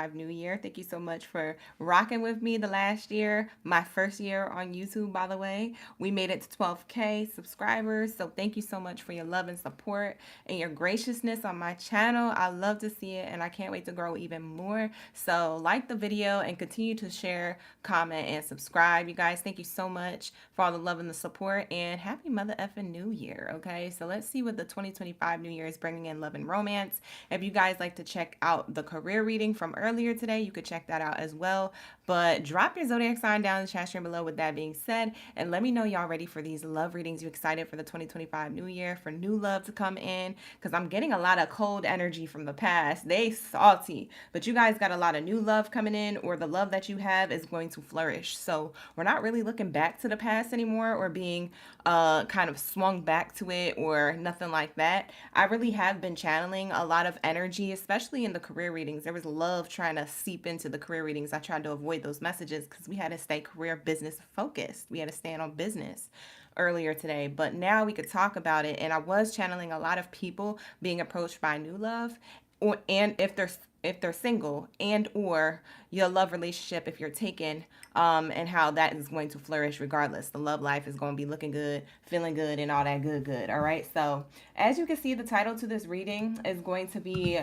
New Year. Thank you so much for rocking with me the last year, my first year on YouTube, by the way. We made it to 12K subscribers, so thank you so much for your love and support and your graciousness on my channel. I love to see it, and I can't wait to grow even more. So like the video and continue to share, comment, and subscribe. You guys, thank you so much for all the love and the support, and happy mother effing New Year, okay? So let's see what the 2025 New Year is bringing in love and romance. If you guys like to check out the career reading from earlier today, you could check that out as well. But drop your zodiac sign down in the chat stream below with that being said, and let me know y'all ready for these love readings. You excited for the 2025 New Year, for new love to come in? Because I'm getting a lot of cold energy from the past. They salty, but you guys got a lot of new love coming in, or the love that you have is going to flourish. So we're not really looking back to the past anymore, or being kind of swung back to it, or nothing like that. I really have been channeling a lot of energy, especially in the career readings. There was love trying to seep into the career readings. I tried to avoid those messages because we had to stay career business focused. We had to stand on business earlier today, but now we could talk about it. And I was channeling a lot of people being approached by new love, or and if they're single, and or your love relationship if you're taken, and how that is going to flourish regardless. The love life is going to be looking good, feeling good, and all that good. All right, so as you can see, the title to this reading is going to be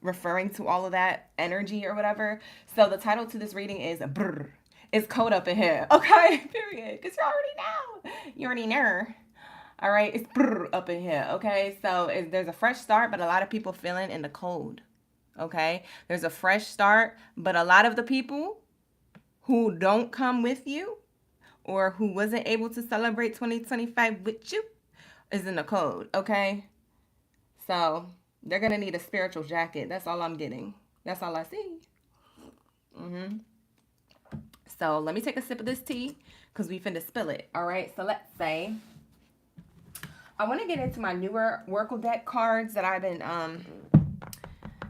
referring to all of that energy or whatever. So the title to this reading is BURRR. It's cold up in here, okay? Period. Because you already know. All right, it's up in here, okay? So there's a fresh start, but a lot of people feeling in the cold, okay? There's a fresh start, but a lot of the people who don't come with you, or who wasn't able to celebrate 2025 with you, is in the cold, okay? So they're going to need a spiritual jacket. That's all I'm getting. That's all I see. So let me take a sip of this tea because we finna spill it, all right? So let's say I want to get into my newer Oracle deck cards that I've been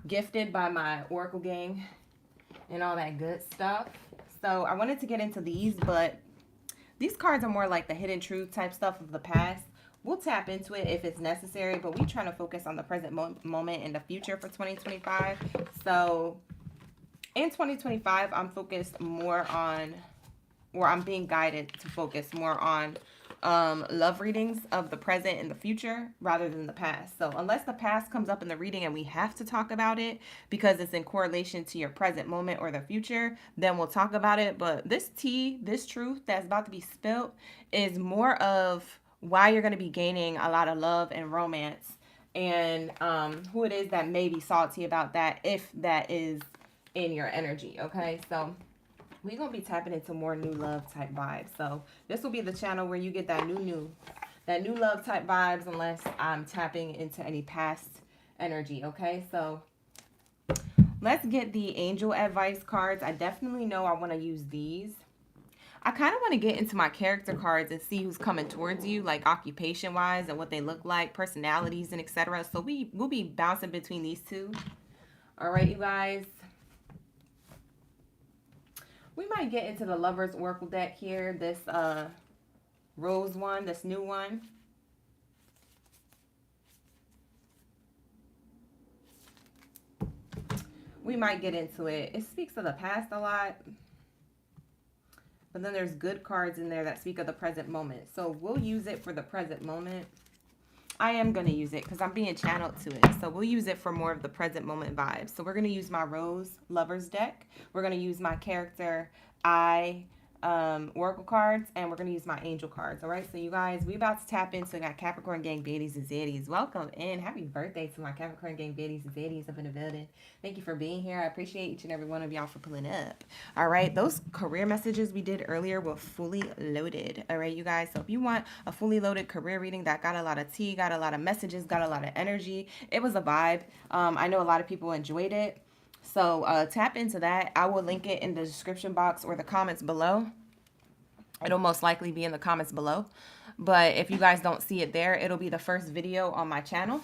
gifted by my Oracle gang and all that good stuff. So I wanted to get into these, but these cards are more like the hidden truth type stuff of the past. We'll tap into it if it's necessary, but we're trying to focus on the present moment and the future for 2025. So in 2025, I'm focused more on, or I'm being guided to focus more on love readings of the present and the future rather than the past. So unless the past comes up in the reading and we have to talk about it because it's in correlation to your present moment or the future, then we'll talk about it. But this tea, this truth that's about to be spilled, is more of why you're going to be gaining a lot of love and romance, and who it is that may be salty about that, if that is in your energy, okay? So we're going to be tapping into more new love type vibes. So this will be the channel where you get that new love type vibes, unless I'm tapping into any past energy, okay? So let's get the angel advice cards. I definitely know I want to use these. I kind of want to get into my character cards and see who's coming towards you, like occupation wise and what they look like, personalities, and etc. So we'll be bouncing between these two. All right, you guys. We might get into the Lover's Oracle deck here, this rose one, this new one. We might get into it. It speaks of the past a lot, but then there's good cards in there that speak of the present moment. So we'll use it for the present moment. I am going to use it because I'm being channeled to it. So we'll use it for more of the present moment vibes. So we're going to use my Rose Lovers deck. We're going to use my character Oracle cards, and we're going to use my angel cards. All right, so you guys, we about to tap into got Capricorn gang baddies and zaddies. Welcome in. Happy birthday to my Capricorn gang baddies and zaddies up in the building. Thank you for being here. I appreciate each and every one of y'all for pulling up. All right, those career messages we did earlier were fully loaded. All right, you guys, so if you want a fully loaded career reading that got a lot of tea, got a lot of messages, got a lot of energy, it was a vibe. I know a lot of people enjoyed it. So tap into that. I will link it in the description box or the comments below. It'll most likely be in the comments below. But if you guys don't see it there, it'll be the first video on my channel.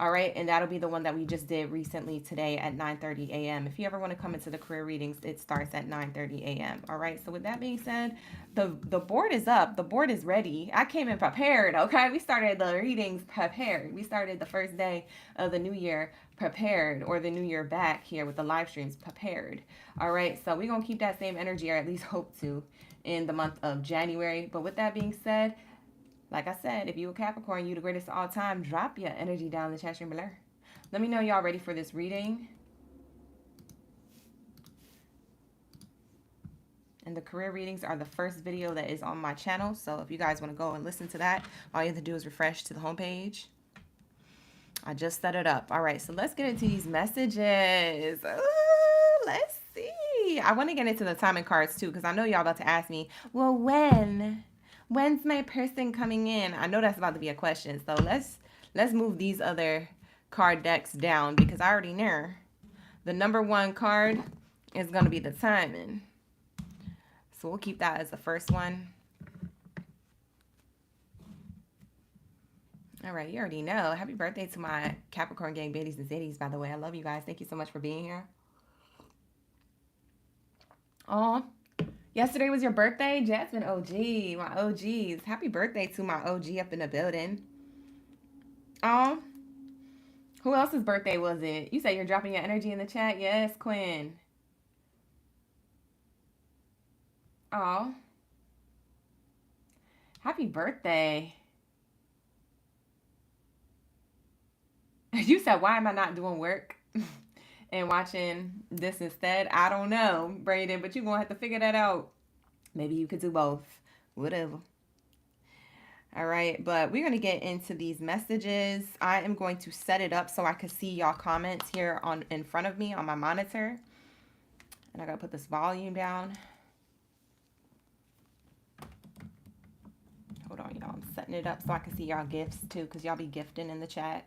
All right, and that'll be the one that we just did recently today at 9:30 a.m. If you ever want to come into the career readings, it starts at 9:30 a.m. All right, so with that being said, the board is up. The board is ready. I came in prepared, okay? We started the readings prepared. We started the first day of the new year prepared, or the new year back here with the live streams prepared. All right, so we're going to keep that same energy, or at least hope to, in the month of January. But with that being said, like I said, if you a Capricorn, you the greatest of all time, drop your energy down in the chat stream below. Let me know y'all ready for this reading. And the career readings are the first video that is on my channel. So if you guys want to go and listen to that, all you have to do is refresh to the homepage. I just set it up. All right, so let's get into these messages. Ooh, let's see. I want to get into the timing cards too, because I know y'all about to ask me, well, when's my person coming in? I know that's about to be a question. So let's move these other card decks down, because I already know the number one card is going to be the timing. So we'll keep that as the first one. All right, you already know. Happy birthday to my Capricorn gang baddies and zadies, by the way. I love you guys. Thank you so much for being here. Oh, yesterday was your birthday? Jasmine OG, my OGs. Happy birthday to my OG up in the building. Oh, who else's birthday was it? You say you're dropping your energy in the chat? Yes, Quinn. Oh, happy birthday. You said, why am I not doing work and watching this instead? I don't know, Brayden, but you're going to have to figure that out. Maybe you could do both. Whatever. All right, but we're going to get into these messages. I am going to set it up so I can see y'all comments here in front of me on my monitor. And I got to put this volume down. Hold on, y'all. I'm setting it up so I can see y'all gifts too, because y'all be gifting in the chat.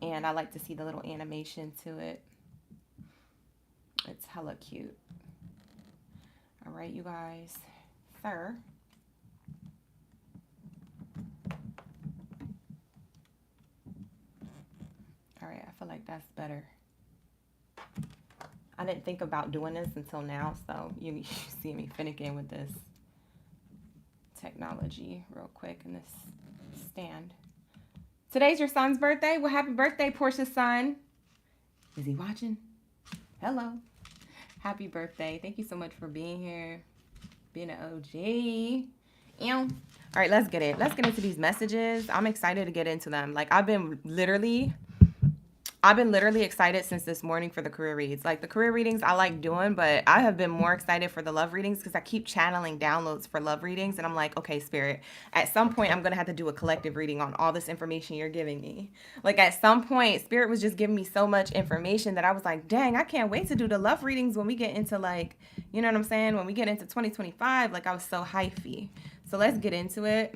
And I like to see the little animation to it. It's hella cute. All right, you guys. Sir. All right, I feel like that's better. I didn't think about doing this until now, so you see me finicking with this technology real quick in this stand. Today's your son's birthday. Well, happy birthday, Portia's son. Is he watching? Hello. Happy birthday. Thank you so much for being here. Being an OG. Ew. All right, let's get it. Let's get into these messages. I'm excited to get into them. Like, I've been literally excited since this morning for the career reads. Like, the career readings I like doing, but I have been more excited for the love readings because I keep channeling downloads for love readings. And I'm like, okay, Spirit, at some point I'm going to have to do a collective reading on all this information you're giving me. Like, at some point, Spirit was just giving me so much information that I was like, dang, I can't wait to do the love readings when we get into, like, you know what I'm saying? When we get into 2025, like, I was so hyphy. So let's get into it.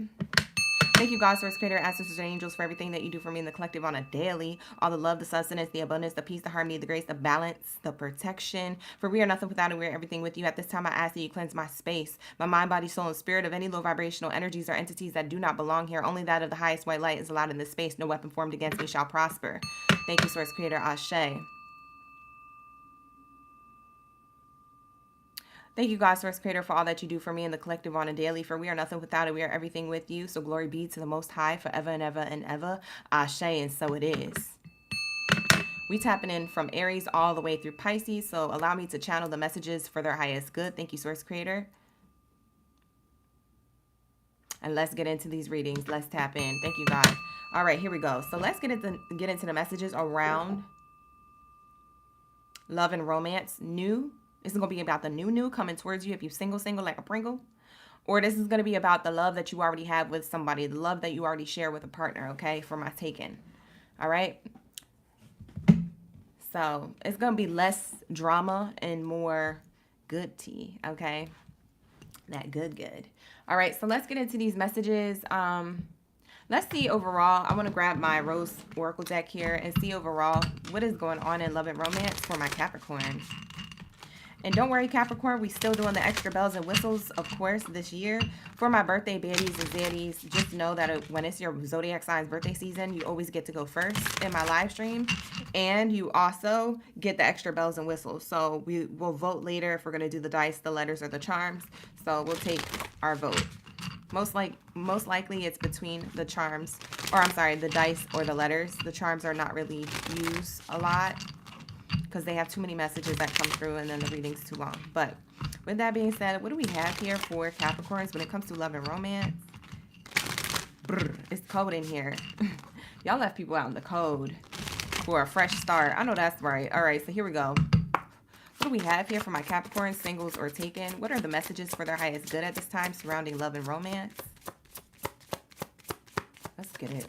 Thank you, God, Source, Creator, ancestors, and angels for everything that you do for me in the collective on a daily. All the love, the sustenance, the abundance, the peace, the harmony, the grace, the balance, the protection. For we are nothing without it. We are everything with you. At this time, I ask that you cleanse my space, my mind, body, soul, and spirit of any low vibrational energies or entities that do not belong here. Only that of the highest white light is allowed in this space. No weapon formed against me shall prosper. Thank you, Source, Creator, Ashe. Thank you, God, Source, Creator, for all that you do for me in the collective on a daily. For we are nothing without it. We are everything with you. So glory be to the Most High forever and ever and ever. Ashe, and so it is. We tapping in from Aries all the way through Pisces. So allow me to channel the messages for their highest good. Thank you, Source, Creator. And let's get into these readings. Let's tap in. Thank you, God. All right, here we go. So let's get into the messages around love and romance. This is going to be about the new coming towards you if you single like a Pringle. Or this is going to be about the love that you already have with somebody, the love that you already share with a partner, okay, for my taken. All right? So it's going to be less drama and more good tea, okay? That good. All right, so let's get into these messages. Let's see overall. I want to grab my Rose Oracle deck here and see overall what is going on in love and romance for my Capricorn. And don't worry, Capricorn, we still doing the extra bells and whistles, of course, this year. For my birthday baddies and zaddies, just know that when it's your zodiac sign's birthday season, you always get to go first in my live stream. And you also get the extra bells and whistles. So we will vote later if we're going to do the dice, the letters, or the charms. So we'll take our vote. Most likely it's between the charms, or I'm sorry, the dice or the letters. The charms are not really used a lot, because they have too many messages that come through and then the reading's too long. But with that being said, what do we have here for Capricorns when it comes to love and romance? Brr, it's cold in here. Y'all left people out in the cold for a fresh start. I know that's right. All right, so here we go. What do we have here for my Capricorns, singles or taken? What are the messages for their highest good at this time surrounding love and romance? Let's get it.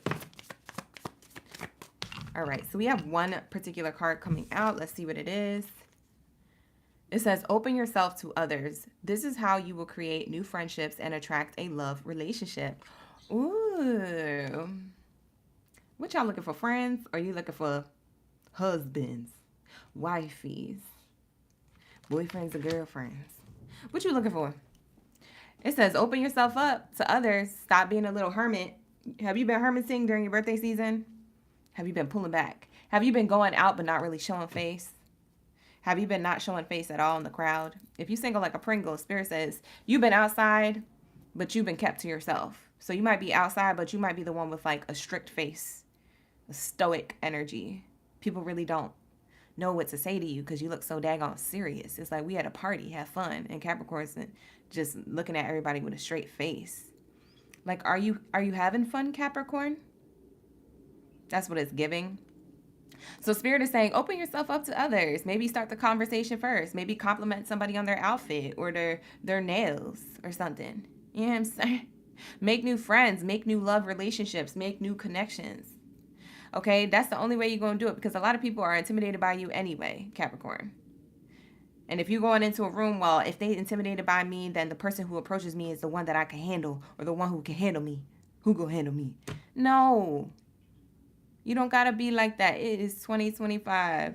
All right, so we have one particular card coming out. Let's see what it is. It says, open yourself to others. This is how you will create new friendships and attract a love relationship. Ooh. What y'all looking for, friends? Or are you looking for husbands, wifeys, boyfriends, or girlfriends? What you looking for? It says, open yourself up to others. Stop being a little hermit. Have you been hermiting during your birthday season? Have you been pulling back? Have you been going out but not really showing face? Have you been not showing face at all in the crowd? If you single like a Pringle, Spirit says you've been outside, but you've been kept to yourself. So you might be outside, but you might be the one with like a strict face, a stoic energy. People really don't know what to say to you because you look so daggone serious. It's like we had a party, have fun, and Capricorn's just looking at everybody with a straight face. Like, are you having fun, Capricorn? That's what it's giving. So Spirit is saying, open yourself up to others. Maybe start the conversation first. Maybe compliment somebody on their outfit or their nails or something. You know what I'm saying? Make new friends. Make new love relationships. Make new connections. Okay? That's the only way you're going to do it, because a lot of people are intimidated by you anyway, Capricorn. And if you're going into a room, well, if they intimidated by me, then the person who approaches me is the one that I can handle, or the one who can handle me. Who gonna handle me? No. You don't got to be like that. It is 2025.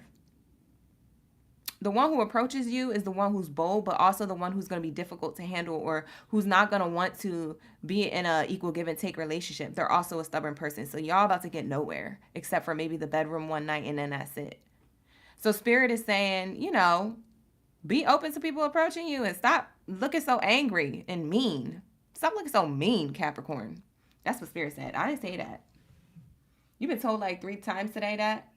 The one who approaches you is the one who's bold, but also the one who's going to be difficult to handle, or who's not going to want to be in a equal give and take relationship. They're also a stubborn person. So y'all about to get nowhere, except for maybe the bedroom one night, and then that's it. So Spirit is saying, you know, be open to people approaching you and stop looking so angry and mean. Stop looking so mean, Capricorn. That's what Spirit said. I didn't say that. You've been told like 3 times today that.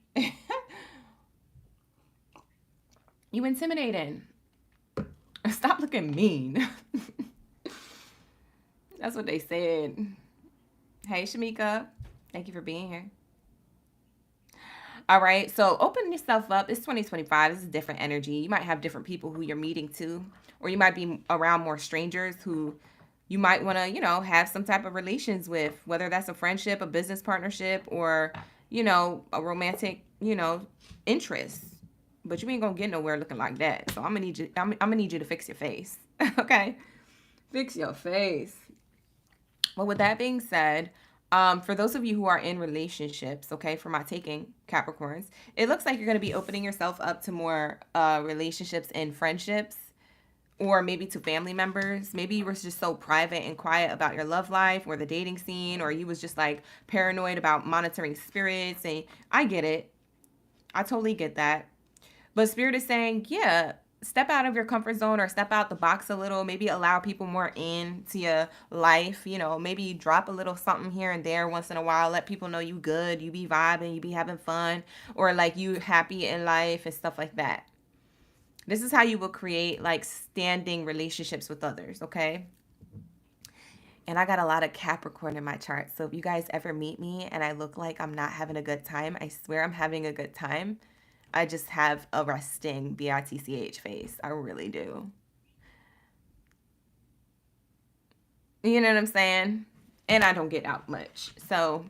You intimidating. Stop looking mean. That's what they said. Hey, Shamika. Thank you for being here. All right. So open yourself up. It's 2025. This is different energy. You might have different people who you're meeting to, or you might be around more strangers who you might want to, you know, have some type of relations with, whether that's a friendship, a business partnership, or, you know, a romantic, you know, interest. But you ain't gonna get nowhere looking like that. So I'm gonna need you to fix your face. Okay? Fix your face. Well, with that being said, for those of you who are in relationships, okay, for my taking Capricorns, it looks like you're gonna be opening yourself up to more relationships and friendships, or maybe to family members. Maybe you were just so private and quiet about your love life or the dating scene, or you was just like paranoid about monitoring spirits. And I get it. I totally get that. But Spirit is saying, yeah, step out of your comfort zone, or step out the box a little. Maybe allow people more into your life. You know, maybe you drop a little something here and there once in a while. Let people know you good, you be vibing, you be having fun, or like you happy in life and stuff like that. This is how you will create like standing relationships with others, okay? And I got a lot of Capricorn in my chart. So if you guys ever meet me and I look like I'm not having a good time, I swear I'm having a good time. I just have a resting bitch face. I really do. You know what I'm saying? And I don't get out much. So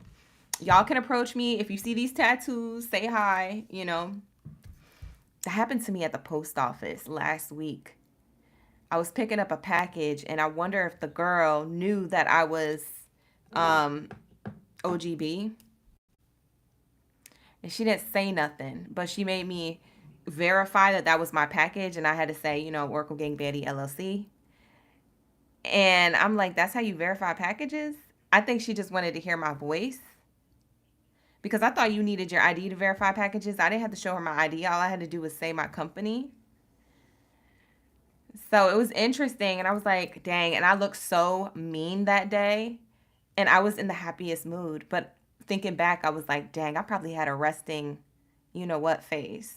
y'all can approach me. If you see these tattoos, say hi, you know. That happened to me at the post office last week. I was picking up a package, and I wonder if the girl knew that I was OGB. And she didn't say nothing, but she made me verify that that was my package, and I had to say, you know, Oracle Gang Baddie LLC. And I'm like, that's how you verify packages? I think she just wanted to hear my voice, because I thought you needed your ID to verify packages. I didn't have to show her my ID. All I had to do was say my company. So it was interesting, and I was like, dang. And I looked so mean that day, and I was in the happiest mood. But thinking back, I was like, dang, I probably had a resting, you know what, face.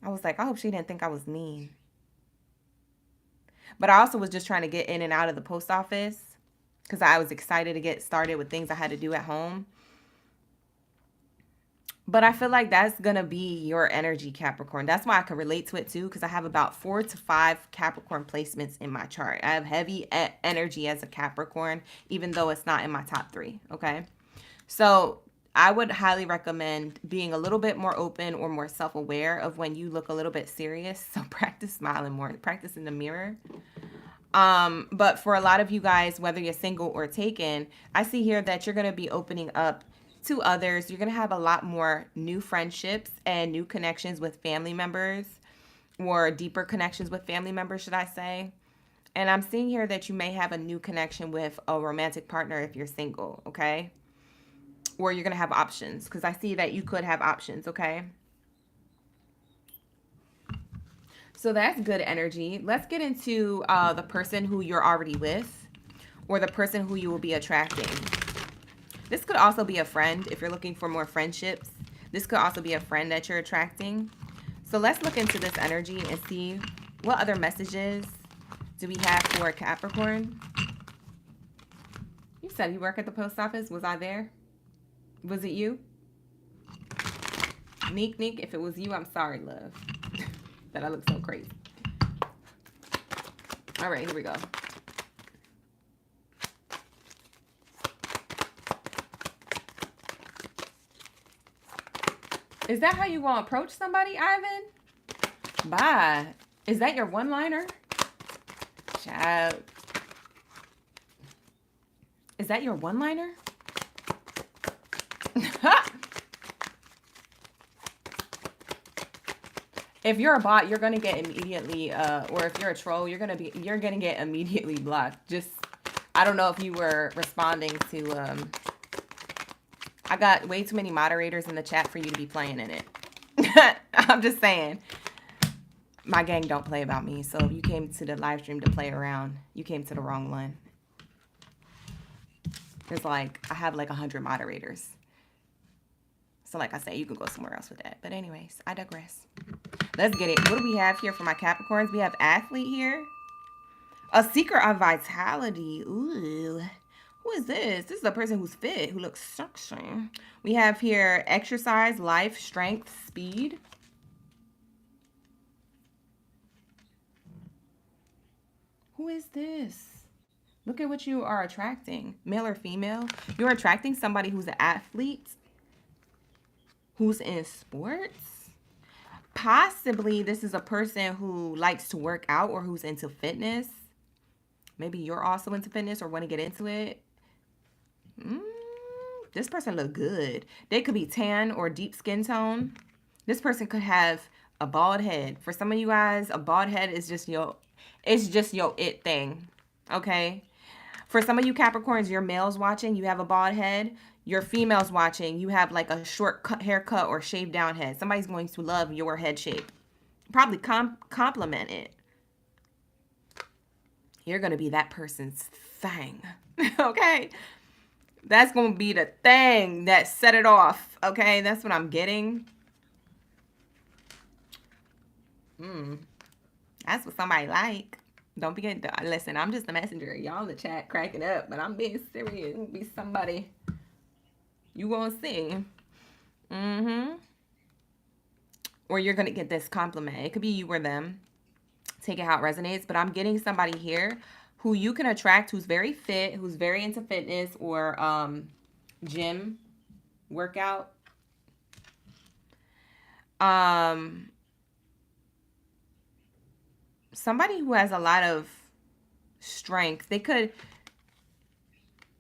I was like, I hope she didn't think I was mean. But I also was just trying to get in and out of the post office because I was excited to get started with things I had to do at home. But I feel like that's going to be your energy, Capricorn. That's why I can relate to it too, because I have about 4 to 5 Capricorn placements in my chart. I have heavy energy as a Capricorn, even though it's not in my top 3, okay? So I would highly recommend being a little bit more open or more self-aware of when you look a little bit serious. So practice smiling more, practice in the mirror. But for a lot of you guys, whether you're single or taken, I see here that you're going to be opening up to others. You're going to have a lot more new friendships and new connections with family members, or deeper connections with family members, should I say. And I'm seeing here that you may have a new connection with a romantic partner if you're single, okay? Or you're going to have options, because I see that you could have options, okay? So that's good energy. Let's get into the person who you're already with, or the person who you will be attracting. This could also be a friend if you're looking for more friendships. This could also be a friend that you're attracting. So let's look into this energy and see what other messages do we have for Capricorn. You said you work at the post office. Was I there? Was it you? Neek, if it was you, I'm sorry, love. That I look so crazy. All right, here we go. Is that how you want to approach somebody, Ivan? Bye. Is that your one-liner? Child. Is that your one-liner? If you're a bot, you're gonna get immediately, or if you're a troll, you're gonna get immediately blocked. Just, I don't know if you were responding to, I got way too many moderators in the chat for you to be playing in it. I'm just saying. My gang don't play about me, so if you came to the live stream to play around, you came to the wrong one. There's like, I have like 100 moderators. So like I say, you can go somewhere else with that. But anyways, I digress. Let's get it. What do we have here for my Capricorns? We have athlete here. A seeker of vitality. Ooh. Who is this? This is a person who's fit, who looks sexy. We have here exercise, life, strength, speed. Who is this? Look at what you are attracting. Male or female? You're attracting somebody who's an athlete, who's in sports. Possibly this is a person who likes to work out or who's into fitness. Maybe you're also into fitness or want to get into it. This person look good. They could be tan or deep skin tone. This person could have a bald head. For some of you guys, a bald head is just your, it's just your it thing. Okay? For some of you Capricorns, your males watching, you have a bald head. Your females watching, you have like a short haircut or shaved down head. Somebody's going to love your head shape. Probably compliment it. You're going to be that person's thing. Okay? That's going to be the thing that set it off. Okay? That's what I'm getting. That's what somebody like. Don't forget, listen, I'm just a messenger. Y'all in the chat cracking up, but I'm being serious. It's going to be somebody you gonna see. Or you're gonna get this compliment. It could be you or them. Take it how it resonates. But I'm getting somebody here who you can attract, who's very fit, who's very into fitness or gym, workout. Somebody who has a lot of strength. They could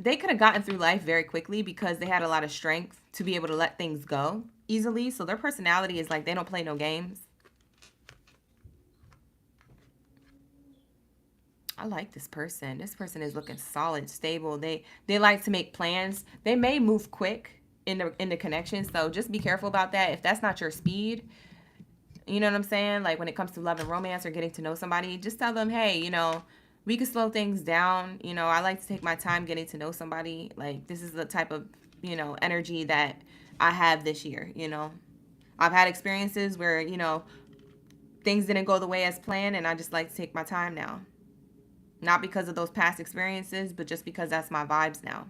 have gotten through life very quickly because they had a lot of strength to be able to let things go easily. So their personality is like they don't play no games. I like this person. This person is looking solid, stable. They like to make plans. They may move quick in the connection. So just be careful about that. If that's not your speed, you know what I'm saying? Like when it comes to love and romance or getting to know somebody, just tell them, hey, you know, we can slow things down. You know, I like to take my time getting to know somebody. Like this is the type of, you know, energy that I have this year. You know, I've had experiences where, you know, things didn't go the way as planned, and I just like to take my time now. Not because of those past experiences, but just because that's my vibes now.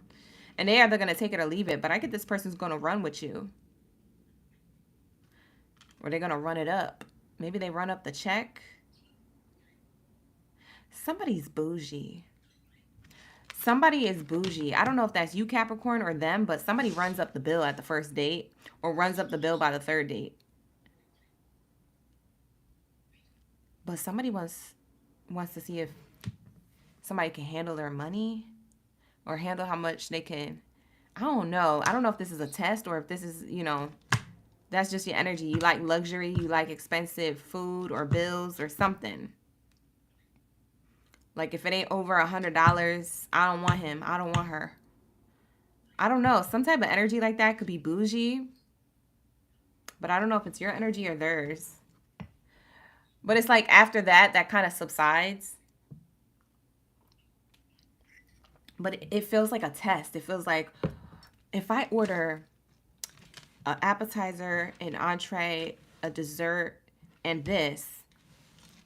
And they are either going to take it or leave it. But I get this person's going to run with you. Or they're going to run it up. Maybe they run up the check. Somebody's bougie. Somebody is bougie. I don't know if that's you, Capricorn, or them. But somebody runs up the bill at the first date. Or runs up the bill by the third date. But somebody wants to see if somebody can handle their money or handle how much they can. I don't know. I don't know if this is a test or if this is, you know, that's just your energy. You like luxury, you like expensive food or bills or something. Like if it ain't over $100, I don't want him. I don't want her. I don't know. Some type of energy like that could be bougie. But I don't know if it's your energy or theirs. But it's like after that, that kind of subsides. But it feels like a test. It feels like if I order an appetizer, an entree, a dessert, and this,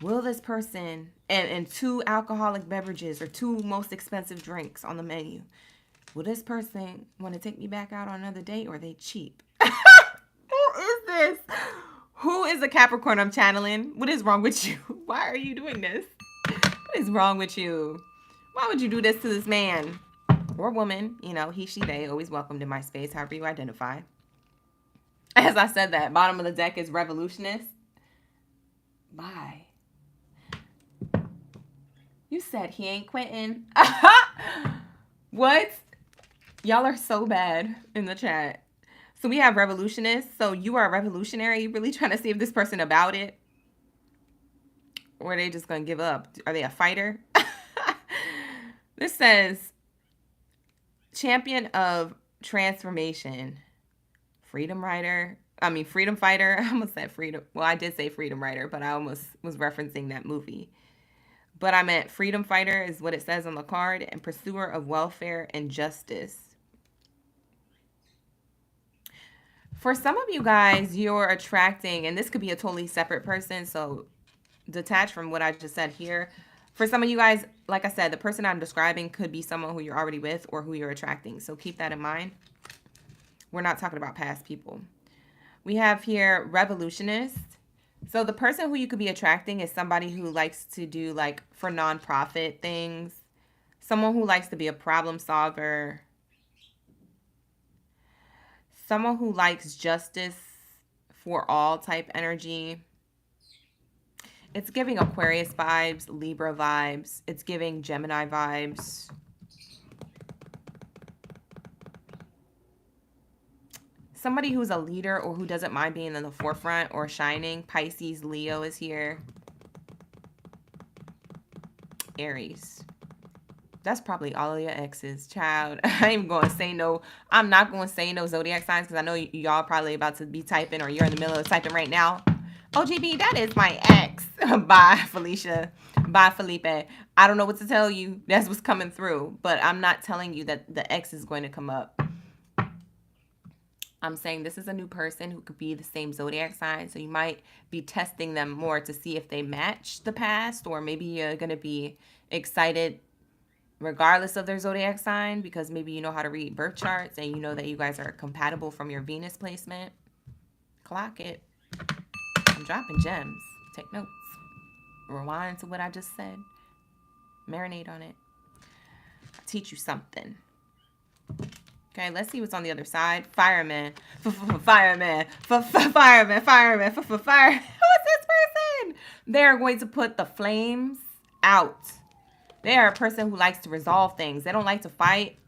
will this person, and 2 alcoholic beverages or 2 most expensive drinks on the menu, will this person want to take me back out on another date, or are they cheap? Who is this? Who is a Capricorn I'm channeling? What is wrong with you? Why are you doing this? What is wrong with you? Why would you do this to this man or woman? You know, he, she, they, always welcomed in my space, however you identify. As I said that, bottom of the deck is revolutionist. Bye. You said he ain't quitting. What? Y'all are so bad in the chat. So we have revolutionist. So you are a revolutionary. You really trying to see if this person about it? Or are they just going to give up? Are they a fighter? This says, champion of transformation, freedom fighter. I almost said freedom. Well, I did say freedom writer, but I almost was referencing that movie. But I meant freedom fighter is what it says on the card, and pursuer of welfare and justice. For some of you guys, you're attracting, and this could be a totally separate person, so detach from what I just said here. For some of you guys, like I said, the person I'm describing could be someone who you're already with or who you're attracting. So keep that in mind. We're not talking about past people. We have here revolutionist. So the person who you could be attracting is somebody who likes to do like for nonprofit things. Someone who likes to be a problem solver. Someone who likes justice for all type energy. It's giving Aquarius vibes, Libra vibes. It's giving Gemini vibes. Somebody who's a leader or who doesn't mind being in the forefront or shining. Pisces, Leo is here. Aries. That's probably all of your exes, child. I ain't going to say no. I'm not going to say no zodiac signs because I know y'all probably about to be typing or you're in the middle of typing right now. OGB, that is my ex. Bye, Felicia. Bye, Felipe. I don't know what to tell you. That's what's coming through. But I'm not telling you that the ex is going to come up. I'm saying this is a new person who could be the same zodiac sign. So you might be testing them more to see if they match the past. Or maybe you're going to be excited regardless of their zodiac sign. Because maybe you know how to read birth charts. And you know that you guys are compatible from your Venus placement. Clock it. I'm dropping gems. Take notes. Rewind to what I just said. Marinate on it. I'll teach you something. Okay, let's see what's on the other side. Fireman. Fireman. Fireman. Fireman. Who is this person? They're going to put the flames out. They are a person who likes to resolve things. They don't like to fight.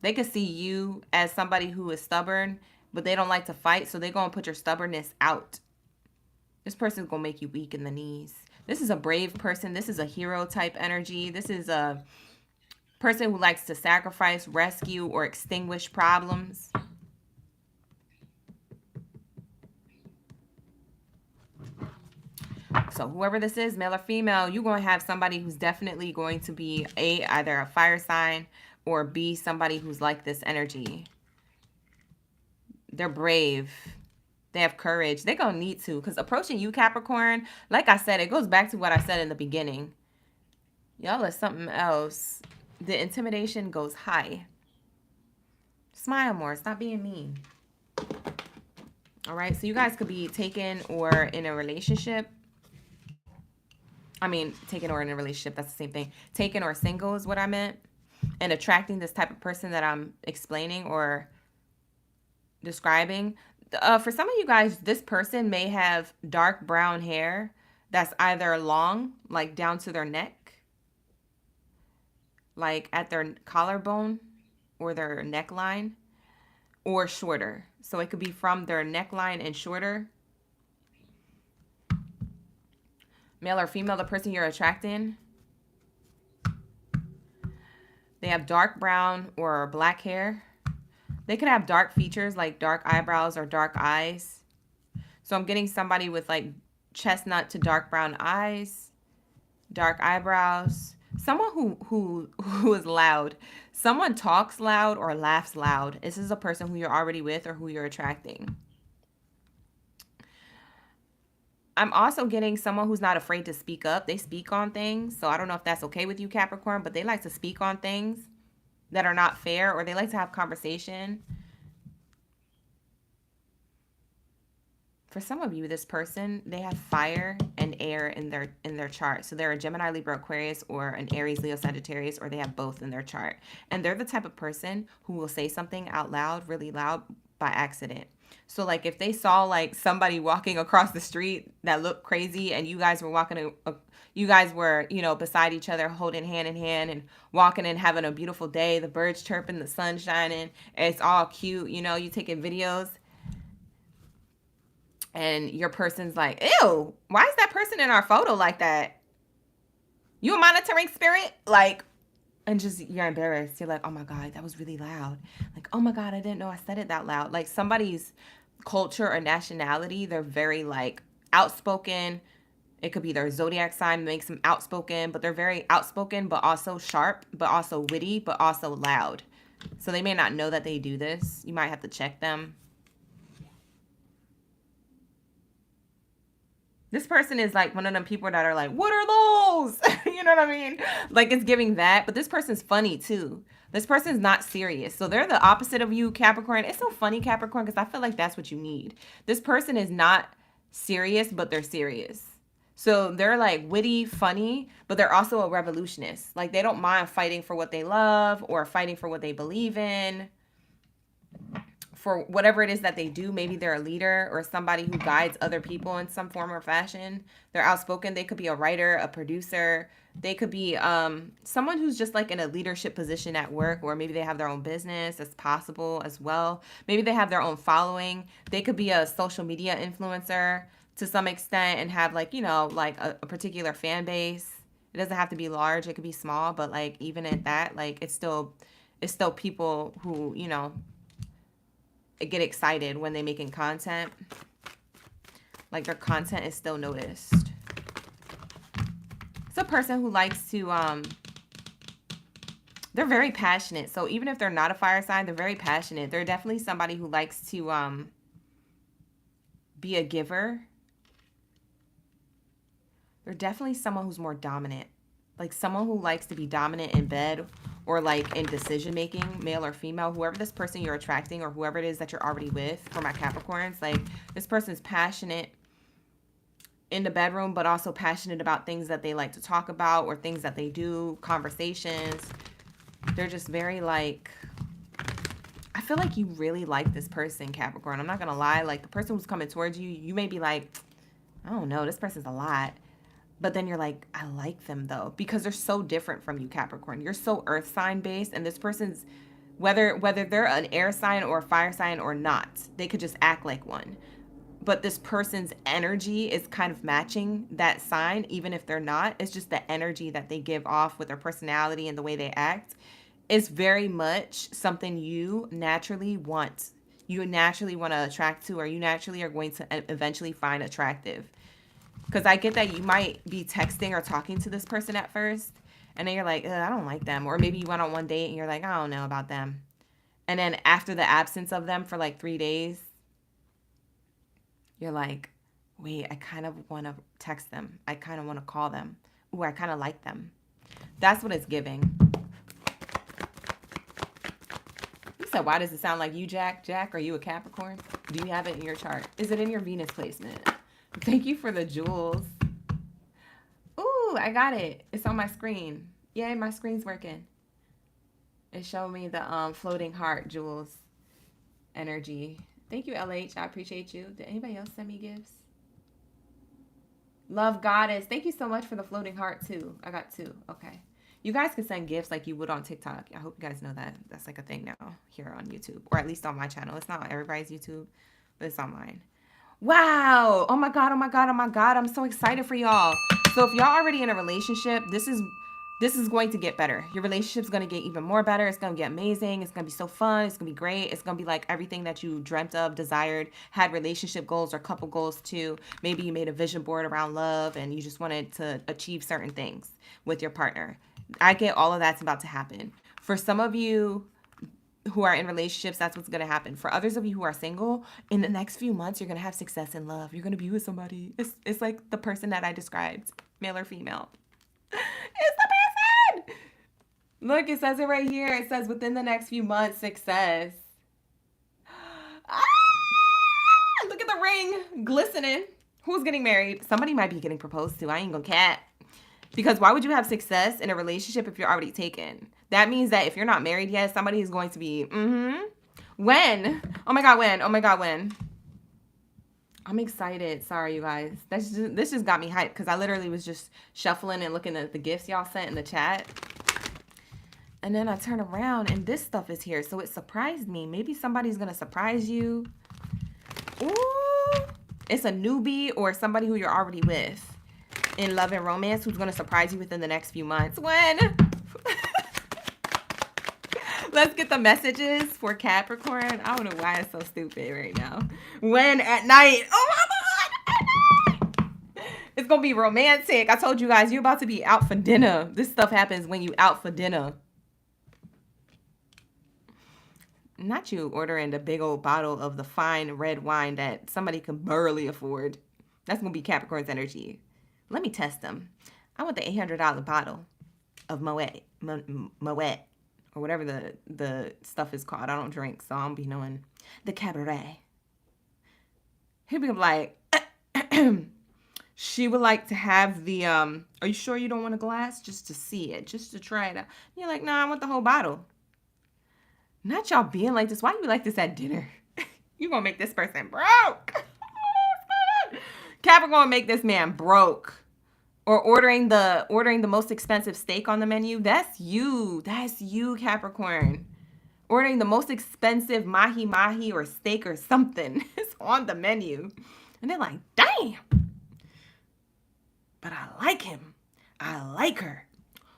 They could see you as somebody who is stubborn but they don't like to fight, so they're going to put your stubbornness out. This person's going to make you weak in the knees. This is a brave person. This is a hero type energy. This is a person who likes to sacrifice, rescue, or extinguish problems. So whoever this is, male or female, you're going to have somebody who's definitely going to be either a fire sign or B, somebody who's like this energy. They're brave. They have courage. They're going to need to, because approaching you, Capricorn, like I said, it goes back to what I said in the beginning. Y'all are something else. The intimidation goes high. Smile more. Stop being mean. All right. So you guys could be taken or in a relationship. I mean, taken or in a relationship. That's the same thing. Taken or single is what I meant. And attracting this type of person that I'm explaining or describing. For some of you guys, this person may have dark brown hair that's either long, like down to their neck, like at their collarbone or their neckline, or shorter. So it could be from their neckline and shorter. Male or female, the person you're attracting, they have dark brown or black hair. They could have dark features like dark eyebrows or dark eyes. So I'm getting somebody with like chestnut to dark brown eyes, dark eyebrows. Someone who is loud. Someone talks loud or laughs loud. This is a person who you're already with or who you're attracting. I'm also getting someone who's not afraid to speak up. They speak on things. So I don't know if that's okay with you, Capricorn, but they like to speak on things that are not fair, or they like to have conversation. For some of you, this person, they have fire and air in their chart. So they're a Gemini, Libra, Aquarius, or an Aries, Leo, Sagittarius, or they have both in their chart. And they're the type of person who will say something out loud, really loud, by accident. So like if they saw like somebody walking across the street that looked crazy, and you guys were walking, you guys were, you know, beside each other, holding hand in hand and walking and having a beautiful day, the birds chirping, the sun shining, it's all cute, you know, you taking videos, and your person's like, ew, why is that person in our photo like that? You a monitoring spirit? Like, and just, you're embarrassed. You're like, oh my God, that was really loud. Like, oh my God, I didn't know I said it that loud. Like somebody's culture or nationality, they're very like outspoken. It could be their zodiac sign makes them outspoken, but they're very outspoken, but also sharp, but also witty, but also loud. So they may not know that they do this. You might have to check them. This person is like one of them people that are like, what are those? You know what I mean? Like it's giving that, but this person's funny too. This person's not serious. So they're the opposite of you, Capricorn. It's so funny, Capricorn, because I feel like that's what you need. This person is not serious, but they're serious. So they're like witty, funny, but they're also a revolutionist. Like they don't mind fighting for what they love or fighting for what they believe in. For whatever it is that they do, maybe they're a leader or somebody who guides other people in some form or fashion. They're outspoken. They could be a writer, a producer. They could be someone who's just like in a leadership position at work, or maybe they have their own business. That's possible as well. Maybe they have their own following. They could be a social media influencer to some extent and have like, you know, like a particular fan base. It doesn't have to be large. It could be small, but like even at that, like it's still people who, you know, get excited when they're making content. Like their content is still noticed. It's a person who likes to, they're very passionate. So even if they're not a fire sign, they're very passionate. They're definitely somebody who likes to be a giver. They're definitely someone who's more dominant. Like someone who likes to be dominant in bed or like in decision making, male or female, whoever this person you're attracting or whoever it is that you're already with, for my Capricorns, like this person's passionate in the bedroom, but also passionate about things that they like to talk about or things that they do, conversations. They're just very like, I feel like you really like this person, Capricorn. I'm not going to lie. Like the person who's coming towards you, you may be like, I don't know, this person's a lot. But then you're like, I like them though, because they're so different from you, Capricorn. You're so earth sign based, and this person's Whether they're an air sign or a fire sign or not, they could just act like one. But this person's energy is kind of matching that sign, even if they're not. It's just the energy that they give off with their personality and the way they act is very much something you naturally want. You naturally want to attract to, or you naturally are going to eventually find attractive. Because I get that you might be texting or talking to this person at first, and then you're like, I don't like them. Or maybe you went on one date and you're like, I don't know about them. And then after the absence of them for like 3 days, you're like, wait, I kind of want to text them. I kind of want to call them. Ooh, I kind of like them. That's what it's giving. You said, why does it sound like you, Jack? Jack, are you a Capricorn? Do you have it in your chart? Is it in your Venus placement? Thank you for the jewels. Ooh, I got it. It's on my screen. Yay, my screen's working. It showed me the floating heart jewels energy. Thank you, LH. I appreciate you. Did anybody else send me gifts? Love Goddess. Thank you so much for the floating heart, too. I got 2. Okay. You guys can send gifts like you would on TikTok. I hope you guys know that. That's like a thing now here on YouTube. Or at least on my channel. It's not on everybody's YouTube, but it's on mine. Wow. Oh, my God. Oh, my God. Oh, my God. I'm so excited for y'all. So if y'all already in a relationship, this is going to get better. Your relationship's going to get even more better. It's going to get amazing. It's going to be so fun. It's going to be great. It's going to be like everything that you dreamt of, desired, had relationship goals or couple goals too. Maybe you made a vision board around love and you just wanted to achieve certain things with your partner. I get all of that's about to happen. For some of you who are in relationships, that's what's going to happen. For others of you who are single, in the next few months, you're going to have success in love. You're going to be with somebody. It's like the person that I described, male or female. It's the person. Look, it says it right here. It says within the next few months, success. Ah, look at the ring glistening. Who's getting married? Somebody might be getting proposed to. I ain't gonna cat. Because why would you have success in a relationship if you're already taken? That means that if you're not married yet, somebody is going to be, When? Oh my God, when? Oh my God, when? I'm excited. Sorry, you guys. This just got me hyped because I literally was just shuffling and looking at the gifts y'all sent in the chat. And then I turn around and this stuff is here. So it surprised me. Maybe somebody's going to surprise you. Ooh. It's a newbie or somebody who you're already with in love and romance who's going to surprise you within the next few months. When? Let's get the messages for Capricorn. I don't know why it's so stupid right now. When at night? Oh my God! It's going to be romantic. I told you guys, you're about to be out for dinner. This stuff happens when you out for dinner. Not you ordering the big old bottle of the fine red wine that somebody can barely afford. That's going to be Capricorn's energy. Let me test them. I want the $800 bottle of Moet. Or whatever the stuff is called. I don't drink, so I don't be knowing. The Cabaret. He'll be like, she would like to have the, are you sure you don't want a glass? Just to see it, just to try it out. And you're like, nah, I want the whole bottle. Not y'all being like this. Why you like this at dinner? You gonna make this person broke. Capricorn make this man broke. Or ordering the most expensive steak on the menu. That's you. That's you, Capricorn. Ordering the most expensive mahi or steak or something is on the menu. And they're like, damn. But I like him. I like her.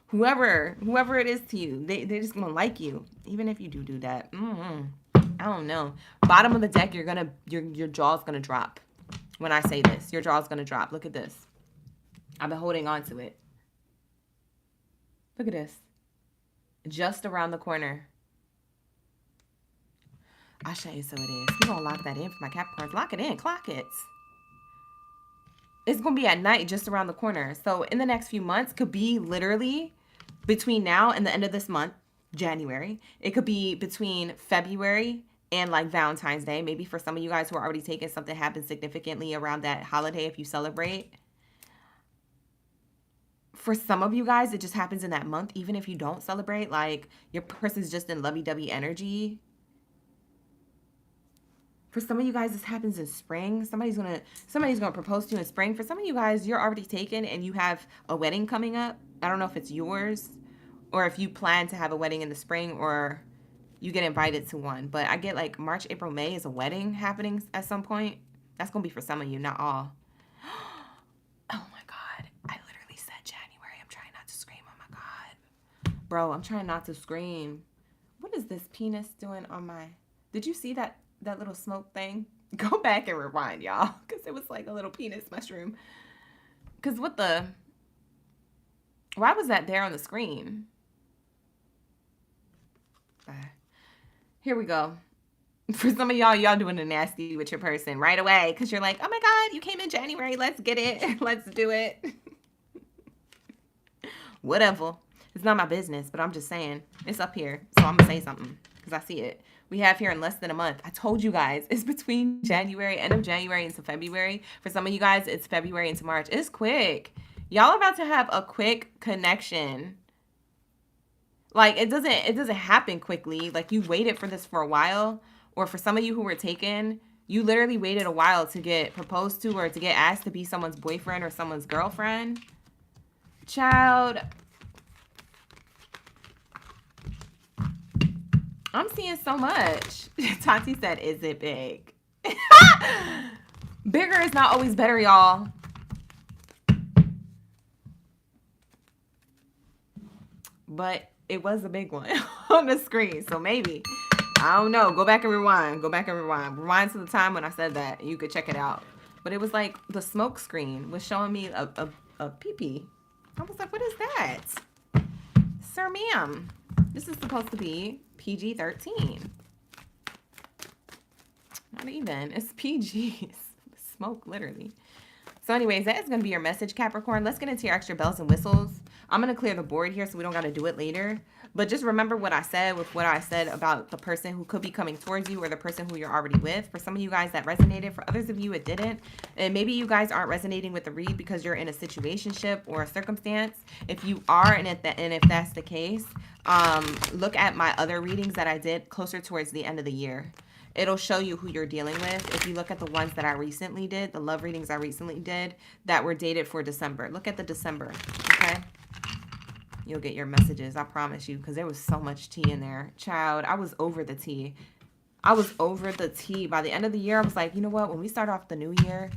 Whoever it is to you, they're just gonna like you. Even if you do that. I don't know. Bottom of the deck, your jaw's gonna drop. When I say this, your jaw's gonna drop. Look at this. I've been holding on to it. Look at this. Just around the corner. I'll show you so it is. We're going to lock that in for my Capricorns. Lock it in. Clock it. It's going to be at night just around the corner. So in the next few months, could be literally between now and the end of this month, January. It could be between February and like Valentine's Day. Maybe for some of you guys who are already taking, something happens significantly around that holiday if you celebrate. For some of you guys, it just happens in that month, even if you don't celebrate. Like, your person's just in lovey-dovey energy. For some of you guys, this happens in spring. Somebody's gonna propose to you in spring. For some of you guys, you're already taken and you have a wedding coming up. I don't know if it's yours or if you plan to have a wedding in the spring or you get invited to one. But I get like March, April, May is a wedding happening at some point. That's going to be for some of you, not all. Oh my God. I literally said January. I'm trying not to scream. Oh my God. Bro, I'm trying not to scream. What is this penis doing on my... Did you see that little smoke thing? Go back and rewind, y'all. Because it was like a little penis mushroom. Because what the... Why was that there on the screen? Here we go. For some of y'all doing the nasty with your person right away. Because you're like, oh my God, you came in January. Let's get it. Let's do it. Whatever. It's not my business, but I'm just saying. It's up here. So I'm going to say something. Because I see it. We have here in less than a month. I told you guys. It's between January, end of January into February. For some of you guys, it's February into March. It's quick. Y'all are about to have a quick connection. Like, it doesn't happen quickly. Like, you waited for this for a while. Or for some of you who were taken, you literally waited a while to get proposed to or to get asked to be someone's boyfriend or someone's girlfriend. Child. I'm seeing so much. Tati said, is it big? Bigger is not always better, y'all. But it was a big one on the screen. So maybe. I don't know. Go back and rewind. Go back and rewind. Rewind to the time when I said that. You could check it out. But it was like the smoke screen was showing me a pee-pee. I was like, what is that? Sir, ma'am. This is supposed to be PG-13. Not even. It's PG. Smoke, literally. So anyways, that is going to be your message, Capricorn. Let's get into your extra bells and whistles. I'm going to clear the board here so we don't got to do it later. But just remember what I said with what I said about the person who could be coming towards you or the person who you're already with. For some of you guys that resonated. For others of you it didn't. And maybe you guys aren't resonating with the read because you're in a situationship or a circumstance. If you are, and if that's the case, look at my other readings that I did closer towards the end of the year. It'll show you who you're dealing with. If you look at the ones that I recently did, the love readings I recently did that were dated for December. Look at the December, okay? You'll get your messages, I promise you, because there was so much tea in there. Child, I was over the tea. I was over the tea. By the end of the year, I was like, you know what? When we start off the new year,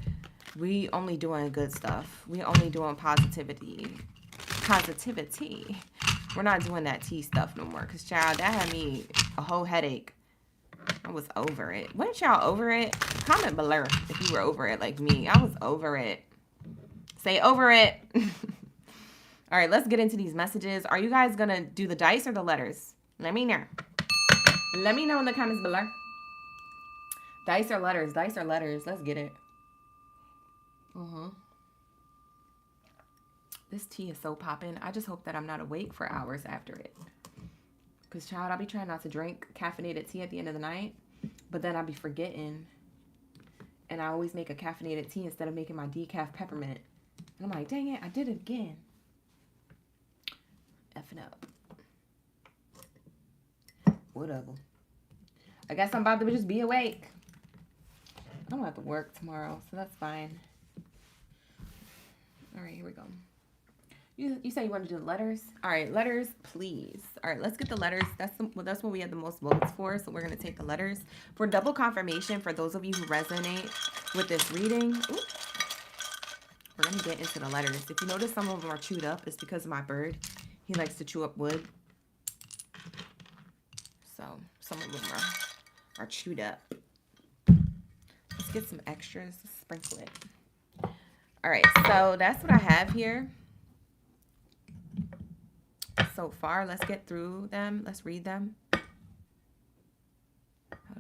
we only doing good stuff. We only doing positivity. Positivity. We're not doing that tea stuff no more. Because, child, that had me a whole headache. I was over it. Weren't y'all over it? Comment below if you were over it like me. I was over it. Say over it. All right, let's get into these messages. Are you guys going to do the dice or the letters? Let me know. Let me know in the comments below. Dice or letters? Dice or letters? Let's get it. This tea is so popping. I just hope that I'm not awake for hours after it. Because, child, I'll be trying not to drink caffeinated tea at the end of the night. But then I'll be forgetting. And I always make a caffeinated tea instead of making my decaf peppermint. And I'm like, dang it, I did it again. Effing up. Whatever. I guess I'm about to just be awake. I don't have to work tomorrow, so that's fine. All right, here we go. You say you want to do the letters? All right, letters, please. All right, let's get the letters. That's what we had the most votes for, so we're going to take the letters. For double confirmation, for those of you who resonate with this reading, we're going to get into the letters. If you notice some of them are chewed up, it's because of my bird. He likes to chew up wood. So some of them are chewed up. Let's get some extras. Let's sprinkle it. All right, so that's what I have here. So far, let's get through them. Let's read them. Hold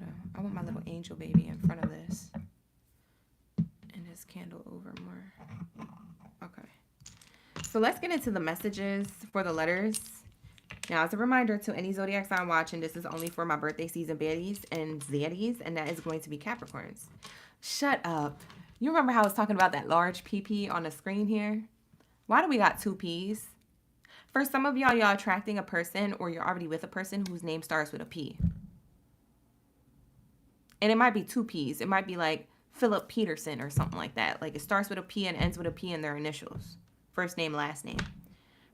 on. I want my little angel baby in front of this. And his candle over more. Okay. So let's get into the messages for the letters. Now, as a reminder to any Zodiac sign watching, this is only for my birthday season baddies and zaddies, and that is going to be Capricorns. Shut up. You remember how I was talking about that large PP on the screen here? Why do we got two P's? For some of y'all, y'all attracting a person or you're already with a person whose name starts with a P. And it might be two P's. It might be like Philip Peterson or something like that. Like it starts with a P and ends with a P in their initials. First name, last name.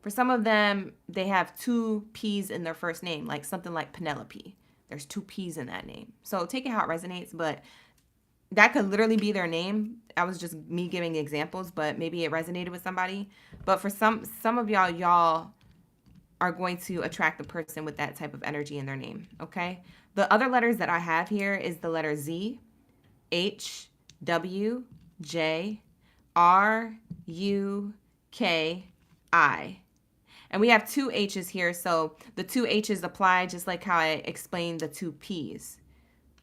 For some of them, they have two P's in their first name, like something like Penelope. There's 2 P's in that name. So take it how it resonates, but that could literally be their name. I was just me giving examples, but maybe it resonated with somebody. But for some of y'all are going to attract the person with that type of energy in their name, okay? The other letters that I have here is the letter Z, H, W, J, R, U, K, I. And we have 2 H's here, so the 2 H's apply just like how I explained the 2 P's.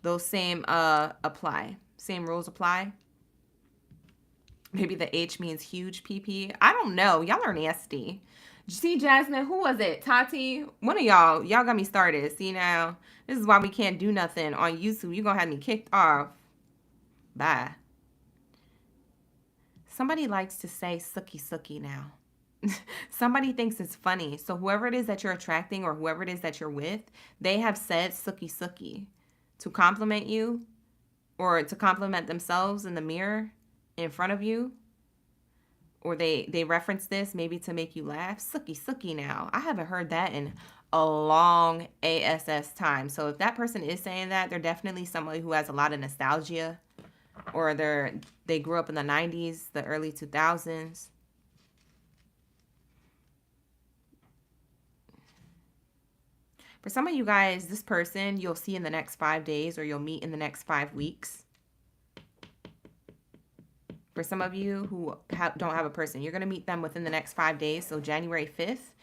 Those same apply. Same rules apply. Maybe the H means huge PP. I don't know. Y'all are nasty. See, Jasmine, who was it? Tati? One of y'all. Y'all got me started. See now? This is why we can't do nothing on YouTube. You're going to have me kicked off. Bye. Somebody likes to say sucky sucky now. Somebody thinks it's funny. So whoever it is that you're attracting or whoever it is that you're with, they have said sucky sucky to compliment you or to compliment themselves in the mirror in front of you. Or they reference this maybe to make you laugh. Sucky sucky now. I haven't heard that in a long ASS time. So if that person is saying that, they're definitely somebody who has a lot of nostalgia, or they grew up in the 90s, the early 2000s. For some of you guys, this person you'll see in the next 5 days, or you'll meet in the next 5 weeks. For some of you who don't have a person, you're going to meet them within the next 5 days, so January 5th,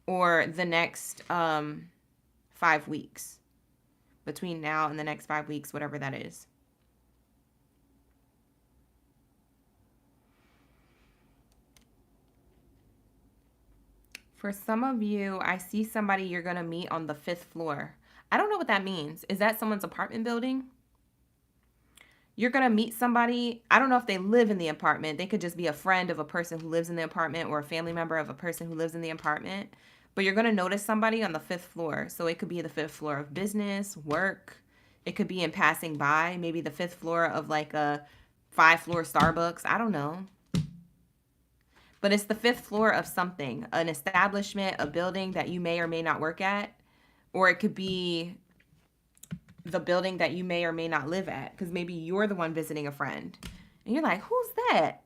or the next 5 weeks. Between now and the next 5 weeks, whatever that is. For some of you, I see somebody you're going to meet on the 5th floor. I don't know what that means. Is that someone's apartment building? You're going to meet somebody. I don't know if they live in the apartment. They could just be a friend of a person who lives in the apartment, or a family member of a person who lives in the apartment. But you're going to notice somebody on the 5th floor. So it could be the 5th floor of business, work. It could be in passing by, maybe the 5th floor of like a 5-floor Starbucks. I don't know. But it's the 5th floor of something, an establishment, a building that you may or may not work at, or it could be the building that you may or may not live at, because maybe you're the one visiting a friend. And you're like, who's that?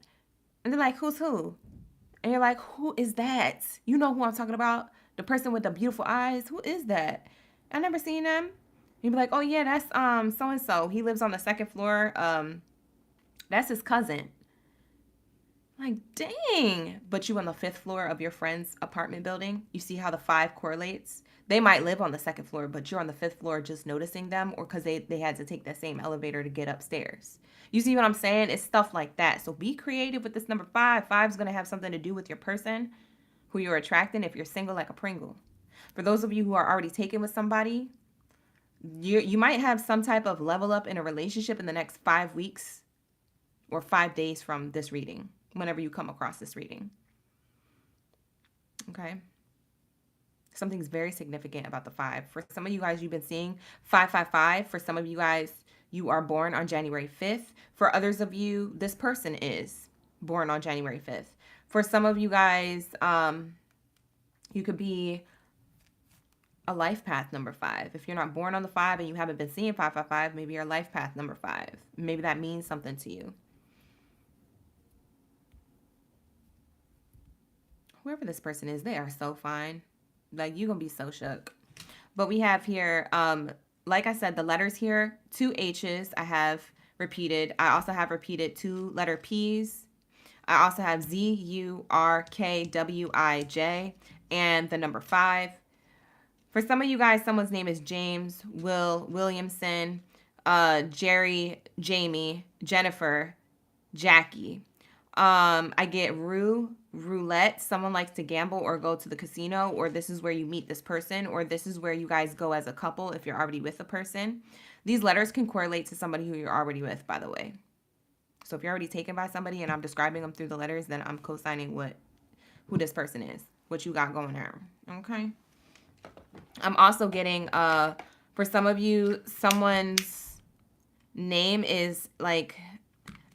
And they're like, who's who? And you're like, who is that? You know who I'm talking about? The person with the beautiful eyes? Who is that? I never seen them. You'd be like, oh yeah, that's so-and-so. He lives on the 2nd floor. That's his cousin. Like, dang. But you on the 5th floor of your friend's apartment building. You see how the 5 correlates? They might live on the 2nd floor, but you're on the 5th floor just noticing them, or because they had to take that same elevator to get upstairs. You see what I'm saying? It's stuff like that. So be creative with this number 5. 5 is going to have something to do with your person who you're attracting if you're single like a Pringle. For those of you who are already taken with somebody, you might have some type of level up in a relationship in the next 5 weeks or 5 days from this reading, whenever you come across this reading. Okay? Something's very significant about the 5. For some of you guys, you've been seeing 555. For some of you guys, you are born on January 5th. For others of you, this person is born on January 5th. For some of you guys, you could be a life path number 5. If you're not born on the 5 and you haven't been seeing 555, maybe you're life path number 5. Maybe that means something to you. Whoever this person is, they are so fine. Like, you're going to be so shook. But we have here, like I said, the letters here, 2 H's I have repeated. I also have repeated 2 letter P's. I also have Z, U, R, K, W, I, J, and the number 5. For some of you guys, someone's name is James, Will, Williamson, Jerry, Jamie, Jennifer, Jackie. I get roulette. Someone likes to gamble or go to the casino, or this is where you meet this person, or this is where you guys go as a couple if you're already with a person. These letters can correlate to somebody who you're already with, by the way. So if you're already taken by somebody and I'm describing them through the letters, then I'm co-signing who this person is, what you got going on. Okay. I'm also getting, for some of you, someone's name is like,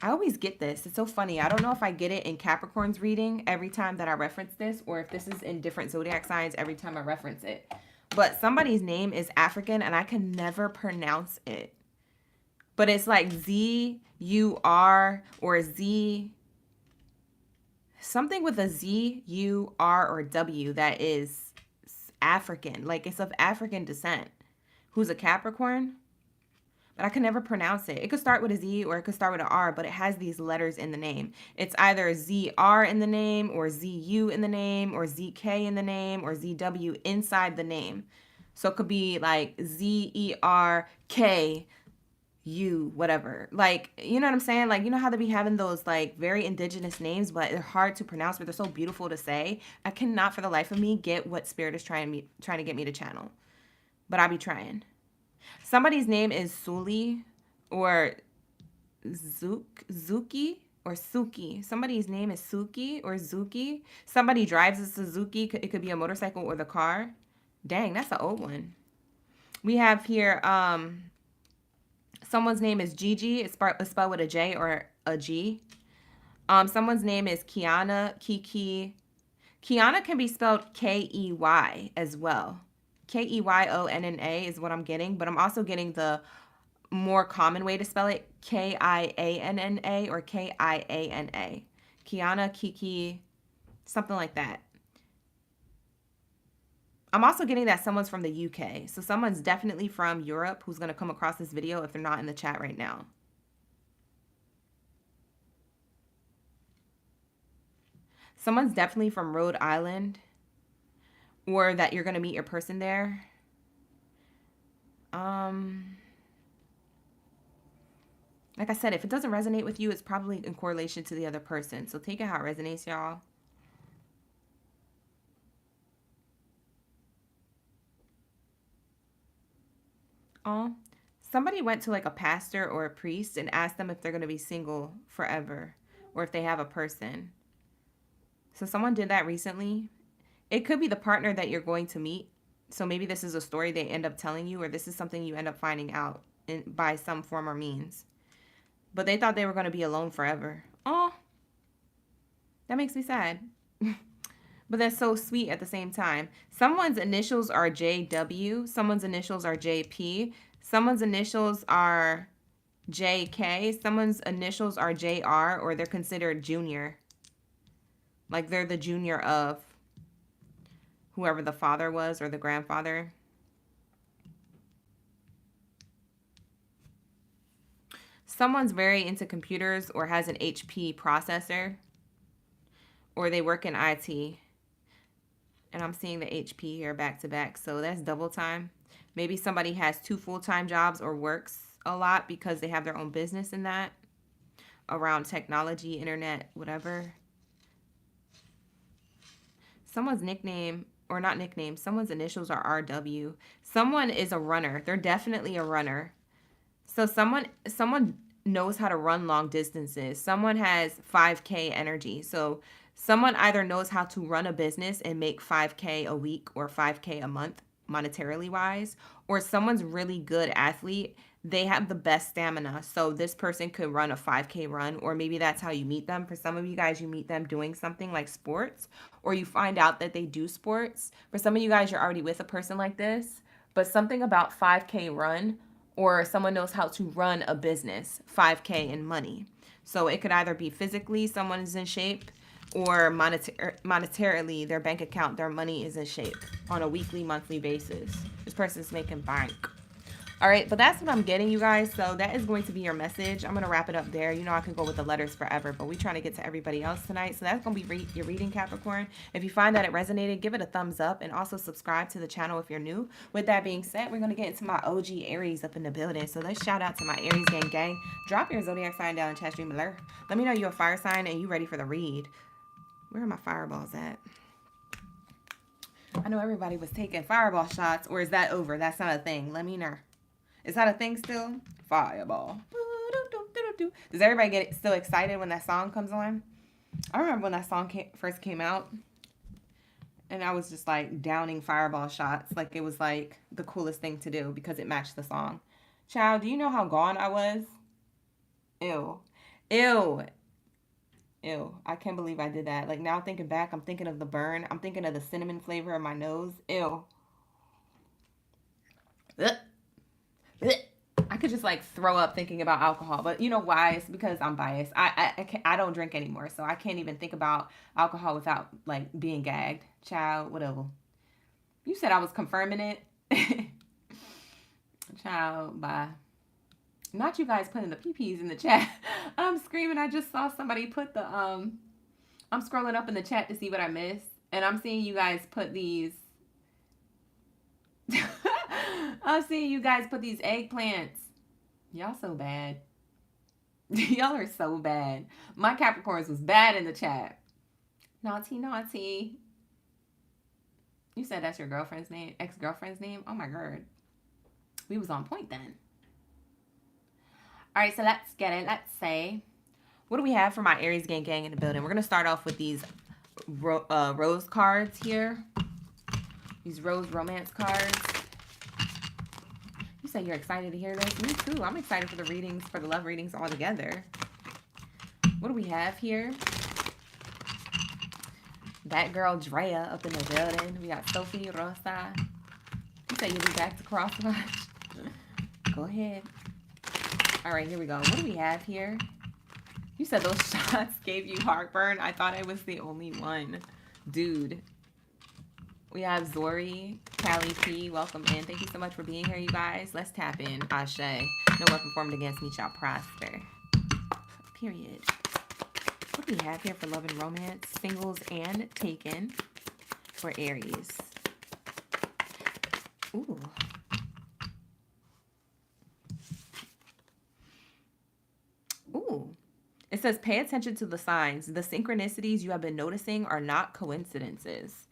I always get this. It's so funny. I don't know if I get it in Capricorn's reading every time that I reference this, or if this is in different zodiac signs every time I reference it. but somebody's name is African and I can never pronounce it. But it's like Z-U-R or Z, something with a Z, U, R, or W that is African. Like it's of African descent. Who's a Capricorn? But I can never pronounce it. It could start with a Z or it could start with an R, but it has these letters in the name. It's either ZR in the name or ZU in the name or ZK in the name or ZW inside the name. So it could be like ZERK, you, whatever. Like, you know what I'm saying? Like, you know how they be having those like very indigenous names, but they're hard to pronounce, but they're so beautiful to say. I cannot for the life of me get what Spirit is trying to get me to channel. But I'll be trying. Somebody's name is Suli or Zuki or Suki. Somebody's name is Suki or Zuki. Somebody drives a Suzuki. It could be a motorcycle or the car. Dang, that's an old one. We have here, someone's name is Gigi. It's spelled with a J or a G. Someone's name is Kiana, Kiki. Kiana can be spelled K-E-Y as well. K-E-Y-O-N-N-A is what I'm getting, but I'm also getting the more common way to spell it, K-I-A-N-N-A or K-I-A-N-A. Kiana, Kiki, something like that. I'm also getting that someone's from the UK. So someone's definitely from Europe who's going to come across this video if they're not in the chat right now. Someone's definitely from Rhode Island, or that you're going to meet your person there. Like I said, if it doesn't resonate with you, it's probably in correlation to the other person. So take it how it resonates, y'all. Somebody went to like a pastor or a priest and asked them if they're going to be single forever or if they have a person. So someone did that recently. It could be the partner that you're going to meet. So maybe this is a story they end up telling you, or this is something you end up finding out by some form or means. But they thought they were going to be alone forever. Oh, that makes me sad. But that's so sweet at the same time. Someone's initials are JW. Someone's initials are JP. Someone's initials are JK. Someone's initials are JR, or they're considered junior. Like they're the junior of whoever the father was or the grandfather. Someone's very into computers or has an HP processor, or they work in IT. And I'm seeing the HP here back to back, so that's double time. Maybe somebody has 2 full-time jobs or works a lot because they have their own business in that, around technology, internet, whatever. Someone's nickname, or not nickname, someone's initials are RW. Someone is a runner. They're definitely a runner. So someone knows how to run long distances. Someone has 5K energy. So someone either knows how to run a business and make 5K a week or 5K a month monetarily wise, or someone's really good athlete. They have the best stamina. So this person could run a 5K run, or maybe that's how you meet them. For some of you guys, you meet them doing something like sports, or you find out that they do sports. For some of you guys, you're already with a person like this, but something about 5K run, or someone knows how to run a business, 5K in money. So it could either be physically someone is in shape, or monetarily their bank account, their money is in shape on a weekly, monthly basis. This person's making bank. All right, but that's what I'm getting, you guys. So that is going to be your message. I'm going to wrap it up there. You know I could go with the letters forever, but we're trying to get to everybody else tonight. So that's going to be your reading, Capricorn. If you find that it resonated, give it a thumbs up and also subscribe to the channel if you're new. With that being said, we're going to get into my OG Aries up in the building. So let's shout out to my Aries gang. Drop your zodiac sign down in chat stream below. Let me know you're a fire sign and you ready for the read. Where are my fireballs at? I know everybody was taking fireball shots, or is that over? That's not a thing. Let me know. Is that a thing still? Fireball. Does everybody get still excited when that song comes on? I remember when that song first came out, and I was just like downing fireball shots. Like it was like the coolest thing to do because it matched the song. Child, do you know how gone I was? Ew. Ew. Ew, I can't believe I did that. Like now thinking back, I'm thinking of the burn. I'm thinking of the cinnamon flavor in my nose. Ew. I could just like throw up thinking about alcohol, but you know why? It's because I'm biased. I don't drink anymore, so I can't even think about alcohol without like being gagged. Child, whatever. You said I was confirming it. Child, bye. Not you guys putting the PPs in the chat. I'm screaming. I just saw somebody put the I'm scrolling up in the chat to see what I missed, and I'm seeing you guys put these. I'm seeing you guys put these eggplants. Y'all so bad. Y'all are so bad. My Capricorns was bad in the chat. Naughty, naughty. You said that's your girlfriend's name? Ex-girlfriend's name? Oh my God. We was on point then. All right, so let's get it. Let's say, what do we have for my Aries gang in the building? We're going to start off with these rose cards here. These rose romance cards. You said you're excited to hear this? Me too. I'm excited for the readings, for the love readings all together. What do we have here? That girl Drea up in the building. We got Sophie Rosa. You said you'll be back to crosswatch. Go ahead. All right, here we go. What do we have here? You said those shots gave you heartburn. I thought I was the only one. Dude. We have Zori, Callie P. Welcome in. Thank you so much for being here, you guys. Let's tap in. Ashe. No weapon formed against me shall prosper. Period. What do we have here for love and romance? Singles and taken for Aries. Ooh. Ooh. It says, pay attention to the signs. The synchronicities you have been noticing are not coincidences.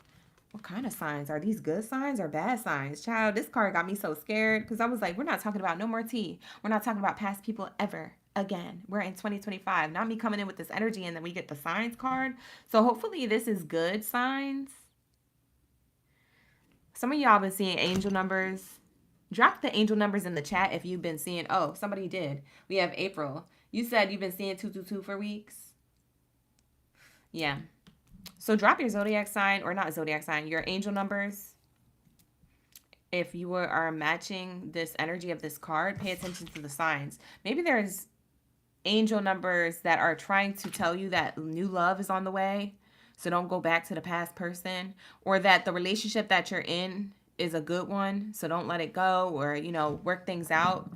What kind of signs? Are these good signs or bad signs? Child, this card got me so scared because I was like, we're not talking about no more tea. We're not talking about past people ever again. We're in 2025. Not me coming in with this energy and then we get the signs card. So hopefully this is good signs. Some of y'all been seeing angel numbers. Drop the angel numbers in the chat if you've been seeing. Oh, somebody did. We have April. You said you've been seeing 222 for weeks. Yeah. So drop your zodiac sign, or not zodiac sign, your angel numbers. If you are matching this energy of this card, pay attention to the signs. Maybe there's angel numbers that are trying to tell you that new love is on the way. So don't go back to the past person, or that the relationship that you're in is a good one. So don't let it go, or, you know, work things out.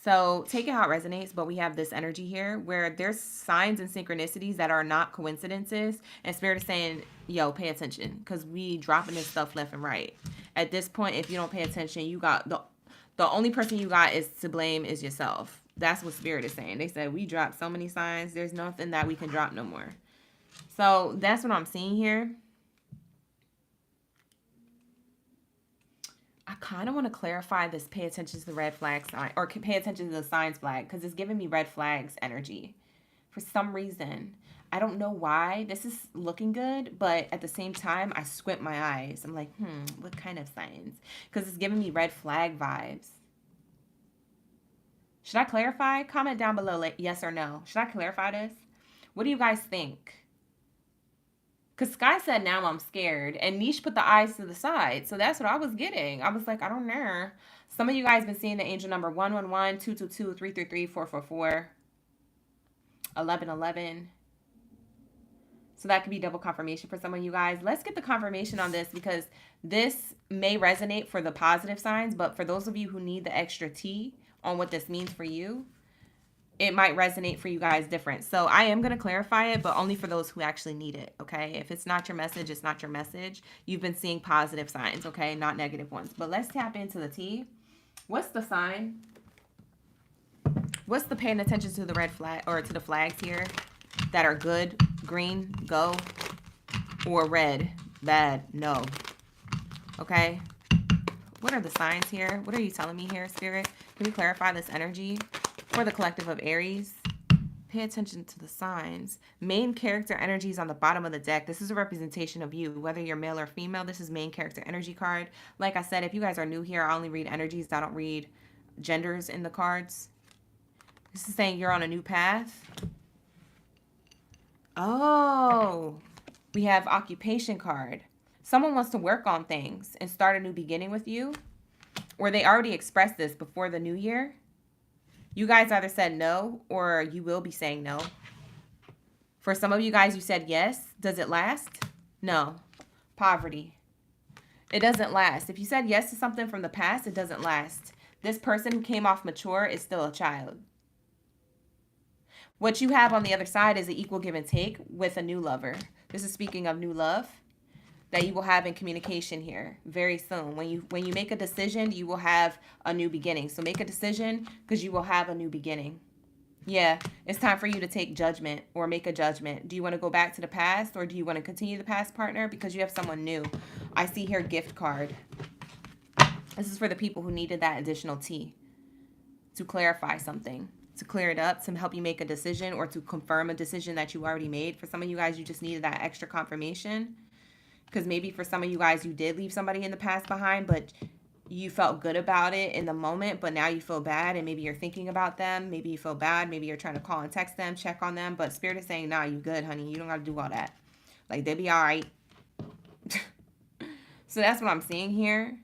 So take it how it resonates, but we have this energy here where there's signs and synchronicities that are not coincidences. And Spirit is saying, yo, pay attention, because we dropping this stuff left and right. At this point, if you don't pay attention, you got the only person you got is to blame is yourself. That's what Spirit is saying. They said we dropped so many signs. There's nothing that we can drop no more. So that's what I'm seeing here. I kind of want to clarify this pay attention to the red flag sign, or pay attention to the signs flag, because it's giving me red flags energy. For some reason, I don't know why. This is looking good, but at the same time, I squint my eyes. I'm like, what kind of signs? Because it's giving me red flag vibes. Should I clarify? Comment down below, like yes or no. Should I clarify this? What do you guys think? Because Sky said, now I'm scared. And Niche put the eyes to the side. So that's what I was getting. I was like, I don't know. Some of you guys been seeing the angel number 111, 222, 333, 444, 1111. So that could be double confirmation for some of you guys. Let's get the confirmation on this, because this may resonate for the positive signs. But for those of you who need the extra tea on what this means for you, it might resonate for you guys different. So I am going to clarify it, but only for those who actually need it, okay? If it's not your message, it's not your message. You've been seeing positive signs, okay? Not negative ones. But let's tap into the tea. What's the sign? What's the paying attention to the red flag, or to the flags here that are good? Green, go. Or red, bad, no. Okay? What are the signs here? What are you telling me here, Spirit? Can we clarify this energy? For the collective of Aries, pay attention to the signs. Main character energy is on the bottom of the deck. This is a representation of you, whether you're male or female. This is main character energy card. Like I said, if you guys are new here, I only read energies. I don't read genders in the cards. This is saying you're on a new path. Oh, we have occupation card. Someone wants to work on things and start a new beginning with you. or they already expressed this before the new year. You guys either said no or you will be saying no. For some of you guys, you said yes. Does it last? No. Poverty. It doesn't last. If you said yes to something from the past, it doesn't last. This person who came off mature is still a child. What you have on the other side is an equal give and take with a new lover. This is speaking of new love that you will have in communication here very soon. When you make a decision, you will have a new beginning. So make a decision because you will have a new beginning. Yeah, it's time for you to take judgment or make a judgment. Do you want to go back to the past or do you want to continue the past, partner? Because you have someone new. I see here gift card. This is for the people who needed that additional tea to clarify something, to clear it up, to help you make a decision or to confirm a decision that you already made. For some of you guys, you just needed that extra confirmation because maybe for some of you guys, you did leave somebody in the past behind, but you felt good about it in the moment, but now you feel bad and maybe you're thinking about them. Maybe you feel bad. Maybe you're trying to call and text them, check on them. But Spirit is saying, nah, you good, honey. You don't got to do all that. Like, they'll be all right. So that's what I'm seeing here.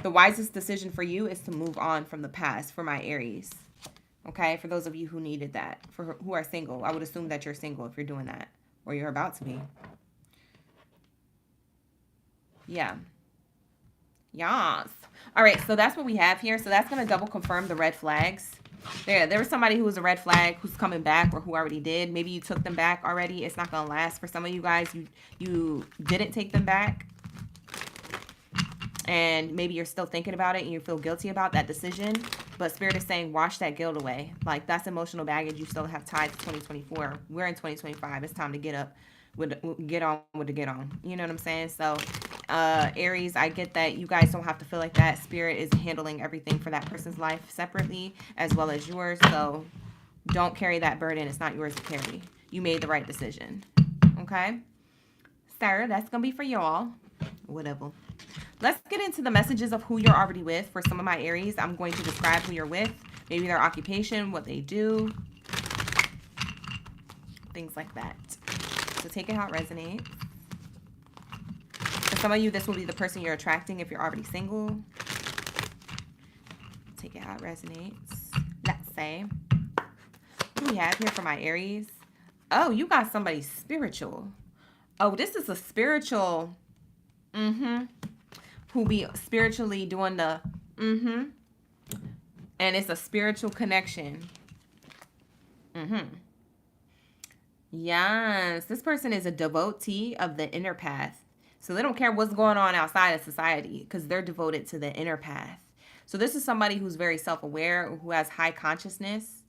The wisest decision for you is to move on from the past for my Aries. Okay? For those of you who needed that. For who are single. I would assume that you're single if you're doing that. Or you're about to be. Yeah. Yes. All right, so that's what we have here. So that's going to double confirm the red flags. There was somebody who was a red flag who's coming back or who already did. Maybe you took them back already. It's not going to last. For some of you guys, you didn't take them back. And maybe you're still thinking about it and you feel guilty about that decision. But Spirit is saying wash that guilt away. Like, that's emotional baggage you still have tied to 2024. We're in 2025. It's time to get up. Get on with the get on. You know what I'm saying? So Aries, I get that you guys don't have to feel like that. Spirit is handling everything for that person's life separately as well as yours. So don't carry that burden. It's not yours to carry. You made the right decision. Okay? Sarah, that's going to be for y'all. Whatever. Let's get into the messages of who you're already with. For some of my Aries, I'm going to describe who you're with. Maybe their occupation, what they do. Things like that. So take it how it resonates. For some of you, this will be the person you're attracting if you're already single. Take it how it resonates. Let's say. What do we have here for my Aries? Oh, you got somebody spiritual. Oh, this is a spiritual. Who be spiritually doing the. And it's a spiritual connection. Yes, this person is a devotee of the inner path. So they don't care what's going on outside of society because they're devoted to the inner path. So this is somebody who's very self-aware, who has high consciousness.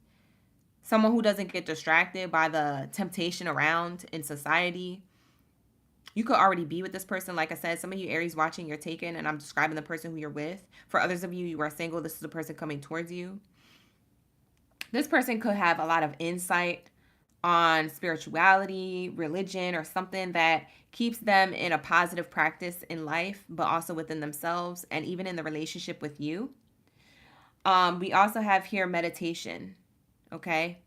Someone who doesn't get distracted by the temptation around in society. You could already be with this person. Like I said, some of you Aries watching, you're taken, and I'm describing the person who you're with. For others of you, you are single. This is the person coming towards you. This person could have a lot of insight on spirituality, religion, or something that keeps them in a positive practice in life, but also within themselves and even in the relationship with you. We also have here meditation, okay?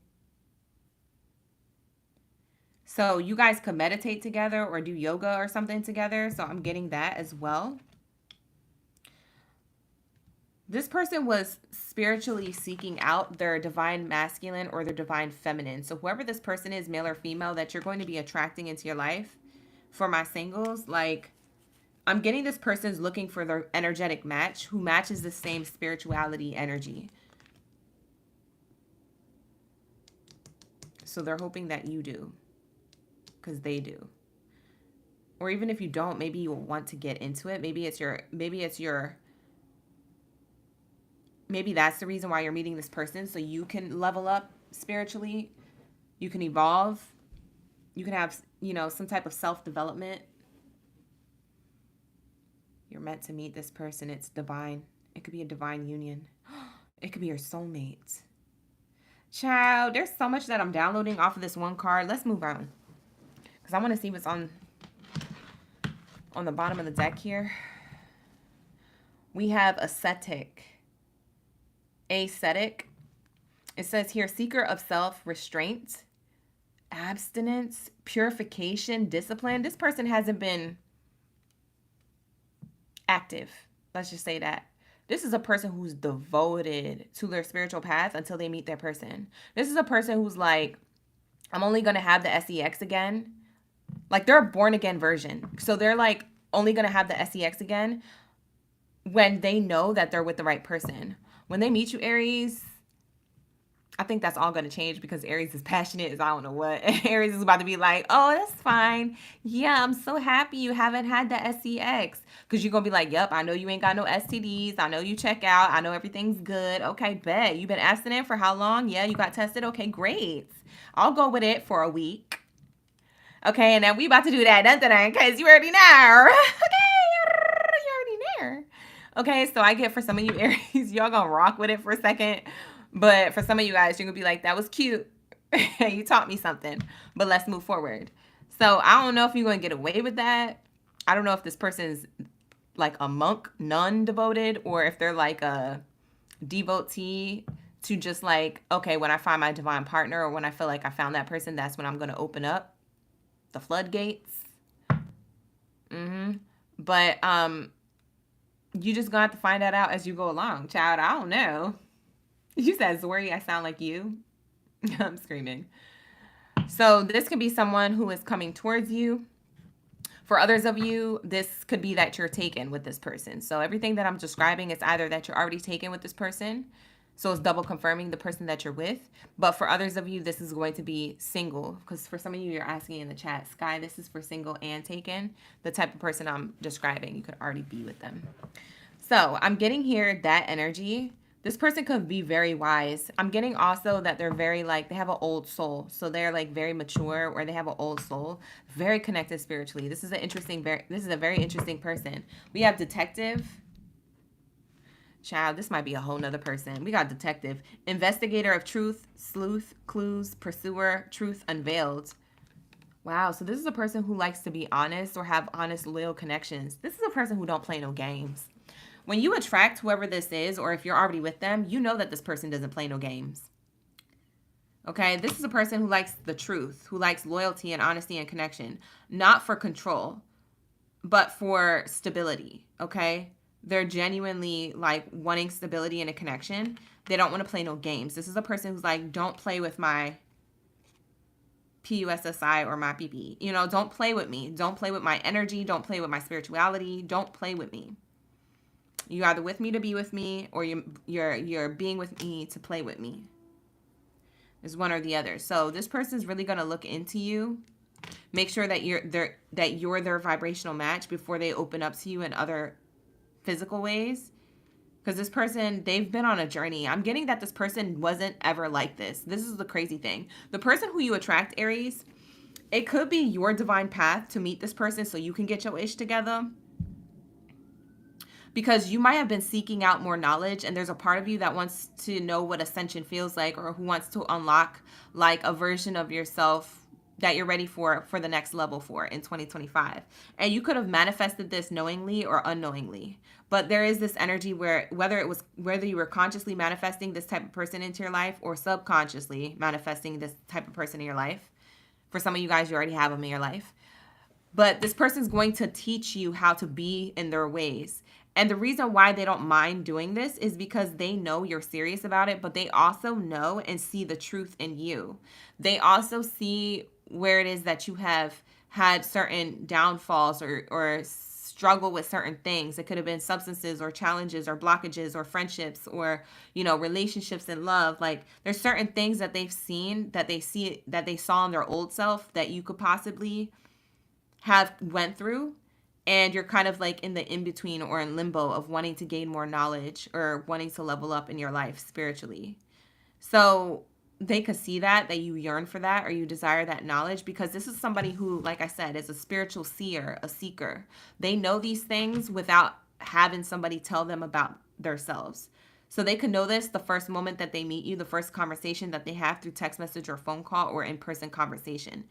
So you guys could meditate together or do yoga or something together. So I'm getting that as well. This person was spiritually seeking out their divine masculine or their divine feminine. So whoever this person is, male or female, that you're going to be attracting into your life, for my singles, like, I'm getting this person's looking for their energetic match who matches the same spirituality energy. So they're hoping that you do, because they do. Or even if you don't, maybe you'll want to get into it. Maybe that's the reason why you're meeting this person, so you can level up spiritually. You can evolve. You can have, some type of self-development. You're meant to meet this person. It's divine. It could be a divine union. It could be your soulmate. Child, there's so much that I'm downloading off of this one card. Let's move on, because I want to see what's on the bottom of the deck here. We have ascetic. Ascetic. It says here, seeker of self-restraint, abstinence, purification, discipline. This person hasn't been active. Let's just say that. This is a person who's devoted to their spiritual path until they meet their person. This is a person who's like, I'm only going to have the SEX again. Like, they're a born again version. So they're like only going to have the SEX again when they know that they're with the right person. When they meet you, Aries, I think that's all going to change because Aries is passionate as I don't know what. Aries is about to be like, oh, that's fine. Yeah, I'm so happy you haven't had the SEX. Because you're going to be like, yep, I know you ain't got no STDs. I know you check out. I know everything's good. Okay, bet. You've been abstinent for how long? Yeah, you got tested. Okay, great. I'll go with it for a week. Okay, and then we about to do that because you already know. Okay, you already know. Okay, so I get for some of you Aries, y'all gonna rock with it for a second. But for some of you guys, you're gonna be like, that was cute. You taught me something. But let's move forward. So I don't know if you're gonna get away with that. I don't know if this person's like a monk, nun devoted, or if they're like a devotee to just like, okay, when I find my divine partner or when I feel like I found that person, that's when I'm gonna open up the floodgates. But you just gonna have to find that out as you go along, child. I don't know. You said, Zori, I sound like you. I'm screaming. So this could be someone who is coming towards you. For others of you, this could be that you're taken with this person. So everything that I'm describing is either that you're already taken with this person, so it's double confirming the person that you're with. But for others of you, this is going to be single. Because for some of you, you're asking in the chat, Sky, this is for single and taken. The type of person I'm describing, you could already be with them. So I'm getting here that energy. This person could be very wise. I'm getting also that they're very like, they have an old soul. So they're like very mature or they have an old soul. Very connected spiritually. This is an interesting, this is a very interesting person. We have detective. Child, this might be a whole nother person. We got detective, investigator of truth, sleuth, clues, pursuer, truth unveiled. Wow, so this is a person who likes to be honest or have honest, loyal connections. This is a person who don't play no games. When you attract whoever this is, or if you're already with them, you know that this person doesn't play no games. Okay, this is a person who likes the truth, who likes loyalty and honesty and connection, not for control, but for stability, okay? They're genuinely like wanting stability and a connection. They don't want to play no games. This is a person who's like, don't play with my PUSSI or my PP. You know, don't play with me. Don't play with my energy. Don't play with my spirituality. Don't play with me. You're either with me to be with me, or you're being with me to play with me. There's one or the other. So this person's really going to look into you. Make sure that you're their vibrational match before they open up to you in other physical ways. Because this person, they've been on a journey. I'm getting that this person wasn't ever like this. This is the crazy thing. The person who you attract, Aries, it could be your divine path to meet this person so you can get your ish together. Because you might have been seeking out more knowledge, and there's a part of you that wants to know what ascension feels like, or who wants to unlock like a version of yourself that you're ready for the next level for in 2025. And you could have manifested this knowingly or unknowingly. But there is this energy where whether you were consciously manifesting this type of person into your life or subconsciously manifesting this type of person in your life. For some of you guys, you already have them in your life. But this person's going to teach you how to be in their ways. And the reason why they don't mind doing this is because they know you're serious about it, but they also know and see the truth in you. They also see where it is that you have had certain downfalls or struggle with certain things. It could have been substances or challenges or blockages or friendships or, you know, relationships and love. Like there's certain things that they've seen that they saw in their old self that you could possibly have went through. And you're kind of like in the in-between or in limbo of wanting to gain more knowledge or wanting to level up in your life spiritually. So they could see that you yearn for that or you desire that knowledge, because this is somebody who, like I said, is a spiritual seer, a seeker. They know these things without having somebody tell them about themselves. So they can know this the first moment that they meet you, the first conversation that they have through text message or phone call or in-person conversation.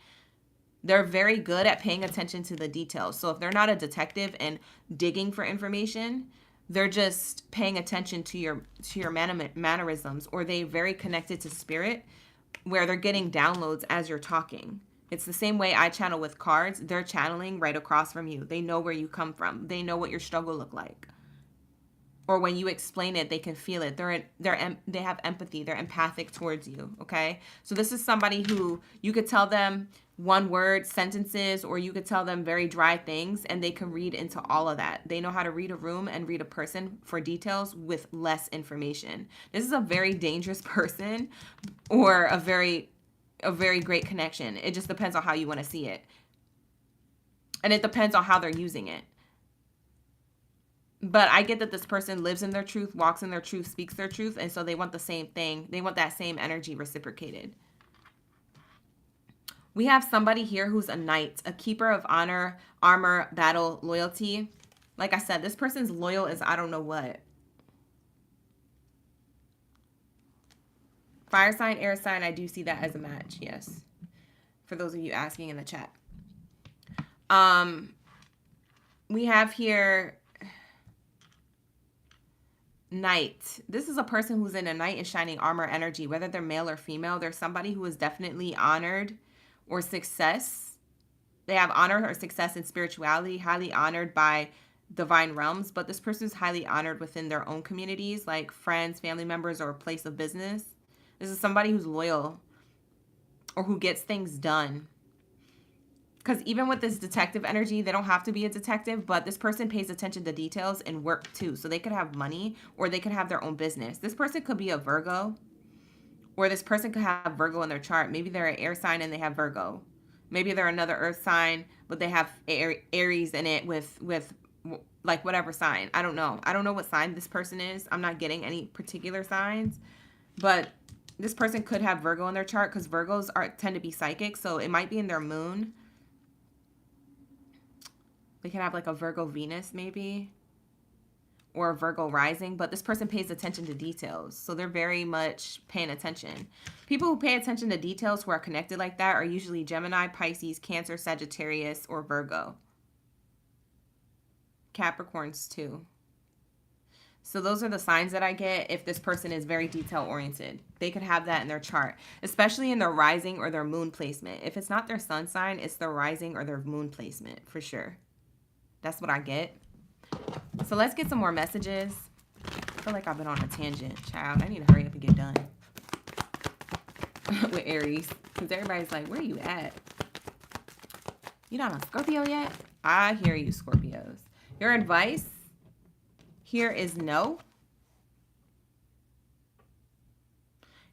They're very good at paying attention to the details. So if they're not a detective and digging for information, they're just paying attention to your mannerisms, or they're very connected to spirit where they're getting downloads as you're talking. It's the same way I channel with cards. They're channeling right across from you. They know where you come from. They know what your struggle looked like. or when you explain it, they can feel it. They have empathy. They're empathic towards you, okay? So this is somebody who you could tell them one word sentences, or you could tell them very dry things, and they can read into all of that. They know how to read a room and read a person for details with less information. This is a very dangerous person, or a very great connection. It just depends on how you want to see it. And it depends on how they're using it. But I get that this person lives in their truth, walks in their truth, speaks their truth, and so they want the same thing. They want that same energy reciprocated. We have somebody here who's a knight, a keeper of honor, armor, battle, loyalty. Like I said, this person's loyal as I don't know what. Fire sign, air sign, I do see that as a match, yes. For those of you asking in the chat. We have here knight. This is a person who's in a knight in shining armor energy, whether they're male or female. They're somebody who is definitely honored or success. They have honor or success in spirituality, highly honored by divine realms, but this person is highly honored within their own communities, like friends, family members, or a place of business. This is somebody who's loyal or who gets things done. Because even with this detective energy, they don't have to be a detective, but this person pays attention to details and work too. So they could have money, or they could have their own business. This person could be a Virgo, or this person could have Virgo in their chart. Maybe they're an air sign and they have Virgo. Maybe they're another earth sign, but they have Aries in it with like whatever sign. I don't know. I don't know what sign this person is. I'm not getting any particular signs, but this person could have Virgo in their chart, because Virgos tend to be psychic. So it might be in their moon. They can have like a Virgo Venus maybe, or a Virgo rising, but this person pays attention to details. So they're very much paying attention. People who pay attention to details who are connected like that are usually Gemini, Pisces, Cancer, Sagittarius, or Virgo. Capricorns too. So those are the signs that I get if this person is very detail oriented. They could have that in their chart, especially in their rising or their moon placement. If it's not their sun sign, it's their rising or their moon placement for sure. That's what I get. So let's get some more messages. I feel like I've been on a tangent, child. I need to hurry up and get done with Aries, because everybody's like, where are you at? You not on Scorpio yet? I hear you, Scorpios. Your advice here is no.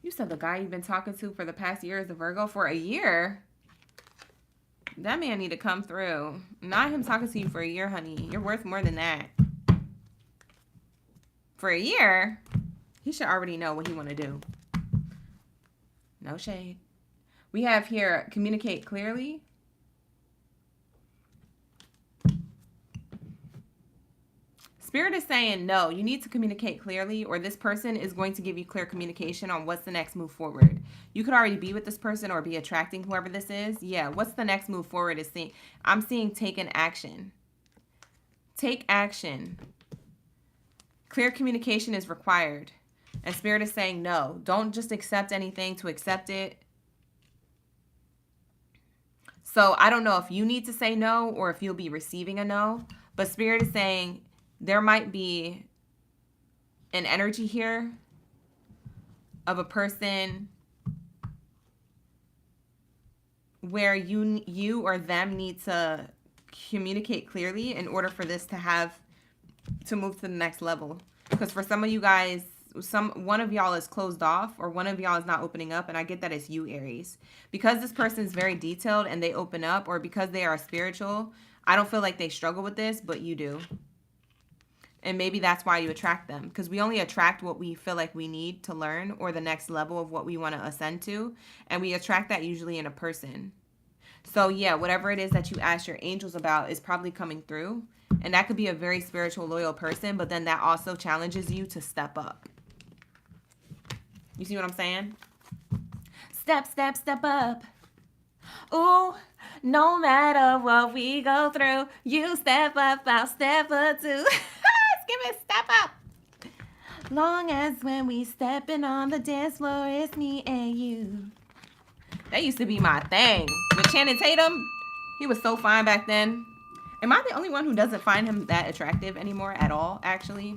You said the guy you've been talking to for the past year is a Virgo. For a year? That man need to come through. Not him talking to you for a year, honey. You're worth more than that. For a year, he should already know what he want to do. No shade. We have here, communicate clearly. Spirit is saying, no, you need to communicate clearly, or this person is going to give you clear communication on what's the next move forward. You could already be with this person or be attracting whoever this is. Yeah, what's the next move forward is seeing. I'm seeing taken action. Take action. Clear communication is required. And Spirit is saying, no, don't just accept anything to accept it. So I don't know if you need to say no or if you'll be receiving a no, but Spirit is saying, there might be an energy here of a person where you or them need to communicate clearly in order for this to move to the next level. Because for some of you guys, one of y'all is closed off, or one of y'all is not opening up, and I get that it's you, Aries. Because this person is very detailed and they open up, or because they are spiritual, I don't feel like they struggle with this, but you do. And maybe that's why you attract them, because we only attract what we feel like we need to learn, or the next level of what we want to ascend to. And we attract that usually in a person. So yeah, whatever it is that you ask your angels about is probably coming through. And that could be a very spiritual, loyal person, but then that also challenges you to step up. You see what I'm saying? Step, step, step up. Ooh, no matter what we go through, you step up, I'll step up too. Give it step up. Long as when we stepping on the dance floor, it's me and you. That used to be my thing. With Channing Tatum, he was so fine back then. Am I the only one who doesn't find him that attractive anymore at all, actually?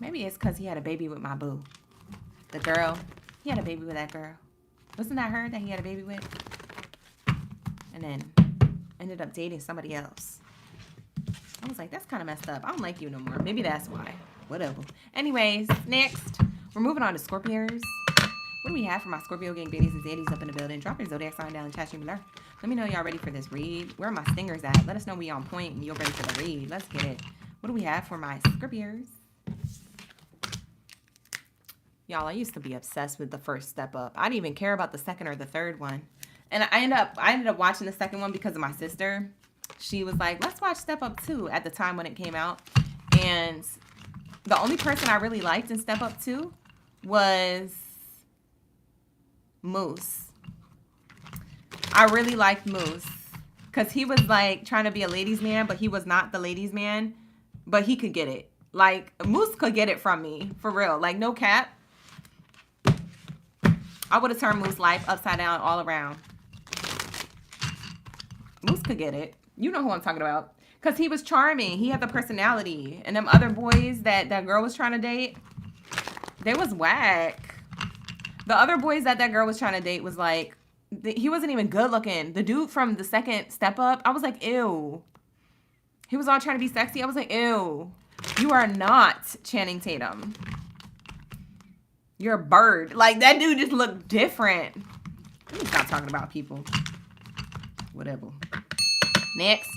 Maybe it's because he had a baby with my boo. The girl. He had a baby with that girl. Wasn't that her that he had a baby with? And then ended up dating somebody else. I was like, that's kind of messed up. I don't like you no more. Maybe that's why. Whatever. Anyways, next. We're moving on to Scorpios. What do we have for my Scorpio gang baddies and zaddies up in the building? Drop your Zodiac sign down in the chat stream below. Let me know y'all ready for this read. Where are my stingers at? Let us know we on point and you're ready for the read. Let's get it. What do we have for my Scorpios? Y'all, I used to be obsessed with the first step up. I didn't even care about the second or the third one. And I ended up watching the second one because of my sister. She was like, let's watch Step Up 2 at the time when it came out. And the only person I really liked in Step Up 2 was Moose. I really liked Moose. Because he was like trying to be a ladies' man, but he was not the ladies' man. But he could get it. Like, Moose could get it from me. For real. Like, no cap. I would have turned Moose's life upside down all around. Moose could get it. You know who I'm talking about. Because he was charming. He had the personality. And them other boys that girl was trying to date, they was whack. The other boys that girl was trying to date was like, he wasn't even good looking. The dude from the second Step Up, I was like, ew. He was all trying to be sexy. I was like, ew. You are not Channing Tatum. You're a bird. Like, that dude just looked different. Let me stop talking about people. Whatever. Next.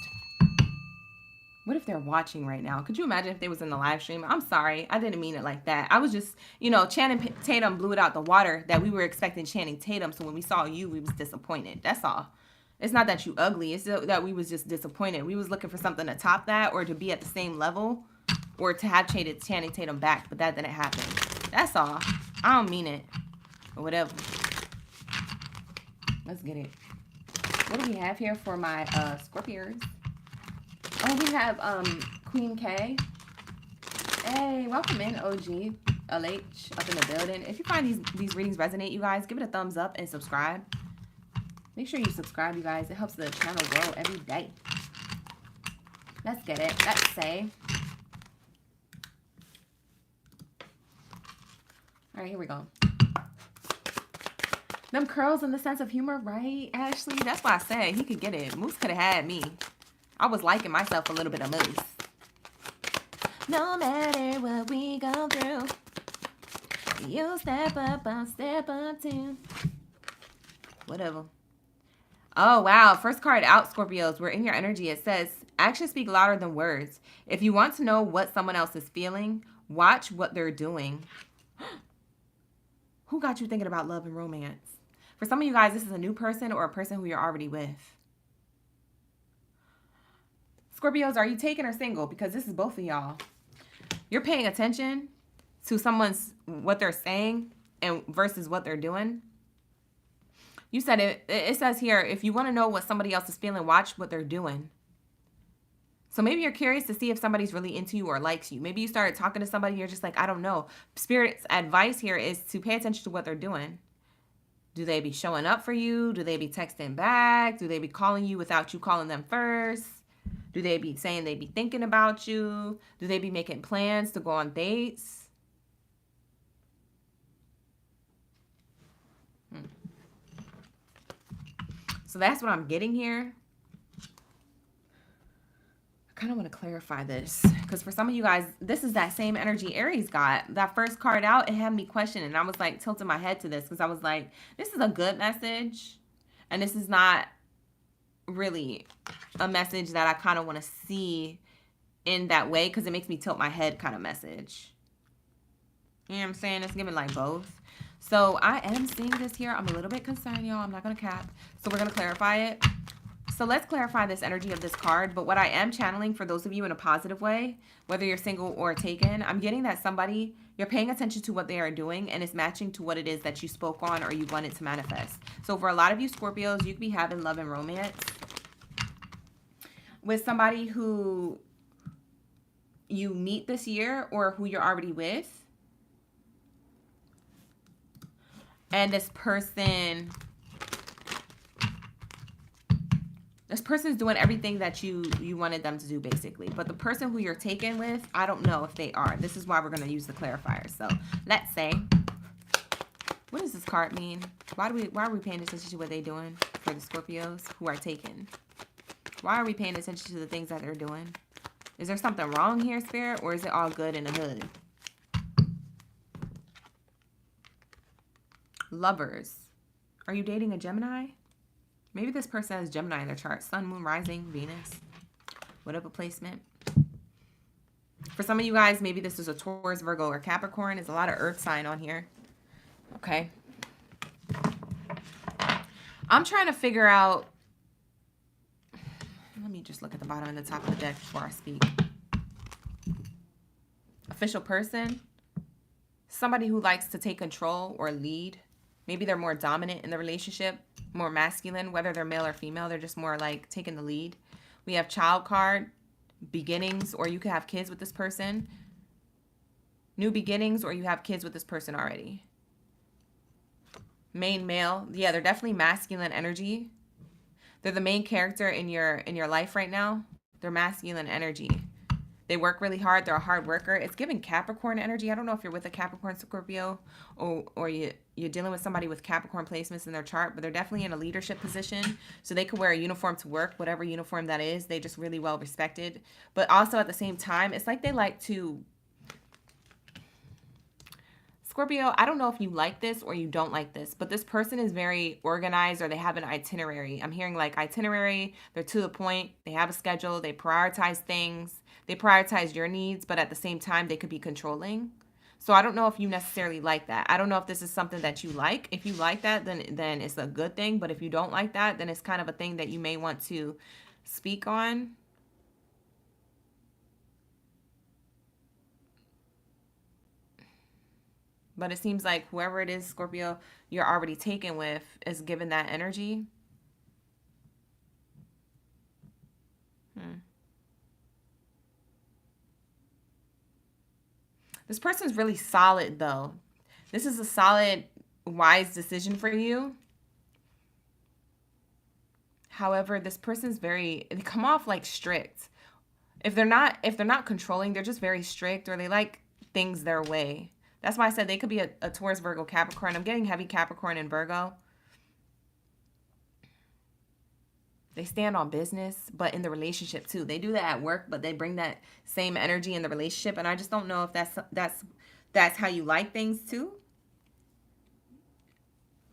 What if they're watching right now? Could you imagine if they was in the live stream? I'm sorry. I didn't mean it like that. I was just, you know, Channing Tatum blew it out the water that we were expecting Channing Tatum. So when we saw you, we was disappointed. That's all. It's not that you ugly. It's that we was just disappointed. We was looking for something to top that or to be at the same level or to have Channing Tatum back. But that didn't happen. That's all. I don't mean it. Or whatever. Let's get it. What do we have here for my Scorpios? Oh, we have Queen K. Hey, welcome in, OG. LH up in the building. If you find these readings resonate, you guys, give it a thumbs up and subscribe. Make sure you subscribe, you guys. It helps the channel grow every day. Let's get it. Let's say. All right, here we go. Them curls and the sense of humor, right, Ashley? That's why I said he could get it. Moose could have had me. I was liking myself a little bit of Moose. No matter what we go through, you step up, I'll step up too. Whatever. Oh, wow. First card out, Scorpios. We're in your energy. It says, actions speak louder than words. If you want to know what someone else is feeling, watch what they're doing. Who got you thinking about love and romance? For some of you guys, this is a new person or a person who you're already with. Scorpios, are you taken or single? Because this is both of y'all. You're paying attention to what they're saying and versus what they're doing. You said it says here, if you want to know what somebody else is feeling, watch what they're doing. So maybe you're curious to see if somebody's really into you or likes you. Maybe you started talking to somebody, you're just like, I don't know. Spirit's advice here is to pay attention to what they're doing. Do they be showing up for you? Do they be texting back? Do they be calling you without you calling them first? Do they be saying they be thinking about you? Do they be making plans to go on dates? So that's what I'm getting here. I kind of want to clarify this because for some of you guys, this is that same energy Aries got. That first card out, it had me questioning. And I was like tilting my head to this because I was like, this is a good message. And this is not really a message that I kind of want to see in that way because it makes me tilt my head kind of message. You know what I'm saying? It's giving like both. So I am seeing this here. I'm a little bit concerned, y'all. I'm not going to cap. So we're going to clarify it. So let's clarify this energy of this card. But what I am channeling for those of you in a positive way, whether you're single or taken, I'm getting that somebody, you're paying attention to what they are doing and it's matching to what it is that you spoke on or you wanted to manifest. So for a lot of you Scorpios, you could be having love and romance with somebody who you meet this year or who you're already with. And this person This person's doing everything that you wanted them to do, basically. But the person who you're taken with, I don't know if they are. This is why we're going to use the clarifier. So let's say, what does this card mean? Why are we paying attention to what they're doing for the Scorpios who are taken? Why are we paying attention to the things that they're doing? Is there something wrong here, Spirit? Or is it all good in the hood? Lovers. Are you dating a Gemini? Maybe this person has Gemini in their chart. Sun, Moon, Rising, Venus. Whatever placement. For some of you guys, maybe this is a Taurus, Virgo, or Capricorn. There's a lot of earth sign on here. Okay. I'm trying to figure out. Let me just look at the bottom and the top of the deck before I speak. Official person. Somebody who likes to take control or lead. Maybe they're more dominant in the relationship, more masculine, whether they're male or female. They're just more like taking the lead. We have child card, beginnings, or you could have kids with this person. New beginnings, or you have kids with this person already. Main male. Yeah, they're definitely masculine energy. They're the main character in your life right now. They're masculine energy. They work really hard. They're a hard worker. It's giving Capricorn energy. I don't know if you're with a Capricorn Scorpio or you're dealing with somebody with Capricorn placements in their chart, but they're definitely in a leadership position. So they could wear a uniform to work, whatever uniform that is. They just really well respected. But also at the same time, it's like they like to... Scorpio, I don't know if you like this or you don't like this, but this person is very organized or they have an itinerary. I'm hearing like itinerary. They're to the point. They have a schedule. They prioritize things. They prioritize your needs, but at the same time, they could be controlling. So I don't know if you necessarily like that. I don't know if this is something that you like. If you like that, then it's a good thing. But if you don't like that, then it's kind of a thing that you may want to speak on. But it seems like whoever it is, Scorpio, you're already taken with is given that energy. This person's really solid, though. This is a solid, wise decision for you. However, this person's they come off like strict. If they're not controlling, they're just very strict, or they like things their way. That's why I said they could be a Taurus, Virgo, Capricorn. I'm getting heavy Capricorn and Virgo. They stand on business, but in the relationship too. They do that at work, but they bring that same energy in the relationship. And I just don't know if that's how you like things too.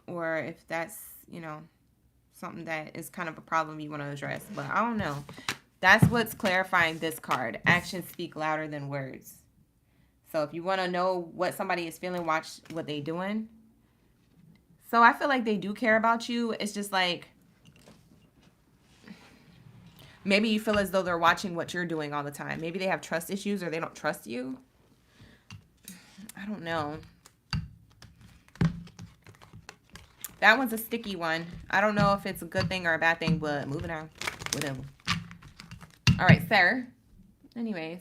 Or if that's, something that is kind of a problem you want to address. But I don't know. That's what's clarifying this card. Actions speak louder than words. So if you want to know what somebody is feeling, watch what they're doing. So I feel like they do care about you. It's just like, maybe you feel as though they're watching what you're doing all the time. Maybe they have trust issues or they don't trust you. I don't know. That one's a sticky one. I don't know if it's a good thing or a bad thing, but moving on. Whatever. All right, sir. Anyways.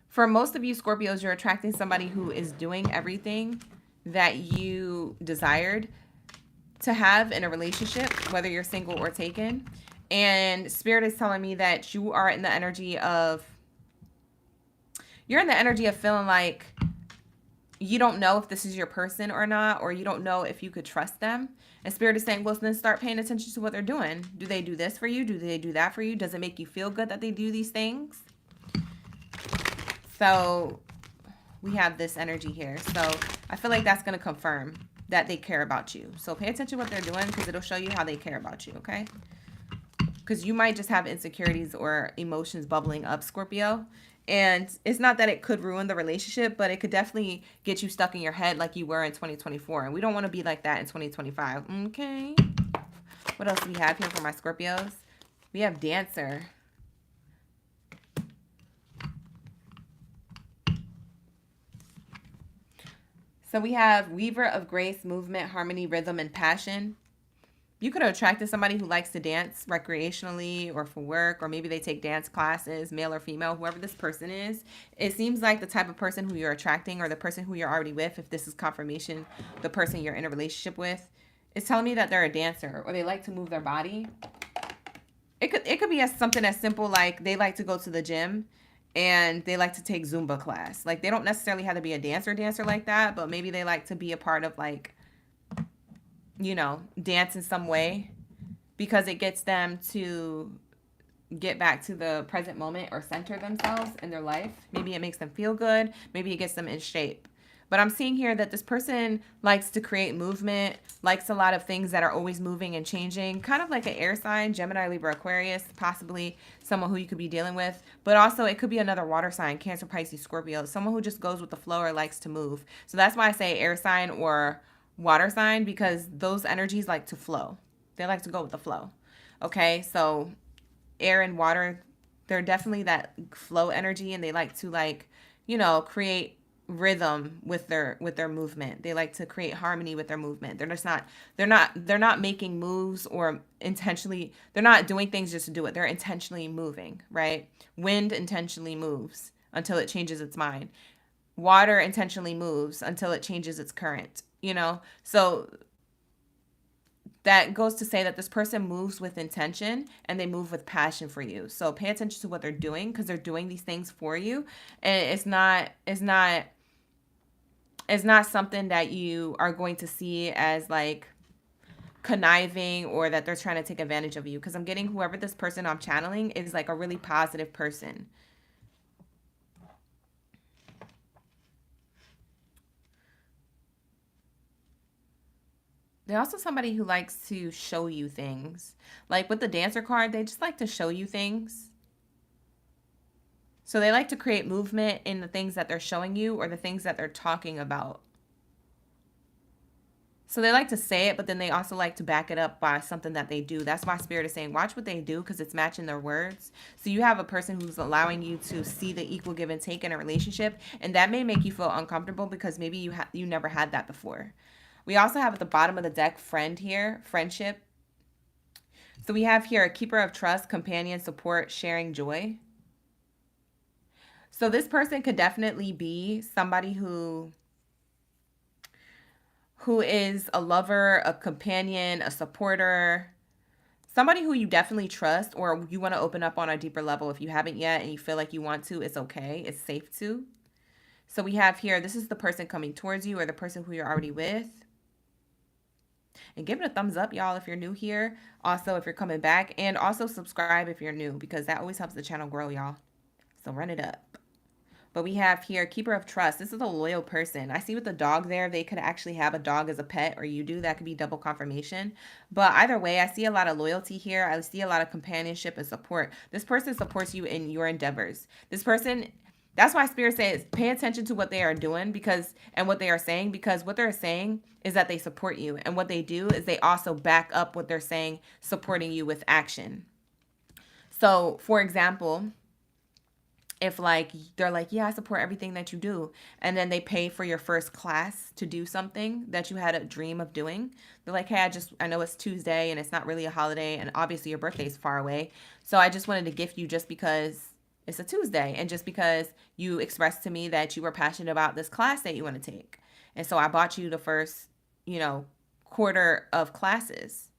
For most of you Scorpios, you're attracting somebody who is doing everything that you desired to have in a relationship, whether you're single or taken. And Spirit is telling me that you are in the energy of, feeling like you don't know if this is your person or not, or you don't know if you could trust them. And Spirit is saying, well, then start paying attention to what they're doing. Do they do this for you? Do they do that for you? Does it make you feel good that they do these things? So we have this energy here. So I feel like that's going to confirm that they care about you. So pay attention to what they're doing, because it'll show you how they care about you, okay? Because you might just have insecurities or emotions bubbling up, Scorpio. And it's not that it could ruin the relationship, but it could definitely get you stuck in your head like you were in 2024. And we don't want to be like that in 2025. Okay. What else do we have here for my Scorpios? We have Dancer. So we have Weaver of Grace, Movement, Harmony, Rhythm, and Passion. You could have attracted somebody who likes to dance recreationally or for work, or maybe they take dance classes, male or female, whoever this person is. It seems like the type of person who you're attracting, or the person who you're already with, if this is confirmation, the person you're in a relationship with, is telling me that they're a dancer or they like to move their body. it could be as something as simple like they like to go to the gym and they like to take Zumba class. Like they don't necessarily have to be a dancer like that, but maybe they like to be a part of like, you know, dance in some way because it gets them to get back to the present moment or center themselves in their life. Maybe it makes them feel good. Maybe it gets them in shape. But I'm seeing here that this person likes to create movement, likes a lot of things that are always moving and changing, kind of like an air sign, Gemini, Libra, Aquarius, possibly someone who you could be dealing with. But also it could be another water sign, Cancer, Pisces, Scorpio, someone who just goes with the flow or likes to move. So that's why I say air sign or water sign, because those energies like to flow. They like to go with the flow. Okay, so air and water, they're definitely that flow energy, and they like to, like, you know, create rhythm with their movement. They like to create harmony with their movement. They're not making moves or intentionally, they're not doing things just to do it. They're intentionally moving, right? Wind intentionally moves until it changes its mind. Water intentionally moves until it changes its current, you know? So that goes to say that this person moves with intention and they move with passion for you. So pay attention to what they're doing, because they're doing these things for you. And it's not something that you are going to see as like conniving or that they're trying to take advantage of you. Because I'm getting whoever this person I'm channeling is like a really positive person. They're also somebody who likes to show you things. Like with the Dancer card, they just like to show you things. So they like to create movement in the things that they're showing you or the things that they're talking about. So they like to say it, but then they also like to back it up by something that they do. That's why Spirit is saying, watch what they do, because it's matching their words. So you have a person who's allowing you to see the equal give and take in a relationship, and that may make you feel uncomfortable because maybe you never had that before. We also have at the bottom of the deck, friend here, friendship. So we have here a keeper of trust, companion, support, sharing joy. So this person could definitely be somebody who is a lover, a companion, a supporter, somebody who you definitely trust or you want to open up on a deeper level. If you haven't yet and you feel like you want to, it's okay. It's safe to. So we have here, this is the person coming towards you or the person who you're already with. And give it a thumbs up, y'all, if you're new here. Also, if you're coming back. And also subscribe if you're new, because that always helps the channel grow, y'all. So run it up. But we have here, keeper of trust. This is a loyal person. I see with the dog there, they could actually have a dog as a pet, or you do. That could be double confirmation. But either way, I see a lot of loyalty here. I see a lot of companionship and support. This person supports you in your endeavors. This person... That's why Spirit says pay attention to what they are doing and what they are saying, because what they're saying is that they support you. And what they do is they also back up what they're saying, supporting you with action. So, for example, if like they're like, yeah, I support everything that you do, and then they pay for your first class to do something that you had a dream of doing. They're like, hey, I know it's Tuesday and it's not really a holiday, and obviously your birthday is far away. So I just wanted to gift you just because it's a Tuesday, and just because you expressed to me that you were passionate about this class that you want to take. And so I bought you the first, quarter of classes.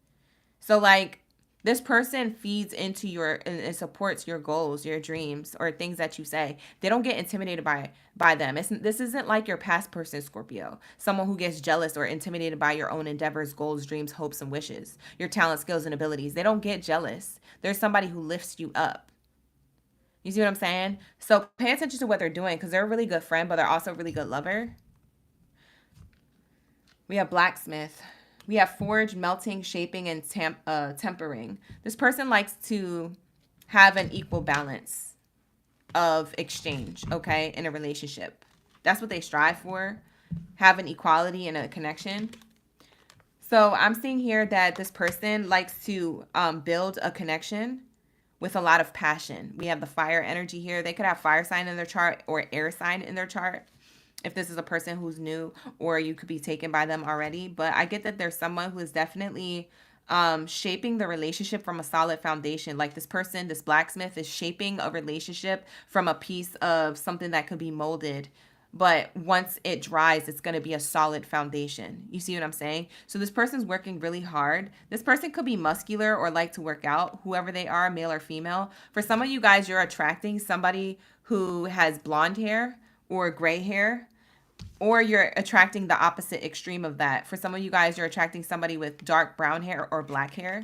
So like this person feeds into your and supports your goals, your dreams, or things that you say. They don't get intimidated by them. This isn't like your past person, Scorpio. Someone who gets jealous or intimidated by your own endeavors, goals, dreams, hopes, and wishes. Your talent, skills, and abilities. They don't get jealous. There's somebody who lifts you up. You see what I'm saying? So pay attention to what they're doing, because they're a really good friend, but they're also a really good lover. We have blacksmith. We have forge, melting, shaping, and tempering. This person likes to have an equal balance of exchange, okay, in a relationship. That's what they strive for, have an equality and a connection. So I'm seeing here that this person likes to build a connection with a lot of passion. We have the fire energy here. They could have fire sign in their chart or air sign in their chart if this is a person who's new, or you could be taken by them already. But I get that there's someone who is definitely shaping the relationship from a solid foundation. Like this person, this blacksmith, is shaping a relationship from a piece of something that could be molded but once it dries, it's going to be a solid foundation. You see what I'm saying? So this person's working really hard. This person could be muscular or like to work out, whoever they are, male or female. For some of you guys, you're attracting somebody who has blonde hair or gray hair, or you're attracting the opposite extreme of that. For some of you guys, you're attracting somebody with dark brown hair or black hair.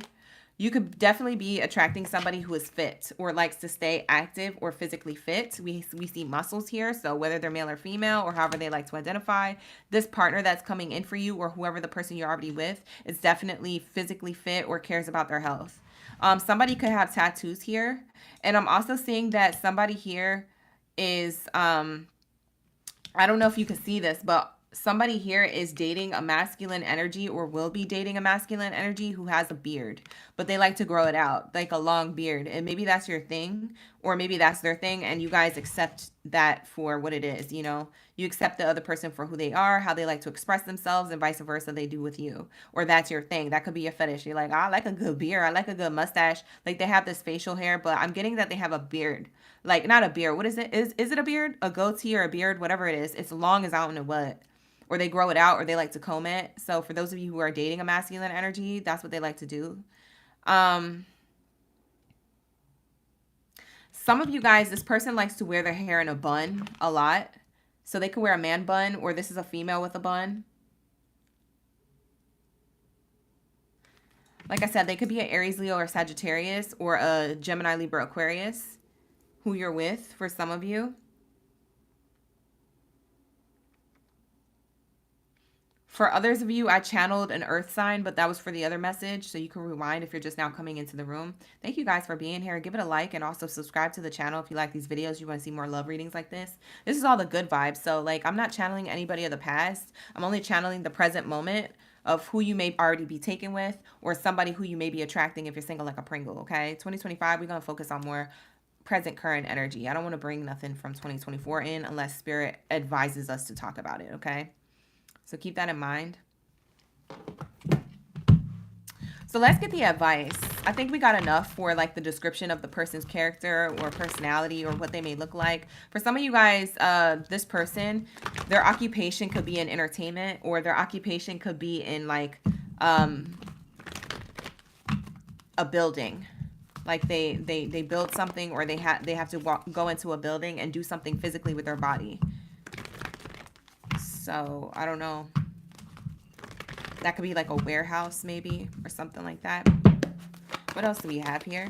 You could definitely be attracting somebody who is fit or likes to stay active or physically fit. We see muscles here. So whether they're male or female or however they like to identify, this partner that's coming in for you or whoever the person you're already with is definitely physically fit or cares about their health. Somebody could have tattoos here. And I'm also seeing that somebody here is, I don't know if you can see this, but somebody here is dating a masculine energy or will be dating a masculine energy who has a beard, but they like to grow it out, like a long beard. And maybe that's your thing, or maybe that's their thing, and you guys accept that for what it is. You know, you accept the other person for who they are, how they like to express themselves, and vice versa they do with you. Or that's your thing. That could be a fetish. You're like, oh, I like a good beard, I like a good mustache. Like they have this facial hair, but I'm getting that they have a beard. Like, not a beard, what is it? Is it a beard, a goatee, or a beard, whatever it is? It's long as I don't know what. Or they grow it out, or they like to comb it. So for those of you who are dating a masculine energy, that's what they like to do. Some of you guys, this person likes to wear their hair in a bun a lot. So they could wear a man bun, or this is a female with a bun. Like I said, they could be an Aries, Leo, or Sagittarius, or a Gemini, Libra, Aquarius, who you're with for some of you. For others of you, I channeled an earth sign, but that was for the other message. So you can rewind if you're just now coming into the room. Thank you guys for being here. Give it a like and also subscribe to the channel if you like these videos. You want to see more love readings like this. This is all the good vibes. So like, I'm not channeling anybody of the past. I'm only channeling the present moment of who you may already be taken with, or somebody who you may be attracting if you're single like a Pringle, okay? 2025, we're going to focus on more present current energy. I don't want to bring nothing from 2024 in unless Spirit advises us to talk about it, okay? So keep that in mind. So let's get the advice. I think we got enough for like the description of the person's character or personality or what they may look like. For some of you guys, this person, their occupation could be in entertainment, or their occupation could be in like a building. Like they build something, or they have to go into a building and do something physically with their body. So I don't know. That could be like a warehouse maybe, or something like that. What else do we have here?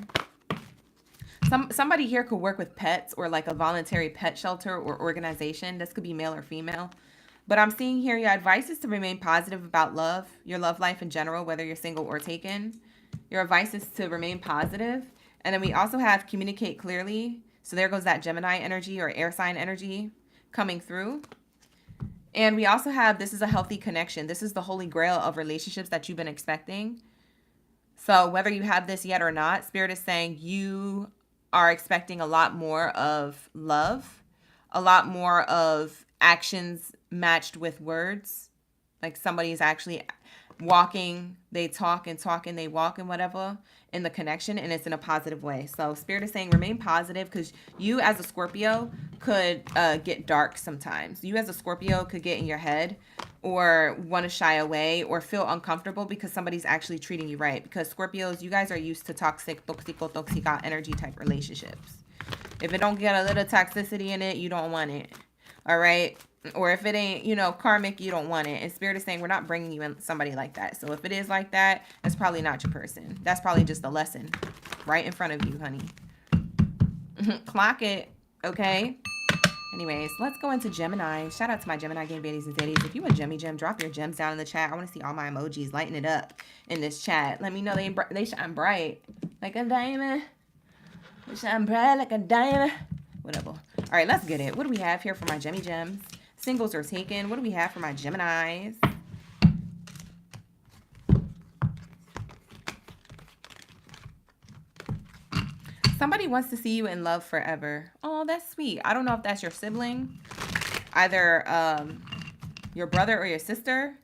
Somebody here could work with pets, or like a voluntary pet shelter or organization. This could be male or female. But I'm seeing here your advice is to remain positive about love, your love life in general, whether you're single or taken. Your advice is to remain positive. And then we also have communicate clearly. So there goes that Gemini energy or air sign energy coming through. And we also have, this is a healthy connection. This is the holy grail of relationships that you've been expecting. So whether you have this yet or not, Spirit is saying you are expecting a lot more of love, a lot more of actions matched with words. Like somebody's actually walking, they talk and they walk and whatever in the connection, and it's in a positive way. So Spirit is saying remain positive, because you as a Scorpio could get dark sometimes. You as a Scorpio could get in your head or want to shy away or feel uncomfortable because somebody's actually treating you right. Because Scorpios, you guys are used to toxic, toxica energy type relationships. If it don't get a little toxicity in it, you don't want it. All right? Or if it ain't, you know, karmic, you don't want it. And Spirit is saying we're not bringing you in somebody like that. So if it is like that, that's probably not your person. That's probably just a lesson right in front of you, honey. Clock it, okay? Anyways, let's go into Gemini. Shout out to my Gemini gang baddies and zaddies. If you a Gemmy gem, drop your gems down in the chat. I want to see all my emojis lighting it up in this chat. Let me know they shine bright like a diamond. They shine bright like a diamond. Whatever. All right, let's get it. What do we have here for my Gemmy gems? Singles are taken. What do we have for my Geminis? Somebody wants to see you in love forever. Oh, that's sweet. I don't know if that's your sibling, either your brother or your sister,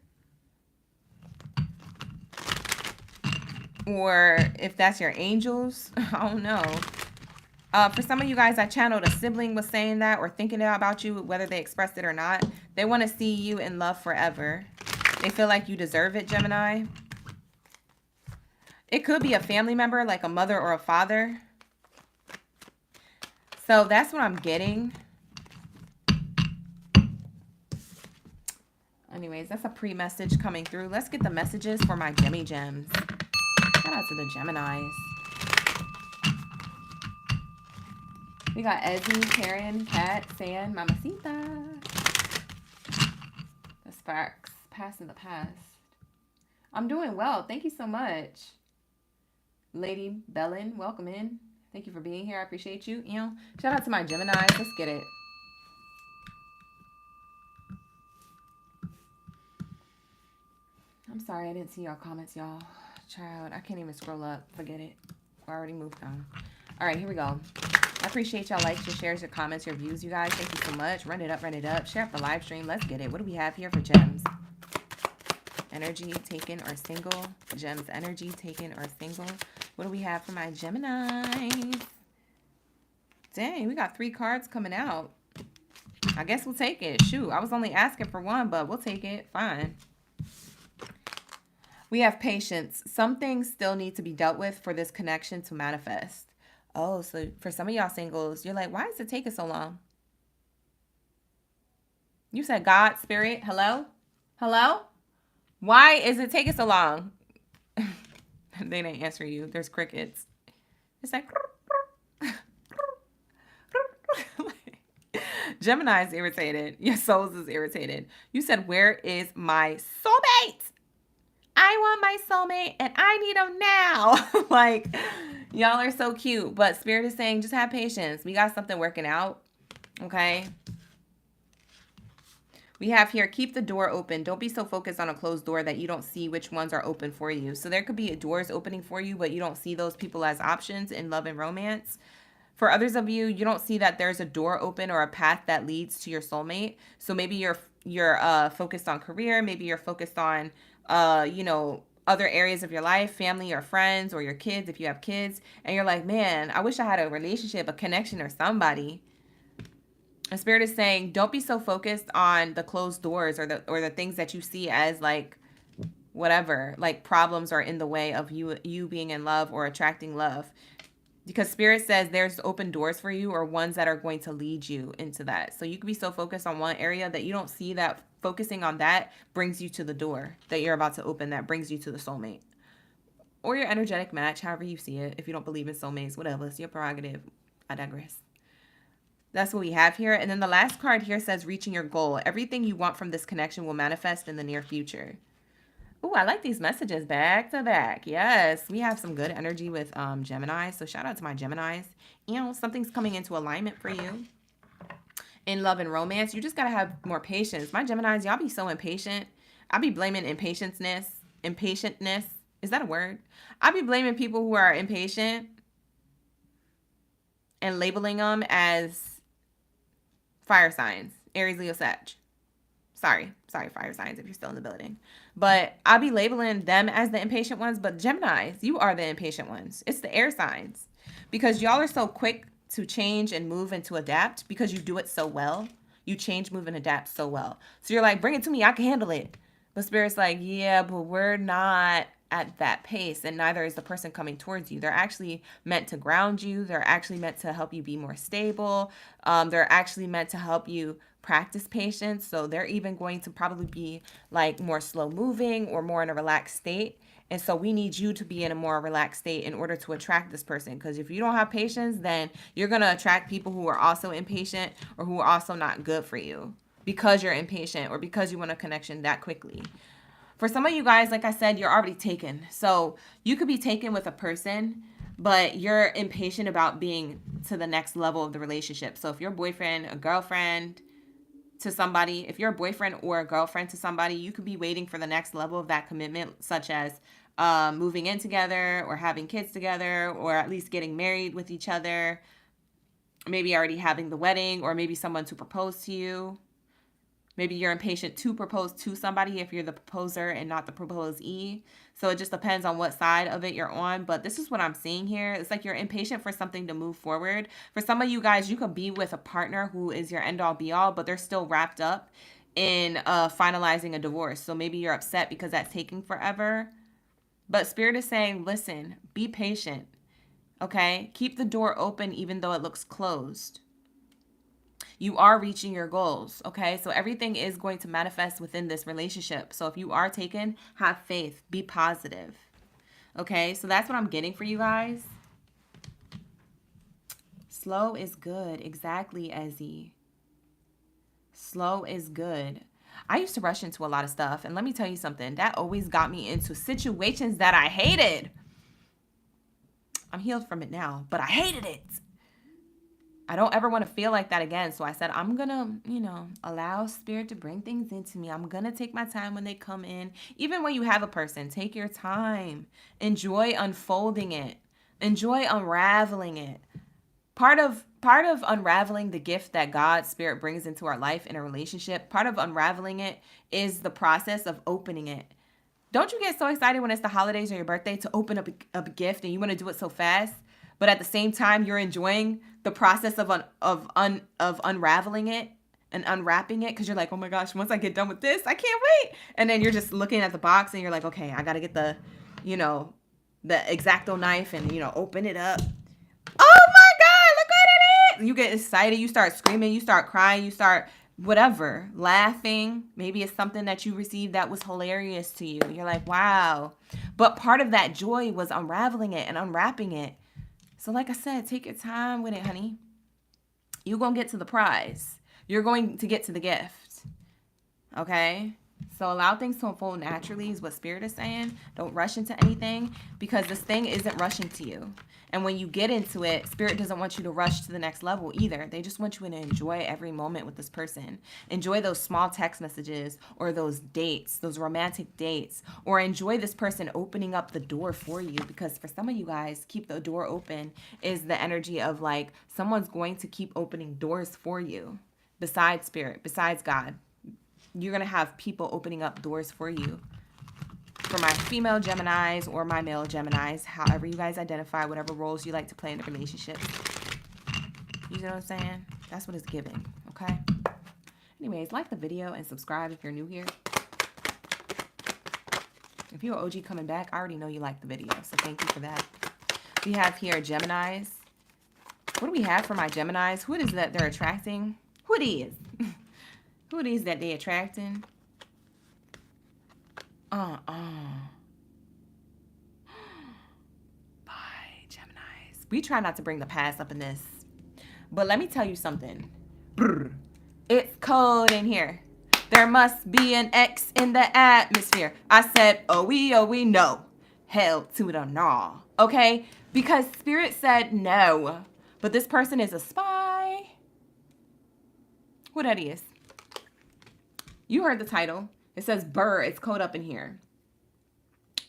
or if that's your angels. I don't know. For some of you guys, I channeled a sibling was saying that or thinking about you, whether they expressed it or not. They want to see you in love forever. They feel like you deserve it, Gemini. It could be a family member, like a mother or a father. So that's what I'm getting. Anyways, that's a pre-message coming through. Let's get the messages for my Gemmy Gems. Shout out to the Geminis. We got Ezzy, Karen, Kat, San, Mamacita. The sparks, past in the past. I'm doing well. Thank you so much. Lady Bellin, welcome in. Thank you for being here. I appreciate you. You know, shout out to my Geminis. Let's get it. I'm sorry I didn't see your comments, y'all. Child, I can't even scroll up. Forget it. I already moved on. All right, here we go. I appreciate y'all likes, your shares, your comments, your views, you guys. Thank you so much. Run it up, run it up. Share up the live stream. Let's get it. What do we have here for gems? Energy, taken or single. Gems, energy, taken or single. What do we have for my Geminis? Dang, we got 3 cards coming out. I guess we'll take it. Shoot, I was only asking for 1, but we'll take it. Fine. We have patience. Some things still need to be dealt with for this connection to manifest. Oh, so for some of y'all singles, you're like, why is it taking so long? You said God, spirit, hello? Hello? Why is it taking so long? They didn't answer you. There's crickets. It's like... Gemini is irritated. Your souls is irritated. You said, where is my soulmate? I want my soulmate and I need him now. Like, y'all are so cute. But Spirit is saying, just have patience. We got something working out. Okay. We have here, keep the door open. Don't be so focused on a closed door that you don't see which ones are open for you. So there could be doors opening for you, but you don't see those people as options in love and romance. For others of you, you don't see that there's a door open or a path that leads to your soulmate. So maybe you're focused on career. Maybe you're focused on you know, other areas of your life, family or friends or your kids, if you have kids, and you're like, man, I wish I had a relationship, a connection or somebody. And Spirit is saying, don't be so focused on the closed doors or the things that you see as like whatever, like problems are in the way of you being in love or attracting love. Because Spirit says there's open doors for you or ones that are going to lead you into that. So you could be so focused on one area that you don't see that focusing on that brings you to the door that you're about to open that brings you to the soulmate. Or your energetic match, however you see it. If you don't believe in soulmates, whatever. It's your prerogative. I digress. That's what we have here. And then the last card here says reaching your goal. Everything you want from this connection will manifest in the near future. Ooh, I like these messages back to back. Yes, we have some good energy with Gemini. So shout out to my Geminis. You know, something's coming into alignment for you. In love and romance, you just got to have more patience. My Geminis, y'all be so impatient. I be blaming impatientness. Is that a word? I be blaming people who are impatient and labeling them as fire signs. Aries, Leo, Sag. Sorry, fire signs if you're still in the building. But I'll be labeling them as the impatient ones. But Geminis, you are the impatient ones. It's the air signs. Because y'all are so quick to change and move and to adapt because you do it so well. You change, move, and adapt so well. So you're like, bring it to me. I can handle it. But Spirit's like, yeah, but we're not at that pace. And neither is the person coming towards you. They're actually meant to ground you. They're actually meant to help you be more stable. They're actually meant to help you practice patience. So they're even going to probably be like more slow moving or more in a relaxed state. And so we need you to be in a more relaxed state in order to attract this person. Because if you don't have patience, then you're going to attract people who are also impatient or who are also not good for you because you're impatient or because you want a connection that quickly. For some of you guys, like I said, you're already taken. So you could be taken with a person, but you're impatient about being to the next level of the relationship. So if you're a boyfriend, a girlfriend to somebody, if you're a boyfriend or a girlfriend to somebody, you could be waiting for the next level of that commitment, such as moving in together or having kids together or at least getting married with each other. Maybe already having the wedding or maybe someone to propose to you. Maybe you're impatient to propose to somebody if you're the proposer and not the proposee. So it just depends on what side of it you're on. But this is what I'm seeing here. It's like you're impatient for something to move forward. For some of you guys, you could be with a partner who is your end all be all, but they're still wrapped up in finalizing a divorce. So maybe you're upset because that's taking forever. But Spirit is saying, listen, be patient. Okay? Keep the door open even though it looks closed. You are reaching your goals, okay? So everything is going to manifest within this relationship. So if you are taken, have faith, be positive, okay? So that's what I'm getting for you guys. Slow is good. Exactly, Ezzy. Slow is good. I used to rush into a lot of stuff, and let me tell you something. That always got me into situations that I hated. I'm healed from it now, but I hated it. I don't ever want to feel like that again. So I said, I'm going to, allow Spirit to bring things into me. I'm going to take my time when they come in. Even when you have a person, take your time. Enjoy unfolding it. Enjoy unraveling it. Part of unraveling the gift that God, Spirit brings into our life in a relationship, part of unraveling it is the process of opening it. Don't you get so excited when it's the holidays or your birthday to open up a gift and you want to do it so fast? But at the same time, you're enjoying the process of unraveling it and unwrapping it because you're like, oh my gosh, once I get done with this, I can't wait. And then you're just looking at the box and you're like, okay, I got to get the X-Acto knife and, open it up. Oh my God, look at it. You get excited. You start screaming. You start crying. You start whatever, laughing. Maybe it's something that you received that was hilarious to you. You're like, wow. But part of that joy was unraveling it and unwrapping it. So like I said, take your time with it, honey. You're going to get to the prize. You're going to get to the gift. Okay? So allow things to unfold naturally is what Spirit is saying. Don't rush into anything because this thing isn't rushing to you. And when you get into it, Spirit doesn't want you to rush to the next level either. They just want you to enjoy every moment with this person. Enjoy those small text messages or those dates, those romantic dates, or enjoy this person opening up the door for you. Because for some of you guys, keep the door open is the energy of like someone's going to keep opening doors for you besides Spirit, besides God. You're going to have people opening up doors for you. For my female Geminis or my male Geminis, however you guys identify, whatever roles you like to play in the relationship. You know what I'm saying? That's what it's giving, okay? Anyways, like the video and subscribe if you're new here. If you're OG coming back, I already know you like the video, so thank you for that. We have here Geminis. What do we have for my Geminis? Who it is that they're attracting? Who it is? Who it is that they're attracting? Bye, Geminis. We try not to bring the past up in this. But let me tell you something. BURRR. It's cold in here. There must be an X in the atmosphere. I said, oh, we know. Hell to the no. Okay? Because Spirit said no. But this person is a spy. Who that is? You heard the title. It says BURRR. It's code up in here.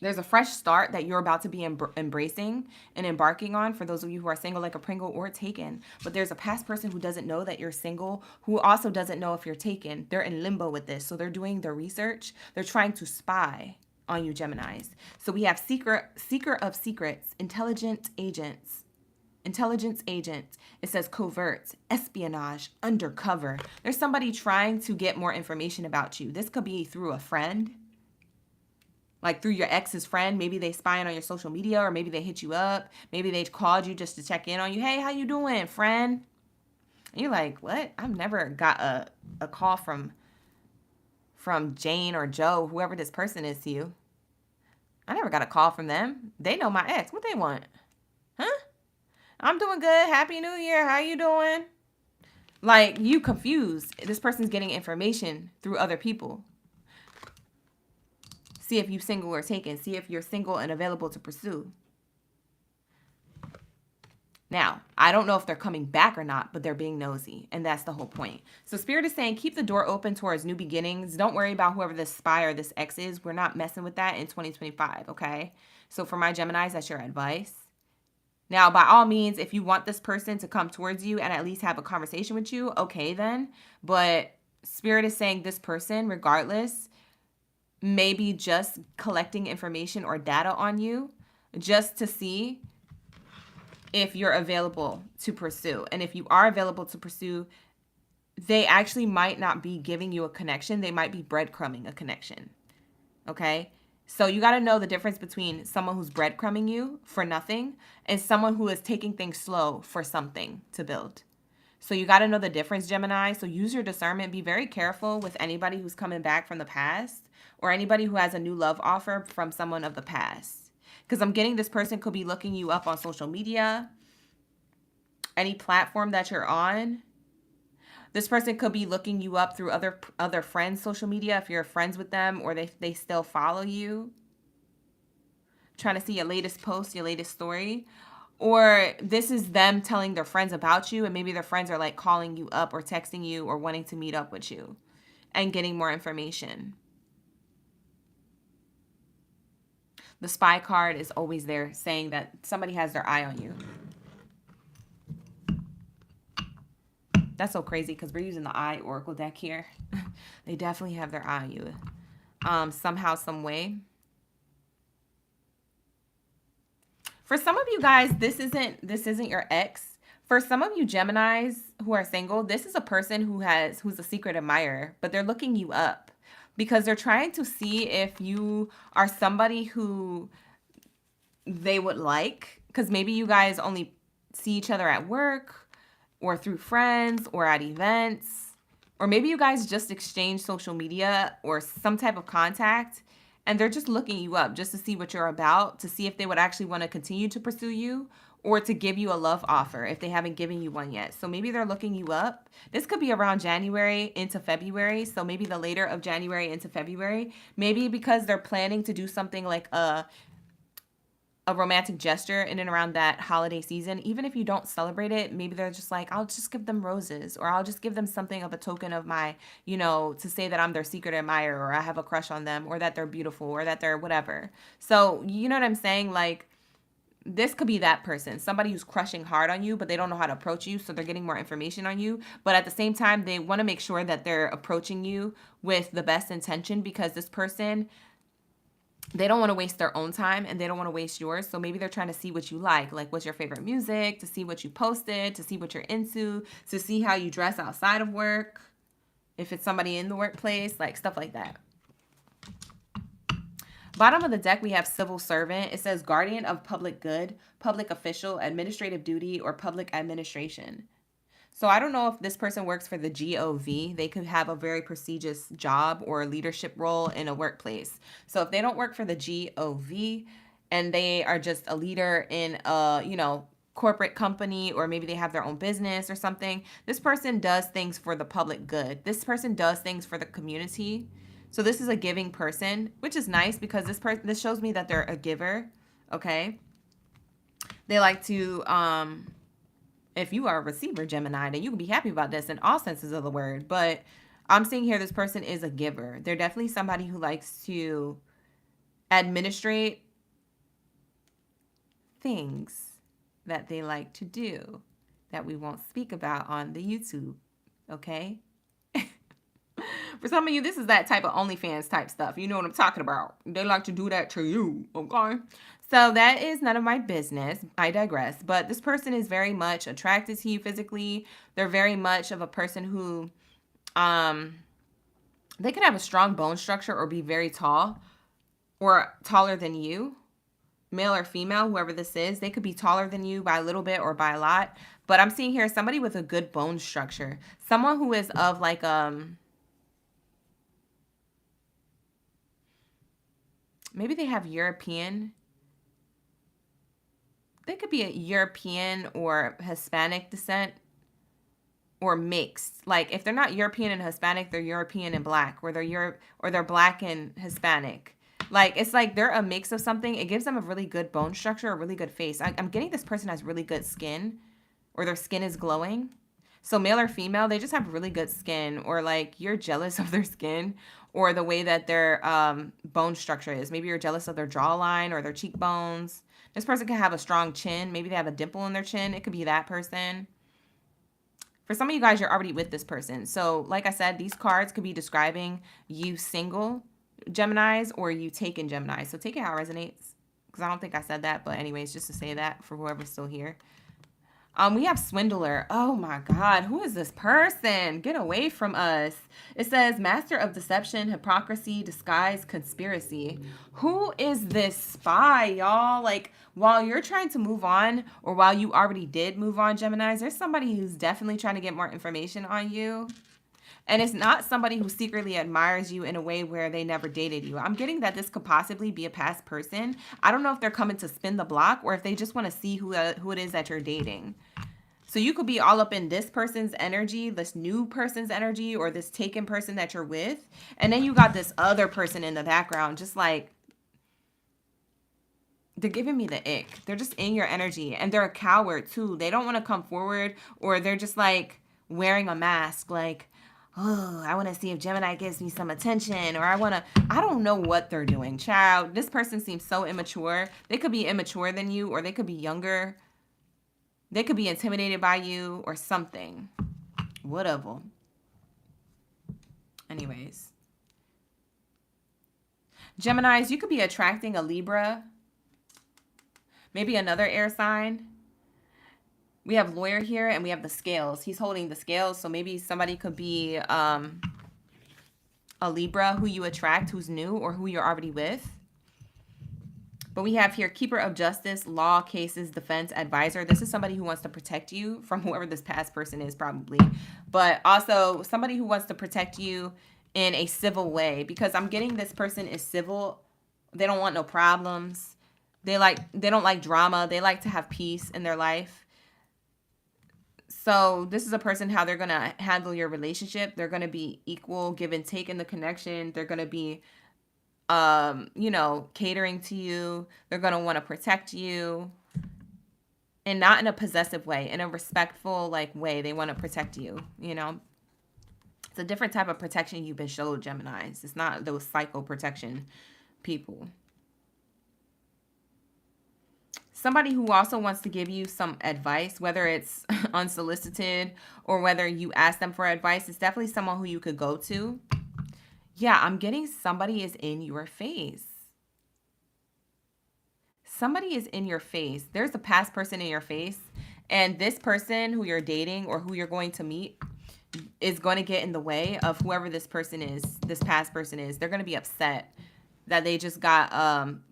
There's a fresh start that you're about to be embracing and embarking on for those of you who are single like a Pringle or taken. But there's a past person who doesn't know that you're single, who also doesn't know if you're taken. They're in limbo with this. So they're doing their research. They're trying to spy on you, Geminis. So we have seeker of secrets, intelligence agent. It says covert, espionage, undercover. There's somebody trying to get more information about you. This could be through a friend, like through your ex's friend. Maybe they spying on your social media, or maybe they hit you up. Maybe they called you just to check in on you. Hey, how you doing, friend? And you're like, what? I've never got a call from Jane or Joe, whoever this person is to you. I never got a call from them. They know my ex. What they want? Huh? I'm doing good. Happy New Year. How you doing? Like, you confused. This person's getting information through other people. See if you're single or taken. See if you're single and available to pursue. Now, I don't know if they're coming back or not, but they're being nosy. And that's the whole point. So Spirit is saying, keep the door open towards new beginnings. Don't worry about whoever this spy or this ex is. We're not messing with that in 2025, okay? So for my Geminis, that's your advice. Now, by all means, if you want this person to come towards you and at least have a conversation with you, okay then. But Spirit is saying this person, regardless, maybe just collecting information or data on you just to see if you're available to pursue. And if you are available to pursue, they actually might not be giving you a connection. They might be breadcrumbing a connection. Okay? So you got to know the difference between someone who's breadcrumbing you for nothing and someone who is taking things slow for something to build. So you got to know the difference, Gemini. So use your discernment. Be very careful with anybody who's coming back from the past or anybody who has a new love offer from someone of the past. Because I'm getting this person could be looking you up on social media, any platform that you're on. This person could be looking you up through other friends' social media if you're friends with them or they still follow you. Trying to see your latest post, your latest story. Or this is them telling their friends about you and maybe their friends are like calling you up or texting you or wanting to meet up with you and getting more information. The spy card is always there saying that somebody has their eye on you. That's so crazy because we're using the eye oracle deck here. They definitely have their eye on you. Somehow, some way. For some of you guys, this isn't your ex. For some of you Geminis who are single, this is a person who's a secret admirer, but they're looking you up because they're trying to see if you are somebody who they would like, because maybe you guys only see each other at work or through friends or at events, or maybe you guys just exchange social media or some type of contact and they're just looking you up just to see what you're about, to see if they would actually want to continue to pursue you or to give you a love offer if they haven't given you one yet. So maybe they're looking you up. This could be around January into February. So maybe the later of January into February, maybe because they're planning to do something like a romantic gesture in and around that holiday season. Even if you don't celebrate it, maybe they're just like, I'll just give them roses or I'll just give them something of a token of my, to say that I'm their secret admirer or I have a crush on them or that they're beautiful or that they're whatever. So you know what I'm saying? Like this could be that person, somebody who's crushing hard on you, but they don't know how to approach you. So they're getting more information on you. But at the same time, they want to make sure that they're approaching you with the best intention because this person, they don't want to waste their own time and they don't want to waste yours. So maybe they're trying to see what you like what's your favorite music, to see what you posted, to see what you're into, to see how you dress outside of work, if it's somebody in the workplace, like stuff like that. Bottom of the deck, we have civil servant. It says guardian of public good, public official, administrative duty, or public administration. So I don't know if this person works for the GOV. They could have a very prestigious job or a leadership role in a workplace. So if they don't work for the GOV and they are just a leader in a, corporate company, or maybe they have their own business or something, this person does things for the public good. This person does things for the community. So this is a giving person, which is nice because this shows me that they're a giver, okay? They like to if you are a receiver, Gemini, then you can be happy about this in all senses of the word. But I'm seeing here this person is a giver. They're definitely somebody who likes to administrate things that they like to do that we won't speak about on the YouTube, okay? For some of you, this is that type of OnlyFans type stuff. You know what I'm talking about. They like to do that to you, okay? So that is none of my business. I digress. But this person is very much attracted to you physically. They're very much of a person who, they could have a strong bone structure or be very tall or taller than you. Male or female, whoever this is, they could be taller than you by a little bit or by a lot. But I'm seeing here somebody with a good bone structure. Someone who is of like, maybe they have European. They could be a European or Hispanic descent or mixed. Like if they're not European and Hispanic, they're European and black, or they're black and Hispanic. Like it's like they're a mix of something. It gives them a really good bone structure, a really good face. I'm getting this person has really good skin, or their skin is glowing. So male or female, they just have really good skin, or like you're jealous of their skin or the way that their bone structure is. Maybe you're jealous of their jawline or their cheekbones. This person can have a strong chin. Maybe they have a dimple in their chin. It could be that person. For some of you guys, you're already with this person. So like I said, these cards could be describing you single Geminis or you taken Geminis. So take it how it resonates, because I don't think I said that. But anyways, just to say that for whoever's still here. We have swindler. Oh my God, who is this person? Get away from us. It says master of deception, hypocrisy, disguise, conspiracy. Who is this spy, y'all? Like, while you're trying to move on, or while you already did move on, Geminis, there's somebody who's definitely trying to get more information on you. And it's not somebody who secretly admires you in a way where they never dated you. I'm getting that this could possibly be a past person. I don't know if they're coming to spin the block or if they just want to see who it is that you're dating. So you could be all up in this person's energy, this new person's energy, or this taken person that you're with. And then you got this other person in the background, just like, they're giving me the ick. They're just in your energy. And they're a coward too. They don't want to come forward, or they're just like wearing a mask, like, oh, I want to see if Gemini gives me some attention, or I don't know what they're doing. Child, this person seems so immature. They could be immature than you, or they could be younger. They could be intimidated by you or something. Whatever. Anyways. Geminis, you could be attracting a Libra. Maybe another air sign. We have lawyer here, and we have the scales. He's holding the scales, so maybe somebody could be a Libra who you attract, who's new, or who you're already with. But we have here keeper of justice, law, cases, defense, advisor. This is somebody who wants to protect you from whoever this past person is, probably. But also somebody who wants to protect you in a civil way, because I'm getting this person is civil. They don't want no problems. They don't like drama. They like to have peace in their life. So this is a person, how they're going to handle your relationship. They're going to be equal, give and take in the connection. They're going to be catering to you. They're going to want to protect you, and not in a possessive way, in a respectful way. They want to protect you, It's a different type of protection you've been showed, Geminis. It's not those psycho protection people. Somebody who also wants to give you some advice, whether it's unsolicited or whether you ask them for advice. It's definitely someone who you could go to. Yeah, I'm getting somebody is in your face. Somebody is in your face. There's a past person in your face. And this person who you're dating or who you're going to meet is going to get in the way of whoever this person is, this past person is. They're going to be upset that they just got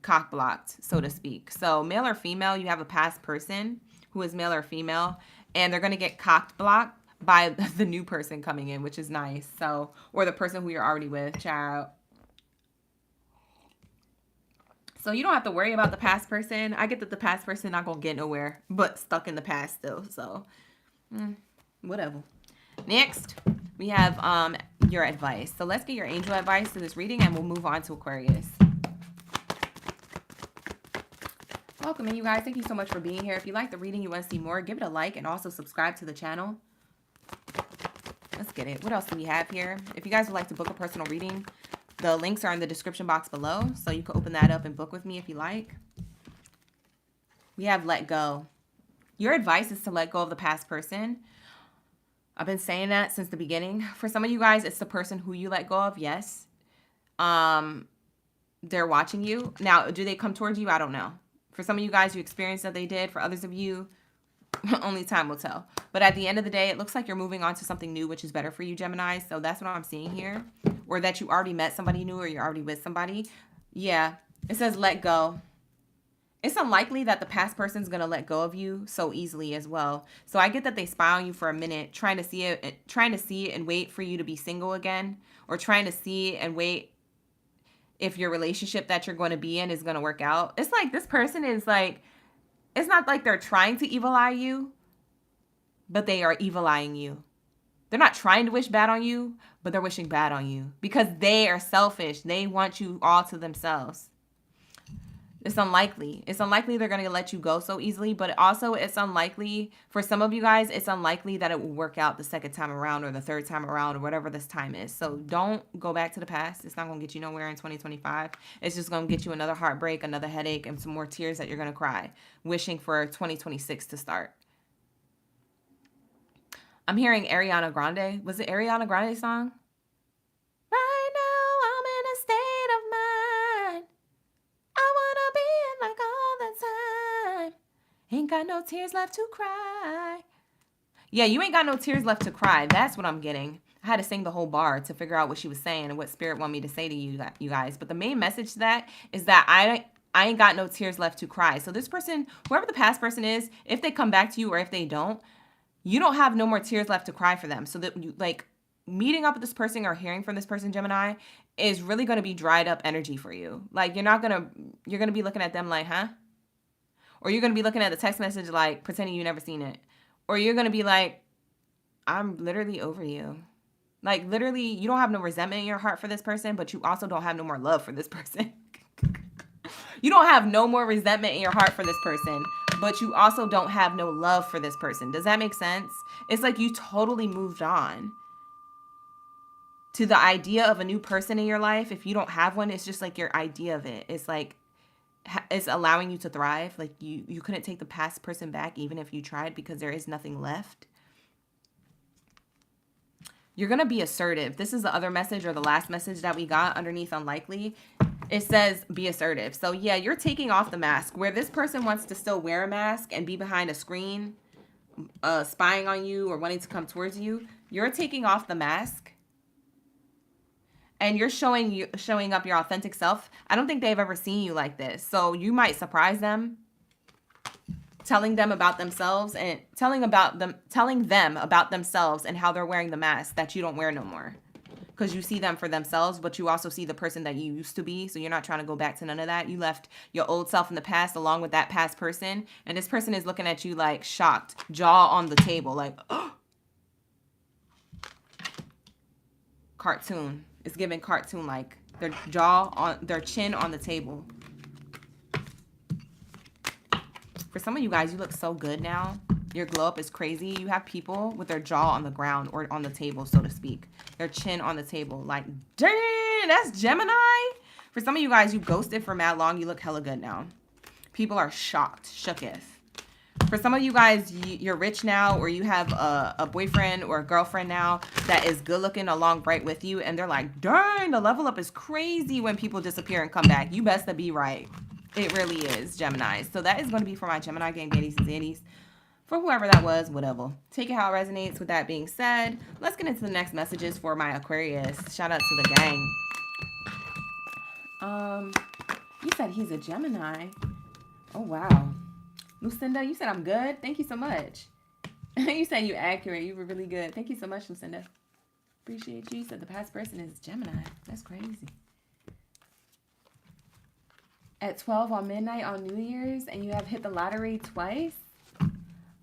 cock blocked, so to speak. So male or female, you have a past person who is male or female, and they're going to get cock blocked by the new person coming in, which is nice. So, or the person who you're already with, child. So you don't have to worry about the past person. I get that the past person not going to get nowhere, but stuck in the past still. So, whatever. Next, we have your advice. So let's get your angel advice to this reading, and we'll move on to Aquarius. Welcome in, you guys. Thank you so much for being here. If you like the reading, you want to see more, give it a like and also subscribe to the channel. Let's get it. What else do we have here? If you guys would like to book a personal reading, the links are in the description box below, so you can open that up and book with me if you like. We have let go. Your advice is to let go of the past person. I've been saying that since the beginning. For some of you guys, it's the person who you let go of. Yes. They're watching you. Now, do they come towards you? I don't know. For some of you guys, you experienced that they did. For others of you, only time will tell. But at the end of the day, it looks like you're moving on to something new, which is better for you, Gemini. So that's what I'm seeing here. Or that you already met somebody new, or you're already with somebody. Yeah. It says let go. It's unlikely that the past person's going to let go of you so easily as well. So I get that they spy on you for a minute, trying to see it and wait for you to be single again, or trying to see and wait if your relationship that you're going to be in is going to work out. It's like this person is like, it's not like they're trying to evil eye you, but they are evil eyeing you. They're not trying to wish bad on you, but they're wishing bad on you because they are selfish. They want you all to themselves. It's unlikely. It's unlikely they're going to let you go so easily, but also it's unlikely for some of you guys, it's unlikely that it will work out the second time around or the third time around or whatever this time is. So don't go back to the past. It's not going to get you nowhere in 2025. It's just going to get you another heartbreak, another headache, and some more tears that you're going to cry, wishing for 2026 to start. I'm hearing Ariana Grande. Was it Ariana Grande's song? Right now I'm in a state of mind. I wanna be in like all the time. Ain't got no tears left to cry. Yeah, you ain't got no tears left to cry. That's what I'm getting. I had to sing the whole bar to figure out what she was saying and what spirit wanted me to say to you guys. But the main message to that is that I ain't got no tears left to cry. So this person, whoever the past person is, if they come back to you or if they don't, you don't have no more tears left to cry for them. So that you, like, meeting up with this person or hearing from this person, Gemini, is really going to be dried up energy for you. Like, you're going to be looking at them like, huh? Or you're going to be looking at the text message like pretending you never seen it. Or you're going to be like, I'm literally over you. Like, literally, you don't have no resentment in your heart for this person, but you also don't have no more love for this person. You don't have no more resentment in your heart for this person, but you also don't have no love for this person. Does that make sense? It's like you totally moved on to the idea of a new person in your life. If you don't have one, it's just like your idea of it. It's like, it's allowing you to thrive. Like you couldn't take the past person back even if you tried because there is nothing left. You're going to be assertive. This is the other message or the last message that we got underneath unlikely. It says be assertive. So yeah, you're taking off the mask. Where this person wants to still wear a mask and be behind a screen, spying on you or wanting to come towards you, you're taking off the mask. And you're showing up your authentic self. I don't think they've ever seen you like this. So you might surprise them, telling them about themselves and telling them about themselves and how they're wearing the mask that you don't wear no more. Because you see them for themselves, but you also see the person that you used to be. So you're not trying to go back to none of that. You left your old self in the past along with that past person. And this person is looking at you like shocked, jaw on the table, like, oh. Cartoon. It's giving cartoon, like their chin on the table. For some of you guys, you look so good now. Your glow up is crazy. You have people with their jaw on the ground or on the table, so to speak. Their chin on the table. Like, dang, that's Gemini. For some of you guys, you ghosted for mad long. You look hella good now. People are shocked, shooketh. For some of you guys, you're rich now, or you have a boyfriend or a girlfriend now that is good looking along right with you. And they're like, dang, the level up is crazy when people disappear and come back. You best to be right. It really is, Gemini. So that is going to be for my Gemini gang baddies and zaddies. For whoever that was, whatever. Take it how it resonates. With that being said, let's get into the next messages for my Aquarius. Shout out to the gang. You said he's a Gemini. Oh, wow. Lucinda, you said I'm good. Thank you so much. You said you're accurate. You were really good. Thank you so much, Lucinda. Appreciate you. You said the past person is Gemini. That's crazy. At 12 on midnight on New Year's, and you have hit the lottery twice?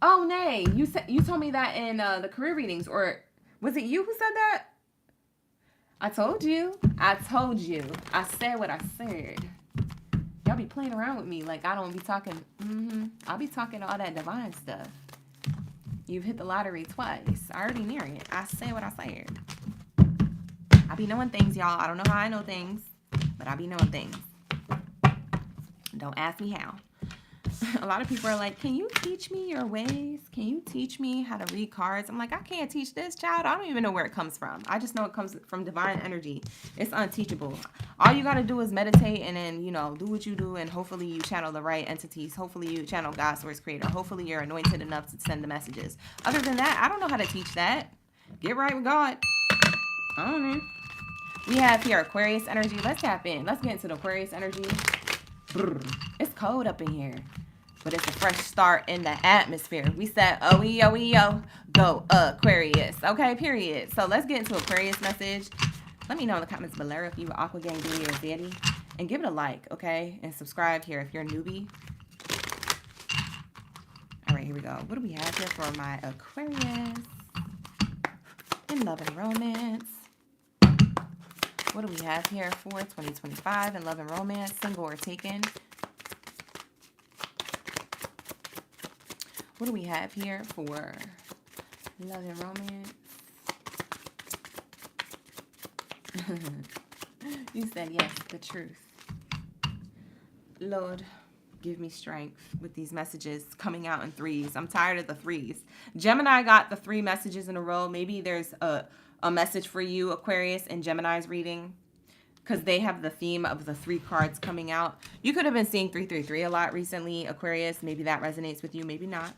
Oh, nay. You told me that in the career readings, or was it you who said that? I told you. I told you. I said what I said. Y'all be playing around with me like I don't be talking. I'll be talking all that divine stuff. You've hit the lottery twice. I already knew it. I said what I said. I be knowing things, y'all. I don't know how I know things, but I be knowing things. Don't ask me how. A lot of people are like, can you teach me your ways? Can you teach me how to read cards? I'm like, I can't teach this, child. I don't even know where it comes from. I just know it comes from divine energy. It's unteachable. All you got to do is meditate and then, do what you do. And hopefully you channel the right entities. Hopefully you channel God, source, creator. Hopefully you're anointed enough to send the messages. Other than that, I don't know how to teach that. Get right with God. I don't know. We have here Aquarius energy. Let's tap in. Let's get into the Aquarius energy. It's cold up in here, but it's a fresh start in the atmosphere. We said, oh, go Aquarius. Okay, period. So let's get into Aquarius message. Let me know in the comments below if you were OracleGangBaddie or Baddie. And give it a like, okay? And subscribe here if you're a newbie. All right, here we go. What do we have here for my Aquarius? In love and romance. What do we have here for 2025 in love and romance, single or taken? What do we have here for love and romance? You said yes, the truth. Lord, Give me strength with these messages coming out in threes. I'm tired of the threes. Gemini got the 3 messages in a row. Maybe there's a message for you, Aquarius, in Gemini's reading, because they have the theme of the 3 cards coming out. You could have been seeing 333 a lot recently, Aquarius. Maybe that resonates with you, maybe not.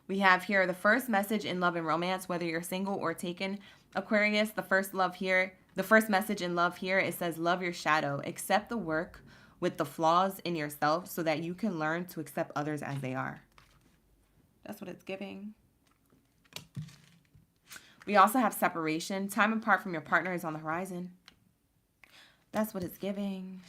We have here the first message in love and romance, whether you're single or taken, Aquarius. The first message in love here, it says, love your shadow. Accept the work with the flaws in yourself so that you can learn to accept others as they are. That's what it's giving. We also have separation. Time apart from your partner is on the horizon. That's what it's giving.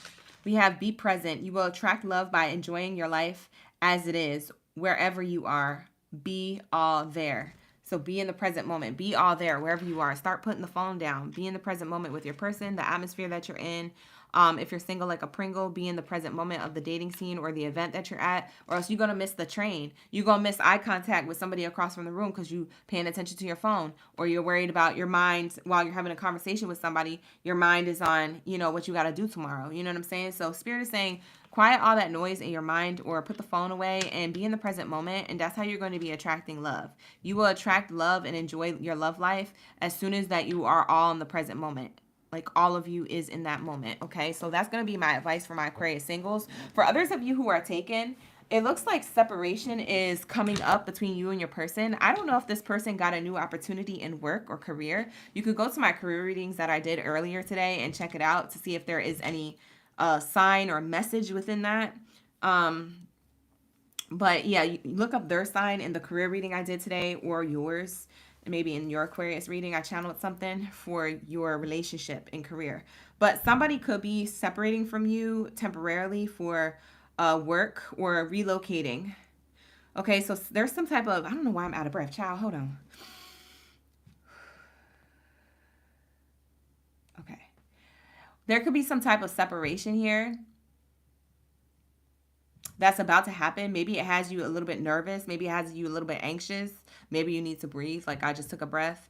We have be present. You will attract love by enjoying your life as it is, wherever you are. Be all there. So be in the present moment. Be all there wherever you are. Start putting the phone down. Be in the present moment with your person, the atmosphere that you're in. If you're single like a Pringle, be in the present moment of the dating scene or the event that you're at, or else you're going to miss the train. You're going to miss eye contact with somebody across from the room because you're paying attention to your phone, or you're worried about your mind while you're having a conversation with somebody. Your mind is on, what you got to do tomorrow. You know what I'm saying? So Spirit is saying, quiet all that noise in your mind or put the phone away and be in the present moment. And that's how you're going to be attracting love. You will attract love and enjoy your love life as soon as that you are all in the present moment. Like all of you is in that moment. Okay. So that's going to be my advice for my Aquarius singles. For others of you who are taken, it looks like separation is coming up between you and your person. I don't know if this person got a new opportunity in work or career. You could go to my career readings that I did earlier today and check it out to see if there is any sign or message within that. But yeah, you look up their sign in the career reading I did today, or yours. Maybe in your Aquarius reading, I channeled something for your relationship and career. But somebody could be separating from you temporarily for work or relocating. Okay, so there's some type of, I don't know why I'm out of breath. Child, hold on. Okay. There could be some type of separation here that's about to happen. Maybe it has you a little bit nervous. Maybe it has you a little bit anxious. Maybe you need to breathe, like I just took a breath.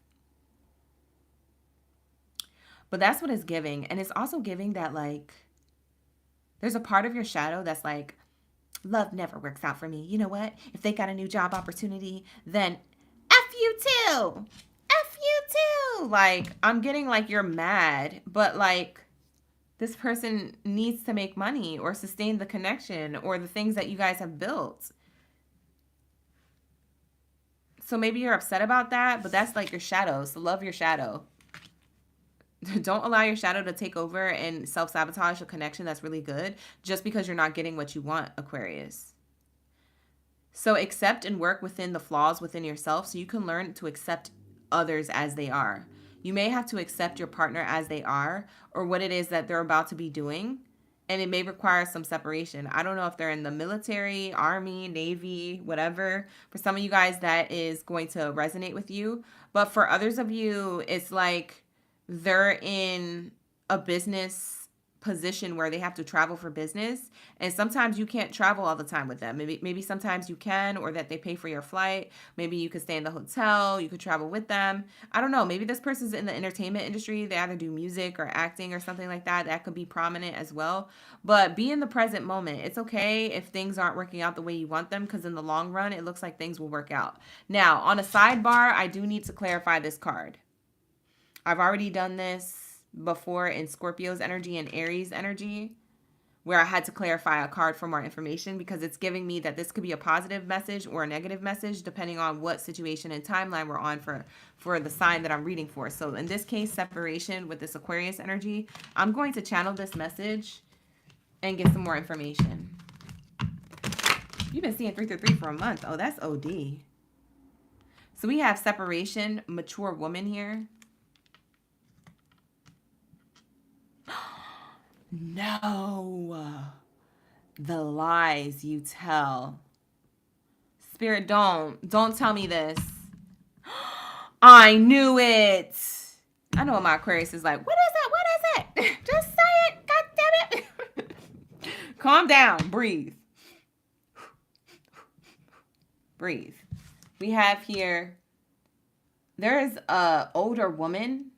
But that's what it's giving. And it's also giving that, like, there's a part of your shadow that's like, love never works out for me. You know what? If they got a new job opportunity, then F you too. F you too. Like, I'm getting like you're mad, but like, this person needs to make money or sustain the connection or the things that you guys have built. So maybe you're upset about that, but that's like your shadow. So love your shadow. Don't allow your shadow to take over and self-sabotage a connection that's really good just because you're not getting what you want, Aquarius. So accept and work within the flaws within yourself so you can learn to accept others as they are. You may have to accept your partner as they are or what it is that they're about to be doing. And it may require some separation. I don't know if they're in the military, army, navy, whatever. For some of you guys, that is going to resonate with you. But for others of you, it's like they're in a business position where they have to travel for business. And sometimes you can't travel all the time with them. Maybe sometimes you can, or that they pay for your flight. Maybe you could stay in the hotel. You could travel with them. I don't know. Maybe this person's in the entertainment industry. They either do music or acting or something like that. That could be prominent as well. But be in the present moment. It's okay if things aren't working out the way you want them, because in the long run, it looks like things will work out. Now, on a sidebar, I do need to clarify this card. I've already done this before in Scorpio's energy and Aries energy, where I had to clarify a card for more information, because it's giving me that this could be a positive message or a negative message depending on what situation and timeline we're on for the sign that I'm reading for. So in this case, separation with this Aquarius energy, I'm going to channel this message and get some more information. You've been seeing 333 for a month. Oh, that's OD. So we have separation, mature woman here. No, the lies you tell. Spirit, don't tell me this. I knew it. I know what my Aquarius is like. What is it? What is it? Just say it. God damn it. Calm down. Breathe. Breathe. We have here, there is a older woman.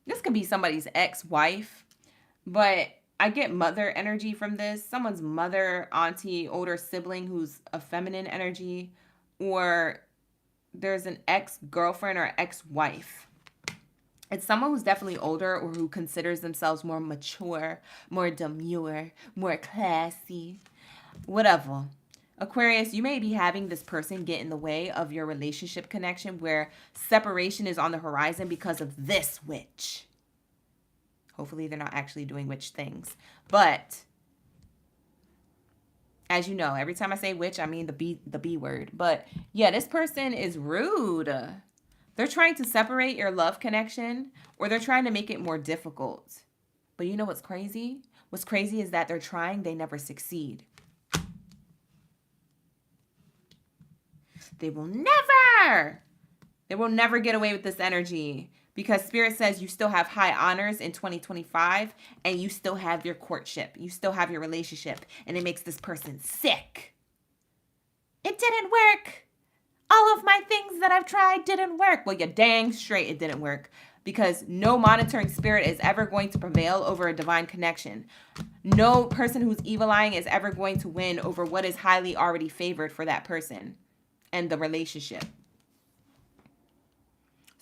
This could be somebody's ex-wife. But I get mother energy from this. Someone's mother, auntie, older sibling who's a feminine energy. Or there's an ex-girlfriend or ex-wife. It's someone who's definitely older or who considers themselves more mature, more demure, more classy, whatever. Aquarius, you may be having this person get in the way of your relationship connection where separation is on the horizon because of this witch. Hopefully they're not actually doing witch things. But as you know, every time I say witch, I mean the B word. But yeah, this person is rude. They're trying to separate your love connection, or they're trying to make it more difficult. But you know what's crazy? What's crazy is that they're trying, they never succeed. They will never get away with this energy, because Spirit says you still have high honors in 2025 and you still have your courtship. You still have your relationship, and it makes this person sick. It didn't work. All of my things that I've tried didn't work. Well, you're dang straight it didn't work, because no monitoring spirit is ever going to prevail over a divine connection. No person who's evil-eyeing is ever going to win over what is highly already favored for that person and the relationship.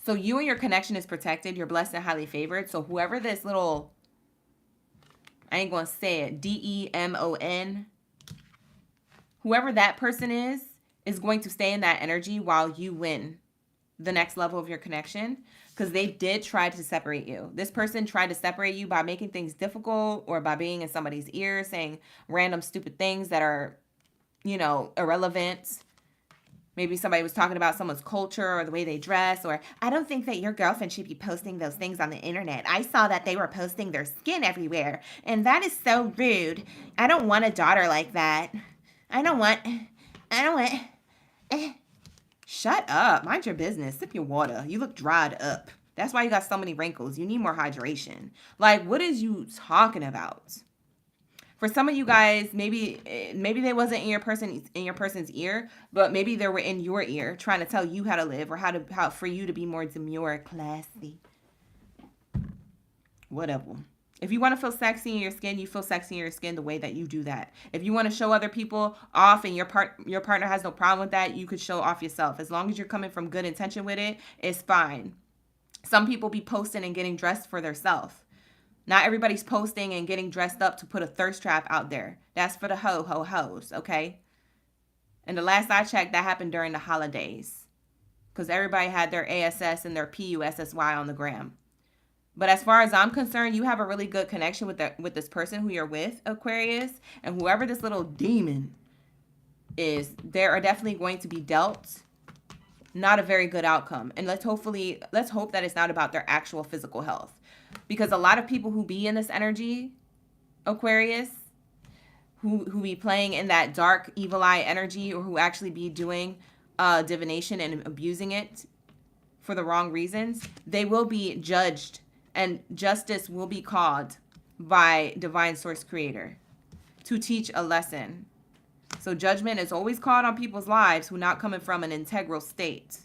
So you and your connection is protected. You're blessed and highly favored. So whoever this little, I ain't going to say it, DEMON, whoever that person is going to stay in that energy while you win the next level of your connection, because they did try to separate you. This person tried to separate you by making things difficult or by being in somebody's ear, saying random stupid things that are, you know, irrelevant. Maybe somebody was talking about someone's culture or the way they dress, or I don't think that your girlfriend should be posting those things on the internet. I saw that they were posting their skin everywhere, and that is so rude. I don't want a daughter like that. I don't want. Shut up. Mind your business. Sip your water. You look dried up. That's why you got so many wrinkles. You need more hydration. Like, what is you talking about? For some of you guys, maybe they wasn't in your person's ear, but maybe they were in your ear trying to tell you how to live, or how for you to be more demure, classy. Whatever. If you want to feel sexy in your skin, you feel sexy in your skin the way that you do that. If you want to show other people off and your partner has no problem with that, you could show off yourself. As long as you're coming from good intention with it, it's fine. Some people be posting and getting dressed for themselves. Not everybody's posting and getting dressed up to put a thirst trap out there. That's for the hoes, okay? And the last I checked, that happened during the holidays, because everybody had their ASS and their PUSSY on the gram. But as far as I'm concerned, you have a really good connection with this person who you're with, Aquarius. And whoever this little demon is, they are definitely going to be dealt not a very good outcome. And let's hope that it's not about their actual physical health. Because a lot of people who be in this energy, Aquarius, who be playing in that dark, evil eye energy, or who actually be doing divination and abusing it for the wrong reasons, they will be judged, and justice will be called by divine source creator to teach a lesson. So judgment is always called on people's lives who not coming from an integral state.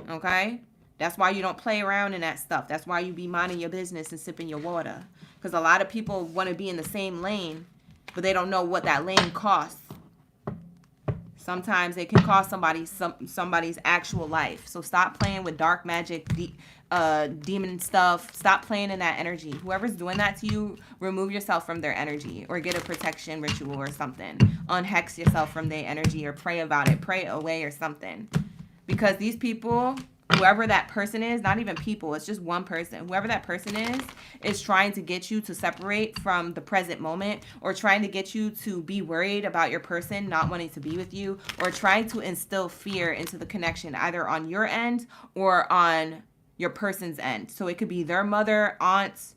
Okay? That's why you don't play around in that stuff. That's why you be minding your business and sipping your water. Because a lot of people want to be in the same lane, but they don't know what that lane costs. Sometimes it can cost somebody's actual life. So stop playing with dark magic, demon stuff. Stop playing in that energy. Whoever's doing that to you, remove yourself from their energy, or get a protection ritual or something. Unhex yourself from their energy, or pray about it. Pray away or something. Because these people, whoever that person is, not even people, it's just one person. Whoever that person is trying to get you to separate from the present moment, or trying to get you to be worried about your person not wanting to be with you, or trying to instill fear into the connection, either on your end or on your person's end. So it could be their mother, aunt,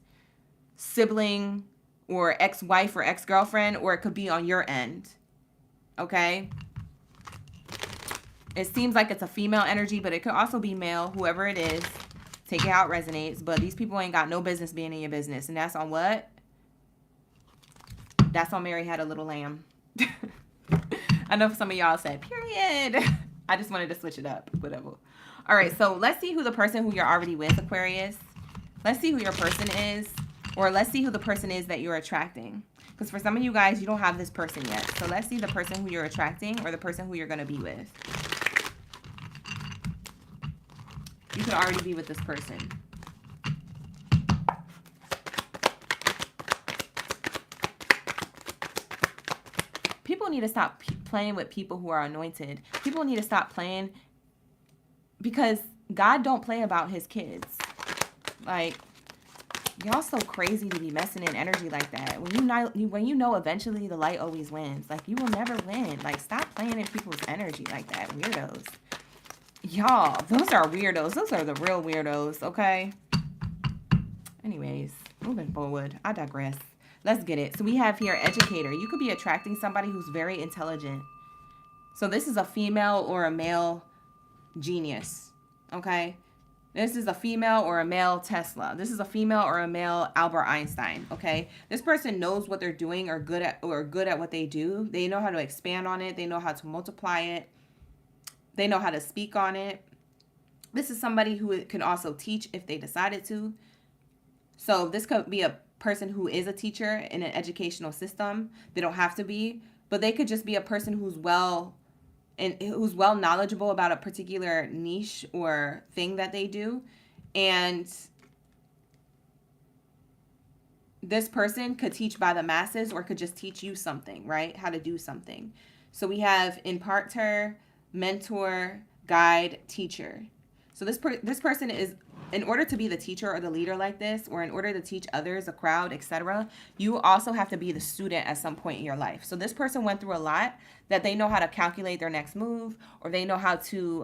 sibling, or ex-wife or ex-girlfriend, or it could be on your end. Okay? It seems like it's a female energy, but it could also be male, whoever it is. Take it how it resonates. But these people ain't got no business being in your business. And that's on what? That's on Mary Had a Little Lamb. I know some of y'all said, period. I just wanted to switch it up. Whatever. All right, so let's see who the person who you're already with, Aquarius. Let's see who your person is. Or let's see who the person is that you're attracting. Because for some of you guys, you don't have this person yet. So let's see the person who you're attracting or the person who you're going to be with. You could already be with this person. People need to stop playing with people who are anointed. People need to stop playing because God don't play about his kids. Like, y'all so crazy to be messing in energy like that. When you know eventually the light always wins. Like, you will never win. Like, stop playing in people's energy like that. Weirdos. Y'all, those are weirdos. Those are the real weirdos, okay? Anyways, moving forward. I digress. Let's get it. So we have here educator. You could be attracting somebody who's very intelligent. So this is a female or a male genius, okay? This is a female or a male Tesla. This is a female or a male Albert Einstein, okay? This person knows what they're doing or good at what they do. They know how to expand on it. They know how to multiply it. They know how to speak on it. This is somebody who can also teach if they decided to. So this could be a person who is a teacher in an educational system. They don't have to be, but they could just be a person who's well knowledgeable about a particular niche or thing that they do. And this person could teach by the masses or could just teach you something, right? How to do something. So we have imparter, mentor, guide, teacher. So this person is, in order to be the teacher or the leader like this, or in order to teach others, a crowd, etc., you also have to be the student at some point in your life. So this person went through a lot that they know how to calculate their next move, or they know how to,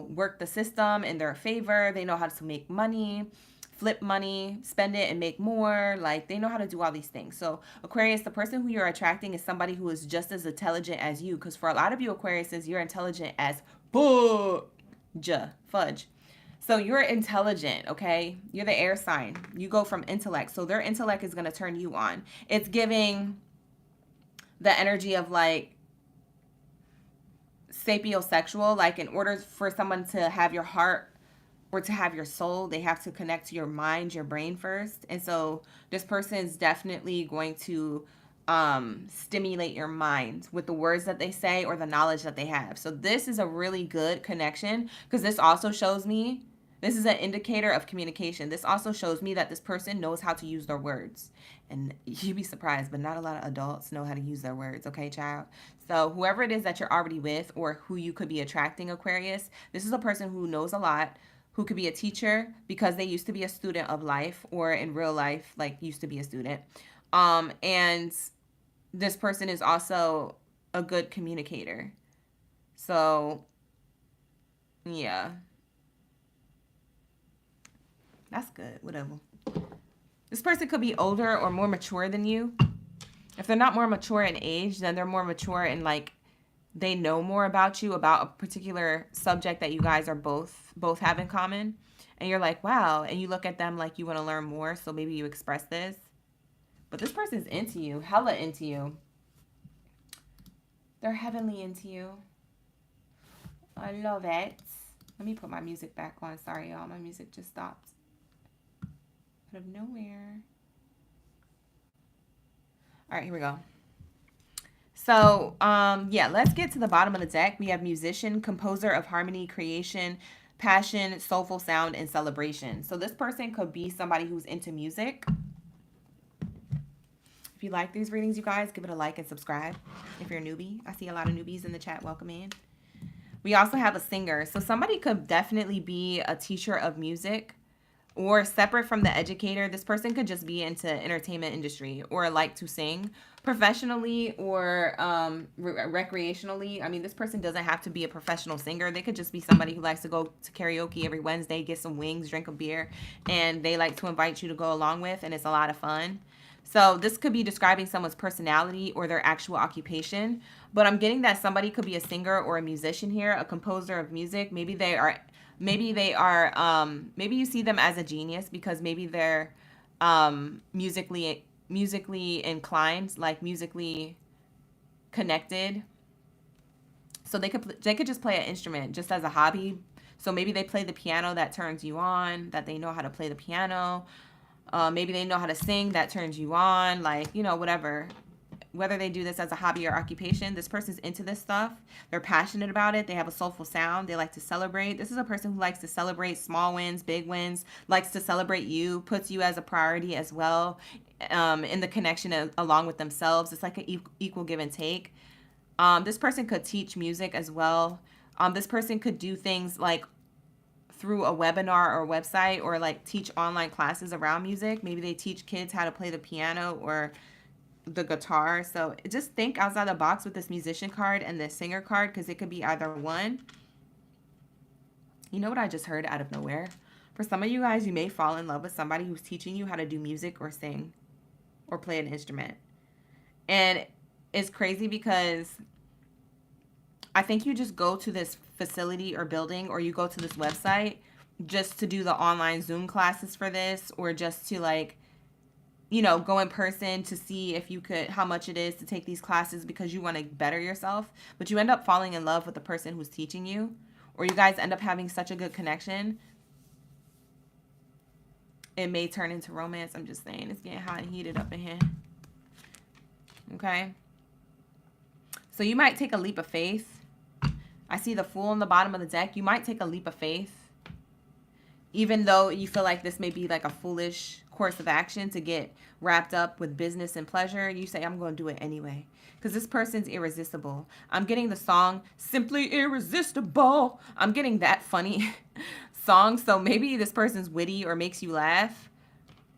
work the system in their favor. They know how to make money, flip money, spend it and make more. Like, they know how to do all these things. So Aquarius, the person who you're attracting is somebody who is just as intelligent as you. Because for a lot of you Aquariuses, you're intelligent as fudge. So you're intelligent, okay? You're the air sign. You go from intellect. So their intellect is going to turn you on. It's giving the energy of like sapiosexual. Like, in order for someone to have your heart or to have your soul, they have to connect to your mind, your brain first. And so this person is definitely going to stimulate your mind with the words that they say or the knowledge that they have. So this is a really good connection, because this also shows me, this is an indicator of communication. This also shows me that this person knows how to use their words. And you'd be surprised, but not a lot of adults know how to use their words, okay, child? So whoever it is that you're already with, or who you could be attracting, Aquarius, this is a person who knows a lot, who could be a teacher because they used to be a student of life, or in real life, like, used to be a student. And this person is also a good communicator. So, yeah. That's good. Whatever. This person could be older or more mature than you. If they're not more mature in age, then they're more mature in, like, they know more about you, about a particular subject that you guys are both have in common. And you're like, wow. And you look at them like you want to learn more. So maybe you express this. But this person's into you. Hella into you. They're heavenly into you. I love it. Let me put my music back on. Sorry, y'all. My music just stopped. Out of nowhere. All right, here we go. So, yeah, let's get to the bottom of the deck. We have musician, composer of harmony, creation, passion, soulful sound, and celebration. So this person could be somebody who's into music. If you like these readings, you guys, give it a like and subscribe. If you're a newbie, I see a lot of newbies in the chat. Welcome in. We also have a singer. So somebody could definitely be a teacher of music, or separate from the educator. This person could just be into entertainment industry, or like to sing professionally or recreationally. I mean, this person doesn't have to be a professional singer. They could just be somebody who likes to go to karaoke every Wednesday, get some wings, drink a beer, and they like to invite you to go along with, and it's a lot of fun. So this could be describing someone's personality or their actual occupation. But I'm getting that somebody could be a singer or a musician here, a composer of music. Maybe you see them as a genius because maybe they're musically inclined, like musically connected. So they could just play an instrument just as a hobby. So maybe they play the piano, that turns you on, that they know how to play the piano. Maybe they know how to sing, that turns you on, like, you know, whatever. Whether they do this as a hobby or occupation, this person's into this stuff. They're passionate about it. They have a soulful sound. They like to celebrate. This is a person who likes to celebrate small wins, big wins, likes to celebrate you, puts you as a priority as well, in the connection along with themselves. It's like an equal give and take. This person could teach music as well. This person could do things like through a webinar or website, or like teach online classes around music. Maybe they teach kids how to play the piano or the guitar. So just think outside the box with this musician card and this singer card, because it could be either one. You know what I just heard out of nowhere? For some of you guys, you may fall in love with somebody who's teaching you how to do music or sing or play an instrument. And it's crazy because I think you just go to this facility or building, or you go to this website just to do the online Zoom classes for this, or just to, like, you know, go in person to see if you could, how much it is to take these classes because you want to better yourself. But you end up falling in love with the person who's teaching you, or you guys end up having such a good connection. It may turn into romance. I'm just saying, it's getting hot and heated up in here. Okay. So you might take a leap of faith. I see the Fool on the bottom of the deck. You might take a leap of faith, even though you feel like this may be like a foolish course of action to get wrapped up with business and pleasure. You say, I'm going to do it anyway, because this person's irresistible. I'm getting the song Simply Irresistible. I'm getting that funny song. So maybe this person's witty or makes you laugh,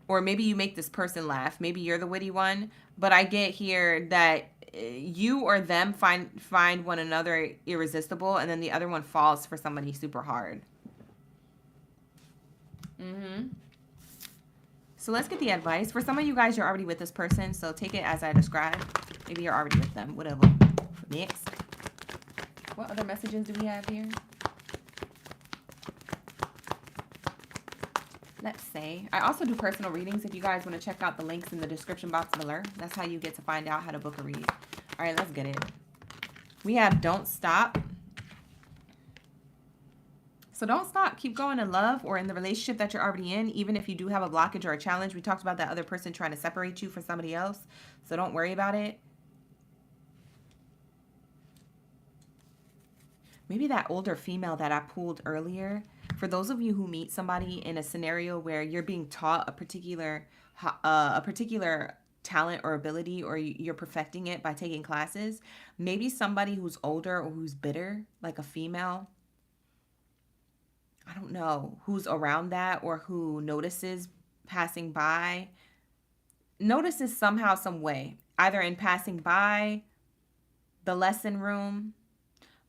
or maybe you make this person laugh. Maybe you're the witty one. But I get here that you or them find one another irresistible, and then the other one falls for somebody super hard. So let's get the advice. For some of you guys, you're already with this person, so take it as I described. Maybe you're already with them, whatever. Next. What other messages do we have here? Let's say. I also do personal readings if you guys want to check out the links in the description box below. That's how you get to find out how to book a read. All right, let's get it. We have Don't Stop. So don't stop. Keep going in love or in the relationship that you're already in, even if you do have a blockage or a challenge. We talked about that other person trying to separate you from somebody else. So don't worry about it. Maybe that older female that I pulled earlier. For those of you who meet somebody in a scenario where you're being taught a particular talent or ability, or you're perfecting it by taking classes, maybe somebody who's older or who's bitter, like a female, I don't know, who's around that, or who notices passing by, notices somehow, some way, either in passing by the lesson room,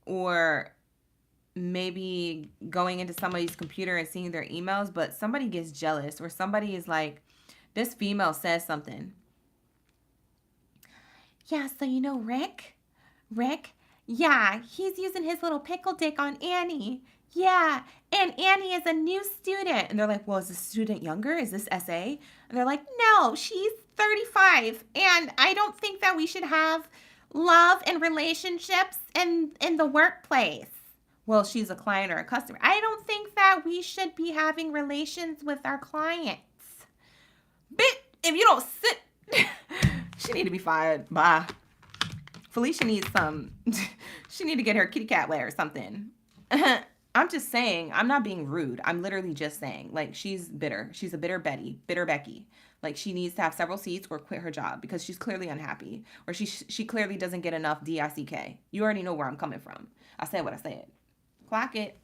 or maybe going into somebody's computer and seeing their emails, but somebody gets jealous, or somebody is like, this female says something. Yeah, so you know Rick? Yeah, he's using his little pickle dick on Annie. Yeah, and Annie is a new student. And they're like, well, is this student younger? Is this SA? And they're like, no, she's 35. And I don't think that we should have love and relationships in the workplace. Well, she's a client or a customer. I don't think that we should be having relations with our clients. But if you don't sit, she need to be fired. Bye. Felicia needs some, she need to get her kitty cat wet or something. I'm just saying, I'm not being rude. I'm literally just saying, like, she's bitter. She's a bitter Becky. Like, she needs to have several seats or quit her job because she's clearly unhappy, or she clearly doesn't get enough DICK. You already know where I'm coming from. I said what I said. Clock it.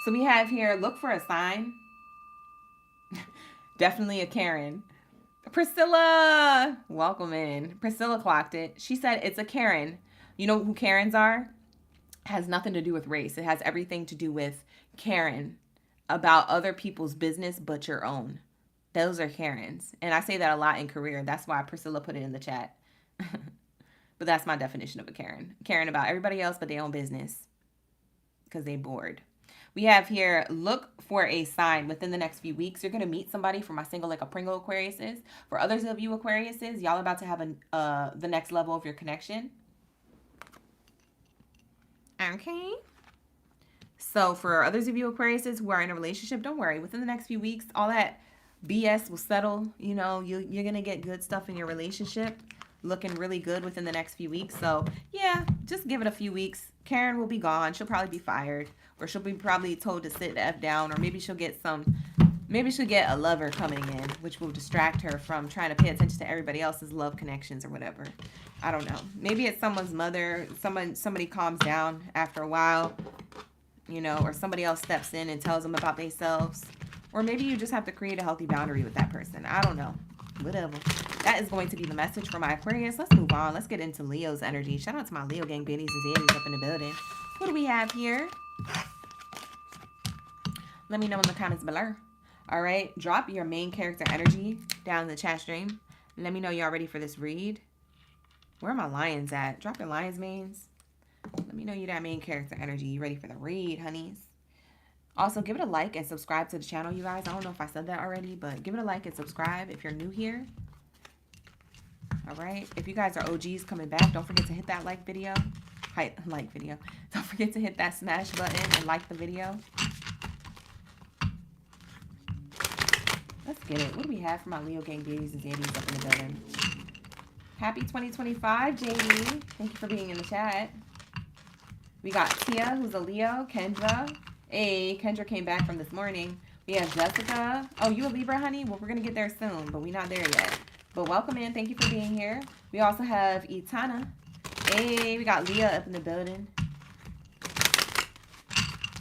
So we have here, look for a sign. Definitely a Karen. Priscilla, welcome in. Priscilla clocked it. She said it's a Karen. You know who Karens are? Has nothing to do with race. It has everything to do with Karen, about other people's business but your own. Those are Karens. And I say that a lot in career. That's why Priscilla put it in the chat. But that's my definition of a Karen. Karen about everybody else but their own business because they bored. We have here, look for a sign within the next few weeks. You're going to meet somebody for my single like a Pringle Aquariuses. For others of you Aquariuses, y'all about to have the next level of your connection. Okay. So for others of you Aquariuses who are in a relationship, don't worry. Within the next few weeks, all that BS will settle. You know, you're going to get good stuff in your relationship, looking really good within the next few weeks. So yeah, just give it a few weeks. Karen will be gone. She'll probably be fired, or she'll be probably told to sit the F down, or maybe she'll get a lover coming in, which will distract her from trying to pay attention to everybody else's love connections or whatever. I don't know. Maybe it's someone's mother. Somebody calms down after a while, you know, or somebody else steps in and tells them about themselves. Or maybe you just have to create a healthy boundary with that person. I don't know. Whatever. That is going to be the message for my Aquarius. Let's move on. Let's get into Leo's energy. Shout out to my Leo gang baddies and Aries up in the building. What do we have here? Let me know in the comments below. All right. Drop your main character energy down in the chat stream. Let me know y'all ready for this read. Where are my lions at? Drop your lions mains. Let me know you that main character energy. You ready for the read, honeys? Also, give it a like and subscribe to the channel, you guys. I don't know if I said that already, but give it a like and subscribe if you're new here. All right. If you guys are OGs coming back, don't forget to hit that like video. Like video. Don't forget to hit that smash button and like the video. Let's get it. What do we have for my Leo gang baddies and daddies up in the building? Happy 2025, JD. Thank you for being in the chat. We got Tia, who's a Leo. Kendra. Hey, Kendra came back from this morning. We have Jessica. Oh, you a Libra, honey? Well, we're going to get there soon, but we're not there yet. But welcome in. Thank you for being here. We also have Itana. Hey, we got Leah up in the building.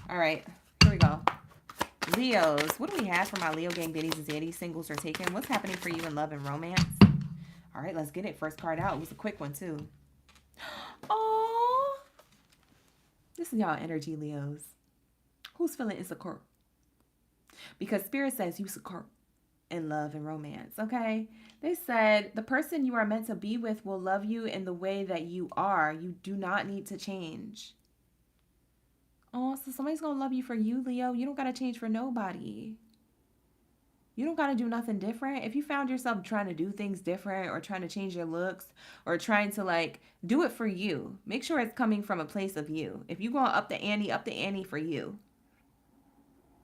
All right, here we go. Leos, what do we have for my Leo gang baddies and zaddies? Singles are taken. What's happening for you in love and romance? All right, let's get it. First card out. It was a quick one, too. Oh, this is y'all energy, Leos. Who's feeling insecure? Because Spirit says you secure in love and romance, okay? They said the person you are meant to be with will love you in the way that you are. You do not need to change. Oh, so somebody's going to love you for you, Leo. You don't got to change for nobody. You don't got to do nothing different. If you found yourself trying to do things different or trying to change your looks or trying to like do it for you, make sure it's coming from a place of you. If you're going up the ante for you.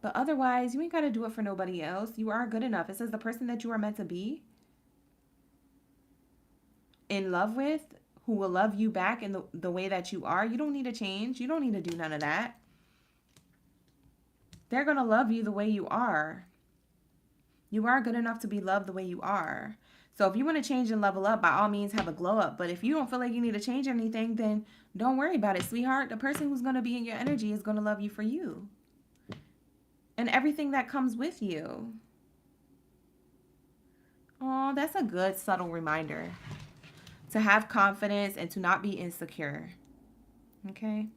But otherwise, you ain't got to do it for nobody else. You are good enough. It says the person that you are meant to be in love with, who will love you back in the way that you are. You don't need to change. You don't need to do none of that. They're going to love you the way you are. You are good enough to be loved the way you are. So if you want to change and level up, by all means, have a glow up. But if you don't feel like you need to change anything, then don't worry about it, sweetheart. The person who's going to be in your energy is going to love you for you. And everything that comes with you. Oh, that's a good subtle reminder. To have confidence and to not be insecure. Okay?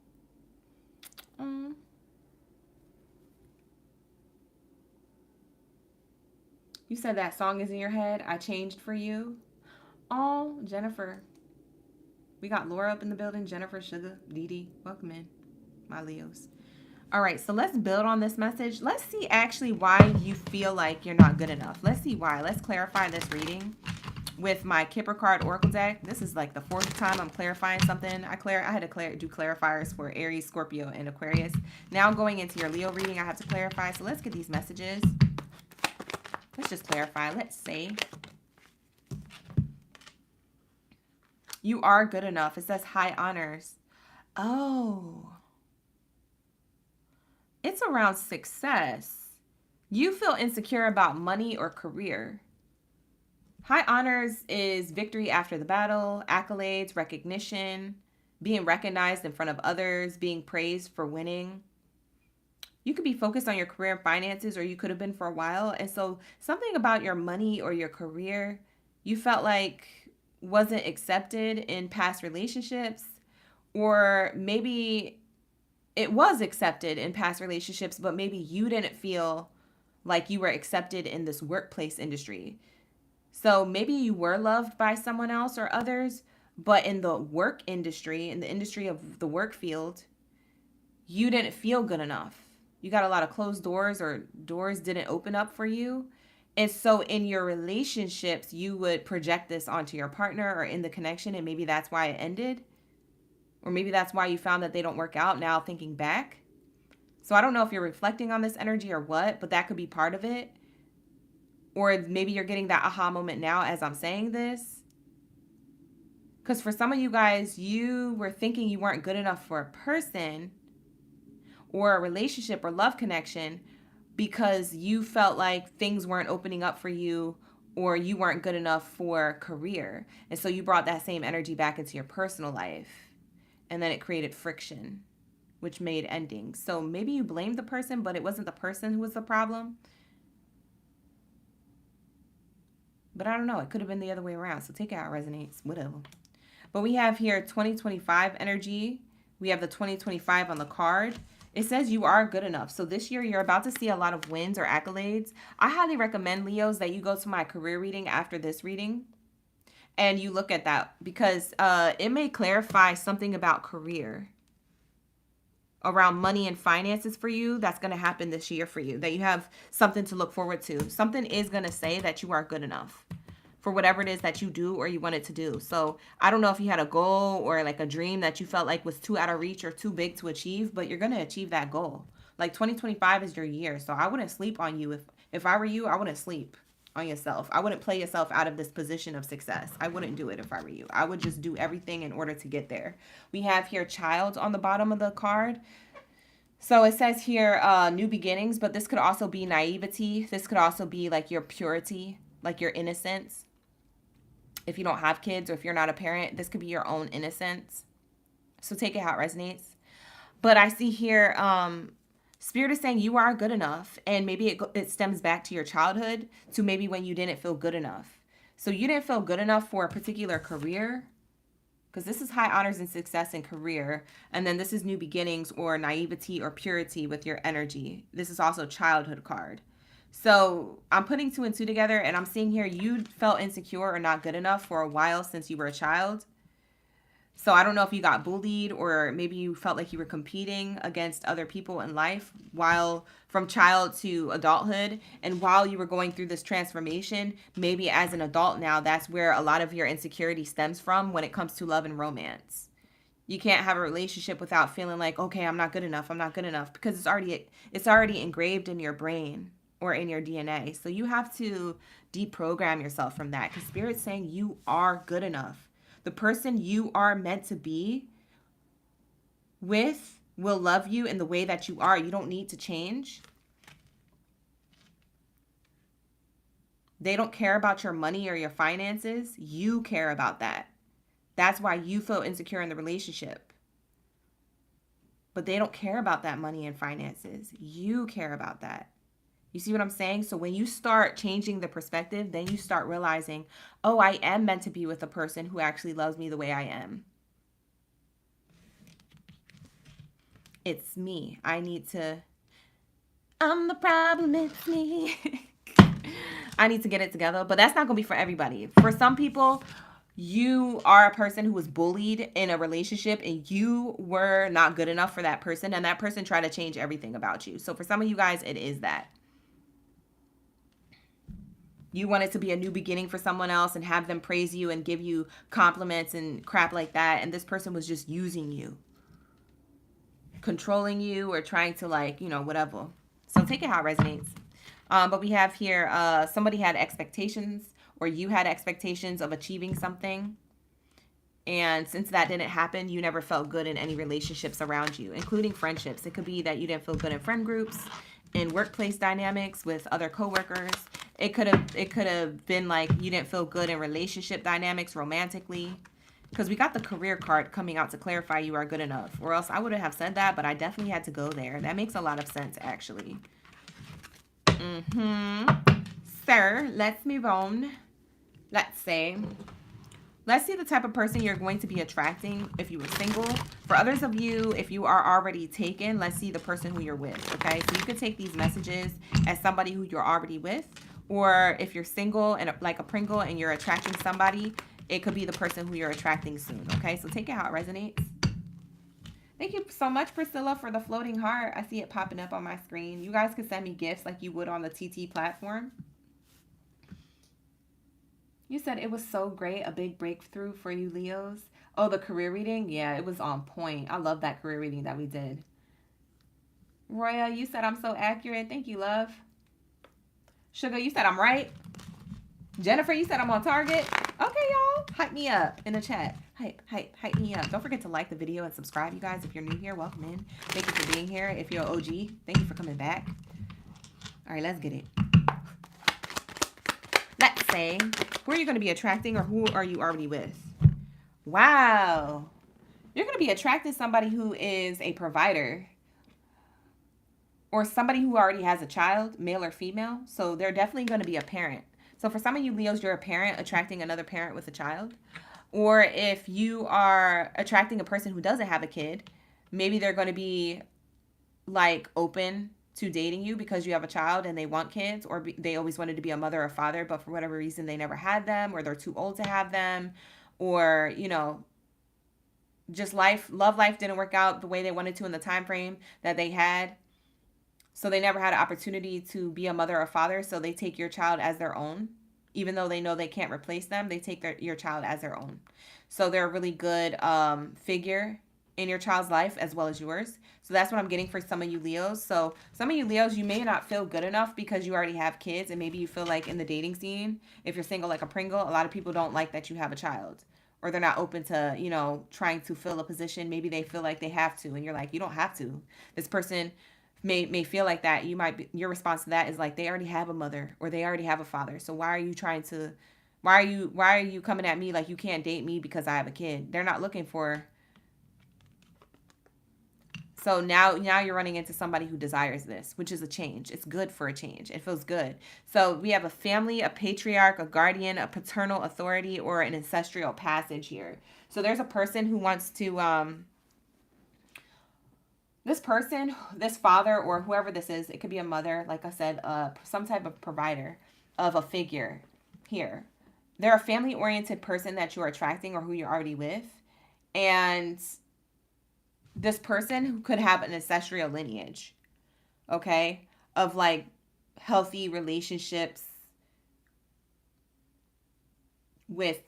You said that song is in your head. I changed for you. Oh, Jennifer. We got Laura up in the building. Jennifer, Sugar, Dee Dee. Welcome in, my Leos. All right, so let's build on this message. Let's see actually why you feel like you're not good enough. Let's see why. Let's clarify this reading with my Kipper card Oracle deck. This is like the 4th time I'm clarifying something. I had to do clarifiers for Aries, Scorpio, and Aquarius. Now going into your Leo reading, I have to clarify. So let's get these messages. Let's just clarify. Let's say you are good enough. It says high honors. Oh. It's around success. You feel insecure about money or career. High honors is victory after the battle, accolades, recognition, being recognized in front of others, being praised for winning. You could be focused on your career and finances, or you could have been for a while. And so something about your money or your career you felt like wasn't accepted in past relationships, or maybe it was accepted in past relationships, but maybe you didn't feel like you were accepted in this workplace industry. So maybe you were loved by someone else or others, but in the work industry, in the industry of the work field, you didn't feel good enough. You got a lot of closed doors, or doors didn't open up for you. And so in your relationships, you would project this onto your partner or in the connection, and maybe that's why it ended. Or maybe that's why you found that they don't work out now thinking back. So I don't know if you're reflecting on this energy or what, but that could be part of it. Or maybe you're getting that aha moment now as I'm saying this. Because for some of you guys, you were thinking you weren't good enough for a person or a relationship or love connection because you felt like things weren't opening up for you or you weren't good enough for career. And so you brought that same energy back into your personal life. And then it created friction, which made endings. So maybe you blamed the person, but it wasn't the person who was the problem. But I don't know. It could have been the other way around. So take it how it resonates. Whatever. But we have here 2025 energy. We have the 2025 on the card. It says you are good enough. So this year you're about to see a lot of wins or accolades. I highly recommend, Leos, that you go to my career reading after this reading. And you look at that because it may clarify something about career. Around money and finances for you, that's going to happen this year for you. That you have something to look forward to. Something is going to say that you are good enough for whatever it is that you do or you wanted to do. So I don't know if you had a goal or like a dream that you felt like was too out of reach or too big to achieve, but you're going to achieve that goal. Like 2025 is your year. So I wouldn't sleep on you. If I were you, I wouldn't sleep on yourself. I wouldn't play yourself out of this position of success. I wouldn't do it if I were you. I would just do everything in order to get there. We have here child on the bottom of the card. So it says here new beginnings, but this could also be naivety. This could also be like your purity, like your innocence. If you don't have kids or if you're not a parent, this could be your own innocence. So take it how it resonates. But I see here, Spirit is saying you are good enough. And maybe it stems back to your childhood, to maybe when you didn't feel good enough. So you didn't feel good enough for a particular career. Because this is high honors and success in career. And then this is new beginnings or naivety or purity with your energy. This is also childhood card. So I'm putting 2 and 2 together, and I'm seeing here you felt insecure or not good enough for a while since you were a child. So I don't know if you got bullied or maybe you felt like you were competing against other people in life while from child to adulthood. And while you were going through this transformation, maybe as an adult now, that's where a lot of your insecurity stems from when it comes to love and romance. You can't have a relationship without feeling like, okay, I'm not good enough. I'm not good enough, because it's already engraved in your brain or in your DNA. So you have to deprogram yourself from that, because Spirit's saying you are good enough. The person you are meant to be with will love you in the way that you are. You don't need to change. They don't care about your money or your finances. You care about that. That's why you feel insecure in the relationship. But they don't care about that money and finances. You care about that. You see what I'm saying? So when you start changing the perspective, then you start realizing, oh, I am meant to be with a person who actually loves me the way I am. It's me. I'm the problem, it's me. I need to get it together. But that's not going to be for everybody. For some people, you are a person who was bullied in a relationship and you were not good enough for that person. And that person tried to change everything about you. So for some of you guys, it is that. You want it to be a new beginning for someone else and have them praise you and give you compliments and crap like that. And this person was just using you, controlling you, or trying to, like, you know, whatever. So take it how it resonates. But we have here, somebody had expectations, or you had expectations of achieving something. And since that didn't happen, you never felt good in any relationships around you, including friendships. It could be that you didn't feel good in friend groups, in workplace dynamics with other coworkers. It could have been like you didn't feel good in relationship dynamics romantically, because we got the career card coming out to clarify you are good enough, or else I wouldn't have said that, but I definitely had to go there. That makes a lot of sense, actually. Sir, let's move on. Let's see the type of person you're going to be attracting if you were single. For others of you, if you are already taken, let's see the person who you're with, okay? So you could take these messages as somebody who you're already with, or if you're single and like a Pringle and you're attracting somebody, it could be the person who you're attracting soon, okay? So take it how it resonates. Thank you so much, Priscilla, for the floating heart. I see it popping up on my screen. You guys could send me gifts like you would on the TT platform. You said it was so great, a big breakthrough for you, Leos. Oh, the career reading? Yeah, it was on point. I love that career reading that we did. Roya, you said I'm so accurate. Thank you, love. Sugar, you said I'm right. Jennifer, you said I'm on target. Okay, y'all. Hype me up in the chat. Hype me up. Don't forget to like the video and subscribe, you guys. If you're new here, welcome in. Thank you for being here. If you're an OG, thank you for coming back. All right, let's get it. Let's say, who are you going to be attracting, or who are you already with? Wow. You're going to be attracting somebody who is a provider, or somebody who already has a child, male or female. So they're definitely going to be a parent. So for some of you Leos, you're a parent attracting another parent with a child. Or if you are attracting a person who doesn't have a kid, maybe they're going to be like open to dating you because you have a child and they want kids, or they always wanted to be a mother or father, but for whatever reason they never had them, or they're too old to have them, or, you know, just love life didn't work out the way they wanted to in the time frame that they had. So they never had an opportunity to be a mother or father, so they take your child as their own. Even though they know they can't replace them, they take your child as their own. So they're a really good figure in your child's life as well as yours. So that's what I'm getting for some of you Leos. So some of you Leos, you may not feel good enough because you already have kids, and maybe you feel like in the dating scene, if you're single like a Pringle, a lot of people don't like that you have a child, or they're not open to, you know, trying to fill a position. Maybe they feel like they have to, and you're like, you don't have to. This person may feel like that. Your response to that is like, they already have a mother or they already have a father. So why are you coming at me like you can't date me because I have a kid? They're not looking for. So now you're running into somebody who desires this, which is a change. It's good for a change. It feels good. So we have a family, a patriarch, a guardian, a paternal authority, or an ancestral passage here. So there's a person who wants to, this person, this father, or whoever this is, it could be a mother, like I said, some type of provider of a figure here. They're a family-oriented person that you're attracting or who you're already with. And this person could have an ancestral lineage, okay, of like healthy relationships with,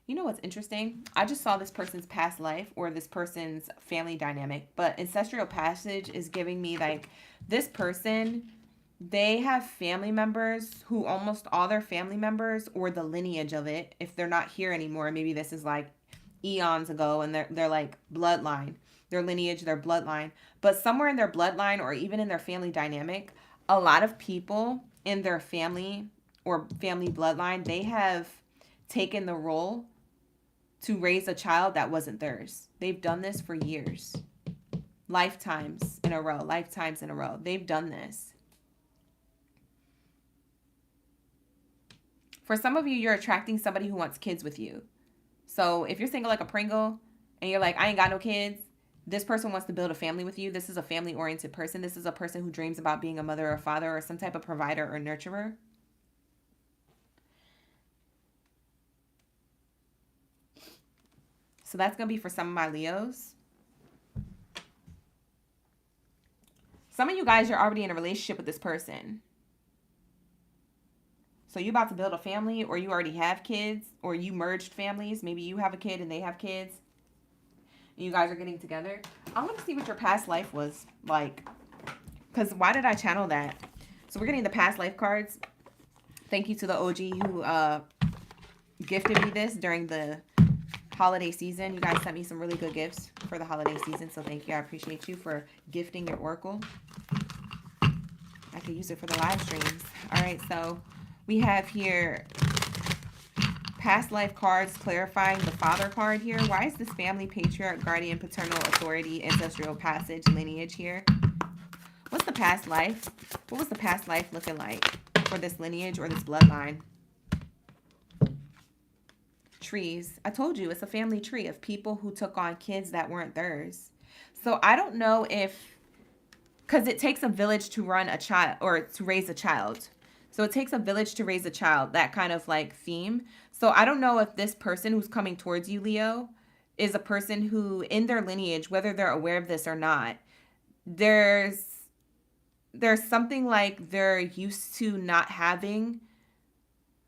you know what's interesting? I just saw this person's past life or this person's family dynamic, but ancestral passage is giving me like this person, they have family members who almost all their family members, or the lineage of it, if they're not here anymore, maybe this is like eons ago, and they're like bloodline, their lineage, their bloodline. But somewhere in their bloodline or even in their family dynamic, a lot of people in their family or family bloodline, they have taken the role to raise a child that wasn't theirs. They've done this for years. Lifetimes in a row. They've done this. For some of you, you're attracting somebody who wants kids with you. So if you're single like a Pringle and you're like, I ain't got no kids, this person wants to build a family with you. This is a family-oriented person. This is a person who dreams about being a mother or father or some type of provider or nurturer. So that's going to be for some of my Leos. Some of you guys, you're already in a relationship with this person. So you're about to build a family, or you already have kids, or you merged families. Maybe you have a kid and they have kids. And you guys are getting together. I want to see what your past life was like. Because why did I channel that? So we're getting the past life cards. Thank you to the OG who gifted me this during the holiday season. You guys sent me some really good gifts for the holiday season. So thank you. I appreciate you for gifting your oracle. I could use it for the live streams. All right, so we have here past life cards clarifying the father card here. Why is this family, patriarch, guardian, paternal authority, ancestral passage, lineage here? What's the past life? What was the past life looking like for this lineage or this bloodline? Trees. I told you, it's a family tree of people who took on kids that weren't theirs. So I don't know if, because it takes a village to run a child or to raise a child. So it takes a village to raise a child, that kind of like theme. So I don't know if this person who's coming towards you, Leo, is a person who in their lineage, whether they're aware of this or not, there's something like they're used to not having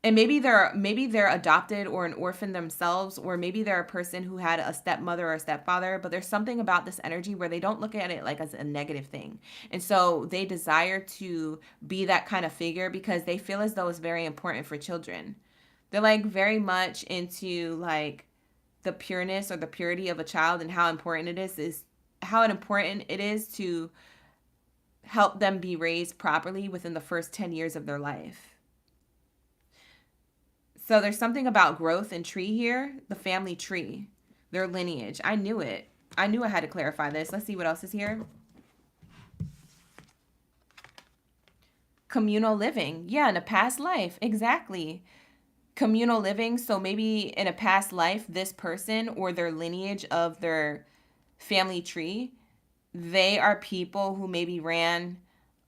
And maybe they're adopted or an orphan themselves, or maybe they're a person who had a stepmother or a stepfather, but there's something about this energy where they don't look at it like as a negative thing. And so they desire to be that kind of figure because they feel as though it's very important for children. They're like very much into like the pureness or the purity of a child, and how important it is to help them be raised properly within the first 10 years of their life. So there's something about growth and tree here, the family tree, their lineage. I knew it. I knew I had to clarify this. Let's see what else is here. Communal living. Yeah, in a past life. Exactly. Communal living. So maybe in a past life, this person or their lineage of their family tree, they are people who maybe ran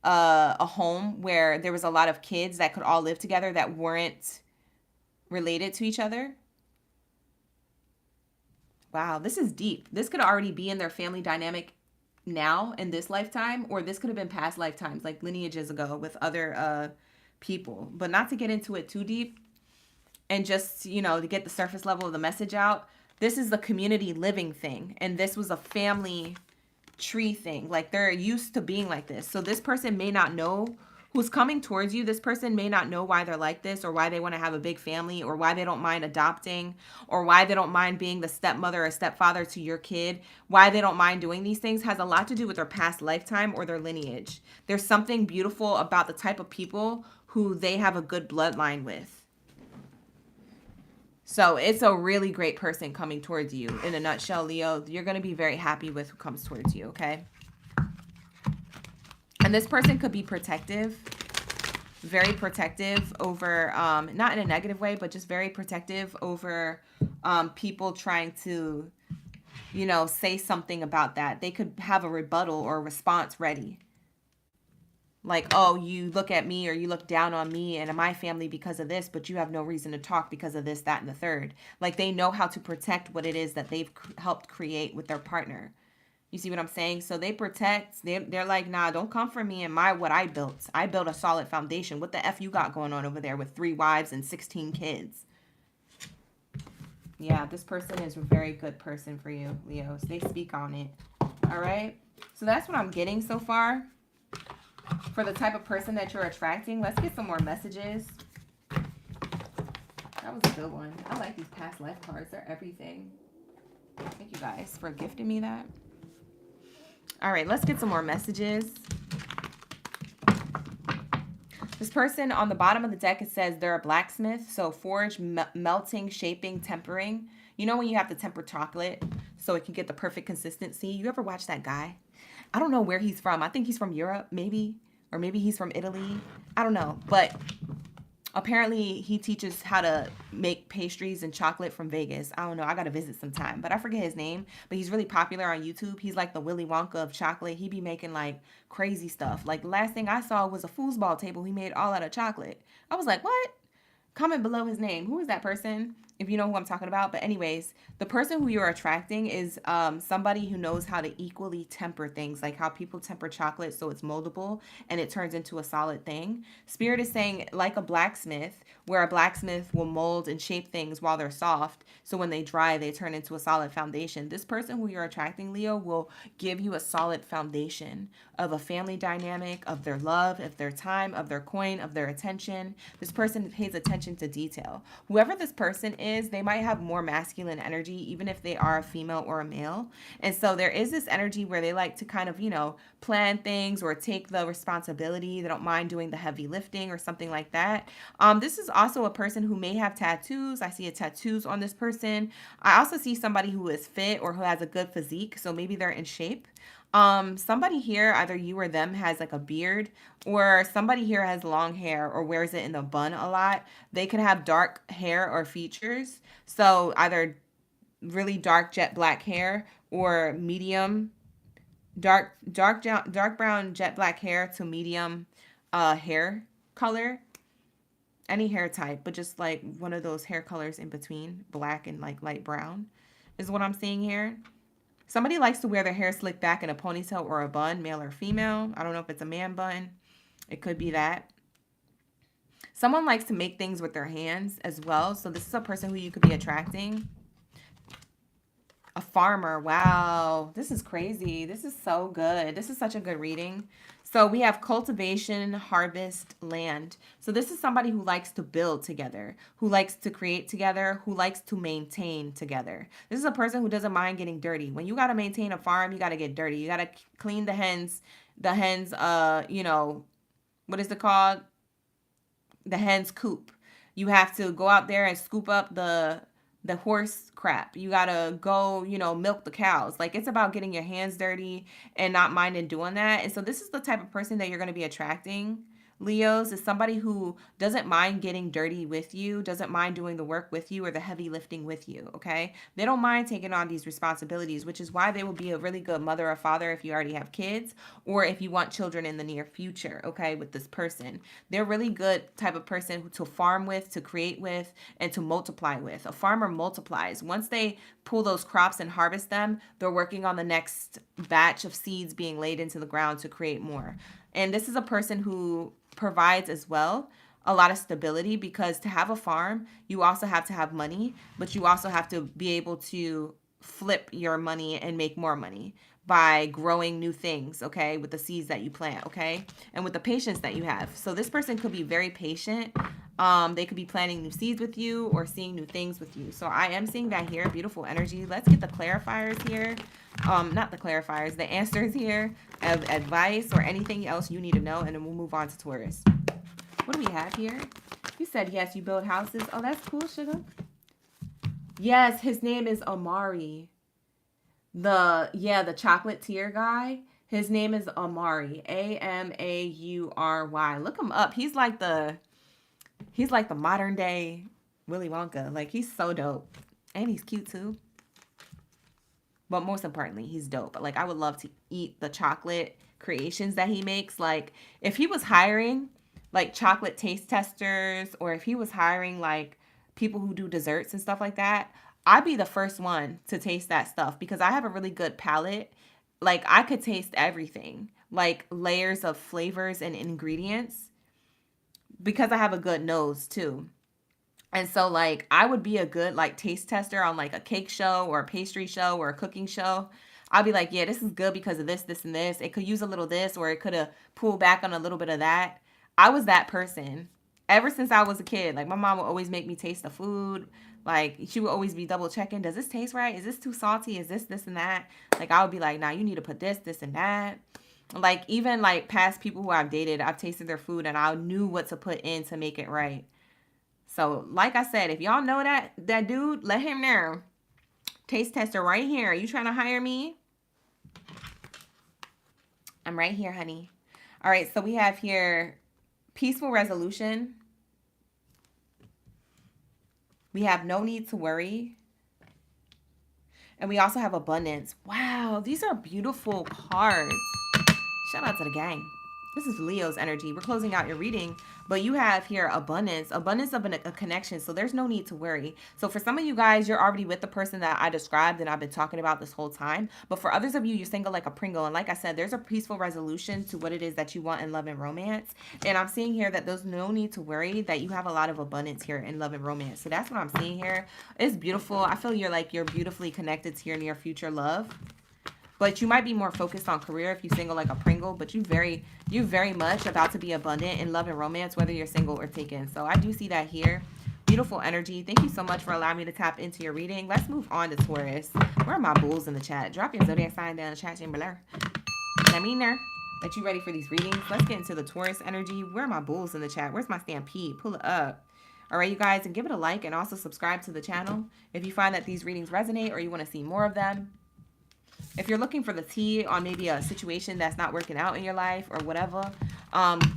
a home where there was a lot of kids that could all live together that weren't related to each other. Wow, this is deep. This could already be in their family dynamic now in this lifetime, or this could have been past lifetimes, like lineages ago with other people. But not to get into it too deep, and just, to get the surface level of the message out, this is the community living thing, and this was a family tree thing. Like, they're used to being like this. So this person may not know who's coming towards you. This person may not know why they're like this, or why they want to have a big family, or why they don't mind adopting, or why they don't mind being the stepmother or stepfather to your kid. Why they don't mind doing these things has a lot to do with their past lifetime or their lineage. There's something beautiful about the type of people who they have a good bloodline with. So it's a really great person coming towards you. In a nutshell, Leo, you're going to be very happy with who comes towards you, okay? And this person could be protective, very protective over, not in a negative way, but just very protective over people trying to, say something about that. They could have a rebuttal or a response ready. Like, oh, you look at me or you look down on me and my family because of this, but you have no reason to talk because of this, that, and the third. Like, they know how to protect what it is that they've helped create with their partner. You see what I'm saying? So they protect. They're like, nah, don't come for me and what I built. I built a solid foundation. What the F you got going on over there with 3 wives and 16 kids? Yeah, this person is a very good person for you, Leos. They speak on it. All right? So that's what I'm getting so far for the type of person that you're attracting. Let's get some more messages. That was a good one. I like these past life cards. They're everything. Thank you guys for gifting me that. All right, let's get some more messages. This person on the bottom of the deck, it says they're a blacksmith. So forge, melting, shaping, tempering. You know when you have to temper chocolate so it can get the perfect consistency? You ever watch that guy? I don't know where he's from. I think he's from Europe, maybe. Or maybe he's from Italy. I don't know. But apparently he teaches how to make pastries and chocolate from Vegas. I don't know. I got to visit sometime. But I forget his name. But he's really popular on YouTube. He's like the Willy Wonka of chocolate. He be making like crazy stuff. Like the last thing I saw was a foosball table he made all out of chocolate. I was like, what? Comment below his name. Who is that person? If you know who I'm talking about. But anyways, the person who you're attracting is somebody who knows how to equally temper things, like how people temper chocolate so it's moldable and it turns into a solid thing. Spirit is saying like a blacksmith, where a blacksmith will mold and shape things while they're soft, so when they dry, they turn into a solid foundation. This person who you're attracting, Leo, will give you a solid foundation of a family dynamic, of their love, of their time, of their coin, of their attention. This person pays attention to detail. Whoever this person is, they might have more masculine energy, even if they are a female or a male. And so there is this energy where they like to kind of, plan things or take the responsibility. They don't mind doing the heavy lifting or something like that. This is also a person who may have tattoos. I see tattoos on this person. I also see somebody who is fit or who has a good physique. So maybe they're in shape. Somebody here, either you or them, has like a beard, or somebody here has long hair or wears it in a bun a lot. They can have dark hair or features. So either really dark jet black hair or medium dark brown jet black hair to medium hair color. Any hair type, but just like one of those hair colors in between, black and like light brown is what I'm seeing here. Somebody likes to wear their hair slicked back in a ponytail or a bun, male or female. I don't know if it's a man bun. It could be that. Someone likes to make things with their hands as well. So this is a person who you could be attracting. A farmer. Wow. This is crazy. This is so good. This is such a good reading. So we have cultivation, harvest, land. So this is somebody who likes to build together, who likes to create together, who likes to maintain together. This is a person who doesn't mind getting dirty. When you got to maintain a farm, you got to get dirty. You got to clean the hens, you know, what is it called? The hen's coop. You have to go out there and scoop up the horse crap. You gotta go, you know, milk the cows. Like, it's about getting your hands dirty and not minding doing that. And so this is the type of person that you're going to be attracting, Leos, is somebody who doesn't mind getting dirty with you, doesn't mind doing the work with you or the heavy lifting with you, okay? They don't mind taking on these responsibilities, which is why they will be a really good mother or father if you already have kids or if you want children in the near future, okay, with this person. They're really good type of person to farm with, to create with, and to multiply with. A farmer multiplies. Once they pull those crops and harvest them, they're working on the next batch of seeds being laid into the ground to create more. And this is a person who provides as well a lot of stability, because to have a farm, you also have to have money, but you also have to be able to flip your money and make more money by growing new things, okay, with the seeds that you plant, okay, and with the patience that you have. So this person could be very patient. They could be planting new seeds with you or seeing new things with you. So I am seeing that here. Beautiful energy. Let's get the clarifiers here. Not the clarifiers, the answers here of advice or anything else you need to know, and then we'll move on to Taurus. What do we have here? You said, yes, you build houses. Oh, that's cool, sugar. Yes, his name is Amari. The chocolatier guy. His name is Amari. Amaury. Look him up. He's like the modern day Willy Wonka. Like, he's so dope. And he's cute too. But most importantly, he's dope. Like, I would love to eat the chocolate creations that he makes. Like, if he was hiring like chocolate taste testers, or if he was hiring like people who do desserts and stuff like that, I'd be the first one to taste that stuff, because I have a really good palate. Like, I could taste everything, like layers of flavors and ingredients, because I have a good nose too. And so, like, I would be a good, like, taste tester on, like, a cake show or a pastry show or a cooking show. I'll be like, yeah, this is good because of this, this, and this. It could use a little this, or it could have pulled back on a little bit of that. I was that person ever since I was a kid. Like, my mom would always make me taste the food. Like, she would always be double checking. Does this taste right? Is this too salty? Is this, and that? Like, I would be like, nah, you need to put this, and that. Like, even, like, past people who I've dated, I've tasted their food and I knew what to put in to make it right. So, like I said, if y'all know that dude, let him know. Taste tester right here. Are you trying to hire me? I'm right here, honey. All right, so we have here peaceful resolution. We have no need to worry. And we also have abundance. Wow, these are beautiful cards. Shout out to the gang. This is Leo's energy. We're closing out your reading, but you have here abundance of a connection. So there's no need to worry. So for some of you guys, you're already with the person that I described and I've been talking about this whole time. But for others of you, you're single like a Pringle. And like I said, there's a peaceful resolution to what it is that you want in love and romance. And I'm seeing here that there's no need to worry, that you have a lot of abundance here in love and romance. So that's what I'm seeing here. It's beautiful. I feel you're beautifully connected to your near future love. But you might be more focused on career if you're single like a Pringle, but you're very much about to be abundant in love and romance, whether you're single or taken. So I do see that here. Beautiful energy. Thank you so much for allowing me to tap into your reading. Let's move on to Taurus. Where are my bulls in the chat? Drop your zodiac sign down in the chat chamber. Let me know that you ready for these readings. Let's get into the Taurus energy. Where are my bulls in the chat? Where's my stampede? Pull it up. All right, you guys, and give it a like and also subscribe to the channel if you find that these readings resonate or you want to see more of them. If you're looking for the tea on maybe a situation that's not working out in your life or whatever,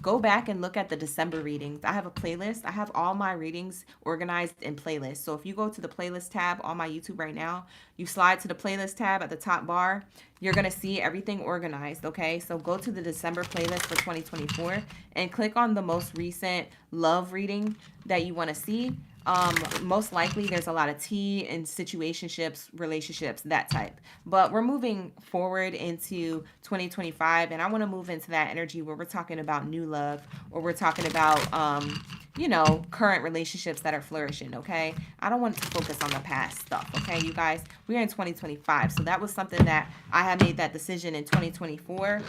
go back and look at the December readings. I have a playlist. I have all my readings organized in playlists. So if you go to the playlist tab on my YouTube right now, you slide to the playlist tab at the top bar, you're going to see everything organized, okay? So go to the December playlist for 2024 and click on the most recent love reading that you want to see. Most likely there's a lot of tea and situationships, relationships, that type. But we're moving forward into 2025, and I want to move into that energy where we're talking about new love, or we're talking about you know, current relationships that are flourishing, okay? I don't want to focus on the past stuff, okay, you guys? We're in 2025, so that was something that I had made that decision in 2024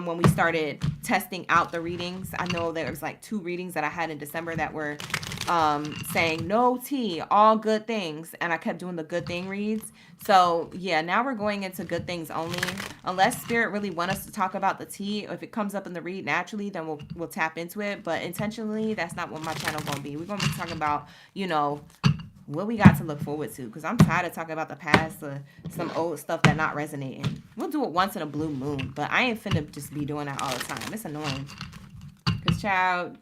when we started testing out the readings. I know there was like 2 readings that I had in December that were saying no tea, all good things, and I kept doing the good thing reads. So yeah, now we're going into good things only. Unless spirit really want us to talk about the tea, or if it comes up in the read naturally, then we'll tap into it. But intentionally, that's not what my channel gonna be. We're gonna be talking about, you know, what we got to look forward to, because I'm tired of talking about the past or some old stuff that not resonating. We'll do it once in a blue moon, but I ain't finna just be doing that all the time. It's annoying, because child,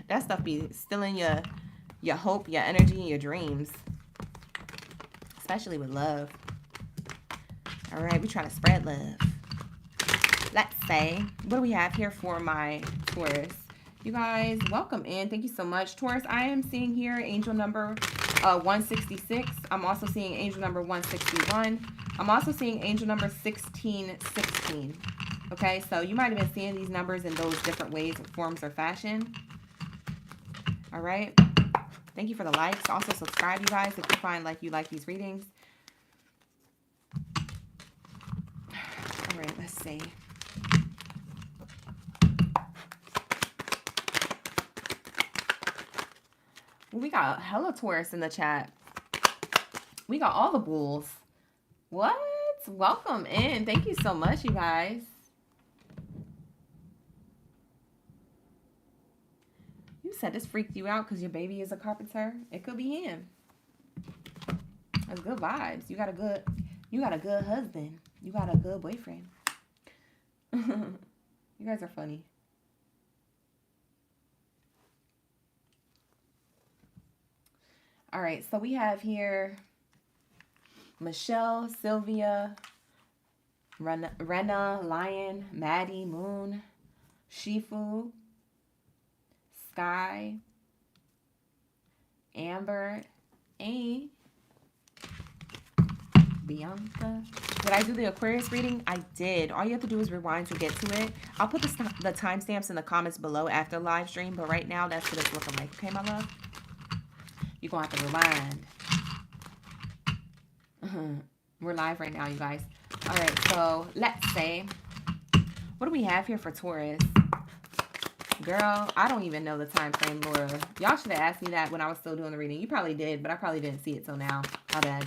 that stuff be stealing your hope, your energy, and your dreams, especially with love. All right, we trying to spread love. Let's say, what do we have here for my Taurus? You guys, welcome in. Thank you so much. Taurus, I am seeing here angel number 166. I'm also seeing angel number 161. I'm also seeing angel number 1616. Okay, so you might have been seeing these numbers in those different ways, forms, or fashion. All right. Thank you for the likes. Also subscribe, you guys, if you find like you like these readings. All right, let's see. We got hella Taurus in the chat. We got all the bulls. What? Welcome in. Thank you so much, you guys. You said this freaked you out because your baby is a carpenter. It could be him. That's good vibes. You got a good husband. You got a good boyfriend. You guys are funny. All right, so we have here Michelle, Sylvia, Rena, Lion, Maddie, Moon, Shifu, Sky, Amber, A, Bianca. Did I do the Aquarius reading? I did. All you have to do is rewind to get to it. I'll put the timestamps in the comments below after the live stream, but right now that's what it's looking like. Okay, my love? You're going to have to rewind. We're live right now, you guys. All right, so let's say, what do we have here for Taurus? Girl, I don't even know the time frame, Laura. Y'all should have asked me that when I was still doing the reading. You probably did, but I probably didn't see it till now. My bad.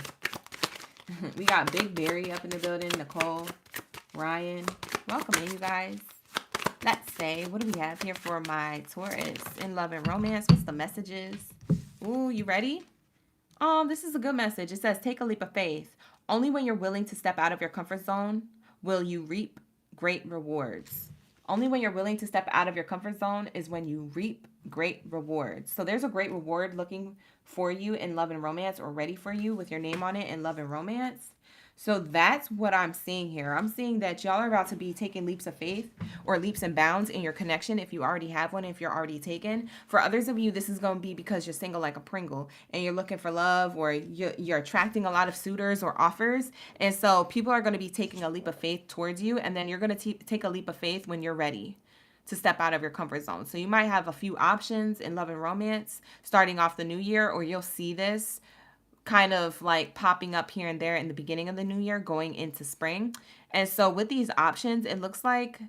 We got Big Barry up in the building. Nicole, Ryan. Welcome in, you guys. Let's say, what do we have here for my Taurus in love and romance? What's the messages? Ooh, you ready? Oh, this is a good message. It says, take a leap of faith. Only when you're willing to step out of your comfort zone will you reap great rewards. Only when you're willing to step out of your comfort zone is when you reap great rewards. So there's a great reward looking for you in love and romance, or ready for you with your name on it in love and romance. So that's what I'm seeing here. I'm seeing that y'all are about to be taking leaps of faith or leaps and bounds in your connection if you already have one, if you're already taken. For others of you, this is going to be because you're single like a Pringle and you're looking for love, or you're attracting a lot of suitors or offers. And so people are going to be taking a leap of faith towards you, and then you're going to take a leap of faith when you're ready to step out of your comfort zone. So you might have a few options in love and romance starting off the new year, or you'll see this kind of like popping up here and there in the beginning of the new year going into spring. And so with these options, it looks like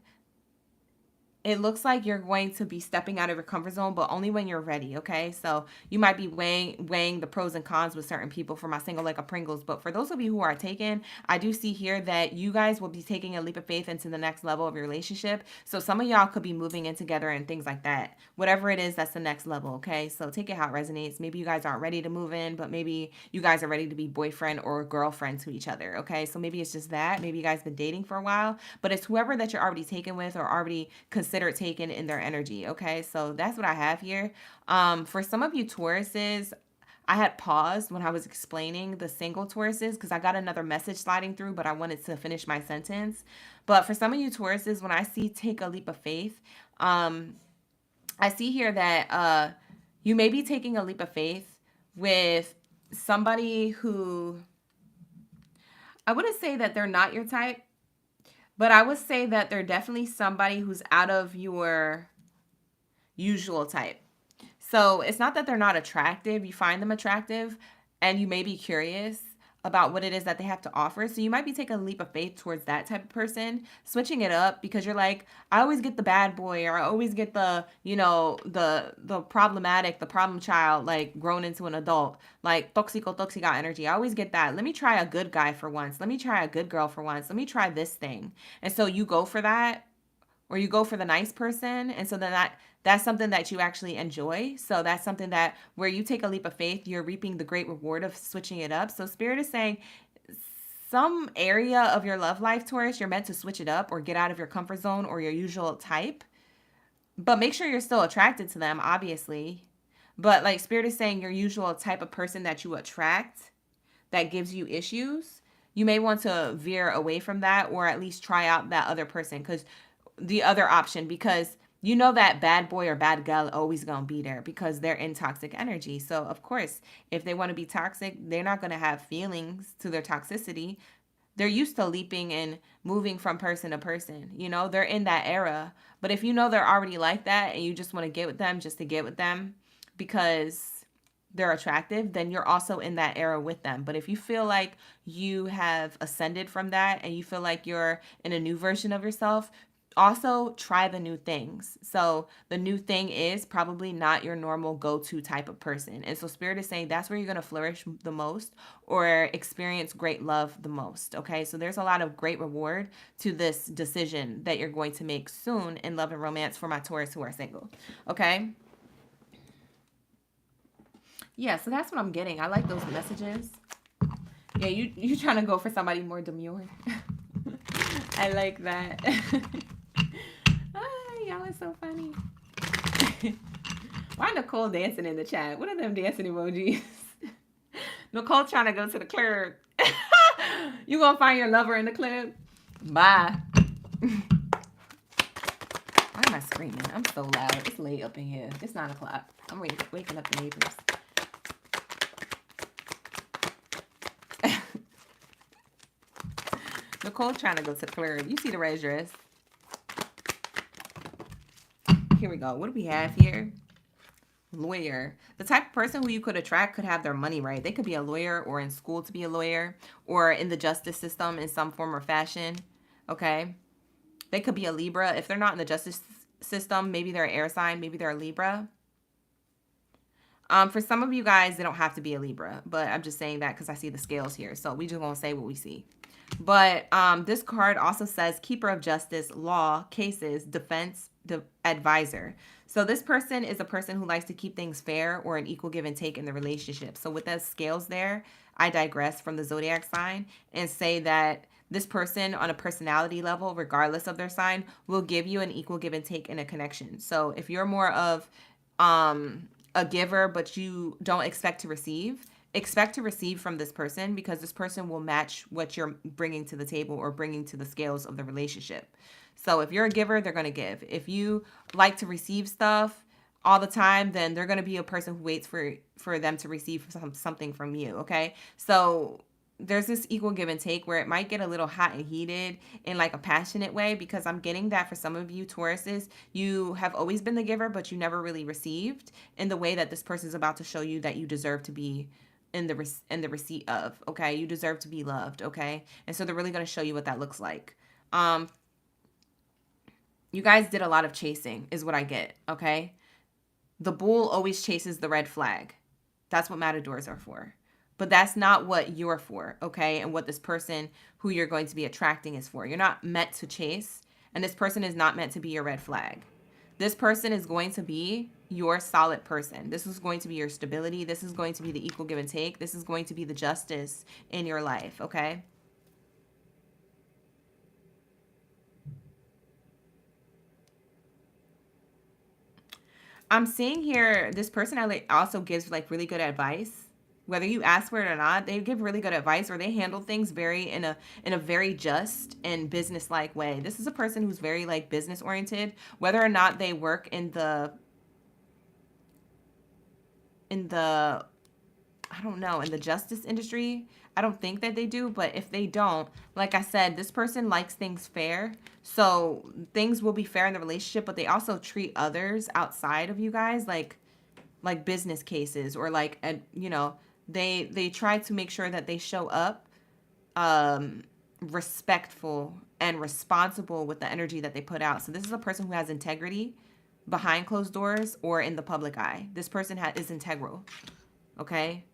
you're going to be stepping out of your comfort zone, but only when you're ready, okay? So you might be weighing the pros and cons with certain people for my single like a Pringles. But for those of you who are taken, I do see here that you guys will be taking a leap of faith into the next level of your relationship. So some of y'all could be moving in together and things like that. Whatever it is, that's the next level, okay? So take it how it resonates. Maybe you guys aren't ready to move in, but maybe you guys are ready to be boyfriend or girlfriend to each other, okay? So maybe it's just that. Maybe you guys been dating for a while, but it's whoever that you're already taken with or already considered taken in their energy, okay? So that's what I have here. For some of you Tauruses, I had paused when I was explaining the single Tauruses because I got another message sliding through, but I wanted to finish my sentence. But for some of you Tauruses, when I see take a leap of faith, I see here that you may be taking a leap of faith with somebody who, I wouldn't say that they're not your type, but I would say that they're definitely somebody who's out of your usual type. So it's not that they're not attractive. You find them attractive and you may be curious about what it is that they have to offer. So you might be taking a leap of faith towards that type of person, switching it up because you're like, I always get the bad boy, or I always get the, you know, the problematic, the problem child, like grown into an adult, like toxica energy. I always get that. Let me try a good guy for once. Let me try a good girl for once. Let me try this thing. And so you go for that, or you go for the nice person, and so then that's something that you actually enjoy. So that's something that where you take a leap of faith, you're reaping the great reward of switching it up. So Spirit is saying some area of your love life, Taurus, you're meant to switch it up or get out of your comfort zone or your usual type, but make sure you're still attracted to them, obviously. But like Spirit is saying, your usual type of person that you attract that gives you issues, you may want to veer away from that, or at least try out that other person, because the other option, because you know that bad boy or bad girl always gonna be there because they're in toxic energy. So of course, if they want to be toxic, they're not gonna have feelings to their toxicity. They're used to leaping and moving from person to person. You know, they're in that era. But if you know they're already like that and you just want to get with them just to get with them because they're attractive, then you're also in that era with them. But if you feel like you have ascended from that and you feel like you're in a new version of yourself, also try the new things. So the new thing is probably not your normal go-to type of person. And so Spirit is saying that's where you're going to flourish the most or experience great love the most. Okay. So there's a lot of great reward to this decision that you're going to make soon in love and romance for my Taurus who are single. Okay. Yeah. So that's what I'm getting. I like those messages. Yeah. You trying to go for somebody more demure. I like that. Y'all are so funny. Why Nicole dancing in the chat? What are them dancing emojis? Nicole trying to go to the club. You gonna find your lover in the club? Bye. Why am I screaming? I'm so loud. It's late up in here. It's 9 o'clock. I'm waking up the neighbors. Nicole trying to go to the club. You see the red dress? Here we go. What do we have here? Lawyer. The type of person who you could attract could have their money right. They could be a lawyer or in school to be a lawyer or in the justice system in some form or fashion. Okay. They could be a Libra. If they're not in the justice system, maybe they're an air sign. Maybe they're a Libra. For some of you guys, they don't have to be a Libra, but I'm just saying that because I see the scales here. So we just gonna say what we see. But this card also says keeper of justice, law, cases, defense, advisor. So this person is a person who likes to keep things fair or an equal give and take in the relationship. So with those scales there, I digress from the zodiac sign and say that this person on a personality level, regardless of their sign, will give you an equal give and take in a connection. So if you're more of a giver, but you don't expect to receive from this person, because this person will match what you're bringing to the table or bringing to the scales of the relationship. So if you're a giver, they're going to give. If you like to receive stuff all the time, then they're going to be a person who waits for them to receive something from you. Okay. So there's this equal give and take where it might get a little hot and heated in like a passionate way, because I'm getting that for some of you Tauruses, you have always been the giver, but you never really received in the way that this person is about to show you that you deserve to be in the receipt of. Okay. You deserve to be loved. Okay. And so they're really going to show you what that looks like. You guys did a lot of chasing is what I get. Okay. The bull always chases the red flag. That's what matadors are for. But that's not what you're for, okay? And what this person who you're going to be attracting is for. You're not meant to chase, and this person is not meant to be your red flag. This person is going to be your solid person. This is going to be your stability. This is going to be the equal give and take. This is going to be the justice in your life, okay? I'm seeing here, this person also gives like really good advice. Whether you ask for it or not, they give really good advice, or they handle things in a very just and business-like way. This is a person who's very like business oriented, whether or not they work in the I don't know, in the justice industry. I don't think that they do, but if they don't, like I said, this person likes things fair. So things will be fair in the relationship, but they also treat others outside of you guys like like business cases, or like, you know, they try to make sure that they show up respectful and responsible with the energy that they put out. So this is a person who has integrity behind closed doors or in the public eye. This person is integral. Okay?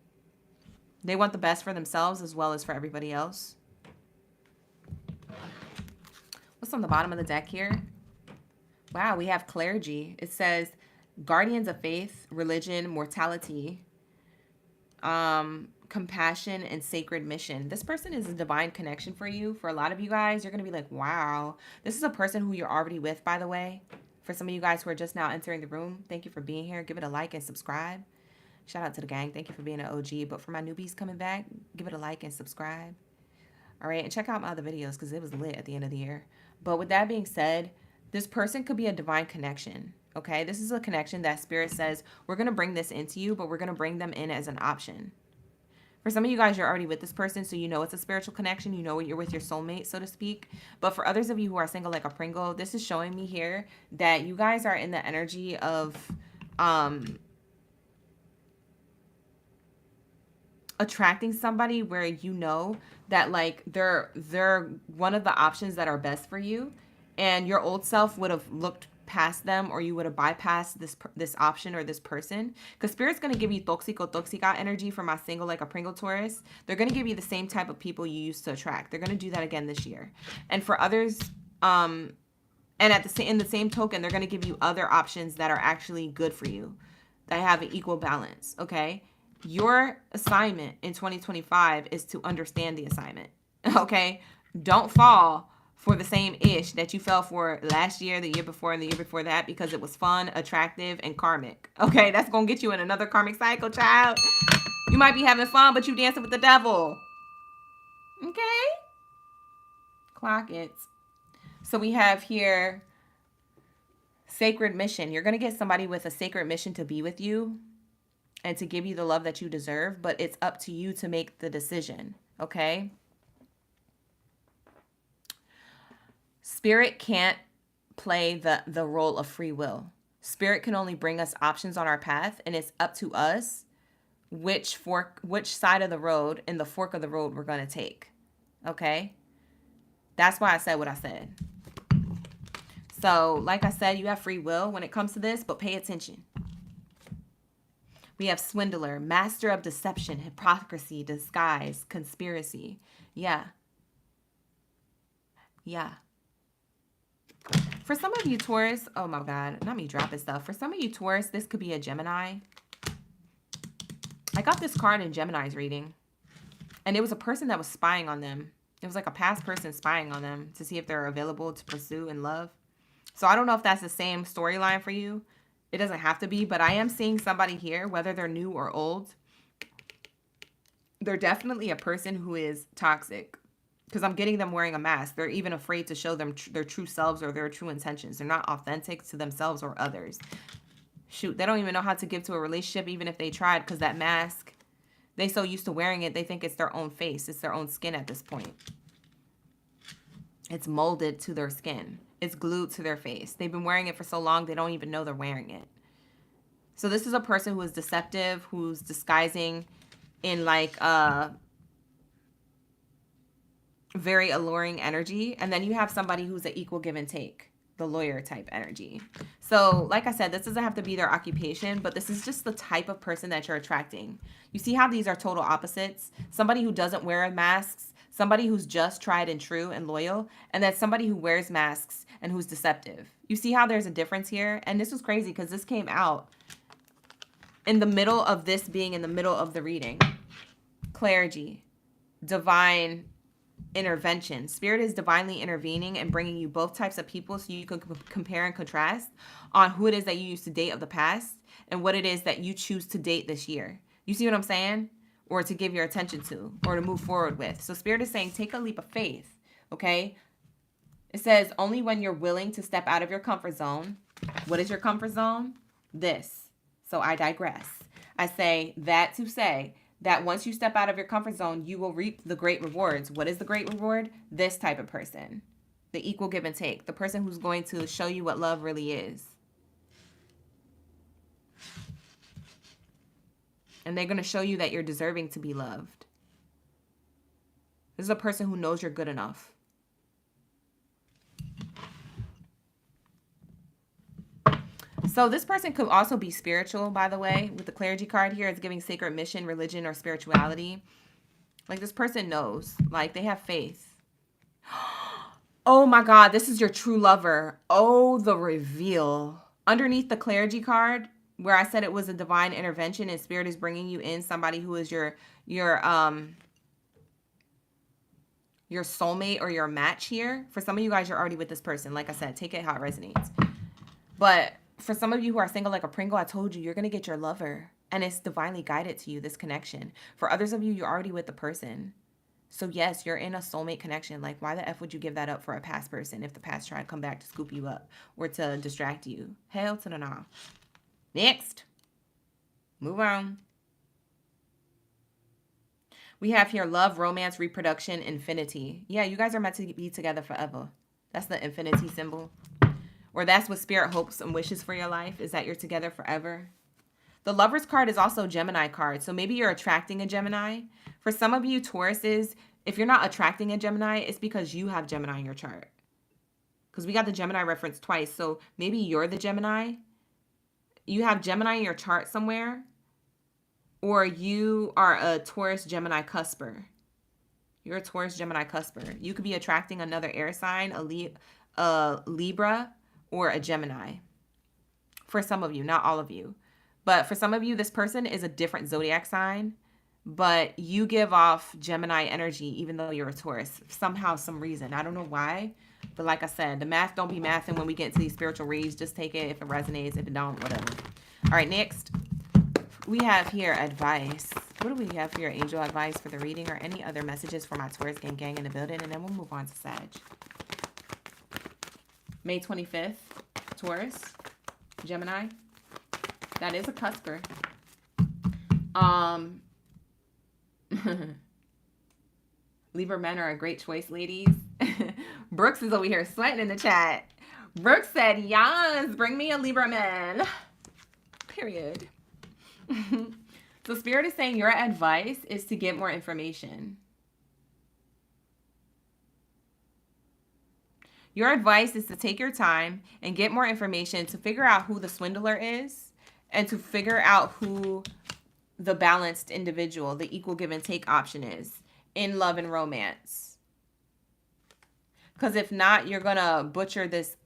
They want the best for themselves as well as for everybody else. What's on the bottom of the deck here? Wow, we have clergy. It says guardians of faith, religion, mortality, compassion, and sacred mission. This person is a divine connection for you. For a lot of you guys, you're going to be like, wow. This is a person who you're already with, by the way. For some of you guys who are just now entering the room, thank you for being here. Give it a like and subscribe. Shout out to the gang. Thank you for being an OG. But for my newbies coming back, give it a like and subscribe. All right, and check out my other videos because it was lit at the end of the year. But with that being said, this person could be a divine connection, okay? This is a connection that Spirit says, we're going to bring this into you, but we're going to bring them in as an option. For some of you guys, you're already with this person, so you know it's a spiritual connection. You know you're with your soulmate, so to speak. But for others of you who are single like a Pringle, this is showing me here that you guys are in the energy of attracting somebody where you know that like they're one of the options that are best for you, and your old self would have looked past them, or you would have bypassed this option or this person, because Spirit's going to give you toxica energy for my single like a Pringle Taurus. They're going to give you the same type of people you used to attract. They're going to do that again this year. And for others, and in the same token, they're going to give you other options that are actually good for you, that have an equal balance. Okay, your assignment in 2025 is to understand the assignment. Okay, don't fall for the same ish that you fell for last year, the year before, and the year before that, because it was fun, attractive, and karmic. Okay, that's gonna get you in another karmic cycle, child. You might be having fun, but you dancing with the devil. Okay, clock it. So we have here sacred mission. You're gonna get somebody with a sacred mission to be with you and to give you the love that you deserve, but it's up to you to make the decision. Okay. Spirit can't play the role of free will. Spirit can only bring us options on our path, and it's up to us which side of the road, in the fork of the road, we're going to take. Okay? That's why I said what I said. So, like I said, you have free will when it comes to this, but pay attention. We have swindler, master of deception, hypocrisy, disguise, conspiracy. Yeah. For some of you Taurus, oh my God, not me dropping stuff. For some of you Taurus, this could be a Gemini. I got this card in Gemini's reading, and it was a person that was spying on them. It was like a past person spying on them to see if they're available to pursue and love. So I don't know if that's the same storyline for you. It doesn't have to be, but I am seeing somebody here, whether they're new or old. They're definitely a person who is toxic, because I'm getting them wearing a mask. They're even afraid to show them their true selves or their true intentions. They're not authentic to themselves or others. Shoot, they don't even know how to give to a relationship, even if they tried, because that mask, they so used to wearing it, they think it's their own face. It's their own skin at this point. It's molded to their skin. It's glued to their face. They've been wearing it for so long, they don't even know they're wearing it. So this is a person who is deceptive, who's disguising in like very alluring energy. And then you have somebody who's an equal give and take, the lawyer type energy. So like I said, this doesn't have to be their occupation, but this is just the type of person that you're attracting. You see how these are total opposites? Somebody who doesn't wear masks, somebody who's just tried and true and loyal, and then somebody who wears masks and who's deceptive. You see how there's a difference here? And this was crazy because this came out in the middle of this being in the middle of the reading. Clergy, divine intervention. Spirit is divinely intervening and bringing you both types of people so you can compare and contrast on who it is that you used to date of the past and what it is that you choose to date this year. You see what I'm saying? Or to give your attention to, or to move forward with. So Spirit is saying, take a leap of faith, okay? It says, only when you're willing to step out of your comfort zone. What is your comfort zone? This. So I digress. I say that to say that once you step out of your comfort zone, you will reap the great rewards. What is the great reward? This type of person. The equal give and take. The person who's going to show you what love really is. And they're going to show you that you're deserving to be loved. This is a person who knows you're good enough. So this person could also be spiritual, by the way. With the clergy card here, it's giving sacred mission, religion, or spirituality. Like, this person knows. Like, they have faith. Oh my God, this is your true lover. Oh, the reveal. Underneath the clergy card, where I said it was a divine intervention and spirit is bringing you in somebody who is your soulmate or your match here. For some of you guys, you're already with this person. Like I said, take it how it resonates. But for some of you who are single like a Pringle, I told you, you're going to get your lover. And it's divinely guided to you, this connection. For others of you, you're already with the person. So yes, you're in a soulmate connection. Like, why the F would you give that up for a past person if the past tried to come back to scoop you up or to distract you? Hell to the no. Next. Move on. We have here love, romance, reproduction, infinity. Yeah, you guys are meant to be together forever. That's the infinity symbol. Or that's what spirit hopes and wishes for your life, is that you're together forever. The Lover's card is also a Gemini card. So maybe you're attracting a Gemini. For some of you Tauruses, if you're not attracting a Gemini, it's because you have Gemini in your chart. Because we got the Gemini reference twice. So maybe you're the Gemini. You have Gemini in your chart somewhere. Or you are a Taurus Gemini cusper. You're a Taurus Gemini cusper. You could be attracting another air sign, a Libra, or a Gemini. For some of you, not all of you. But for some of you, this person is a different zodiac sign. But you give off Gemini energy even though you're a Taurus. Somehow, some reason. I don't know why. But like I said, the math don't be mathing when we get into these spiritual reads. Just take it if it resonates. If it don't, whatever. All right, next. We have here advice. What do we have here? Angel advice for the reading or any other messages for my Taurus gang in the building. And then we'll move on to Sag. May 25th. Taurus. Gemini. That is a cusper. Libra men are a great choice, ladies. Brooks is over here sweating in the chat. Brooks said, yes, bring me a Libra man. Period. So Spirit is saying your advice is to get more information. Your advice is to take your time and get more information to figure out who the swindler is and to figure out who the balanced individual, the equal give and take option is in love and romance. Because if not, you're going to butcher this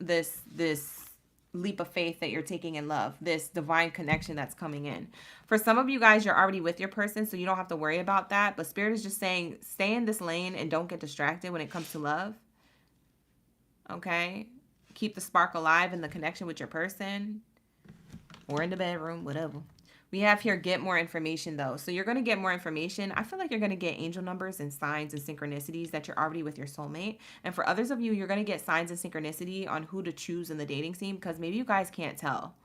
leap of faith that you're taking in love, this divine connection that's coming in. For some of you guys, you're already with your person, so you don't have to worry about that. But Spirit is just saying, stay in this lane and don't get distracted when it comes to love. Okay? Keep the spark alive in the connection with your person or in the bedroom, whatever. We have here, get more information, though. So you're going to get more information. I feel like you're going to get angel numbers and signs and synchronicities that you're already with your soulmate. And for others of you, you're going to get signs and synchronicity on who to choose in the dating scene because maybe you guys can't tell.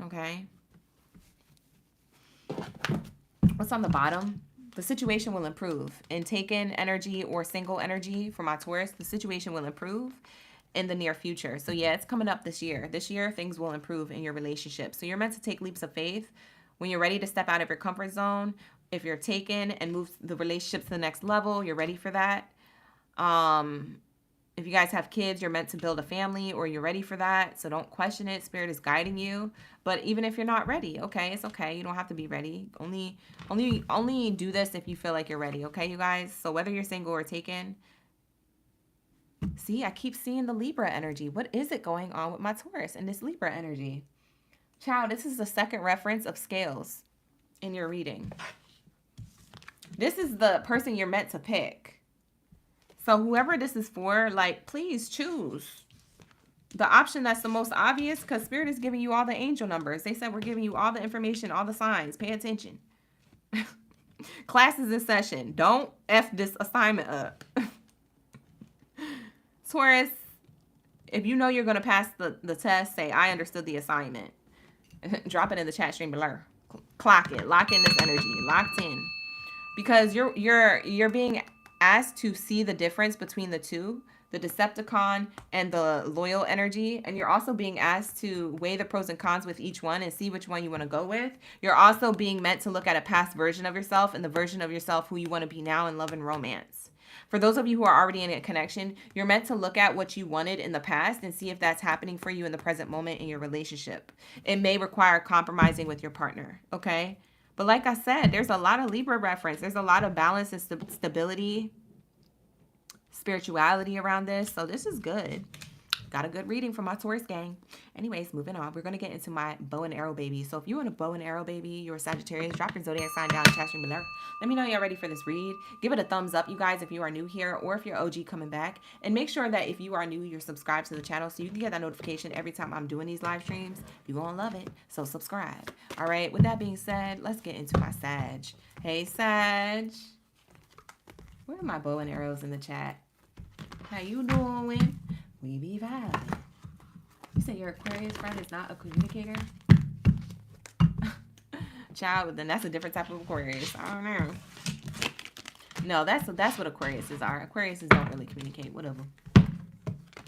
Okay? What's on the bottom? The situation will improve. In taken energy or single energy for my Taurus, the situation will improve in the near future. So yeah, it's coming up this year. This year, things will improve in your relationship. So you're meant to take leaps of faith when you're ready to step out of your comfort zone. If you're taken and move the relationship to the next level, you're ready for that. If you guys have kids, you're meant to build a family or you're ready for that. So don't question it. Spirit is guiding you. But even if you're not ready, okay, it's okay. You don't have to be ready. Only do this if you feel like you're ready. Okay, you guys? So whether you're single or taken, see, I keep seeing the Libra energy. What is it going on with my Taurus and this Libra energy? Child, this is the second reference of scales in your reading. This is the person you're meant to pick. So whoever this is for, like, please choose the option that's the most obvious because Spirit is giving you all the angel numbers. They said we're giving you all the information, all the signs. Pay attention. Class is in session. Don't F this assignment up. Taurus, if you know you're going to pass the test, say, I understood the assignment. Drop it in the chat stream below. Clock it. Lock in this energy. Locked in. Because you're being asked to see the difference between the two. the Decepticon, and the loyal energy. And you're also being asked to weigh the pros and cons with each one and see which one you want to go with. You're also being meant to look at a past version of yourself and the version of yourself who you want to be now in love and romance. For those of you who are already in a connection, you're meant to look at what you wanted in the past and see if that's happening for you in the present moment in your relationship. It may require compromising with your partner, okay? But like I said, there's a lot of Libra reference. There's a lot of balance and stability, spirituality around this. So this is good. Got a good reading from my Taurus gang. Anyways, moving on. We're going to get into my bow and arrow baby. So if you want a bow and arrow baby, you're a Sagittarius, drop your zodiac sign down in the chat stream below. Let me know you're ready for this read. Give it a thumbs up, you guys, if you are new here or if you're OG coming back. And make sure that if you are new, you're subscribed to the channel so you can get that notification every time I'm doing these live streams. You're going to love it. So subscribe. All right. With that being said, let's get into my Sag. Hey, Sag. Where are my bow and arrows in the chat? How you doing? We be vibing. You say your Aquarius friend is not a communicator? Child, then that's a different type of Aquarius. I don't know. No, that's what Aquariuses are. Aquariuses don't really communicate. Whatever.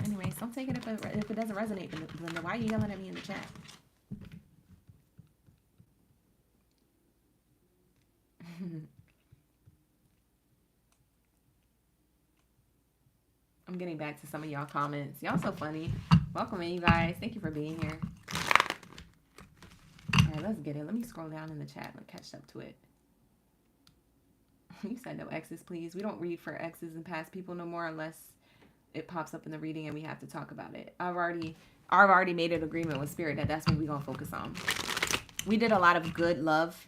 Anyways, don't take it if it doesn't resonate. Then why are you yelling at me in the chat? I'm getting back to some of y'all comments. Y'all so funny. Welcome in, you guys. Thank you for being here. All right, let's get it. Let me scroll down in the chat and catch up to it. You said no exes, please. We don't read for exes and past people no more unless it pops up in the reading and we have to talk about it. I've already made an agreement with Spirit that that's what we're going to focus on. We did a lot of good love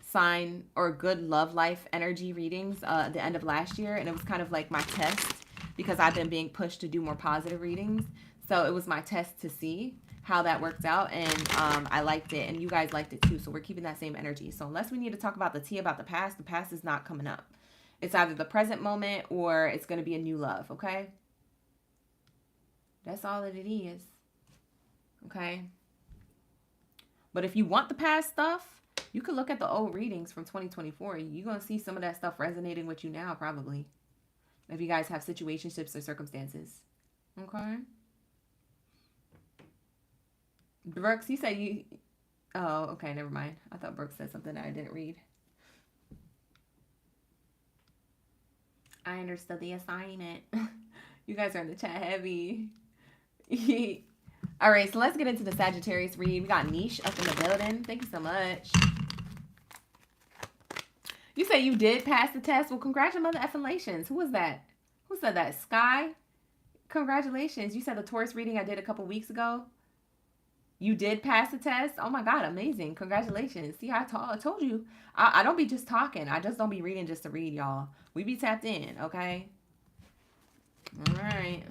sign or good love life energy readings at the end of last year, and it was kind of like my test, because I've been being pushed to do more positive readings. So it was my test to see how that worked out. And I liked it. And you guys liked it too. So we're keeping that same energy. So unless we need to talk about the tea about the past is not coming up. It's either the present moment or it's going to be a new love. Okay. That's all that it is. Okay. But if you want the past stuff, you could look at the old readings from 2024. You're going to see some of that stuff resonating with you now, probably. If you guys have situationships or circumstances. Okay. Brooks, you said you... Oh, okay, never mind. I thought Brooks said something that I didn't read. I understood the assignment. You guys are in the chat heavy. All right, so let's get into the Sagittarius read. We got Niche up in the building. Thank you so much. You say you did pass the test. Well, congratulations. Who was that? Who said that? Sky? Congratulations. You said the Taurus reading I did a couple weeks ago. You did pass the test? Oh my God, amazing. Congratulations. See, I told you. I don't be just talking. I just don't be reading just to read, y'all. We be tapped in, okay? All right.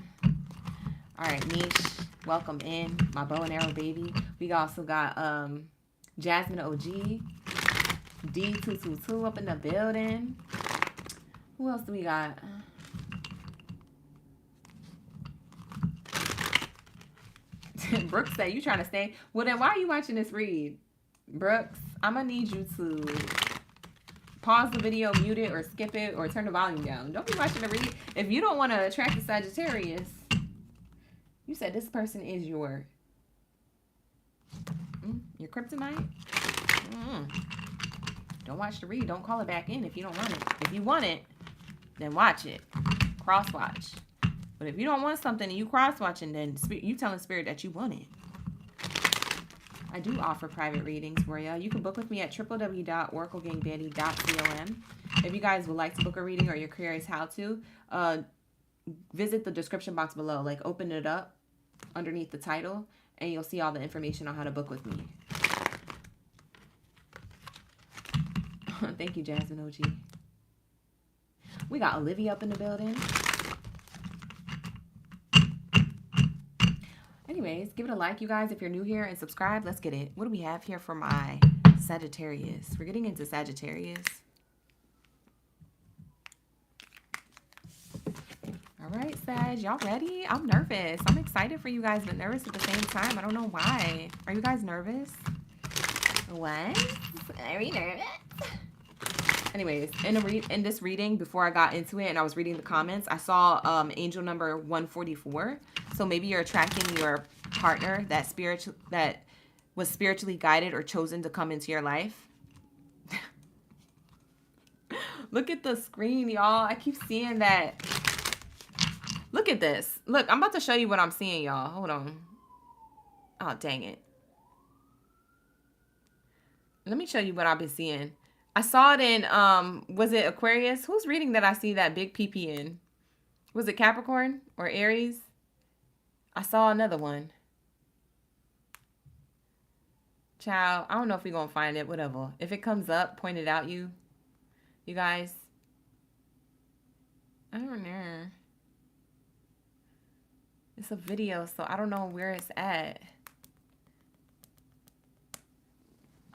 All right, Niche. Welcome in. My bow and arrow baby. We also got Jasmine OG. D222 up in the building. Who else do we got? Brooks said, you trying to stay? Well, then why are you watching this read? Brooks, I'm going to need you to pause the video, mute it, or skip it, or turn the volume down. Don't be watching the read. If you don't want to attract the Sagittarius, you said this person is your kryptonite? Don't watch the read. Don't call it back in if you don't want it. If you want it, then watch it. Cross watch. But if you don't want something and you cross watching, then you telling Spirit that you want it. I do offer private readings for you. You can book with me at www.OracleGangBaddie.com. If you guys would like to book a reading or you're curious how to, visit the description box below. Like, open it up underneath the title and you'll see all the information on how to book with me. Thank you, Jasmine OG. We got Olivia up in the building. Anyways, give it a like, you guys, if you're new here, and subscribe. Let's get it. What do we have here for my Sagittarius? We're getting into Sagittarius. All right, Sag, y'all ready? I'm nervous. I'm excited for you guys, but nervous at the same time. I don't know why. Are you guys nervous? What? Are we nervous? Anyways, in this reading, before I got into it and I was reading the comments, I saw angel number 144. So maybe you're attracting your partner that was spiritually guided or chosen to come into your life. Look at the screen, y'all. I keep seeing that. Look at this. Look, I'm about to show you what I'm seeing, y'all. Hold on. Oh, dang it. Let me show you what I've been seeing. I saw it in, was it Aquarius? Who's reading that I see that big PP in? Was it Capricorn or Aries? I saw another one. Child, I don't know if we're going to find it. Whatever. If it comes up, point it out, you guys. I don't know. It's a video, so I don't know where it's at.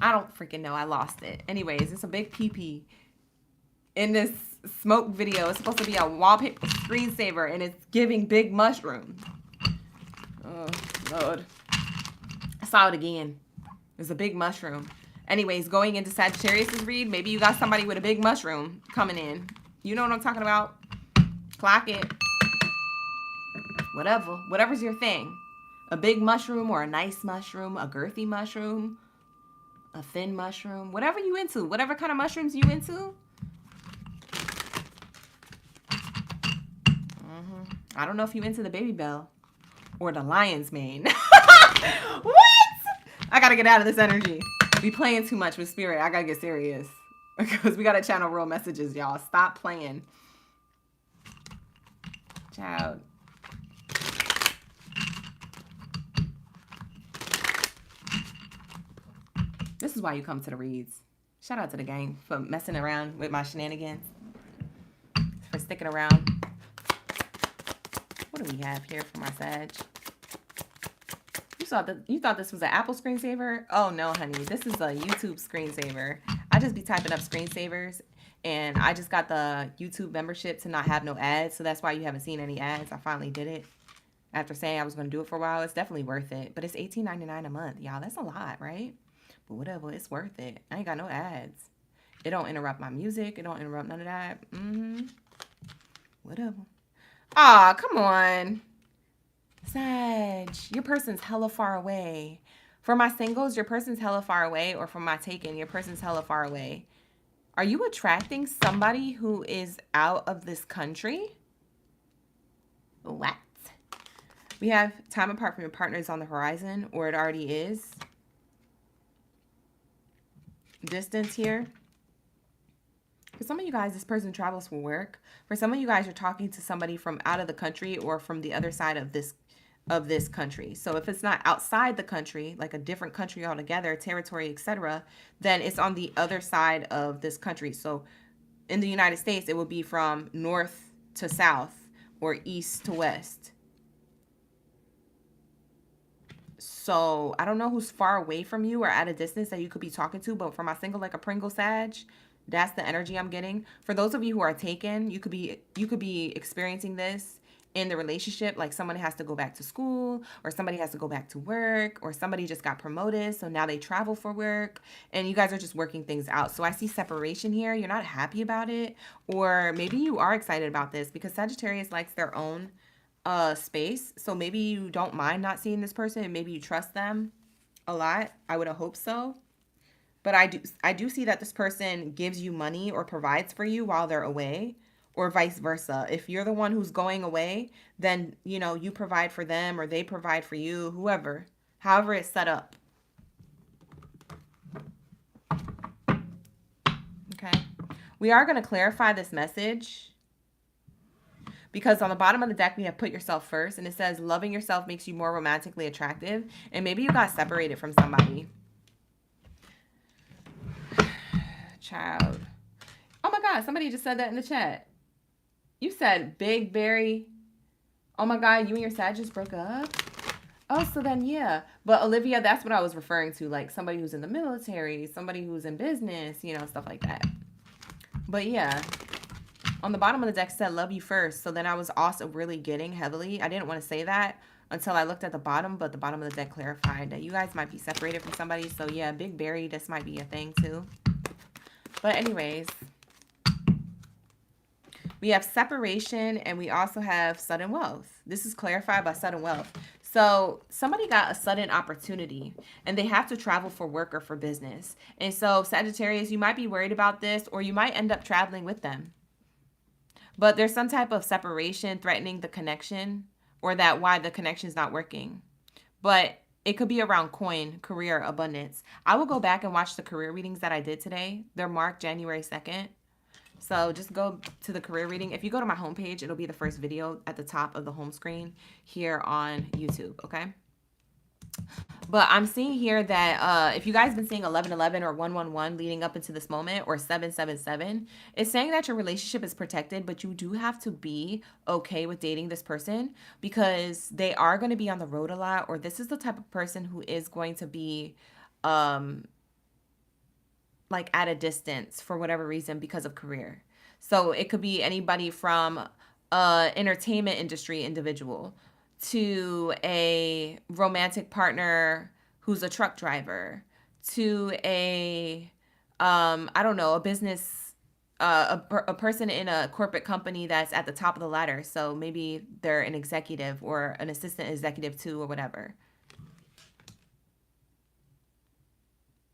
I don't freaking know. I lost it. Anyways, it's a big PP in this smoke video. It's supposed to be a wallpaper screensaver, and it's giving big mushroom. Oh, Lord. I saw it again. It's a big mushroom. Anyways, going into Sagittarius's read, maybe you got somebody with a big mushroom coming in. You know what I'm talking about? Clock it. Whatever. Whatever's your thing. A big mushroom or a nice mushroom, a girthy mushroom, a thin mushroom, whatever you into, whatever kind of mushrooms you into. I don't know if you into the baby bell or the lion's mane. What? I gotta get out of this energy. We playing too much with spirit. I gotta get serious because we gotta channel real messages, y'all. Stop playing. Child. This is why you come to the reads. Shout out to the gang for messing around with my shenanigans. For sticking around. What do we have here for my Sag? You thought this was an Apple screensaver? Oh no, honey. This is a YouTube screensaver. I just be typing up screensavers, and I just got the YouTube membership to not have no ads, so that's why you haven't seen any ads. I finally did it. After saying I was going to do it for a while, it's definitely worth it. But it's $18.99 a month, y'all. That's a lot, right? But whatever, it's worth it. I ain't got no ads. It don't interrupt my music. It don't interrupt none of that. Whatever. Ah, come on. Sag, your person's hella far away. For my singles, your person's hella far away. Or for my taken, your person's hella far away. Are you attracting somebody who is out of this country? What? We have time apart from your partners on the horizon, or it already is. Distance here. For some of you guys, this person travels for work. For some of you guys, you're talking to somebody from out of the country or from the other side of this country. So if it's not outside the country, like a different country altogether, territory, etc., then it's on the other side of this country. So in the United States, it would be from north to south or east to west. So I don't know who's far away from you or at a distance that you could be talking to, but for my single like a Pringle Sag, that's the energy I'm getting. For those of you who are taken, you could be experiencing this in the relationship, like someone has to go back to school, or somebody has to go back to work, or somebody just got promoted, so now they travel for work, and you guys are just working things out. So I see separation here. You're not happy about it, or maybe you are excited about this because Sagittarius likes their own space. So maybe you don't mind not seeing this person, and maybe you trust them a lot. I would have hoped so. But I do see that this person gives you money or provides for you while they're away, or vice versa. If you're the one who's going away, then, you know, you provide for them or they provide for you, whoever, however it's set up. Okay. We are going to clarify this message because on the bottom of the deck, we have put yourself first, and it says loving yourself makes you more romantically attractive. And maybe you got separated from somebody. Child. Oh my God, somebody just said that in the chat. You said Big Berry. Oh my God, you and your Sag just broke up? Oh, so then yeah. But Olivia, that's what I was referring to. Like somebody who's in the military, somebody who's in business, you know, stuff like that. But yeah, on the bottom of the deck said love you first. So then I was also really getting heavily. I didn't want to say that until I looked at the bottom, but the bottom of the deck clarified that you guys might be separated from somebody. So yeah, Big Berry, this might be a thing too. But anyways, We have separation, and we also have sudden wealth. This is clarified by sudden wealth. So somebody got a sudden opportunity and they have to travel for work or for business. And so Sagittarius, you might be worried about this, or you might end up traveling with them. But there's some type of separation threatening the connection, or that why the connection is not working. But it could be around coin, career, abundance. I will go back and watch the career readings that I did today. They're marked January 2nd. So just go to the career reading. If you go to my homepage, it'll be the first video at the top of the home screen here on YouTube, okay? But I'm seeing here that if you guys been seeing 1111 or 111 leading up into this moment, or 777, it's saying that your relationship is protected, but you do have to be okay with dating this person, because they are going to be on the road a lot, or this is the type of person who is going to be like at a distance for whatever reason because of career. So it could be anybody from entertainment industry individual to a romantic partner who's a truck driver, to a I don't know, a business a person in a corporate company that's at the top of the ladder. So maybe they're an executive or an assistant executive too, or whatever.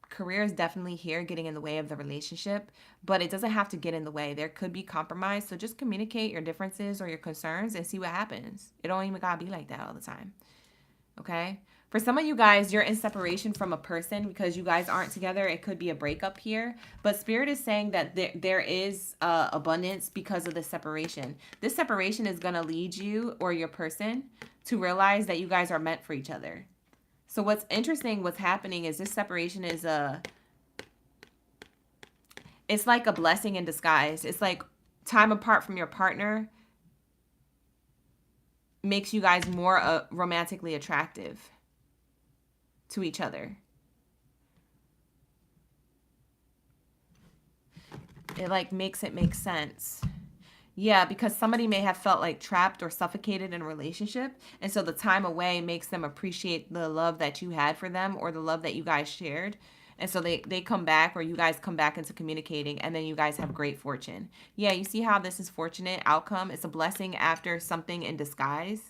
Career is definitely here getting in the way of the relationship, but it doesn't have to get in the way. There could be compromise. So just communicate your differences or your concerns and see what happens. It don't even gotta be like that all the time. Okay? For some of you guys, you're in separation from a person because you guys aren't together. It could be a breakup here. But Spirit is saying that there is abundance because of this separation. This separation is going to lead you or your person to realize that you guys are meant for each other. So what's interesting, what's happening is this separation is it's like a blessing in disguise. It's like time apart from your partner makes you guys more romantically attractive to each other. It like makes it make sense. Yeah, because somebody may have felt like trapped or suffocated in a relationship. And so the time away makes them appreciate the love that you had for them, or the love that you guys shared. And so they come back, or you guys come back into communicating, and then you guys have great fortune. Yeah, you see how this is fortunate outcome? It's a blessing after something in disguise.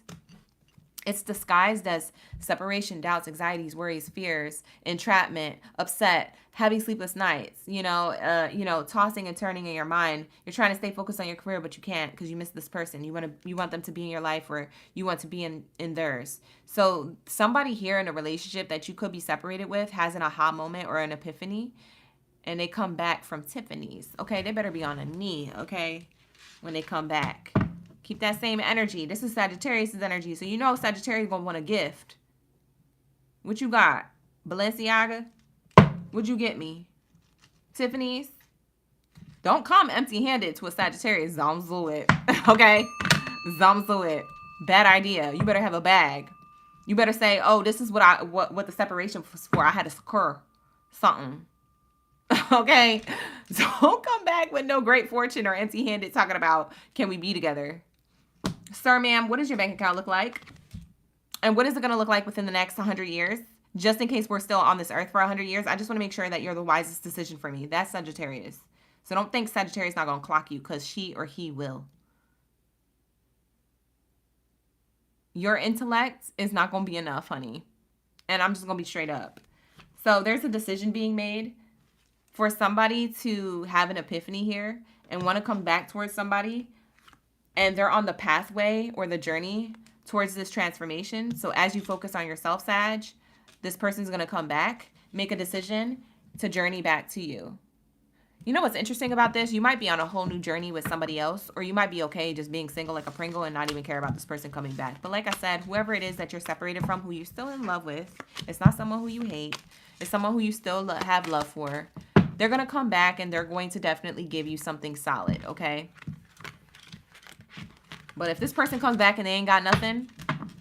It's disguised as separation, doubts, anxieties, worries, fears, entrapment, upset, having sleepless nights, tossing and turning in your mind. You're trying to stay focused on your career, but you can't because you miss this person. You want them to be in your life, or you want to be in theirs. So somebody here in a relationship that you could be separated with has an aha moment or an epiphany, and they come back from Tiffany's. Okay, they better be on a knee, okay, when they come back. Keep that same energy. This is Sagittarius' energy. So you know Sagittarius going to want a gift. What you got? Balenciaga? What'd you get me? Tiffany's? Don't come empty-handed to a Sagittarius. Zamzu it. Okay? Zamzu it. Bad idea. You better have a bag. You better say, oh, this is what the separation was for. I had to secure something. Okay? Don't come back with no great fortune or empty-handed talking about, can we be together? Sir, ma'am, what does your bank account look like? And what is it going to look like within the next 100 years? Just in case we're still on this earth for 100 years, I just want to make sure that you're the wisest decision for me. That's Sagittarius. So don't think Sagittarius not going to clock you, because she or he will. Your intellect is not going to be enough, honey. And I'm just going to be straight up. So there's a decision being made for somebody to have an epiphany here and want to come back towards somebody. And they're on the pathway or the journey towards this transformation. So as you focus on yourself, Sag, this person's going to come back, make a decision to journey back to you. You know what's interesting about this? You might be on a whole new journey with somebody else, or you might be okay just being single like a Pringle and not even care about this person coming back. But like I said, whoever it is that you're separated from, who you're still in love with, it's not someone who you hate. It's someone who you still have love for. They're going to come back, and they're going to definitely give you something solid, okay? But if this person comes back and they ain't got nothing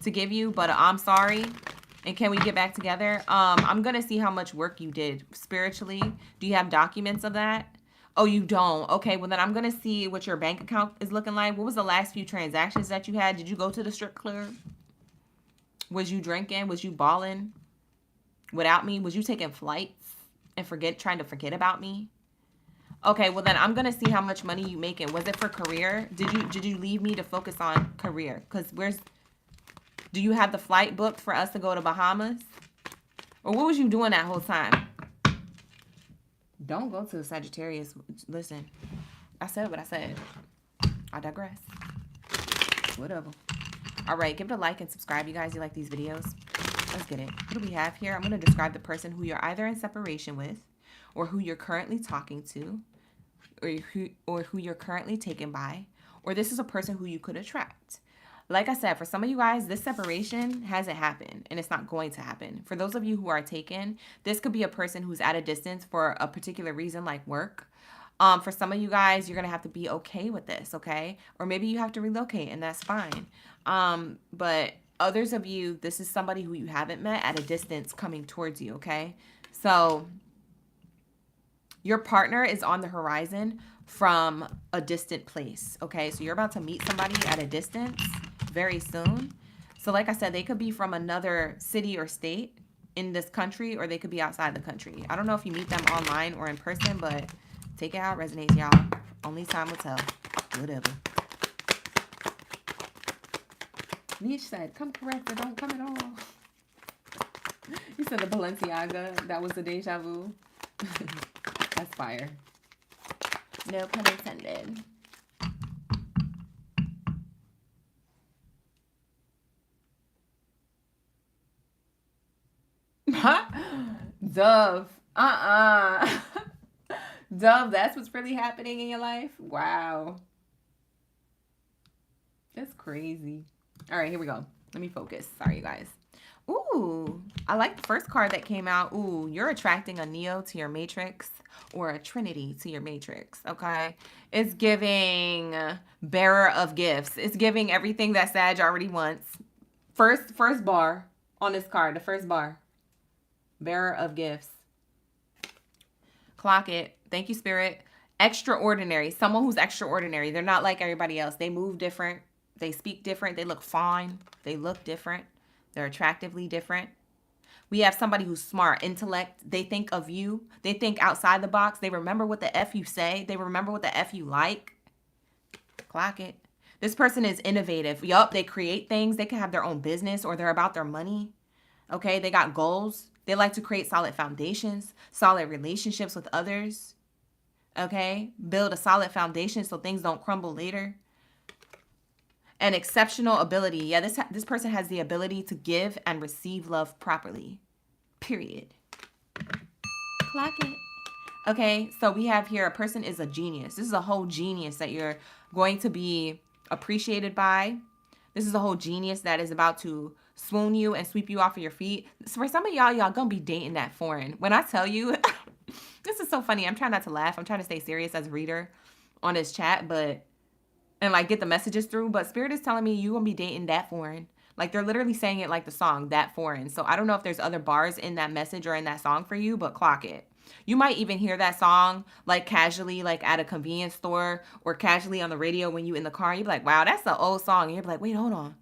to give you but I'm sorry, and can we get back together? I'm going to see how much work you did spiritually. Do you have documents of that? Oh, you don't? Okay, well then I'm going to see what your bank account is looking like. What was the last few transactions that you had? Did you go to the strip club? Was you drinking? Was you balling without me? Was you taking flights and trying to forget about me? Okay, well then I'm gonna see how much money you making. Was it for career? Did you leave me to focus on career? Cause do you have the flight booked for us to go to Bahamas? Or what was you doing that whole time? Don't go to the Sagittarius. Listen, I said what I said. I digress. Whatever. All right, give it a like and subscribe, you guys. You like these videos? Let's get it. What do we have here? I'm going to describe the person who you're either in separation with, or who you're currently talking to, or who you're currently taken by, or this is a person who you could attract. Like I said, for some of you guys, this separation hasn't happened and it's not going to happen. For those of you who are taken, this could be a person who's at a distance for a particular reason, like work. For some of you guys, you're going to have to be okay with this, okay? Or maybe you have to relocate and that's fine. But others of you, this is somebody who you haven't met at a distance coming towards you, okay? So your partner is on the horizon from a distant place, okay? So you're about to meet somebody at a distance very soon. So like I said, they could be from another city or state in this country, or they could be outside the country. I don't know if you meet them online or in person, but take it how it resonates, y'all. Only time will tell. Whatever. Niche said, come correct or don't come at all. You said the Balenciaga, that was the deja vu. That's fire. No pun intended. Dove. Dove, that's what's really happening in your life? Wow. That's crazy. All right, here we go. Let me focus. Sorry, you guys. Ooh, I like the first card that came out. Ooh, you're attracting a Neo to your matrix or a Trinity to your matrix, okay? It's giving bearer of gifts. It's giving everything that Sag already wants. First bar on this card, the first bar. Bearer of gifts. Clock it. Thank you, Spirit. Extraordinary. Someone who's extraordinary. They're not like everybody else. They move different. They speak different. They look fine. They look different. They're attractively different. We have somebody who's smart, intellect. They think of you. They think outside the box. They remember what the F you say. They remember what the F you like. Clock it. This person is innovative. Yup, they create things. They can have their own business, or they're about their money. Okay, they got goals. They like to create solid foundations, solid relationships with others. Okay, build a solid foundation so things don't crumble later. An exceptional ability. Yeah, this person has the ability to give and receive love properly. Period. Clock it. Okay, so we have here a person is a genius. This is a whole genius that you're going to be appreciated by. This is a whole genius that is about to swoon you and sweep you off of your feet. So for some of y'all gonna be dating that foreign. When I tell you, this is so funny. I'm trying not to laugh. I'm trying to stay serious as a reader on this chat, and like get the messages through. But Spirit is telling me you gonna be dating that foreign. Like they're literally saying it like the song, that foreign. So I don't know if there's other bars in that message or in that song for you, but clock it. You might even hear that song like casually, like at a convenience store or casually on the radio when you in the car. You're like, wow, that's an old song. And you're like, wait, hold on.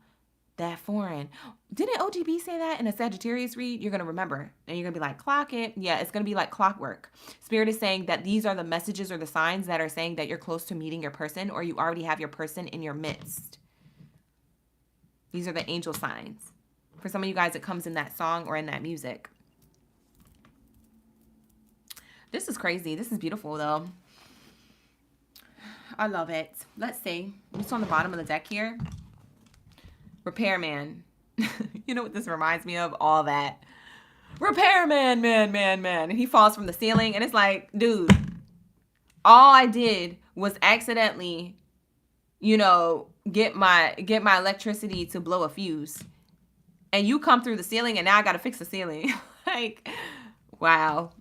That foreign. Didn't OGB say that in a Sagittarius read? You're going to remember. And you're going to be like, clock it. Yeah, it's going to be like clockwork. Spirit is saying that these are the messages or the signs that are saying that you're close to meeting your person, or you already have your person in your midst. These are the angel signs. For some of you guys, it comes in that song or in that music. This is crazy. This is beautiful, though. I love it. Let's see. Just on the bottom of the deck here. Repairman. You know what this reminds me of? All that. Repairman, man. And he falls from the ceiling. And it's like, dude, all I did was accidentally, get my electricity to blow a fuse. And you come through the ceiling and now I got to fix the ceiling. Like, wow.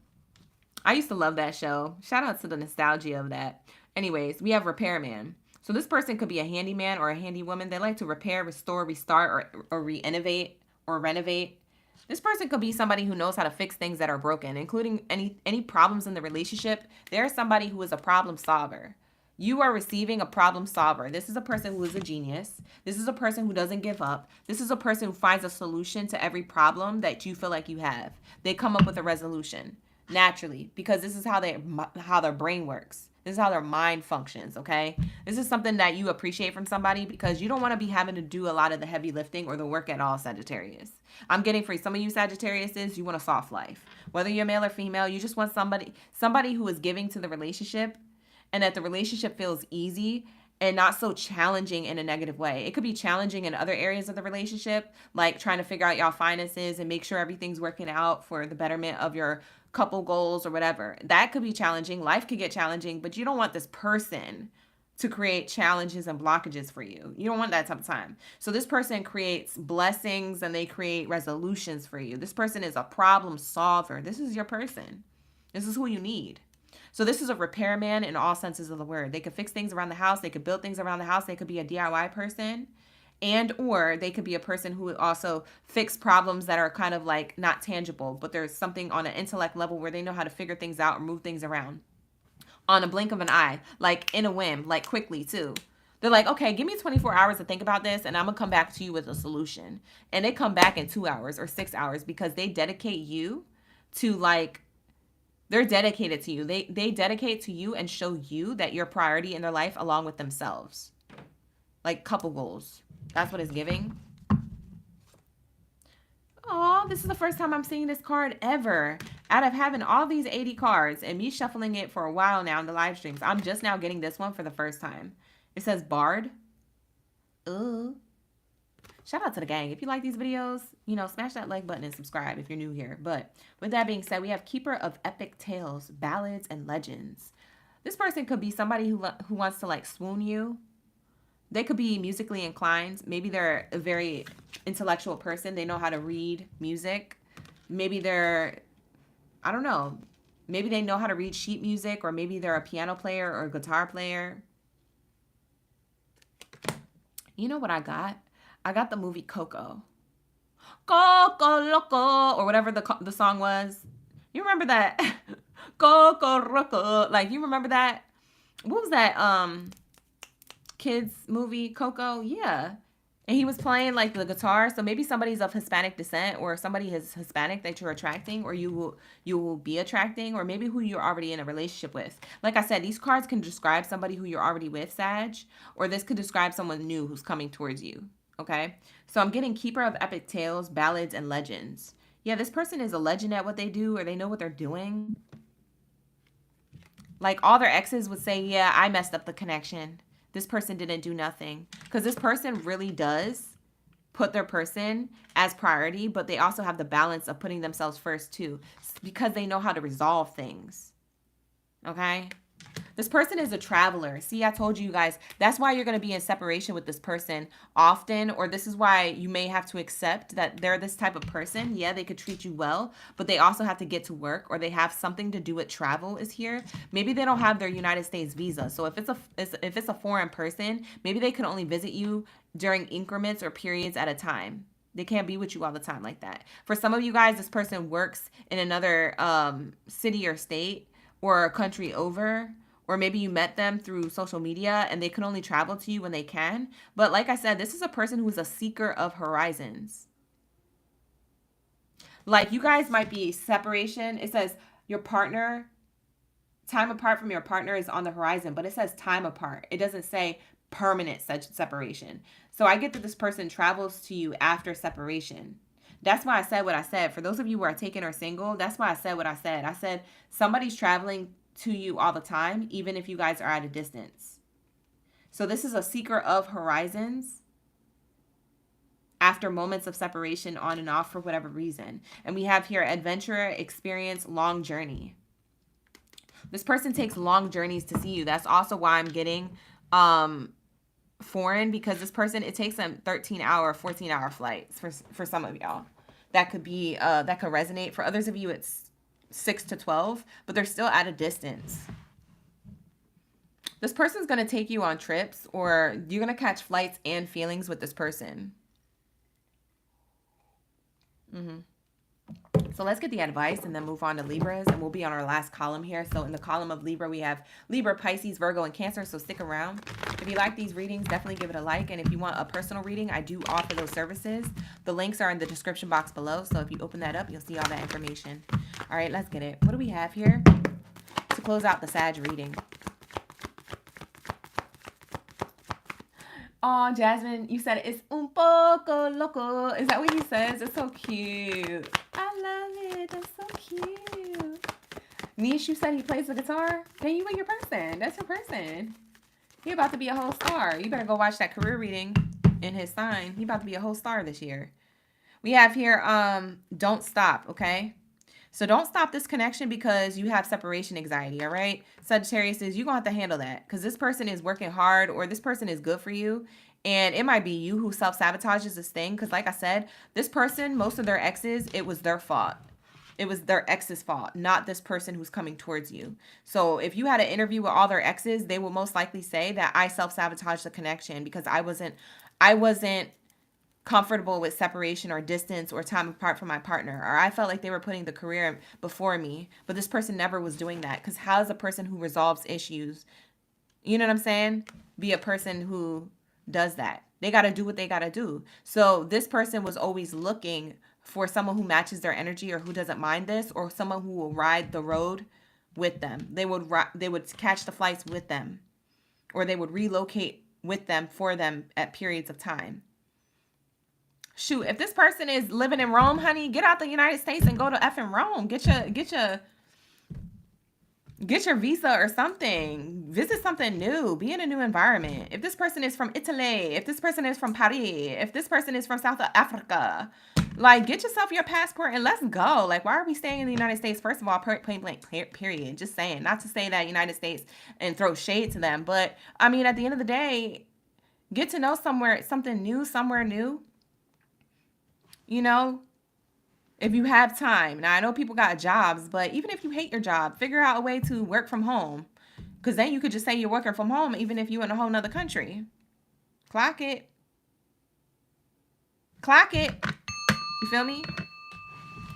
I used to love that show. Shout out to the nostalgia of that. Anyways, we have Repairman. So this person could be a handyman or a handy woman. They like to repair, restore, restart, or re-innovate or renovate. This person could be somebody who knows how to fix things that are broken, including any problems in the relationship. They're somebody who is a problem solver. You are receiving a problem solver. This is a person who is a genius. This is a person who doesn't give up. This is a person who finds a solution to every problem that you feel like you have. They come up with a resolution naturally because this is how their brain works. This is how their mind functions, okay? This is something that you appreciate from somebody because you don't want to be having to do a lot of the heavy lifting or the work at all, Sagittarius. I'm getting for some of you Sagittariuses, you want a soft life. Whether you're male or female, you just want somebody who is giving to the relationship and that the relationship feels easy and not so challenging in a negative way. It could be challenging in other areas of the relationship, like trying to figure out y'all finances and make sure everything's working out for the betterment of your couple goals or whatever. That could be challenging. Life could get challenging, but you don't want this person to create challenges and blockages for you. You don't want that type of time. So this person creates blessings and they create resolutions for you. This person is a problem solver. This is your person. This is who you need. So this is a repairman in all senses of the word. They could fix things around the house. They could build things around the house. They could be a DIY person. And or they could be a person who also fix problems that are kind of like not tangible, but there's something on an intellect level where they know how to figure things out or move things around on a blink of an eye, like in a whim, like quickly too. They're like, okay, give me 24 hours to think about this and I'm going to come back to you with a solution. And they come back in 2 hours or 6 hours because they dedicate you to like, they're dedicated to you. They dedicate to you and show you that you're a priority in their life along with themselves. Like couple goals. That's what it's giving. Oh, this is the first time I'm seeing this card ever. Out of having all these 80 cards and me shuffling it for a while now in the live streams, I'm just now getting this one for the first time. It says Bard. Ooh. Shout out to the gang. If you like these videos, you know, smash that like button and subscribe if you're new here. But with that being said, we have Keeper of Epic Tales, Ballads, and Legends. This person could be somebody who wants to like swoon you. They could be musically inclined. Maybe they're a very intellectual person. They know how to read music. Maybe they're, I don't know. Maybe they know how to read sheet music, or maybe they're a piano player or a guitar player. You know what I got? I got the movie Coco. Coco Loco, or whatever the song was. You remember that? Coco Roco. Like, you remember that? What was that? Kids movie Coco? Yeah. And he was playing like the guitar. So maybe somebody's of Hispanic descent, or somebody is Hispanic that you're attracting, or you will be attracting, or maybe who you're already in a relationship with. Like I said, these cards can describe somebody who you're already with, Sag, or this could describe someone new who's coming towards you. Okay. So I'm getting Keeper of Epic Tales, Ballads, and Legends. Yeah, this person is a legend at what they do, or they know what they're doing. Like all their exes would say, yeah, I messed up the connection. This person didn't do nothing. Because this person really does put their person as priority, but they also have the balance of putting themselves first too, because they know how to resolve things. Okay? This person is a traveler. See, I told you guys, that's why you're going to be in separation with this person often, or this is why you may have to accept that they're this type of person. Yeah, they could treat you well, but they also have to get to work, or they have something to do with travel is here. Maybe they don't have their United States visa. So if it's a foreign person, maybe they can only visit you during increments or periods at a time. They can't be with you all the time like that. For some of you guys, this person works in another city or state or a country over, or maybe you met them through social media and they can only travel to you when they can. But like I said, this is a person who is a seeker of horizons. Like you guys might be separation. It says your partner, time apart from your partner is on the horizon, but it says time apart. It doesn't say permanent such separation. So I get that this person travels to you after separation. That's why I said what I said. For those of you who are taken or single, that's why I said what I said. I said somebody's traveling to you all the time, even if you guys are at a distance. So this is a seeker of horizons after moments of separation on and off for whatever reason. And we have here adventurer, experience, long journey. This person takes long journeys to see you. That's also why I'm getting foreign, because this person, it takes them 13-hour, 14-hour flights for some of y'all. That could be that could resonate. For others of you, it's 6 to 12, but they're still at a distance. This person's going to take you on trips, or you're going to catch flights and feelings with this person. So let's get the advice and then move on to Libras, and we'll be on our last column here. So in the column of Libra, we have Libra, Pisces, Virgo, and Cancer. So stick around. If you like these readings, definitely give it a like. And if you want a personal reading, I do offer those services. The links are in the description box below. So if you open that up, you'll see all that information. All right, let's get it. What do we have here to close out the Sag reading? Oh, Jasmine, you said it's un poco loco. Is that what he says? It's so cute. I love it. That's so cute. Niche, you said he plays the guitar? Then you and your person. That's your person. He about to be a whole star. You better go watch that career reading in his sign. He about to be a whole star this year. We have here, don't stop, okay? So don't stop this connection because you have separation anxiety, all right? Sagittarius says you're going to have to handle that because this person is working hard or this person is good for you. And it might be you who self-sabotages this thing because like I said, this person, most of their exes, it was their fault. It was their ex's fault, not this person who's coming towards you. So if you had an interview with all their exes, they will most likely say that I self-sabotaged the connection because I wasn't comfortable with separation or distance or time apart from my partner, or I felt like they were putting the career before me, but this person never was doing that. Because how is a person who resolves issues, you know what I'm saying, be a person who does that? They got to do what they got to do. So this person was always looking for someone who matches their energy or who doesn't mind this, or someone who will ride the road with them. They would catch the flights with them, or they would relocate with them for them at periods of time. Shoot, if this person is living in Rome, honey, get out the United States and go to effing Rome. Get your visa or something. Visit something new. Be in a new environment. If this person is from Italy, if this person is from Paris, if this person is from South Africa, like, get yourself your passport and let's go. Like, why are we staying in the United States? First of all, plain blank, period. Just saying. Not to say that United States and throw shade to them, but I mean, at the end of the day, get to know something new, somewhere new. You know, if you have time. Now, I know people got jobs, but even if you hate your job, figure out a way to work from home. Because then you could just say you're working from home, even if you're in a whole nother country. Clock it. Clock it. You feel me?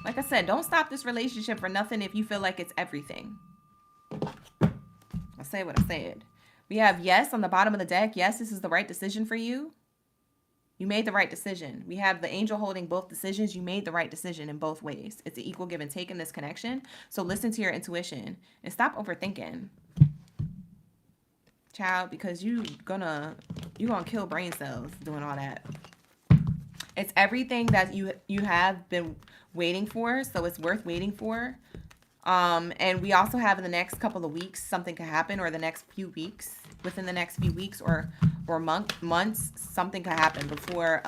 Like I said, don't stop this relationship for nothing if you feel like it's everything. I'll say what I said. We have yes on the bottom of the deck. Yes, this is the right decision for you. You made the right decision. We have the angel holding both decisions. You made the right decision in both ways. It's an equal give and take in this connection. So listen to your intuition and stop overthinking, child, because you're gonna kill brain cells doing all that. It's everything that you have been waiting for, so it's worth waiting for. And we also have in the next couple of weeks something could happen, or the next few weeks, within the next few weeks or months, something could happen before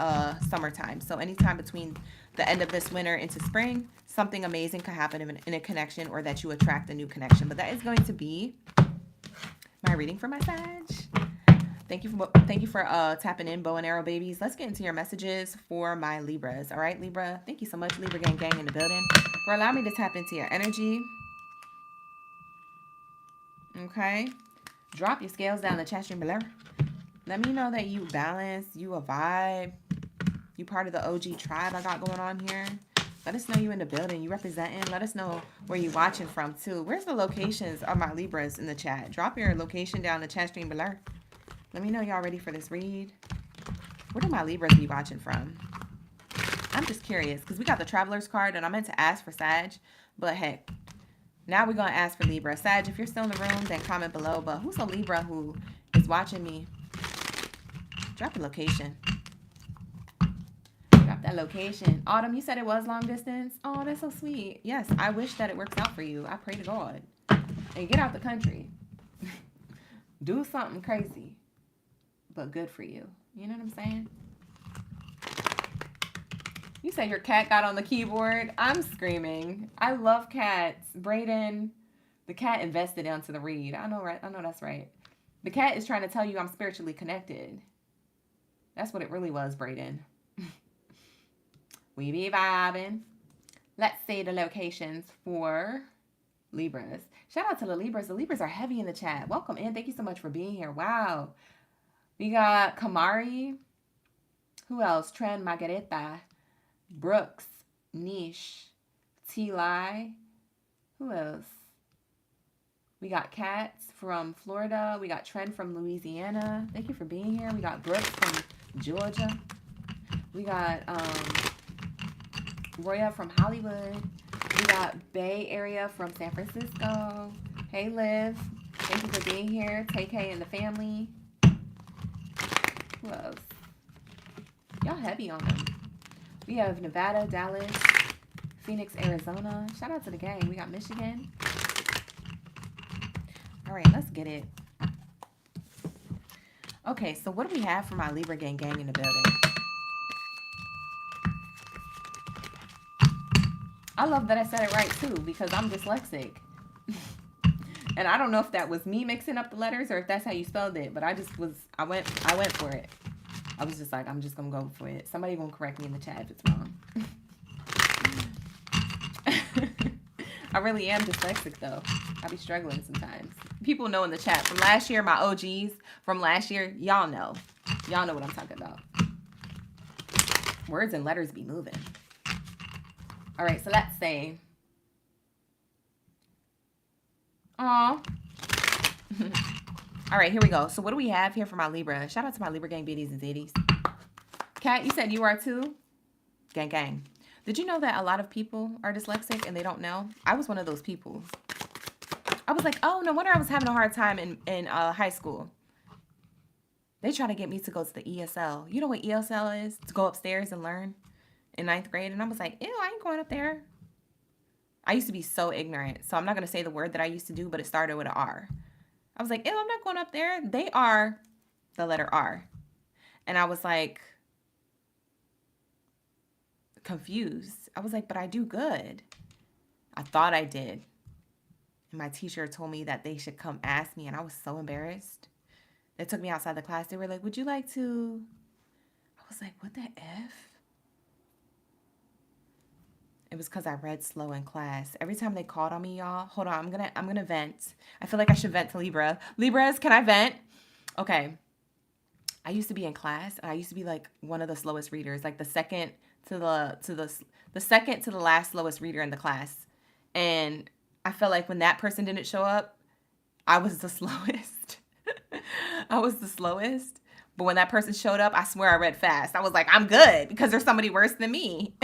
summertime. So anytime between the end of this winter into spring, something amazing could happen in a connection, or that you attract a new connection. But that is going to be my reading for my Sag. Thank you for tapping in, bow and arrow babies. Let's get into your messages for my Libras. All right, Libra. Thank you so much, Libra gang in the building, for allowing me to tap into your energy. Okay. Drop your scales down the chat stream below. Let me know that you balanced, you a vibe, you part of the OG tribe I got going on here. Let us know you in the building, you representing. Let us know where you watching from too. Where's the locations of my Libras in the chat? Drop your location down the chat stream below. Let me know y'all ready for this read. Where do my Libras be watching from? I'm just curious because we got the Traveler's card and I meant to ask for Sag, but heck, now we're going to ask for Libra. Sag, if you're still in the room, then comment below. But who's a Libra who is watching me? Drop a location. Drop that location. Autumn, you said it was long distance. Oh, that's so sweet. Yes, I wish that it works out for you. I pray to God. And get out the country. Do something crazy, but good for you. You know what I'm saying? You say your cat got on the keyboard. I'm screaming. I love cats. Brayden, the cat invested into the read. I know, right? I know that's right. The cat is trying to tell you I'm spiritually connected. That's what it really was, Brayden. We be vibing. Let's see the locations for Libras. Shout out to the Libras. The Libras are heavy in the chat. Welcome in. Thank you so much for being here. Wow. We got Kamari. Who else? Tren Margareta. Brooks. Niche. T-Lai. Who else? We got Cats from Florida. We got Tren from Louisiana. Thank you for being here. We got Brooks from Georgia. We got Roya from Hollywood. We got Bay Area from San Francisco. Hey, Liv. Thank you for being here. TK and the family. Who else? Y'all heavy on them. We have Nevada, Dallas, Phoenix, Arizona. Shout out to the gang. We got Michigan. All right, let's get it. Okay, so what do we have for my Libra gang in the building? I love that I said it right too, because I'm dyslexic. And I don't know if that was me mixing up the letters or if that's how you spelled it, but I went for it. I was just like, I'm just gonna go for it. Somebody gonna correct me in the chat if it's wrong. I really am dyslexic though. I be struggling sometimes. People know in the chat from last year, my OGs from last year, y'all know. Y'all know what I'm talking about. Words and letters be moving. All right, so let's say, aw. All right, here we go. So what do we have here for my Libra? Shout out to my Libra gang biddies and zeddies. Kat, you said you are too? Gang, gang. Did you know that a lot of people are dyslexic and they don't know? I was one of those people. I was like, oh, no wonder I was having a hard time in high school. They try to get me to go to the ESL. You know what ESL is? To go upstairs and learn in 9th grade. And I was like, ew, I ain't going up there. I used to be so ignorant. So I'm not going to say the word that I used to do, but it started with an R. I was like, ew, I'm not going up there. They are the letter R. And I was like, confused. I was like, but I do good. I thought I did. And my teacher told me that they should come ask me, and I was so embarrassed. They took me outside the class. They were like, would you like to? I was like, what the F? It was because I read slow in class. Every time they called on me, y'all, hold on, I'm gonna vent. I feel like I should vent to Libra. Libras, can I vent? Okay. I used to be in class, and I used to be like one of the slowest readers, like the second to the last slowest reader in the class. And I felt like when that person didn't show up, I was the slowest. I was the slowest. But when that person showed up, I swear I read fast. I was like, I'm good because there's somebody worse than me.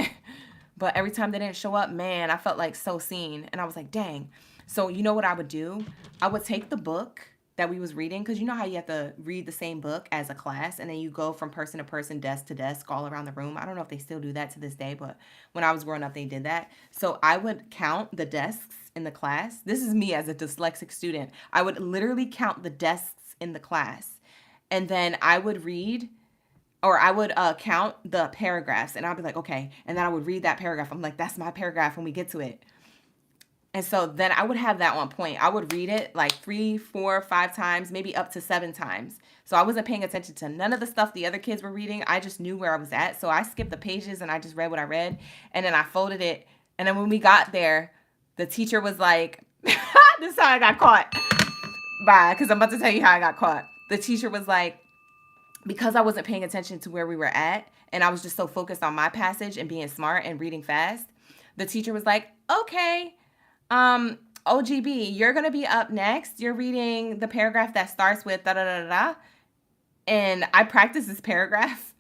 But every time they didn't show up, man, I felt like so seen. And I was like, dang. So you know what I would do? I would take the book that we was reading, because you know how you have to read the same book as a class, and then you go from person to person, desk to desk, all around the room. I don't know if they still do that to this day, but when I was growing up, they did that. So I would count the desks in the class. This is me as a dyslexic student. I would literally count the desks in the class, and then I would read, or I would count the paragraphs, and I'd be like, okay. And then I would read that paragraph. I'm like, that's my paragraph when we get to it. And so then I would have that on point. I would read it like 3, 4, 5 times, maybe up to 7 times. So I wasn't paying attention to none of the stuff the other kids were reading. I just knew where I was at. So I skipped the pages and I just read what I read. And then I folded it. And then when we got there, the teacher was like, this is how I got caught. Bye, because I'm about to tell you how I got caught. The teacher was like, because I wasn't paying attention to where we were at, and I was just so focused on my passage and being smart and reading fast, the teacher was like, okay, OGB, you're going to be up next. You're reading the paragraph that starts with da-da-da-da-da. And I practiced this paragraph.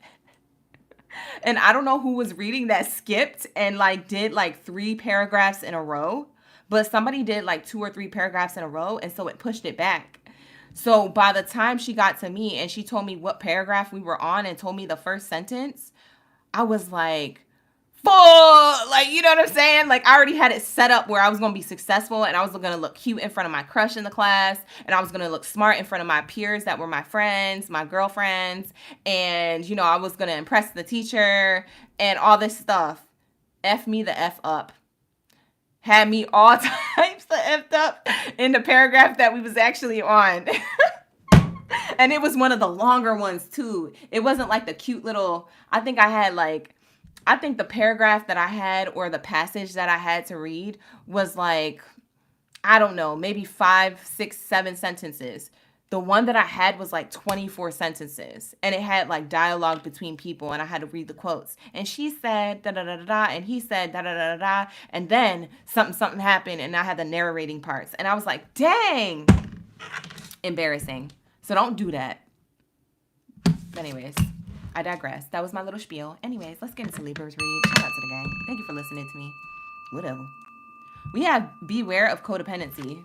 And I don't know who was reading that skipped and like did like 3 paragraphs in a row. But somebody did like 2 or 3 paragraphs in a row. And so it pushed it back. So by the time she got to me and she told me what paragraph we were on and told me the first sentence, I was like, full, like, you know what I'm saying? Like, I already had it set up where I was going to be successful, and I was going to look cute in front of my crush in the class, and I was going to look smart in front of my peers that were my friends, my girlfriends, and, you know, I was going to impress the teacher and all this stuff. F me the F up. Had me all types of F'd up in the paragraph that we was actually on. And it was one of the longer ones, too. It wasn't like the cute little, I think the paragraph that I had, or the passage that I had to read, was like, I don't know, maybe 5, 6, 7 sentences. The one that I had was like 24 sentences, and it had like dialogue between people, and I had to read the quotes. And she said da da da da da, and he said da da da da da, and then something happened, and I had the narrating parts, and I was like, dang, embarrassing. So don't do that. Anyways, I digress. That was my little spiel. Anyways, let's get into Libra's read. Shout out to the gang. Thank you for listening to me. Whatever. We have beware of codependency.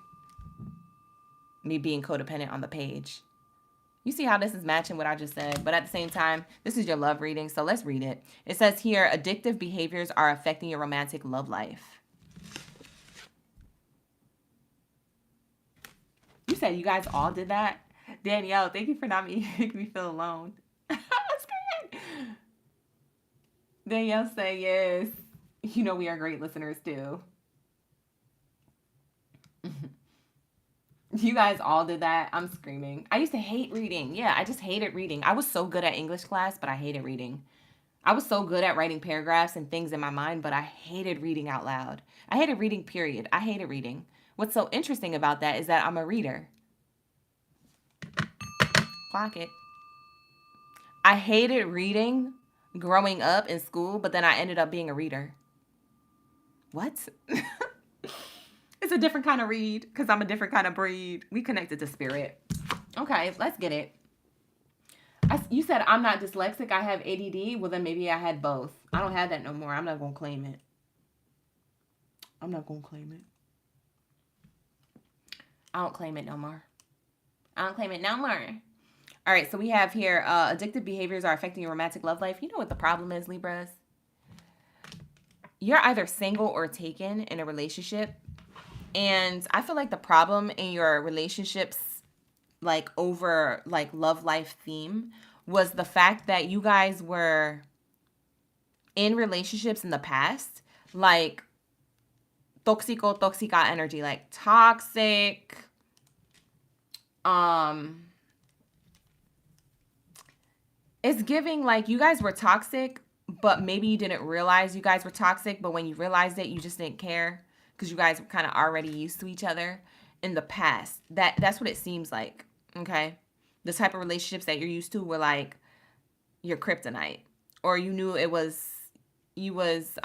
Me being codependent on the page. You see how this is matching what I just said, but at the same time, this is your love reading, so let's read it. It says here, addictive behaviors are affecting your romantic love life. You said you guys all did that? Danielle, thank you for not making me feel alone. That's great. Danielle say yes. You know we are great listeners too. You guys all did that. I'm screaming. I used to hate reading. Yeah, I just hated reading. I was so good at English class, but I hated reading. I was so good at writing paragraphs and things in my mind, but I hated reading out loud. I hated reading, period. I hated reading. What's so interesting about that is that I'm a reader. Clock it. I hated reading growing up in school, but then I ended up being a reader. What? It's a different kind of read because I'm a different kind of breed. We connected to spirit. Okay, let's get it. You said I'm not dyslexic. I have ADD. Well, then maybe I had both. I don't have that no more. I'm not going to claim it. I'm not going to claim it. I don't claim it no more. I don't claim it no more. All right, so we have here addictive behaviors are affecting your romantic love life. You know what the problem is, Libras? You're either single or taken in a relationship. And I feel like the problem in your relationships, like over like love life theme, was the fact that you guys were in relationships in the past, like toxica energy, like toxic, it's giving like you guys were toxic, but maybe you didn't realize you guys were toxic, but when you realized it, you just didn't care because you guys were kind of already used to each other in the past. That's what it seems like, okay? The type of relationships that you're used to were like your kryptonite, or you knew you was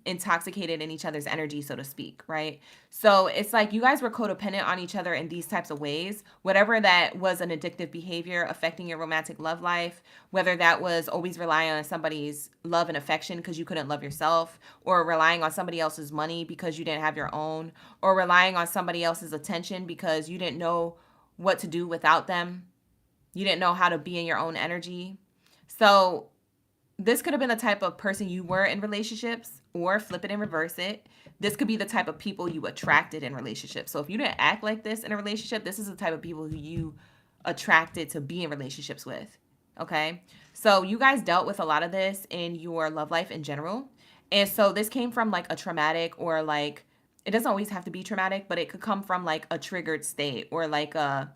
intoxicated in each other's energy, so to speak, right? So it's like you guys were codependent on each other in these types of ways. Whatever that was an addictive behavior affecting your romantic love life, whether that was always relying on somebody's love and affection because you couldn't love yourself, or relying on somebody else's money because you didn't have your own, or relying on somebody else's attention because you didn't know what to do without them. You didn't know how to be in your own energy. So this could have been the type of person you were in relationships, or flip it and reverse it. This could be the type of people you attracted in relationships. So if you didn't act like this in a relationship, this is the type of people who you attracted to be in relationships with. Okay. So you guys dealt with a lot of this in your love life in general. And so this came from like a traumatic, or like, it doesn't always have to be traumatic, but it could come from like a triggered state, or like a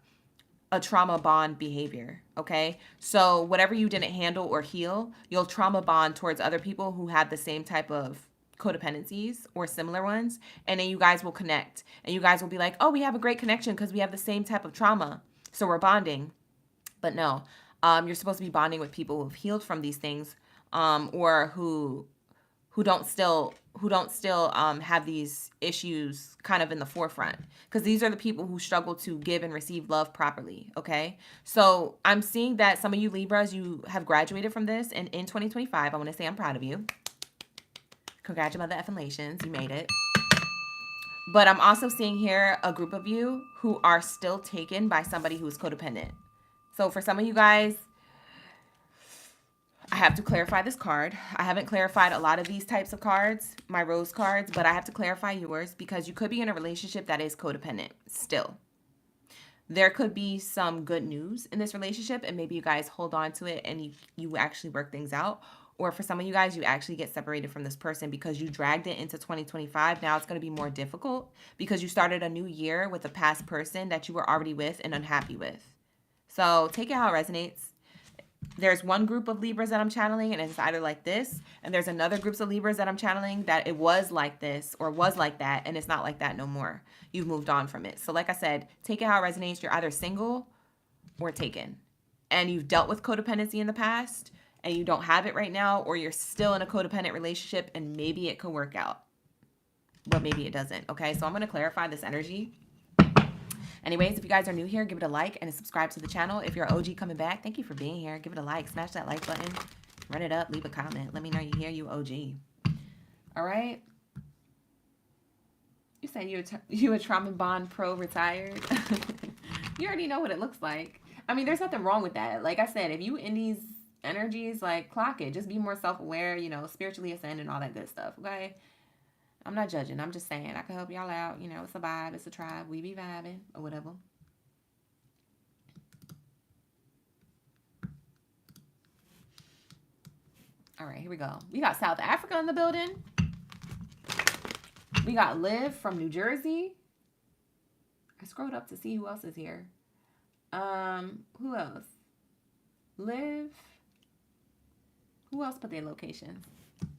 trauma bond behavior, okay? So whatever you didn't handle or heal, you'll trauma bond towards other people who have the same type of codependencies or similar ones, and then you guys will connect, and you guys will be like, oh, we have a great connection because we have the same type of trauma, so we're bonding. But no, you're supposed to be bonding with people who've healed from these things, or who don't still have these issues kind of in the forefront, because these are the people who struggle to give and receive love properly. Okay, so I'm seeing that some of you Libras, you have graduated from this, and in 2025, I want to say I'm proud of you. Congratulations, you made it. But I'm also seeing here a group of you who are still taken by somebody who's codependent. So for some of you guys, I have to clarify this card. I haven't clarified a lot of these types of cards, my rose cards, but I have to clarify yours because you could be in a relationship that is codependent still. There could be some good news in this relationship, and maybe you guys hold on to it and you actually work things out. Or for some of you guys, you actually get separated from this person because you dragged it into 2025. Now it's going to be more difficult because you started a new year with a past person that you were already with and unhappy with. So take it how it resonates. There's one group of Libras that I'm channeling, and it's either like this, and there's another groups of Libras that I'm channeling that it was like this or was like that, and it's not like that no more. You've moved on from it. So like I said, take it how it resonates. You're either single or taken, and you've dealt with codependency in the past, and you don't have it right now, or you're still in a codependent relationship, and maybe it could work out, but maybe it doesn't. Okay, so I'm going to clarify this energy. Anyways, if you guys are new here, give it a like and subscribe to the channel. If you're OG coming back, thank you for being here. Give it a like, smash that like button, run it up, leave a comment. Let me know you're here, you OG. All right. You saying you a trauma bond pro retired? You already know what it looks like. I mean, there's nothing wrong with that. Like I said, if you in these energies, like, clock it. Just be more self-aware, you know, spiritually ascend and all that good stuff, okay? I'm not judging. I'm just saying I can help y'all out. You know, it's a vibe. It's a tribe. We be vibing or whatever. All right, here we go. We got South Africa in the building. We got Liv from New Jersey. I scrolled up to see who else is here. Who else? Liv. Who else put their locations?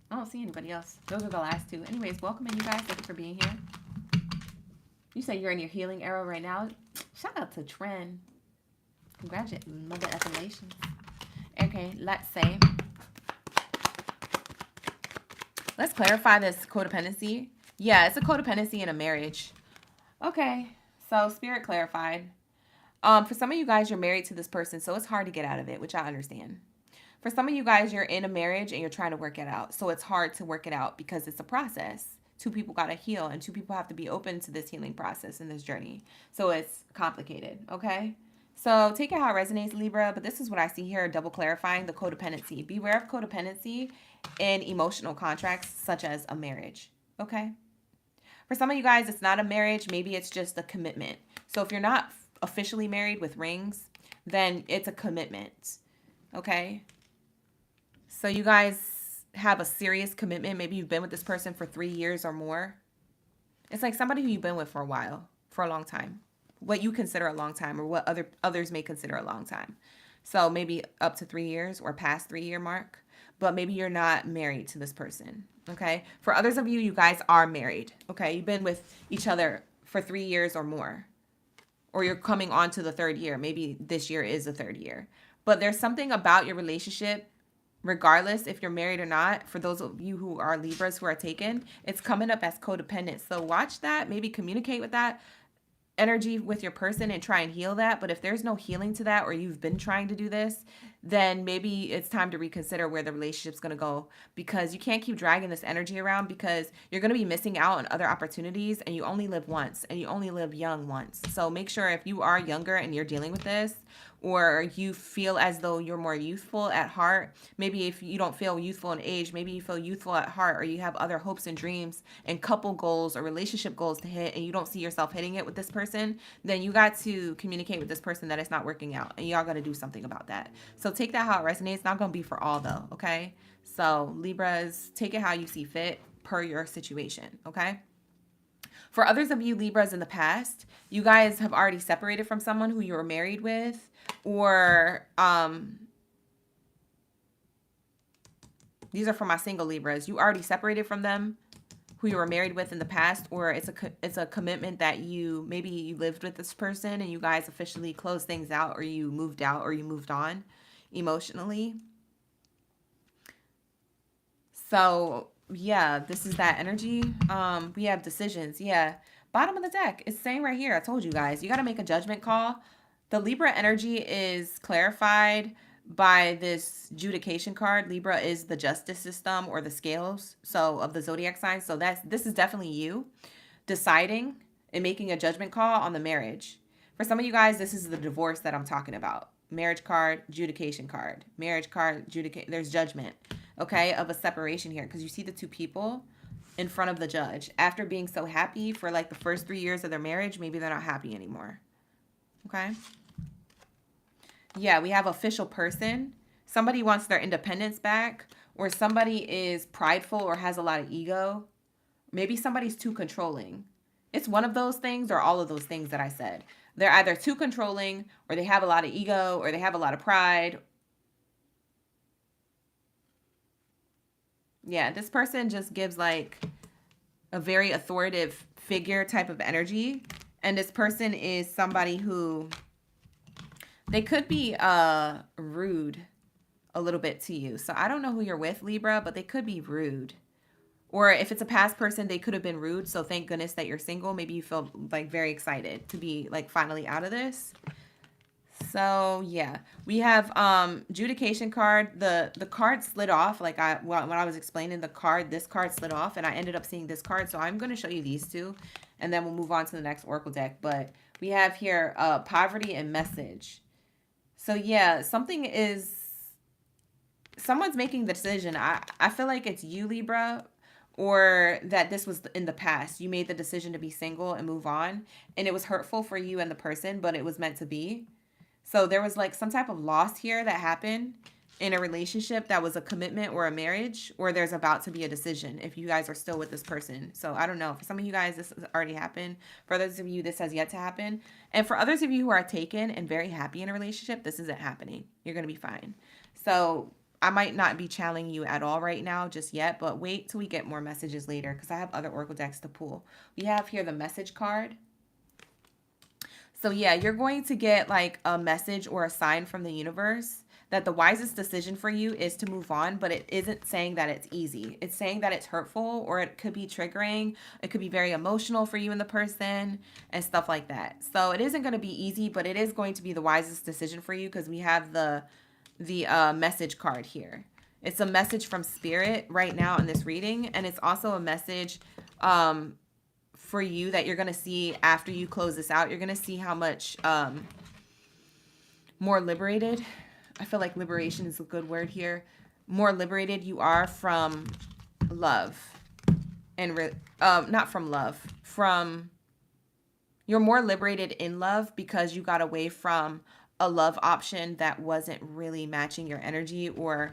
I don't see anybody else. Those are the last two. Anyways, welcome in, you guys. Thank you for being here. You say you're in your healing era right now. Shout out to Trend. Congratulations. Mother affirmations. Okay, let's say. Let's clarify this codependency. Yeah, it's a codependency in a marriage. Okay, so Spirit clarified. For some of you guys, you're married to this person, so it's hard to get out of it, which I understand. For some of you guys, you're in a marriage and you're trying to work it out. So it's hard to work it out because it's a process. Two people got to heal and two people have to be open to this healing process and this journey. So it's complicated, okay? So take it how it resonates, Libra, but this is what I see here, double clarifying the codependency. Beware of codependency in emotional contracts such as a marriage, okay? For some of you guys, it's not a marriage. Maybe it's just a commitment. So if you're not officially married with rings, then it's a commitment, okay? So you guys have a serious commitment. Maybe you've been with this person for 3 years or more. It's like somebody who you've been with for a while, for a long time. What you consider a long time or what others may consider a long time. So maybe up to 3 years or past 3-year mark. But maybe you're not married to this person, okay? For others of you, you guys are married, okay? You've been with each other for 3 years or more. Or you're coming on to the 3rd year. Maybe this year is the 3rd year. But there's something about your relationship, regardless if you're married or not, for those of you who are Libras who are taken, it's coming up as codependent. So watch that. Maybe communicate with that energy with your person and try and heal that. But if there's no healing to that, or you've been trying to do this, then maybe it's time to reconsider where the relationship's going to go, because you can't keep dragging this energy around, because you're going to be missing out on other opportunities, and you only live once, and you only live young once. So make sure if you are younger and you're dealing with this, or you feel as though you're more youthful at heart, maybe if you don't feel youthful in age, maybe you feel youthful at heart, or you have other hopes and dreams and couple goals or relationship goals to hit, and you don't see yourself hitting it with this person, then you got to communicate with this person that it's not working out, and y'all got to do something about that. So take that how it resonates. It's not going to be for all though, okay? So Libras, take it how you see fit per your situation, okay? For others of you Libras in the past, you guys have already separated from someone who you were married with, or these are for my single Libras. You already separated from them who you were married with in the past, or it's a commitment that maybe you lived with this person and you guys officially closed things out, or you moved out, or you moved on emotionally. So yeah, this is that energy. We have decisions. Yeah, bottom of the deck, it's saying right here, I told you guys, you got to make a judgment call. The Libra energy is clarified by this judication card. Libra is the justice system, or the scales, so of the zodiac signs. So this is definitely you deciding and making a judgment call on the marriage. For some of you guys, this is the divorce that I'm talking about. Marriage card, judication card. Marriage card, there's judgment, okay, of a separation here, because you see the two people in front of the judge. After being so happy for like the first 3 years of their marriage, maybe they're not happy anymore. Okay. Yeah, we have official person. Somebody wants their independence back, or somebody is prideful or has a lot of ego. Maybe somebody's too controlling. It's one of those things or all of those things that I said. They're either too controlling, or they have a lot of ego, or they have a lot of pride. Yeah, this person just gives like a very authoritative figure type of energy. And this person is somebody who, they could be rude a little bit to you. So I don't know who you're with, Libra, but they could be rude. Or if it's a past person, they could have been rude. So thank goodness that you're single. Maybe you feel like very excited to be like finally out of this. So yeah, we have judication card. The card slid off. Like when I was explaining the card, this card slid off, and I ended up seeing this card. So I'm going to show you these two, and then we'll move on to the next oracle deck. But we have here poverty and message. So yeah, someone's making the decision. I feel like it's you, Libra, or that this was in the past. You made the decision to be single and move on, and it was hurtful for you and the person, but it was meant to be. So there was like some type of loss here that happened in a relationship that was a commitment or a marriage, or there's about to be a decision if you guys are still with this person. So I don't know. For some of you guys, this has already happened. For others of you, this has yet to happen. And for others of you who are taken and very happy in a relationship, this isn't happening. You're going to be fine. So I might not be channeling you at all right now just yet, but wait till we get more messages later because I have other Oracle decks to pull. We have here the message card. So yeah, you're going to get like a message or a sign from the universe that the wisest decision for you is to move on, but it isn't saying that it's easy. It's saying that it's hurtful, or it could be triggering. It could be very emotional for you and the person and stuff like that. So it isn't going to be easy, but it is going to be the wisest decision for you because we have the message card here. It's a message from spirit right now in this reading, and it's also a message for you that you're going to see after you close this out. You're going to see how much more liberated, I feel like liberation is a good word here, more liberated you are from love. And not from love, from, you're more liberated in love because you got away from a love option that wasn't really matching your energy or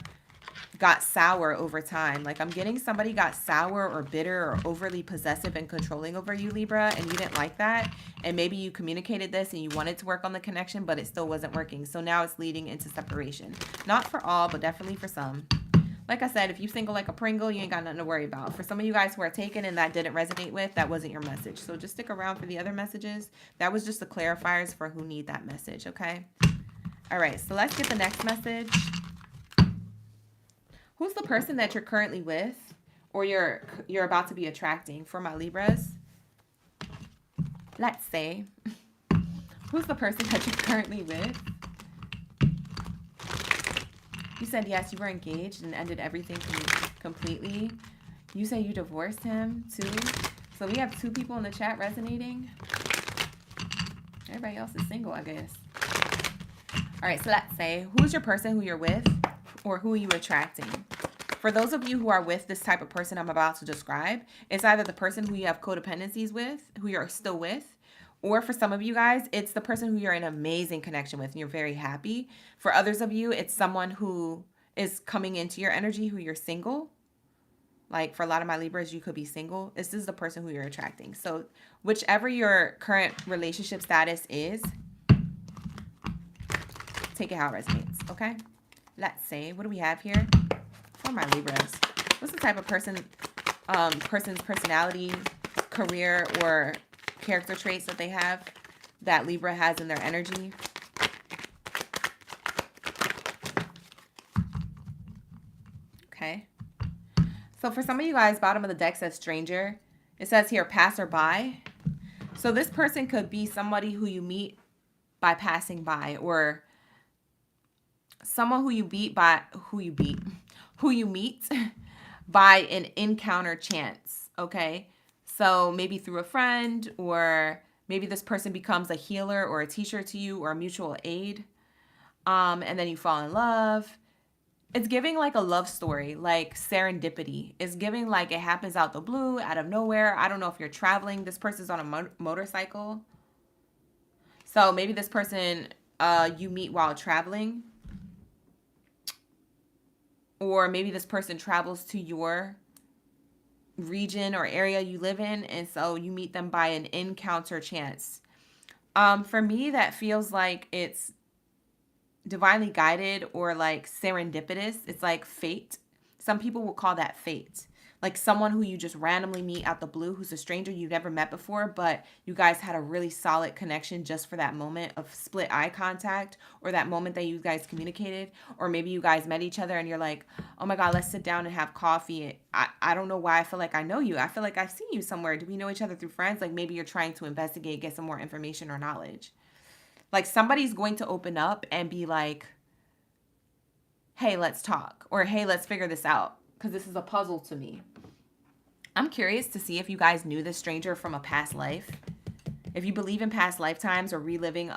got sour over time. Like I'm getting somebody got sour or bitter or overly possessive and controlling over you, Libra, and you didn't like that. And maybe you communicated this and you wanted to work on the connection, but it still wasn't working. So now it's leading into separation. Not for all, but definitely for some. Like I said, if you single like a Pringle, you ain't got nothing to worry about. For some of you guys who are taken and that didn't resonate with, that wasn't your message. So just stick around for the other messages. That was just the clarifiers for who need that message, okay? All right, so let's get the next message. Who's the person that you're currently with or you're about to be attracting for my Libras? Let's say, who's the person that you're currently with? You said yes, you were engaged and ended everything completely. You say you divorced him too. So we have two people in the chat resonating. Everybody else is single, I guess. All right, so let's say, who's your person who you're with or who are you attracting? For those of you who are with this type of person I'm about to describe, it's either the person who you have codependencies with, who you're still with, or for some of you guys, it's the person who you're in amazing connection with and you're very happy. For others of you, it's someone who is coming into your energy who you're single. Like for a lot of my Libras, you could be single. This is the person who you're attracting. So whichever your current relationship status is, take it how it resonates, okay? Let's say, what do we have here? For my Libras, what's the type of person's personality, career, or character traits that they have that Libra has in their energy? Okay. So for some of you guys, bottom of the deck says stranger. It says here passerby. So this person could be somebody who you meet by passing by, or someone who you meet by an encounter chance, okay? So maybe through a friend, or maybe this person becomes a healer or a teacher to you or a mutual aid, and then you fall in love. It's giving like a love story, like serendipity. It's giving like it happens out the blue, out of nowhere. I don't know if you're traveling. This person's on a motorcycle. So maybe this person you meet while traveling. Or maybe this person travels to your region or area you live in, and so you meet them by an encounter chance. For me, that feels like it's divinely guided or like serendipitous. It's like fate. Some people will call that fate. Like someone who you just randomly meet out the blue, who's a stranger you've never met before, but you guys had a really solid connection just for that moment of split eye contact, or that moment that you guys communicated, or maybe you guys met each other and you're like, oh my God, let's sit down and have coffee. I don't know why I feel like I know you. I feel like I've seen you somewhere. Do we know each other through friends? Like maybe you're trying to investigate, get some more information or knowledge. Like somebody's going to open up and be like, hey, let's talk, or hey, let's figure this out, because this is a puzzle to me. I'm curious to see if you guys knew this stranger from a past life. If you believe in past lifetimes or reliving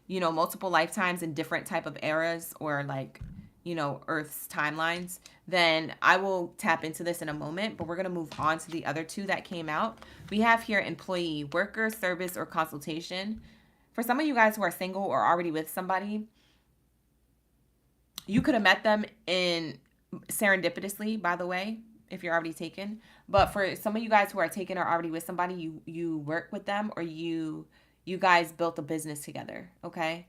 you know, multiple lifetimes in different type of eras or like, you know, Earth's timelines, then I will tap into this in a moment. But we're going to move on to the other two that came out. We have here employee, worker, service, or consultation. For some of you guys who are single or already with somebody, you could have met them in serendipitously, by the way, if you're already taken. But for some of you guys who are taken or already with somebody, you work with them, or you guys built a business together, okay?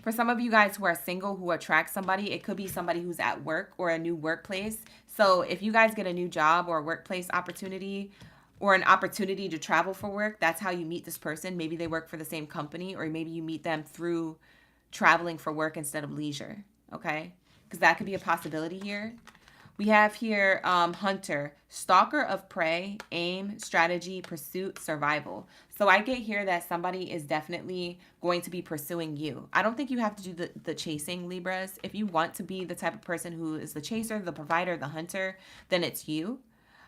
For some of you guys who are single who attract somebody, it could be somebody who's at work or a new workplace. So if you guys get a new job or a workplace opportunity or an opportunity to travel for work, that's how you meet this person. Maybe they work for the same company, or maybe you meet them through traveling for work instead of leisure, okay? Because that could be a possibility here. We have here hunter, stalker of prey, aim, strategy, pursuit, survival. So I get here that somebody is definitely going to be pursuing you. I don't think you have to do the chasing, Libras. If you want to be the type of person who is the chaser, the provider, the hunter, then it's you.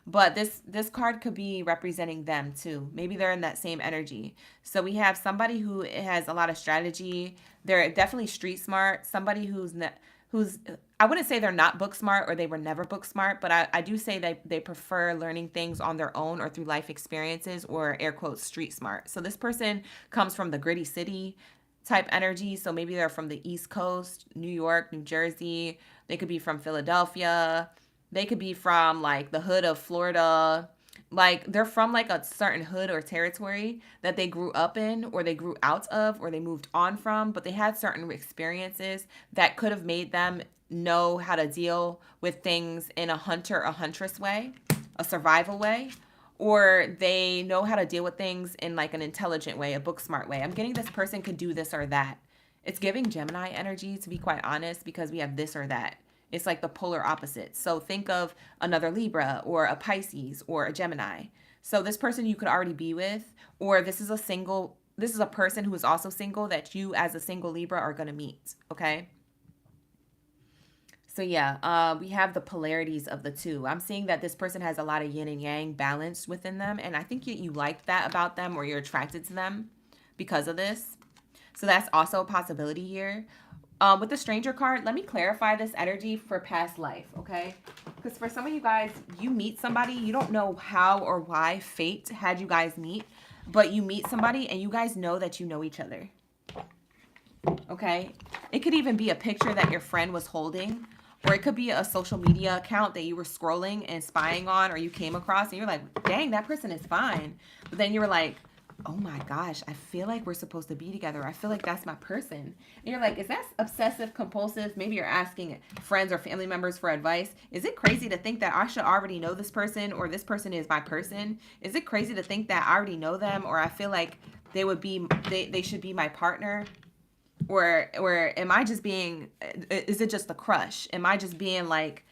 But this card could be representing them too. Maybe they're in that same energy. So we have somebody who has a lot of strategy. They're definitely street smart. Somebody who's I wouldn't say they're not book smart or they were never book smart, but I do say that they prefer learning things on their own or through life experiences, or air quotes street smart. So this person comes from the gritty city type energy. So maybe they're from the East Coast, New York, New Jersey. They could be from Philadelphia. They could be from like the hood of Florida. Like they're from like a certain hood or territory that they grew up in, or they grew out of, or they moved on from, but they had certain experiences that could have made them know how to deal with things in a hunter or huntress way, a survival way, or they know how to deal with things in like an intelligent way, a book smart way. I'm getting this person could do this or that. It's giving Gemini energy, to be quite honest, because we have this or that. It's like the polar opposite. So think of another Libra or a Pisces or a Gemini. So this person you could already be with, or this is a person who is also single that you as a single Libra are going to meet, okay? So yeah, we have the polarities of the two. I'm seeing that this person has a lot of yin and yang balanced within them, and I think you like that about them, or you're attracted to them because of this. So that's also a possibility here. With the stranger card, let me clarify this energy for past life, okay? Because for some of you guys, you meet somebody, you don't know how or why fate had you guys meet, but you meet somebody and you guys know that you know each other, okay? It could even be a picture that your friend was holding, or it could be a social media account that you were scrolling and spying on, or you came across and you're like, dang, that person is fine. But then you were like, oh my gosh, I feel like we're supposed to be together. I feel like that's my person. And you're like, is that obsessive compulsive? Maybe you're asking friends or family members for advice. Is it crazy to think that I should already know this person, or this person is my person? Is it crazy to think that I already know them, or I feel like they should be my partner? Or am I just being, is it just a crush? Am I just being like,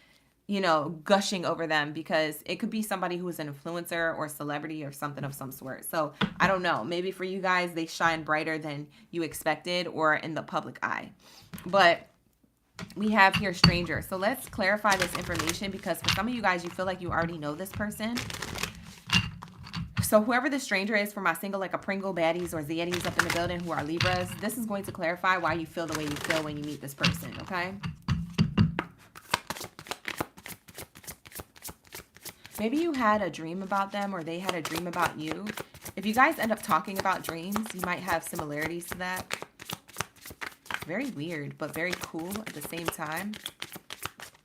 you know, gushing over them? Because it could be somebody who is an influencer or celebrity or something of some sort. So I don't know. Maybe for you guys, they shine brighter than you expected or in the public eye. But we have here stranger. So let's clarify this information, because for some of you guys, you feel like you already know this person. So whoever the stranger is, for my single like a Pringle baddies or Zaddies up in the building who are Libras, this is going to clarify why you feel the way you feel when you meet this person, okay? Maybe you had a dream about them, or they had a dream about you. If you guys end up talking about dreams, you might have similarities to that. Very weird, but very cool at the same time.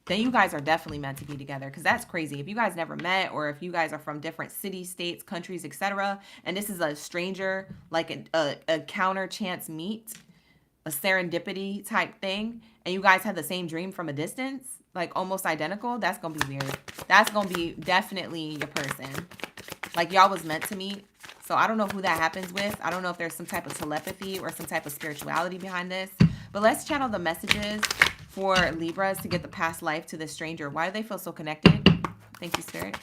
Then you guys are definitely meant to be together, because that's crazy. If you guys never met, or if you guys are from different cities, states, countries, etc., and this is a stranger, like a counter chance meet, a serendipity type thing, and you guys had the same dream from a distance, like almost identical, that's gonna be weird. That's gonna be definitely your person. Like y'all was meant to meet. So I don't know who that happens with. I don't know if there's some type of telepathy or some type of spirituality behind this. But let's channel the messages for Libras to get the past life to this stranger. Why do they feel so connected? Thank you, Spirit.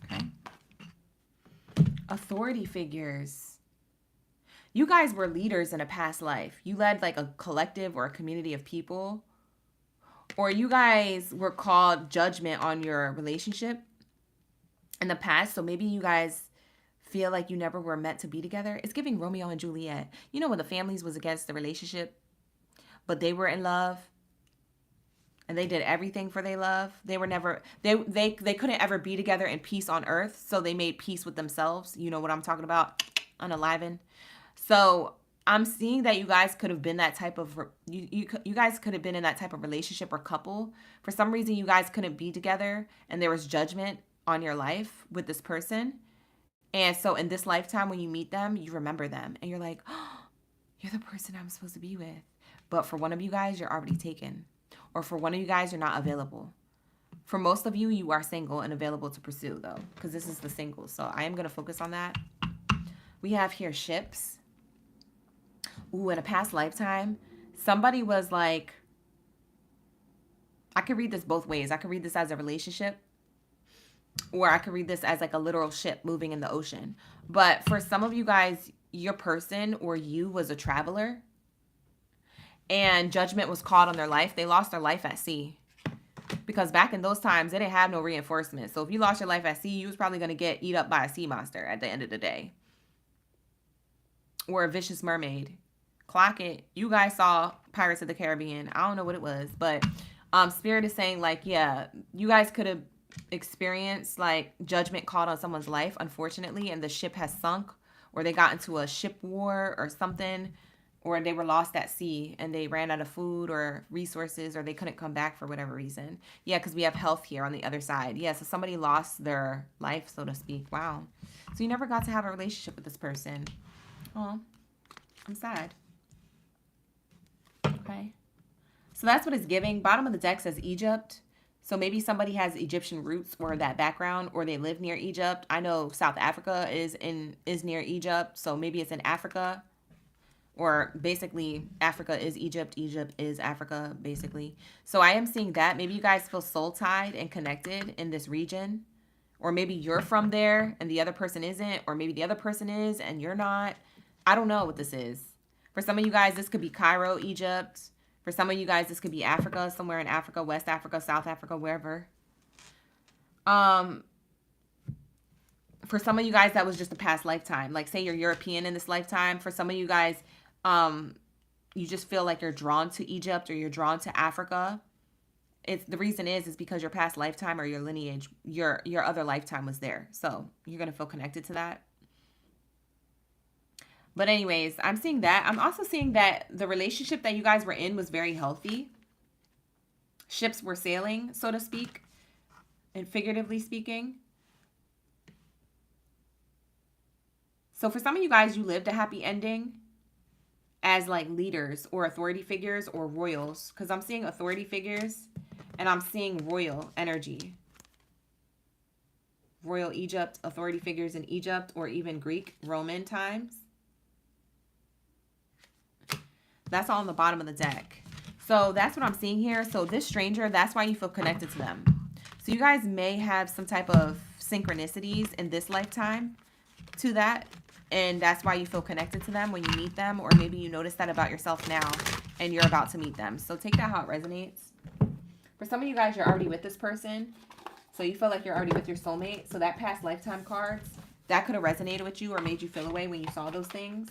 Okay. Authority figures. You guys were leaders in a past life. You led like a collective or a community of people. or you guys were called judgment on your relationship in the past. So maybe you guys feel like you never were meant to be together. It's giving Romeo and Juliet. You know, when the families was against the relationship, but they were in love and they did everything for their love. They were never, they couldn't ever be together in peace on earth. So they made peace with themselves. You know what I'm talking about? Unalivened. So I'm seeing that you guys could have been that type of, you guys could have been in that type of relationship or couple. For some reason, you guys couldn't be together and there was judgment on your life with this person. And so in this lifetime, when you meet them, you remember them and you're like, oh, you're the person I'm supposed to be with. But for one of you guys, you're already taken. Or for one of you guys, you're not available. For most of you, you are single and available to pursue, though, because this is the single. So I am going to focus on that. We have here ships. Ooh, in a past lifetime, somebody was like, I could read this both ways. I could read this as a relationship, or I could read this as like a literal ship moving in the ocean. But for some of you guys, your person or you was a traveler and judgment was called on their life. They lost their life at sea. Because back in those times, they didn't have no reinforcements. So if you lost your life at sea, you was probably going to get eat up by a sea monster at the end of the day. Or a vicious mermaid. Clock it. You guys saw Pirates of the Caribbean. I don't know what it was. But Spirit is saying, like, yeah, you guys could have experienced, like, judgment called on someone's life, unfortunately, and the ship has sunk. Or they got into a ship war or something. Or they were lost at sea and they ran out of food or resources, or they couldn't come back for whatever reason. Yeah, because we have health here on the other side. Yeah, so somebody lost their life, so to speak. Wow. So you never got to have a relationship with this person. Oh, I'm sad. Okay. So that's what it's giving. Bottom of the deck says Egypt. So maybe somebody has Egyptian roots or that background, or they live near Egypt. I know South Africa is near Egypt, so maybe it's in Africa. Or basically, Africa is Egypt. Egypt is Africa, basically. So I am seeing that. Maybe you guys feel soul-tied and connected in this region. Or maybe you're from there and the other person isn't. Or maybe the other person is and you're not. I don't know what this is. For some of you guys, this could be Cairo, Egypt. For some of you guys, this could be Africa, somewhere in Africa, West Africa, South Africa, wherever. For some of you guys, that was just a past lifetime. Like, say you're European in this lifetime. For some of you guys, you just feel like you're drawn to Egypt or you're drawn to Africa. The reason is because your past lifetime or your lineage, your other lifetime was there. So you're going to feel connected to that. But anyways, I'm seeing that. I'm also seeing that the relationship that you guys were in was very healthy. Ships were sailing, so to speak, and figuratively speaking. So for some of you guys, you lived a happy ending as like leaders or authority figures or royals, because I'm seeing authority figures and I'm seeing royal energy. Royal Egypt, authority figures in Egypt, or even Greek, Roman times. That's all on the bottom of the deck. So that's what I'm seeing here. So this stranger, that's why you feel connected to them. So you guys may have some type of synchronicities in this lifetime to that. And that's why you feel connected to them when you meet them. Or maybe you notice that about yourself now and you're about to meet them. So take that how it resonates. For some of you guys, you're already with this person. So you feel like you're already with your soulmate. So that past lifetime cards, that could have resonated with you or made you feel away when you saw those things.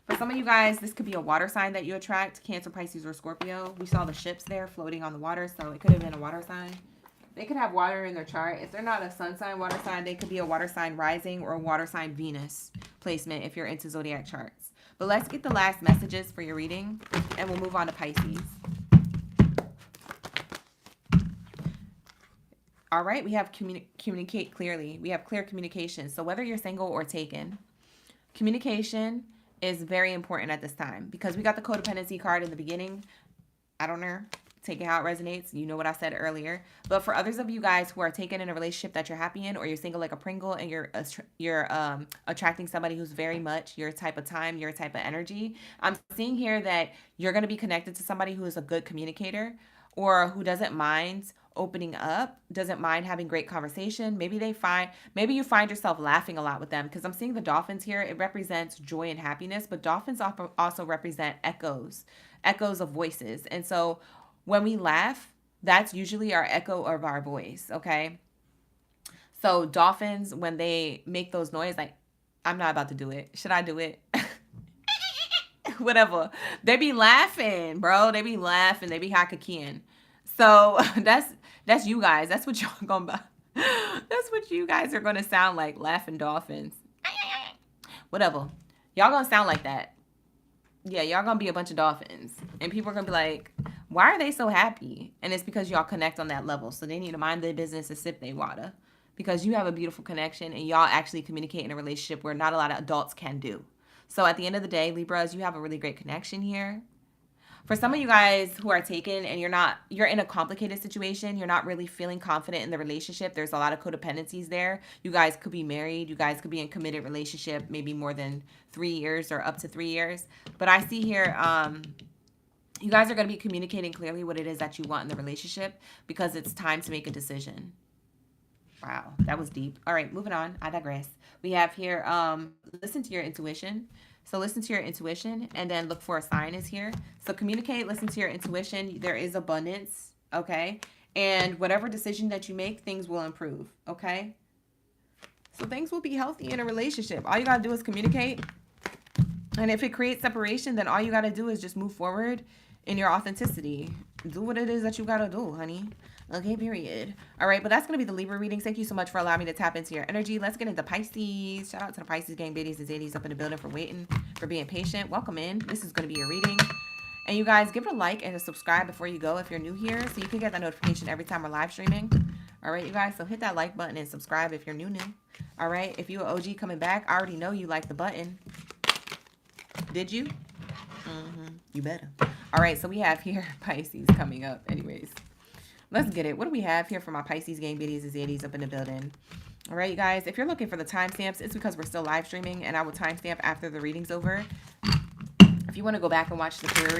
For some of you guys, this could be a water sign that you attract. Cancer, Pisces, or Scorpio. We saw the ships there floating on the water. So it could have been a water sign. They could have water in their chart. If they're not a sun sign, water sign, they could be a water sign rising or a water sign Venus placement if you're into zodiac charts. But let's get the last messages for your reading and we'll move on to Pisces. All right, we have communicate clearly. We have clear communication. So whether you're single or taken, communication is very important at this time because we got the codependency card in the beginning. I don't know. Take it how it resonates. You know what I said earlier. But for others of you guys who are taken in a relationship that you're happy in, or you're single like a Pringle and you're attracting somebody who's very much your type of time, your type of energy, I'm seeing here that you're going to be connected to somebody who is a good communicator or who doesn't mind opening up, doesn't mind having great conversation. Maybe you find yourself laughing a lot with them because I'm seeing the dolphins here. It represents joy and happiness, but dolphins also represent echoes of voices. And so when we laugh, that's usually our echo of our voice, okay? So dolphins, when they make those noises, like, I'm not about to do it. Should I do it? Whatever. They be laughing, bro. They be laughing. They be hakakiing. So that's you guys. That's what y'all gonna that's what you guys are gonna sound like, laughing dolphins. Whatever. Y'all gonna sound like that. Yeah, y'all gonna be a bunch of dolphins. And people are gonna be like, why are they so happy? And it's because y'all connect on that level. So they need to mind their business and sip their water. Because you have a beautiful connection and y'all actually communicate in a relationship where not a lot of adults can do. So at the end of the day, Libras, you have a really great connection here. For some of you guys who are taken and you're in a complicated situation, you're not really feeling confident in the relationship. There's a lot of codependencies there. You guys could be married. You guys could be in a committed relationship, maybe more than 3 years or up to 3 years. But I see here, you guys are going to be communicating clearly what it is that you want in the relationship because it's time to make a decision. Wow, that was deep. All right, moving on. I digress. We have here, listen to your intuition. So listen to your intuition and then look for a sign is here. So communicate, listen to your intuition. There is abundance, okay? And whatever decision that you make, things will improve, okay? So things will be healthy in a relationship. All you got to do is communicate. And if it creates separation, then all you got to do is just move forward in your authenticity. Do what it is that you got to do, honey. Okay, period. All right, but that's going to be the Libra readings. Thank you so much for allowing me to tap into your energy. Let's get into Pisces. Shout out to the Pisces gang, Baddies and Zadies up in the building for waiting, for being patient. Welcome in. This is going to be your reading. And you guys, give it a like and a subscribe before you go if you're new here so you can get that notification every time we're live streaming. All right, you guys, so hit that like button and subscribe if you're new. All right, if you're an OG coming back, I already know you like the button. Did you? You better. All right, so we have here Pisces coming up anyways. Let's get it. What do we have here for my Pisces gang, Baddies and Zadies up in the building? All right, you guys, if you're looking for the timestamps, it's because we're still live streaming and I will timestamp after the reading's over. If you want to go back and watch the career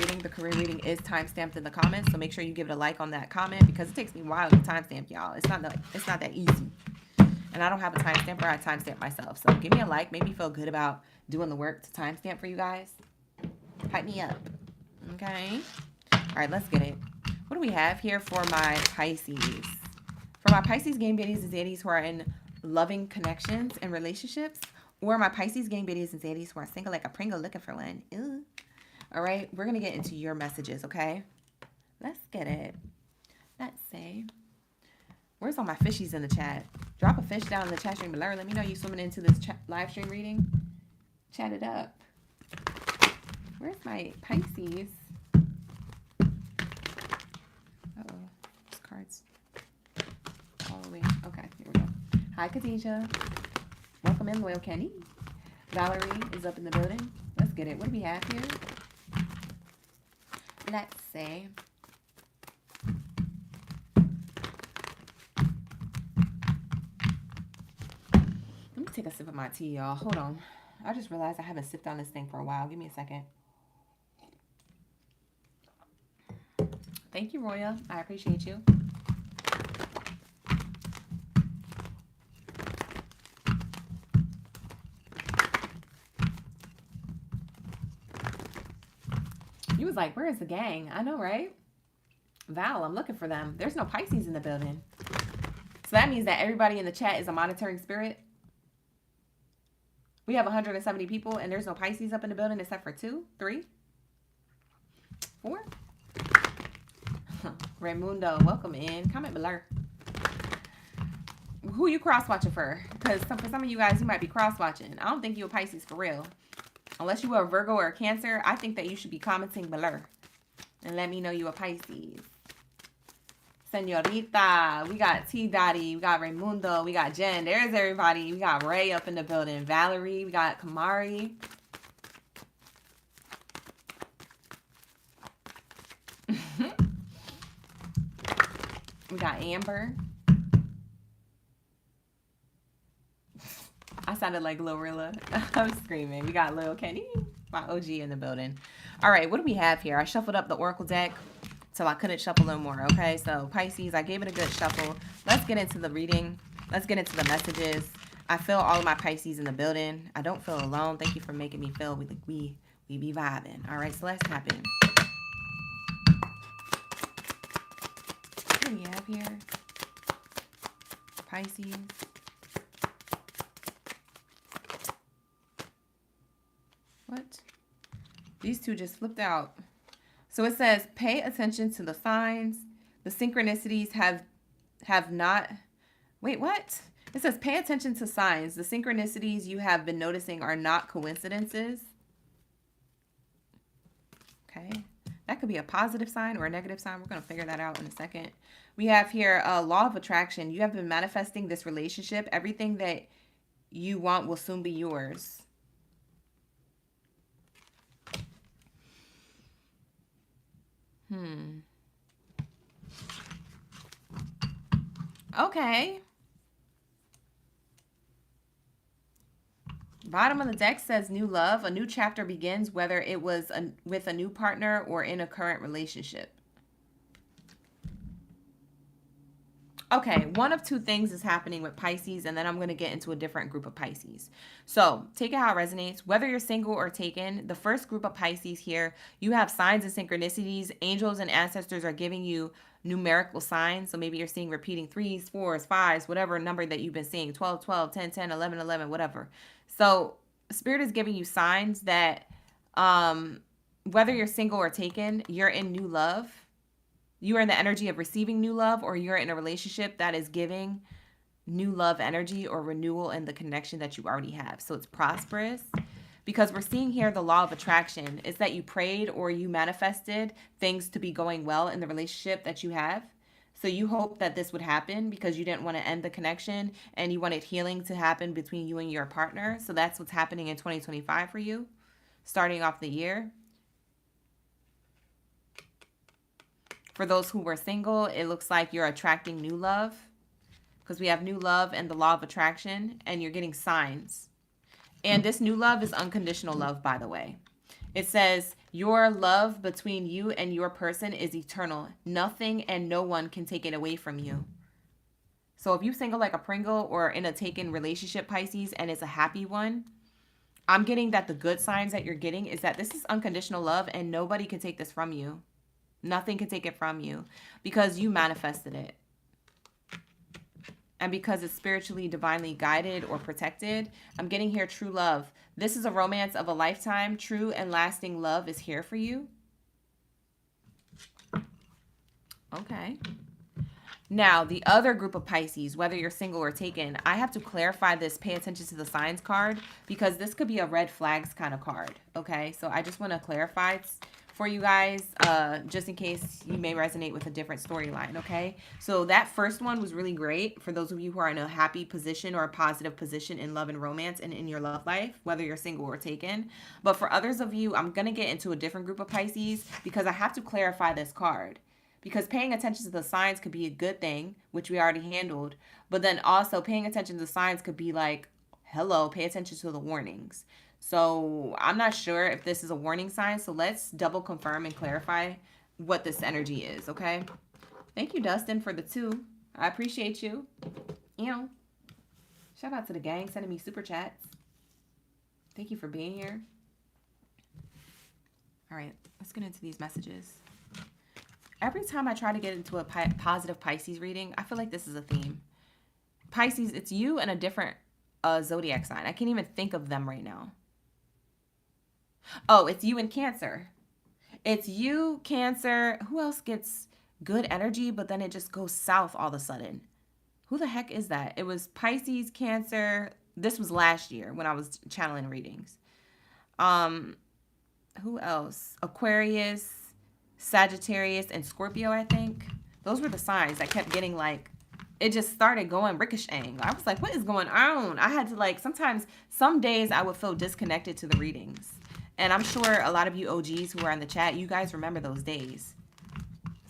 reading is timestamped in the comments, so make sure you give it a like on that comment because it takes me a while to timestamp, y'all. It's not that easy. And I don't have a timestamper. I timestamp myself. So give me a like. Make me feel good about doing the work to timestamp for you guys. Hype me up. Okay. All right, let's get it. What do we have here for my Pisces? For my Pisces gang, Baddies and Zadies who are in loving connections and relationships, or my Pisces gang, Baddies and Zadies who are single like a Pringle looking for one. Ew. All right, we're going to get into your messages, okay? Let's get it. Let's see. Where's all my fishies in the chat? Drop a fish down in the chat stream below. Let me know you swimming into this live stream reading. Chat it up. Where's my Pisces? Uh-oh. These cards. All the way. Okay, here we go. Hi, Khadijah. Welcome in, Loyal Kenny. Valerie is up in the building. Let's get it. What do we have here? Let's see. Let me take a sip of my tea, y'all. Hold on. I just realized I haven't sipped on this thing for a while. Give me a second. Thank you, Roya. I appreciate you. You was like, where is the gang? I know, right? Val, I'm looking for them. There's no Pisces in the building. So that means that everybody in the chat is a monitoring spirit. We have 170 people and there's no Pisces up in the building except for 2, 3, 4. Raimundo, welcome in. Comment below. Who you cross-watching for? Because for some of you guys, you might be cross-watching. I don't think you're a Pisces for real. Unless you are a Virgo or a Cancer, I think that you should be commenting below. And let me know you a Pisces. Senorita, we got T. Dottie, we got Raimundo, we got Jen. There's everybody. We got Ray up in the building. Valerie, we got Kamari. We got Amber. I sounded like Glorilla. I'm screaming. We got Lil Kenny, my OG in the building. All right, what do we have here? I shuffled up the Oracle deck till I couldn't shuffle no more, okay? So Pisces, I gave it a good shuffle. Let's get into the reading. Let's get into the messages. I feel all of my Pisces in the building. I don't feel alone. Thank you for making me feel we be vibing. All right, so let's tap in. What do we have here? Pisces. What? These two just flipped out. So it says, pay attention to the signs. The synchronicities have not... Wait, what? It says, pay attention to signs. The synchronicities you have been noticing are not coincidences. Okay. That could be a positive sign or a negative sign. We're going to figure that out in a second. We have here a law of attraction. You have been manifesting this relationship. Everything that you want will soon be yours. Okay. Bottom of the deck says new love. A new chapter begins, whether it was with a new partner or in a current relationship. Okay, one of two things is happening with Pisces, and then I'm going to get into a different group of Pisces. So take it how it resonates. Whether you're single or taken, the first group of Pisces here, you have signs and synchronicities. Angels and ancestors are giving you numerical signs. So maybe you're seeing repeating 3s, 4s, 5s, whatever number that you've been seeing, 12, 12, 10, 10, 11, 11, whatever. So Spirit is giving you signs that whether you're single or taken, you're in new love. You are in the energy of receiving new love, or you're in a relationship that is giving new love energy or renewal in the connection that you already have. So it's prosperous, because we're seeing here the law of attraction is that you prayed or you manifested things to be going well in the relationship that you have. So you hope that this would happen because you didn't want to end the connection and you wanted healing to happen between you and your partner. So that's what's happening in 2025 for you, starting off the year. For those who were single, it looks like you're attracting new love, because we have new love and the law of attraction, and you're getting signs. And this new love is unconditional love, by the way. It says your love between you and your person is eternal. Nothing and no one can take it away from you. So if you're single like a Pringle or in a taken relationship, Pisces, and it's a happy one, I'm getting that the good signs that you're getting is that this is unconditional love and nobody can take this from you. Nothing can take it from you because you manifested it. And because it's spiritually, divinely guided or protected, I'm getting here true love. This is a romance of a lifetime. True and lasting love is here for you. Okay. Now, the other group of Pisces, whether you're single or taken, I have to clarify this pay attention to the signs card, because this could be a red flags kind of card. Okay, so I just want to clarify for you guys, just in case you may resonate with a different storyline, okay? So that first one was really great for those of you who are in a happy position or a positive position in love and romance and in your love life, whether you're single or taken. But for others of you, I'm going to get into a different group of Pisces because I have to clarify this card. Because paying attention to the signs could be a good thing, which we already handled. But then also paying attention to the signs could be like, hello, pay attention to the warnings. So I'm not sure if this is a warning sign. So let's double confirm and clarify what this energy is, okay? Thank you, Dustin, for the 2. I appreciate you. Shout out to the gang sending me super chats. Thank you for being here. All right, let's get into these messages. Every time I try to get into a positive Pisces reading, I feel like this is a theme. Pisces, it's you and a different zodiac sign. I can't even think of them right now. Oh, it's you and Cancer. It's you, Cancer. Who else gets good energy, but then it just goes south all of a sudden? Who the heck is that? It was Pisces, Cancer. This was last year when I was channeling readings. Who else? Aquarius, Sagittarius, and Scorpio, I think. Those were the signs that kept getting like, it just started going ricocheting. I was like, what is going on? I had to like, sometimes, some days I would feel disconnected to the readings. And I'm sure a lot of you OGs who are in the chat, you guys remember those days.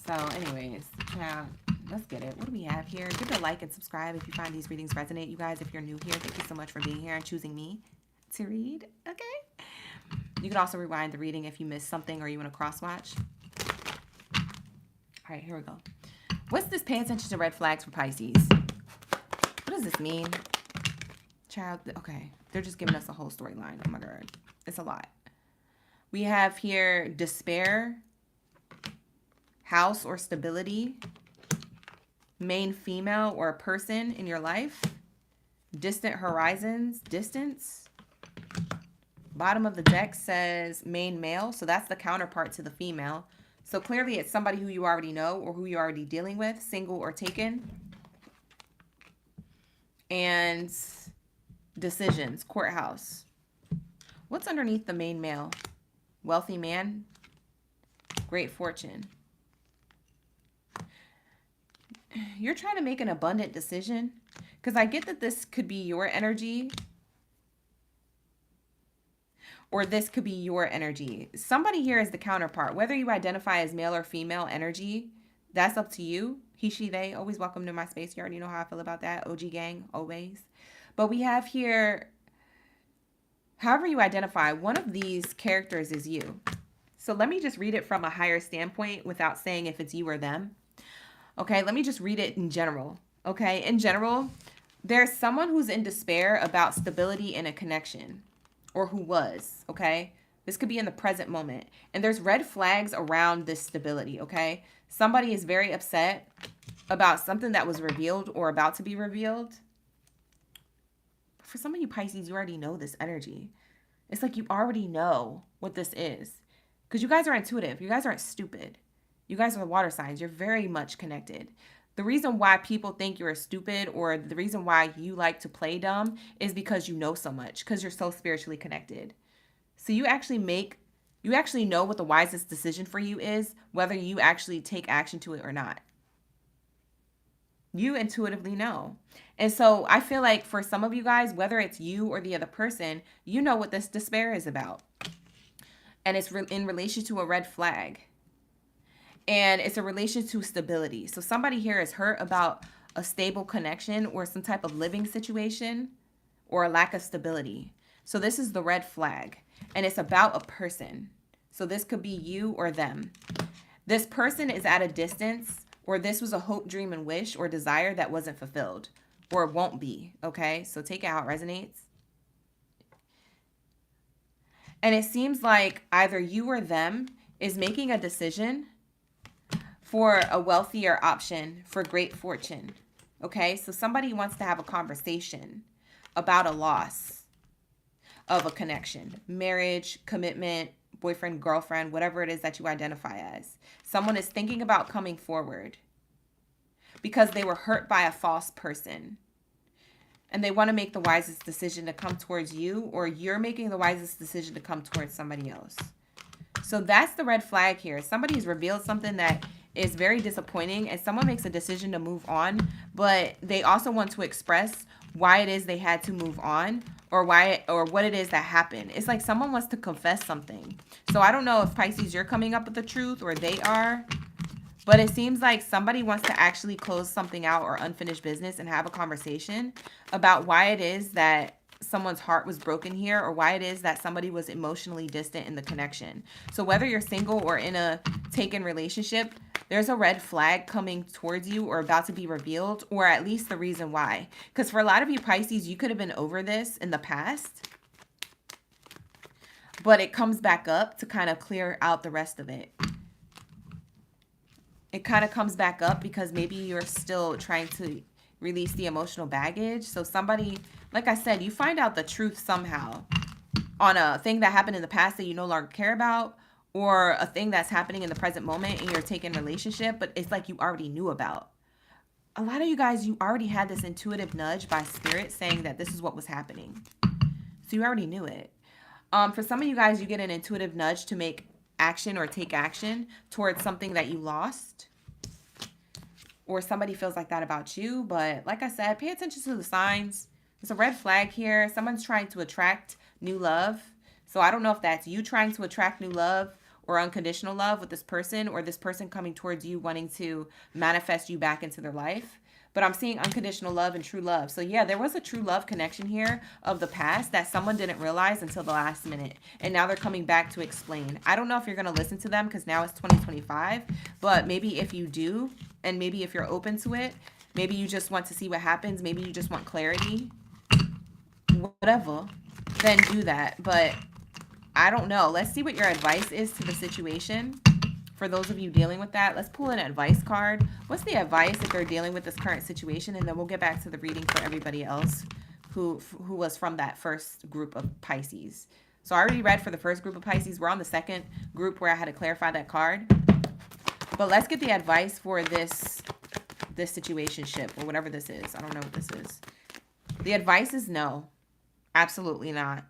So anyways, yeah, let's get it. What do we have here? Give it a like and subscribe if you find these readings resonate. You guys, if you're new here, thank you so much for being here and choosing me to read. Okay. You can also rewind the reading if you missed something or you want to cross watch. All right, here we go. What's this pay attention to red flags for Pisces? What does this mean? Child, okay. They're just giving us a whole storyline. Oh my God. It's a lot. We have here despair, house or stability, main female or person in your life. Distant horizons, distance. Bottom of the deck says main male, so that's the counterpart to the female. So clearly it's somebody who you already know or who you're already dealing with, single or taken. And decisions, courthouse. What's underneath the main male? Wealthy man, great fortune. You're trying to make an abundant decision, because I get that this could be your energy, or this could be your energy. Somebody here is the counterpart. Whether you identify as male or female energy, that's up to you. He, she, they. Always welcome to my space. You already know how I feel about that. OG gang, always. But we have here, however you identify, one of these characters is you. So let me just read it from a higher standpoint without saying if it's you or them. Okay, let me just read it in general. Okay, in general, there's someone who's in despair about stability in a connection, or who was, okay? This could be in the present moment. And there's red flags around this stability, okay? Somebody is very upset about something that was revealed or about to be revealed. For some of you Pisces, you already know this energy. It's like you already know what this is. Because you guys are intuitive. You guys aren't stupid. You guys are the water signs. You're very much connected. The reason why people think you're stupid, or the reason why you like to play dumb, is because you know so much, because you're so spiritually connected. So you actually know what the wisest decision for you is, whether you actually take action to it or not. You intuitively know. And so I feel like for some of you guys, whether it's you or the other person, you know what this despair is about. And it's in relation to a red flag. And it's a relation to stability. So somebody here is hurt about a stable connection or some type of living situation or a lack of stability. So this is the red flag. And it's about a person. So this could be you or them. This person is at a distance, or this was a hope, dream, and wish or desire that wasn't fulfilled or won't be. Okay, so take it how it resonates. And it seems like either you or them is making a decision for a wealthier option for great fortune. Okay, so somebody wants to have a conversation about a loss of a connection, marriage, commitment, boyfriend, girlfriend, whatever it is that you identify as. Someone is thinking about coming forward because they were hurt by a false person. And they want to make the wisest decision to come towards you, or you're making the wisest decision to come towards somebody else. So that's the red flag here. Somebody's revealed something that is very disappointing, and someone makes a decision to move on, but they also want to express why it is they had to move on, or what it is that happened. It's like someone wants to confess something. So I don't know if Pisces, you're coming up with the truth, or they are, but it seems like somebody wants to actually close something out or unfinished business and have a conversation about why it is that someone's heart was broken here, or why it is that somebody was emotionally distant in the connection. So whether you're single or in a taken relationship, there's a red flag coming towards you or about to be revealed, or at least the reason why. Because for a lot of you Pisces, you could have been over this in the past, but it comes back up to kind of clear out the rest of it. It kind of comes back up because maybe you're still trying to release the emotional baggage. So somebody, like I said, you find out the truth somehow on a thing that happened in the past that you no longer care about, or a thing that's happening in the present moment in your taken relationship, but it's like you already knew about. A lot of you guys, you already had this intuitive nudge by spirit saying that this is what was happening. So you already knew it. For some of you guys, you get an intuitive nudge to make action or take action towards something that you lost, or somebody feels like that about you. But like I said, pay attention to the signs. There's a red flag here. Someone's trying to attract new love. So I don't know if that's you trying to attract new love or unconditional love with this person, or this person coming towards you wanting to manifest you back into their life. But I'm seeing unconditional love and true love. So yeah, there was a true love connection here of the past that someone didn't realize until the last minute. And now they're coming back to explain. I don't know if you're going to listen to them because now it's 2025. But maybe if you do, and maybe if you're open to it, maybe you just want to see what happens. Maybe you just want clarity. Whatever. Then do that. But I don't know. Let's see what your advice is to the situation For those of you dealing with that, let's pull an advice card. What's the advice if they're dealing with this current situation? And then we'll get back to the reading for everybody else who was from that first group of Pisces. So I already read for the first group of Pisces. We're on the second group where I had to clarify that card. But let's get the advice for this situationship or whatever this is. I don't know what this is. The advice is no. Absolutely not.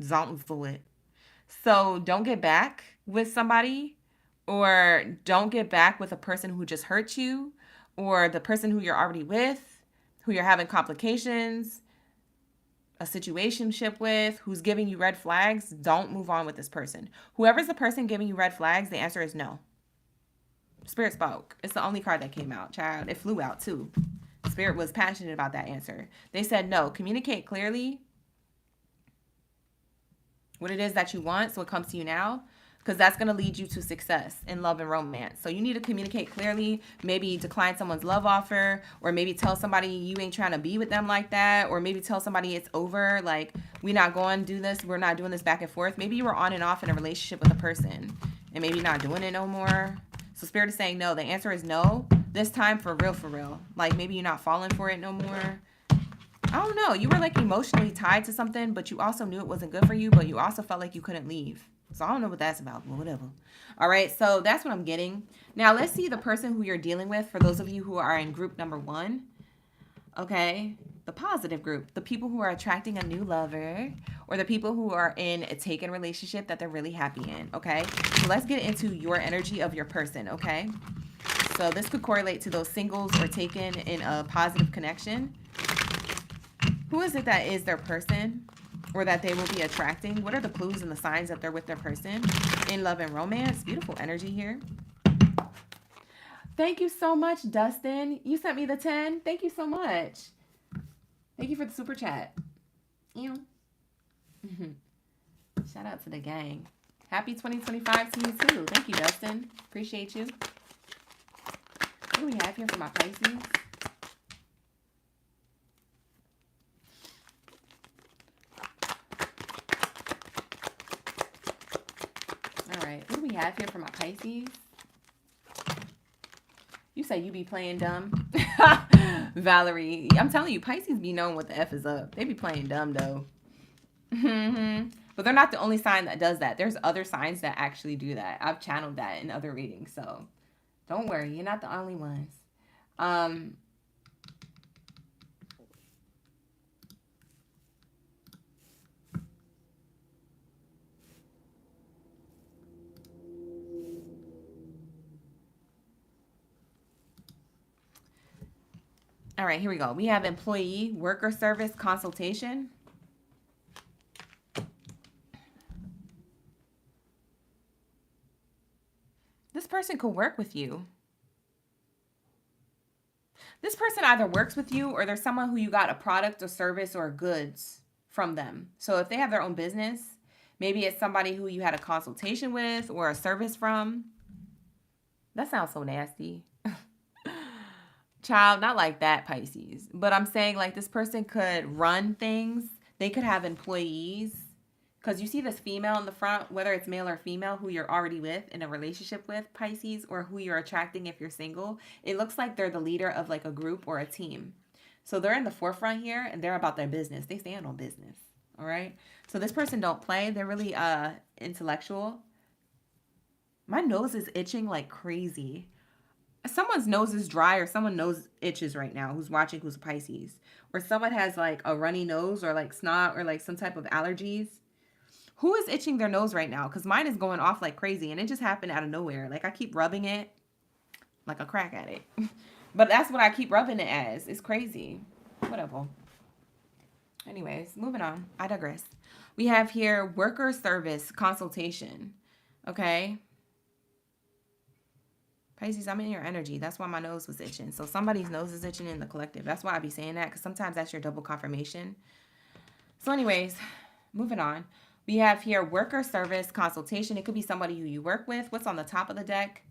Don't do it. So don't get back with somebody, or don't get back with a person who just hurt you, or the person who you're already with, who you're having complications, a situationship with, who's giving you red flags. Don't move on with this person. Whoever's the person giving you red flags, the answer is no. Spirit spoke. It's the only card that came out, child. It flew out too. Spirit was passionate about that answer. They said no. Communicate clearly what it is that you want so it comes to you now, because that's going to lead you to success in love and romance. So you need to communicate clearly, maybe decline someone's love offer, or maybe tell somebody you ain't trying to be with them like that, or maybe tell somebody it's over, like we're not going to do this, we're not doing this back and forth. Maybe you were on and off in a relationship with a person and maybe not doing it no more. So Spirit is saying no. The answer is no. This time for real, for real. Like maybe you're not falling for it no more. I don't know. You were like emotionally tied to something, but you also knew it wasn't good for you, but you also felt like you couldn't leave. So I don't know what that's about, but whatever. All right, so that's what I'm getting. Now let's see the person who you're dealing with for those of you who are in group number 1. Okay, the positive group, the people who are attracting a new lover, or the people who are in a taken relationship that they're really happy in. Okay, so let's get into your energy of your person. Okay, so this could correlate to those singles or taken in a positive connection. Who is it that is their person, or that they will be attracting? What are the clues and the signs that they're with their person in love and romance? Beautiful energy here. Thank you so much, Dustin. You sent me the 10. Thank you so much. Thank you for the super chat. Shout out to the gang. Happy 2025 to you too. Thank you, Dustin. Appreciate you. What do we have here for my Pisces? All right, what do we have here for my Pisces? You say you be playing dumb. Valerie, I'm telling you, Pisces be knowing what the F is up. They be playing dumb, though. But they're not the only sign that does that. There's other signs that actually do that. I've channeled that in other readings, so don't worry. You're not the only ones. All right, here we go. We have employee, worker service, consultation. This person could work with you. This person either works with you or there's someone who you got a product or service or goods from them. So if they have their own business, maybe it's somebody who you had a consultation with or a service from. That sounds so nasty. Child, not like that, Pisces. But I'm saying like this person could run things. They could have employees. Because you see this female in the front, whether it's male or female, who you're already with, in a relationship with, Pisces, or who you're attracting if you're single. It looks like they're the leader of like a group or a team. So they're in the forefront here and they're about their business. They stand on business. All right. So this person don't play. They're really intellectual. My nose is itching like crazy. Someone's nose is dry or someone's nose itches right now who's watching, who's a Pisces. Or someone has like a runny nose or like snot or like some type of allergies. Who is itching their nose right now? Because mine is going off like crazy and it just happened out of nowhere. Like I keep rubbing it like a crack at it. But that's what I keep rubbing it as. It's crazy. Whatever. Anyways, moving on. I digress. We have here worker service consultation. Okay. Pisces, I'm in your energy. That's why my nose was itching. So somebody's nose is itching in the collective. That's why I be saying that, because sometimes that's your double confirmation. So anyways, moving on. We have here worker service consultation. It could be somebody who you work with. What's on the top of the deck?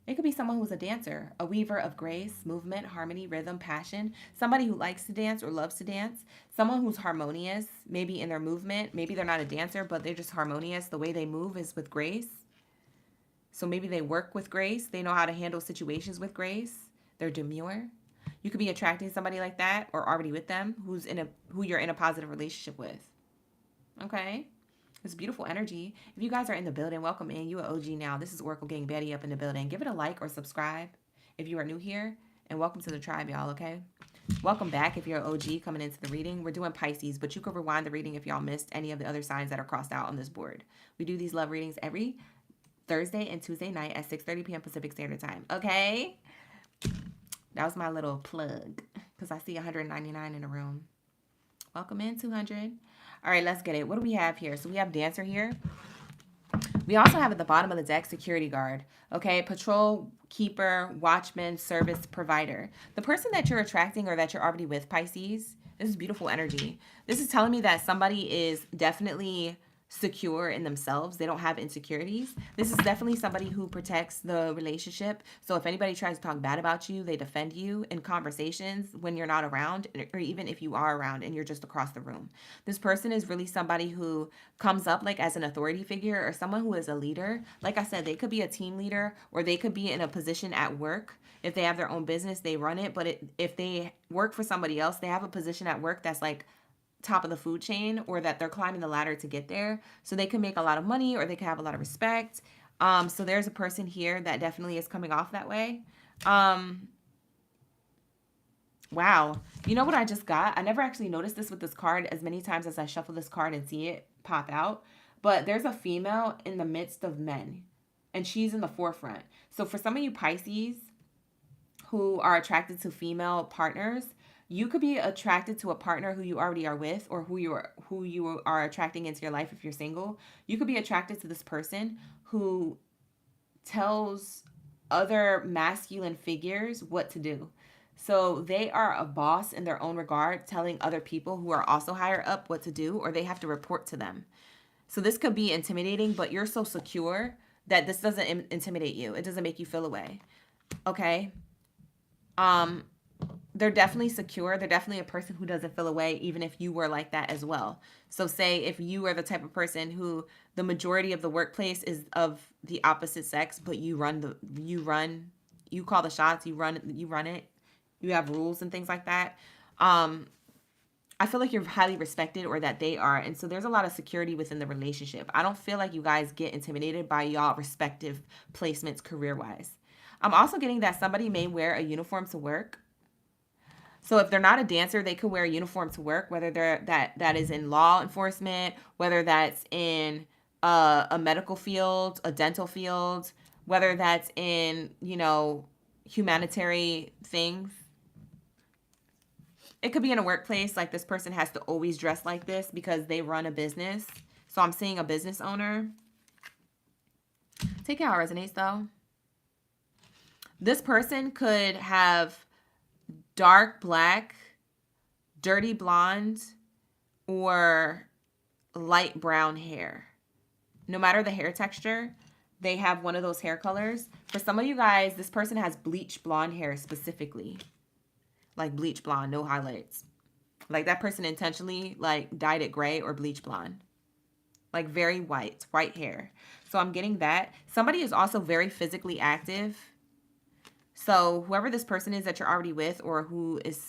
It could be someone who's a dancer, a weaver of grace, movement, harmony, rhythm, passion. Somebody who likes to dance or loves to dance. Someone who's harmonious, maybe in their movement. Maybe they're not a dancer, but they're just harmonious. The way they move is with grace. So maybe they work with grace. They know how to handle situations with grace. They're demure. You could be attracting somebody like that or already with them who you're in a positive relationship with. Okay? It's beautiful energy. If you guys are in the building, welcome in. You are OG now. This is Oracle Gang Baddie up in the building. Give it a like or subscribe if you are new here. And welcome to the tribe, y'all, okay? Welcome back if you're an OG coming into the reading. We're doing Pisces, but you can rewind the reading if y'all missed any of the other signs that are crossed out on this board. We do these love readings every Thursday and Tuesday night at 6:30 p.m. Pacific Standard Time, okay? That was my little plug because I see 199 in the room. Welcome in, 200. All right, let's get it. What do we have here? So we have Dancer here. We also have at the bottom of the deck, Security Guard. Okay, Patrol, Keeper, Watchman, Service Provider. The person that you're attracting or that you're already with, Pisces, this is beautiful energy. This is telling me that somebody is definitely secure in themselves. They don't have insecurities. This is definitely somebody who protects the relationship. So if anybody tries to talk bad about you, they defend you in conversations when you're not around, or even if you are around and you're just across the room. This person is really somebody who comes up like as an authority figure or someone who is a leader. Like I said, they could be a team leader or they could be in a position at work. If they have their own business, they run it. But if they work for somebody else, they have a position at work that's like top of the food chain, or that they're climbing the ladder to get there, so they can make a lot of money or they can have a lot of respect. So there's a person here that definitely is coming off that way. Wow, you know what I just got? I never actually noticed this with this card as many times as I shuffle this card and see it pop out, but there's a female in the midst of men and she's in the forefront. So for some of you Pisces who are attracted to female partners, you could be attracted to a partner who you already are with, or who you are attracting into your life if you're single. You could be attracted to this person who tells other masculine figures what to do. So they are a boss in their own regard, telling other people who are also higher up what to do, or they have to report to them. So this could be intimidating, but you're so secure that this doesn't intimidate you. It doesn't make you feel away. Okay? They're definitely secure. They're definitely a person who doesn't feel away, even if you were like that as well. So say if you are the type of person who the majority of the workplace is of the opposite sex, but you call the shots, you run it, you have rules and things like that. I feel like you're highly respected, or that they are. And so there's a lot of security within the relationship. I don't feel like you guys get intimidated by y'all respective placements career-wise. I'm also getting that somebody may wear a uniform to work. So if they're not a dancer, they could wear a uniform to work, whether that is in law enforcement, whether that's in a medical field, a dental field, whether that's in, humanitarian things. It could be in a workplace, like this person has to always dress like this because they run a business. So I'm seeing a business owner. Take it how it resonates, though. This person could have dark black, dirty blonde, or light brown hair. No matter the hair texture, they have one of those hair colors. For some of you guys, this person has bleach blonde hair specifically. Like bleach blonde, no highlights. Like that person intentionally dyed it gray or bleach blonde. Like very white hair. So I'm getting that. Somebody is also very physically active. So whoever this person is that you're already with, or who is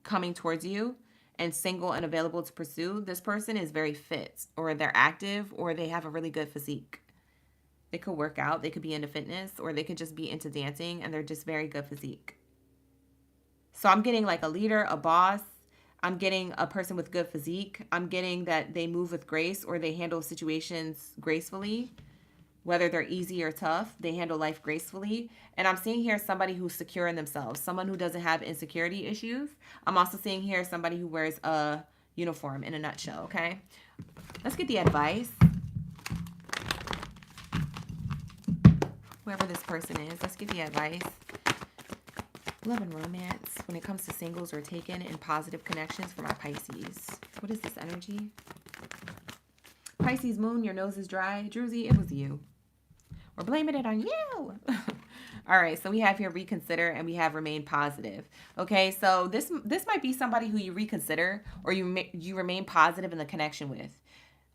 coming towards you and single and available to pursue, this person is very fit, or they're active, or they have a really good physique. They could work out, they could be into fitness, or they could just be into dancing, and they're just very good physique. So I'm getting like a leader, a boss. I'm getting a person with good physique. I'm getting that they move with grace, or they handle situations gracefully. Whether they're easy or tough, they handle life gracefully. And I'm seeing here somebody who's secure in themselves, someone who doesn't have insecurity issues. I'm also seeing here somebody who wears a uniform in a nutshell, okay? Let's get the advice. Whoever this person is, let's get the advice. Love and romance when it comes to singles or taken and positive connections for my Pisces. What is this energy? Pisces moon, your nose is dry. Druzy, it was you. We're blaming it on you. All right, so we have here reconsider, and we have remain positive. Okay, so this might be somebody who you reconsider, or you remain positive in the connection with.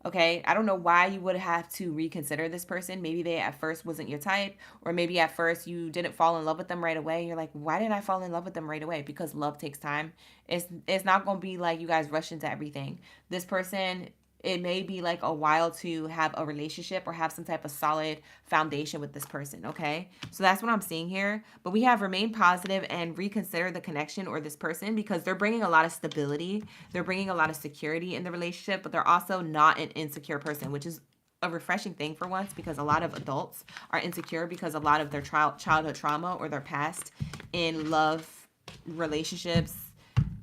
Okay, I don't know why you would have to reconsider this person. Maybe they at first wasn't your type, or maybe at first you didn't fall in love with them right away. You're like, why didn't I fall in love with them right away? Because love takes time. It's not gonna be like you guys rush into everything. This person, it may be like a while to have a relationship or have some type of solid foundation with this person, okay? So that's what I'm seeing here. But we have remain positive and reconsider the connection or this person, because they're bringing a lot of stability. They're bringing a lot of security in the relationship, but they're also not an insecure person, which is a refreshing thing for once, because a lot of adults are insecure because a lot of their childhood trauma or their past in love relationships,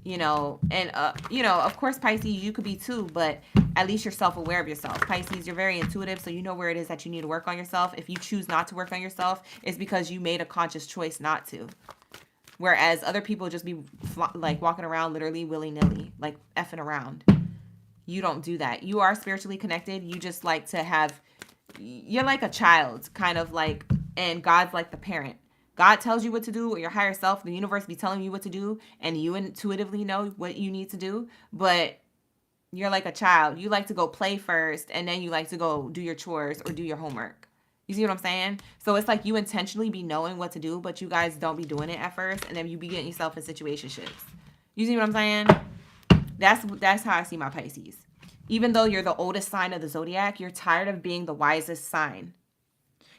and of course, Pisces, you could be too, but at least you're self-aware of yourself. Pisces, you're very intuitive, so you know where it is that you need to work on yourself. If you choose not to work on yourself, it's because you made a conscious choice not to. Whereas other people just be like walking around literally willy-nilly, like effing around. You don't do that. You are spiritually connected. You just like to have, you're like a child, kind of like, and God's like the parent. God tells you what to do, or your higher self, the universe be telling you what to do, and you intuitively know what you need to do, but you're like a child. You like to go play first, and then you like to go do your chores or do your homework. You see what I'm saying? So it's like you intentionally be knowing what to do, but you guys don't be doing it at first, and then you be getting yourself in situationships. You see what I'm saying? That's how I see my Pisces. Even though you're the oldest sign of the zodiac, you're tired of being the wisest sign.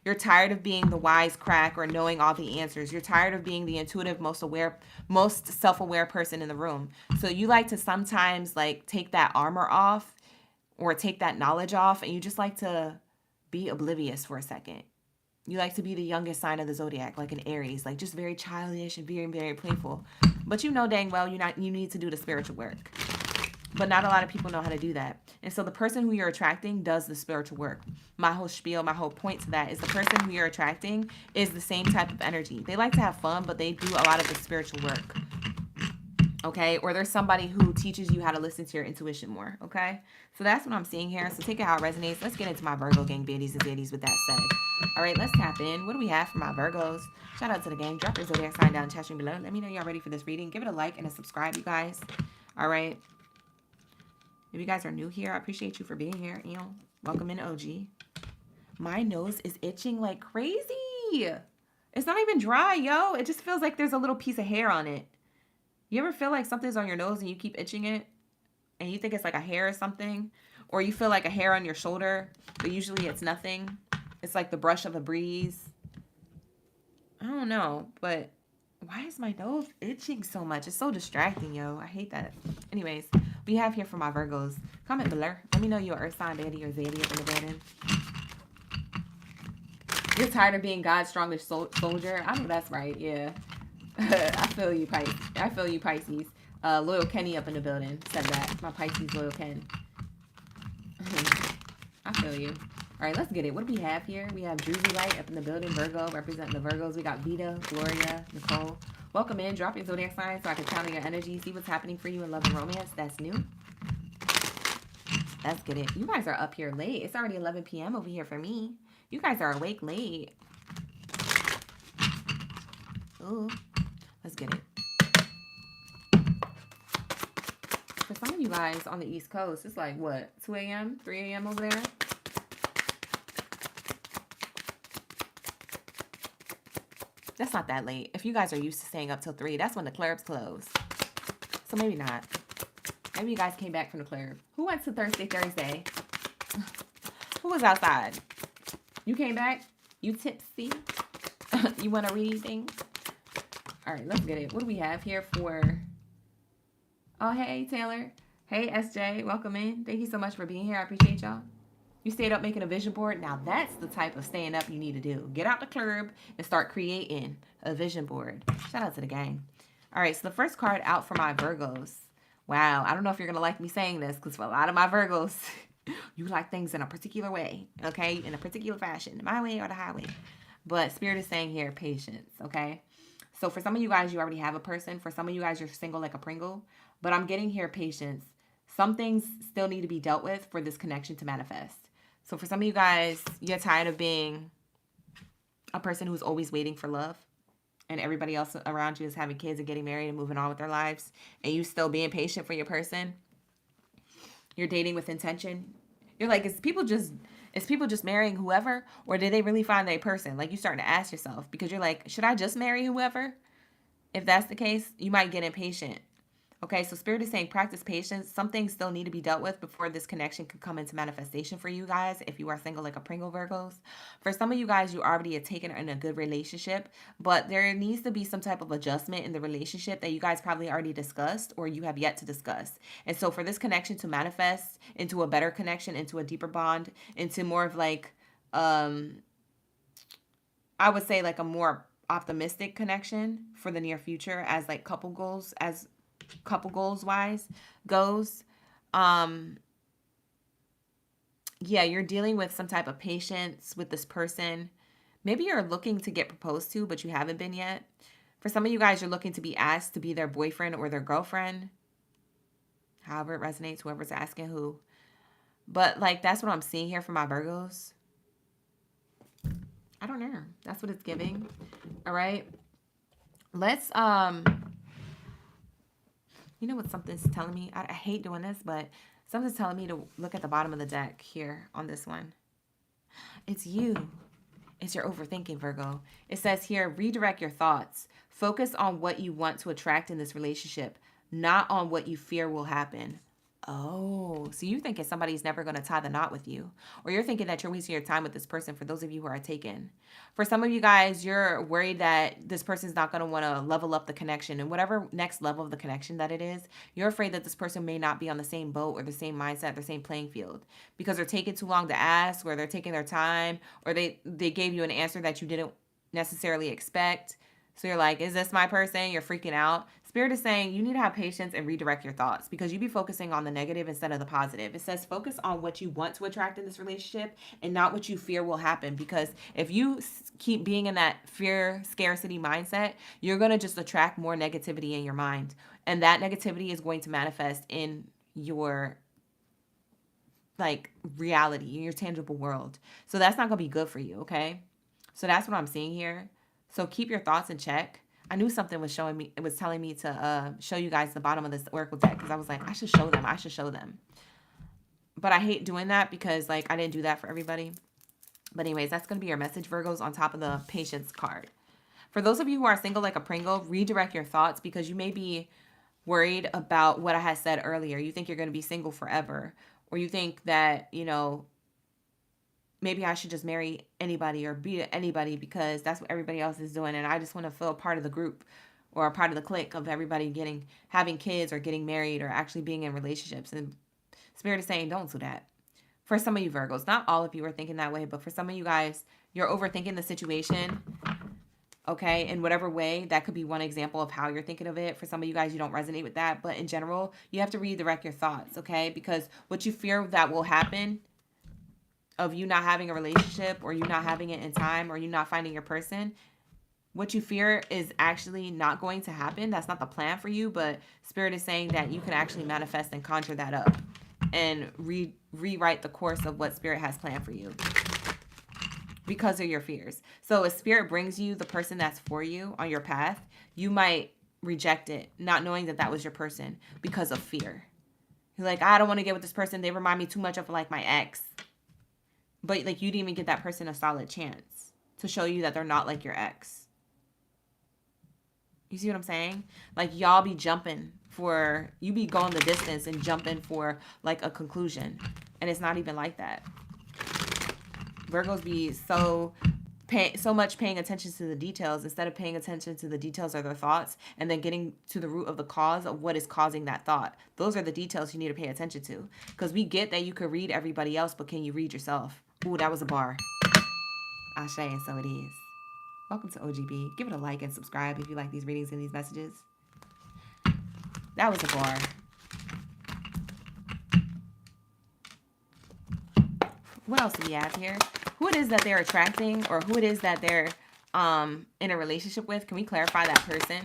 You're tired of being the wise crack or knowing all the answers. You're tired of being the intuitive, most aware, most self-aware person in the room. So you like to sometimes like take that armor off or take that knowledge off, and you just like to be oblivious for a second. You like to be the youngest sign of the zodiac, like an Aries, like just very childish and very, very playful. But you know dang well you need to do the spiritual work. But not a lot of people know how to do that. And so the person who you're attracting does the spiritual work. My whole spiel, my whole point to that is the person who you're attracting is the same type of energy. They like to have fun, but they do a lot of the spiritual work. Okay? Or there's somebody who teaches you how to listen to your intuition more. Okay? So that's what I'm seeing here. So take it how it resonates. Let's get into my Virgo gang baddies and daddies with that said. All right, let's tap in. What do we have for my Virgos? Shout out to the gang. Drop your zodiac sign down in the chat stream below. Let me know y'all ready for this reading. Give it a like and a subscribe, you guys. All right. If you guys are new here, I appreciate you for being here. Welcome in, OG. My nose is itching like crazy. It's not even dry, yo. It just feels like there's a little piece of hair on it. You ever feel like something's on your nose and you keep itching it? And you think it's like a hair or something? Or you feel like a hair on your shoulder, but usually it's nothing. It's like the brush of a breeze. I don't know, but why is my nose itching so much? It's so distracting, yo. I hate that. Anyways, we have here for my Virgos. Comment below. Let me know you're Earth sign, Baddie, or Zodiac up in the building. You're tired of being God's strongest soldier. I know that's right. Yeah. I feel you, Pisces. I feel you, Pisces. Loyal Kenny up in the building said that. My Pisces loyal Ken. I feel you. All right, let's get it. What do we have here? We have Druzy Light up in the building. Virgo, representing the Virgos. We got Vita, Gloria, Nicole. Welcome in. Drop your zodiac sign so I can channel your energy. See what's happening for you in love and romance. That's new. Let's get it. You guys are up here late. It's already 11 p.m. over here for me. You guys are awake late. Ooh. Let's get it. For some of you guys on the East Coast, it's like, what, 2 a.m., 3 a.m. over there? That's not that late. If you guys are used to staying up till 3, that's when the clubs close. So maybe not. Maybe you guys came back from the club. Who went to Thursday? Who was outside? You came back? You tipsy? You want to read things? All right, let's get it. What do we have here for... Oh, hey, Taylor. Hey, SJ. Welcome in. Thank you so much for being here. I appreciate y'all. You stayed up making a vision board. Now that's the type of staying up you need to do. Get out the club and start creating a vision board. Shout out to the gang. All right, so the first card out for my Virgos. Wow, I don't know if you're going to like me saying this, because for a lot of my Virgos, you like things in a particular way, okay? In a particular fashion, my way or the highway. But Spirit is saying here, patience, okay? So for some of you guys, you already have a person. For some of you guys, you're single like a Pringle. But I'm getting here patience. Some things still need to be dealt with for this connection to manifest. So for some of you guys, you're tired of being a person who's always waiting for love, and everybody else around you is having kids and getting married and moving on with their lives, and you still being patient for your person. You're dating with intention. You're like, is people just marrying whoever, or did they really find their person? Like, you starting to ask yourself, because you're like, should I just marry whoever? If that's the case, you might get impatient. Okay, so Spirit is saying practice patience. Some things still need to be dealt with before this connection can come into manifestation for you guys if you are single like a Pringle Virgos. For some of you guys, you already have taken in a good relationship, but there needs to be some type of adjustment in the relationship that you guys probably already discussed or you have yet to discuss. And so for this connection to manifest into a better connection, into a deeper bond, into more of like, I would say like a more optimistic connection for the near future as like couple goals wise goes, yeah, you're dealing with some type of patience with this person. Maybe you're looking to get proposed to, but you haven't been yet. For some of you guys, you're looking to be asked to be their boyfriend or their girlfriend. However it resonates, whoever's asking who. But like, that's what I'm seeing here for my Virgos. I don't know. That's what it's giving. All right. Let's, you know what something's telling me? I hate doing this, but something's telling me to look at the bottom of the deck here on this one. It's you. It's your overthinking, Virgo. It says here, redirect your thoughts. Focus on what you want to attract in this relationship, not on what you fear will happen. Oh, so you're thinking somebody's never going to tie the knot with you, or you're thinking that you're wasting your time with this person. For those of you who are taken, for some of you guys, you're worried that this person's not going to want to level up the connection, and whatever next level of the connection that it is, you're afraid that this person may not be on the same boat or the same mindset, the same playing field, because they're taking too long to ask, or they're taking their time, or they gave you an answer that you didn't necessarily expect. So you're like, is this my person? You're freaking out. Spirit is saying you need to have patience and redirect your thoughts, because you be focusing on the negative instead of the positive. It says focus on what you want to attract in this relationship and not what you fear will happen. Because if you keep being in that fear, scarcity mindset, you're going to just attract more negativity in your mind. And that negativity is going to manifest in your like reality, in your tangible world. So that's not going to be good for you, okay? So that's what I'm seeing here. So keep your thoughts in check. I knew something was showing me, it was telling me to show you guys the bottom of this Oracle deck, because I was like, I should show them. But I hate doing that because like I didn't do that for everybody. But anyways, that's going to be your message, Virgos, on top of the patience card. For those of you who are single like a Pringle, redirect your thoughts, because you may be worried about what I had said earlier. You think you're going to be single forever, or you think that, you know, maybe I should just marry anybody or be anybody because that's what everybody else is doing, and I just want to feel part of the group or a part of the clique of everybody having kids or getting married or actually being in relationships. And Spirit is saying don't do that. For some of you Virgos, not all of you are thinking that way, but for some of you guys, you're overthinking the situation, okay? In whatever way, that could be one example of how you're thinking of it. For some of you guys, you don't resonate with that, but in general, you have to redirect your thoughts, okay? Because what you fear that will happen of you not having a relationship, or you not having it in time, or you not finding your person, what you fear is actually not going to happen. That's not the plan for you, but Spirit is saying that you can actually manifest and conjure that up and rewrite the course of what Spirit has planned for you because of your fears. So if Spirit brings you the person that's for you on your path, you might reject it, not knowing that that was your person because of fear. You're like, I don't want to get with this person. They remind me too much of like my ex. But like you didn't even give that person a solid chance to show you that they're not like your ex. You see what I'm saying? Like y'all be you be going the distance and jumping for like a conclusion. And it's not even like that. Virgos be so much paying attention to the details instead of paying attention to the details of their thoughts and then getting to the root of the cause of what is causing that thought. Those are the details you need to pay attention to. Because we get that you could read everybody else, but can you read yourself? Ooh, that was a bar. Ashe, and so it is. Welcome to OGB. Give it a like and subscribe if you like these readings and these messages. That was a bar. What else do we have here? Who it is that they're attracting, or who it is that they're in a relationship with. Can we clarify that person?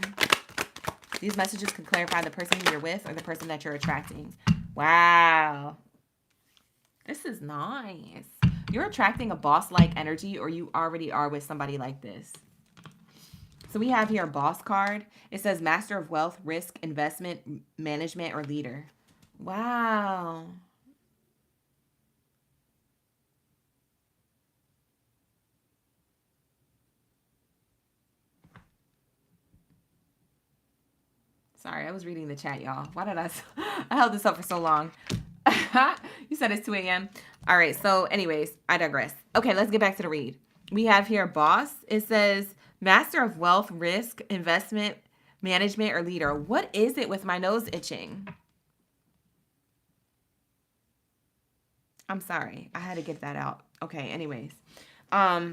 These messages can clarify the person who you're with or the person that you're attracting. Wow. This is nice. You're attracting a boss-like energy, or you already are with somebody like this. So we have here a boss card. It says master of wealth, risk, investment, management, or leader. Wow. Sorry, I was reading the chat, y'all. Why did I held this up for so long? You said it's 2 a.m. All right, so anyways, I digress. Okay, let's get back to the read. We have here boss. It says master of wealth, risk, investment, management, or leader. What is it with my nose itching? I'm sorry. I had to get that out. Okay, anyways. I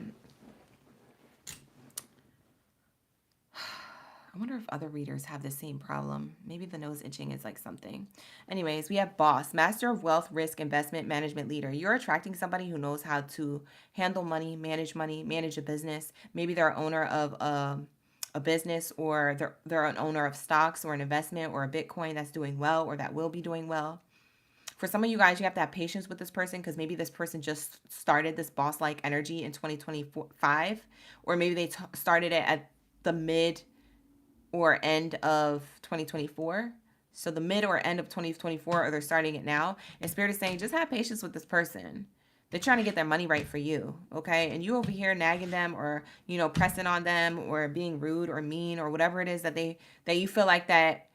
wonder if other readers have the same problem. Maybe the nose itching is like something. Anyways, we have boss, master of wealth, risk, investment, management, leader. You're attracting somebody who knows how to handle money, manage a business. Maybe they're an owner of a business, or they're an owner of stocks or an investment or a Bitcoin that's doing well or that will be doing well. For some of you guys, you have to have patience with this person because maybe this person just started this boss-like energy in 2025, or maybe they started it at the mid or end of 2024. So the mid or end of 2024, or they're starting it now. And Spirit is saying, just have patience with this person. They're trying to get their money right for you, okay? And you over here nagging them, or, you know, pressing on them, or being rude or mean, or whatever it is that you feel like that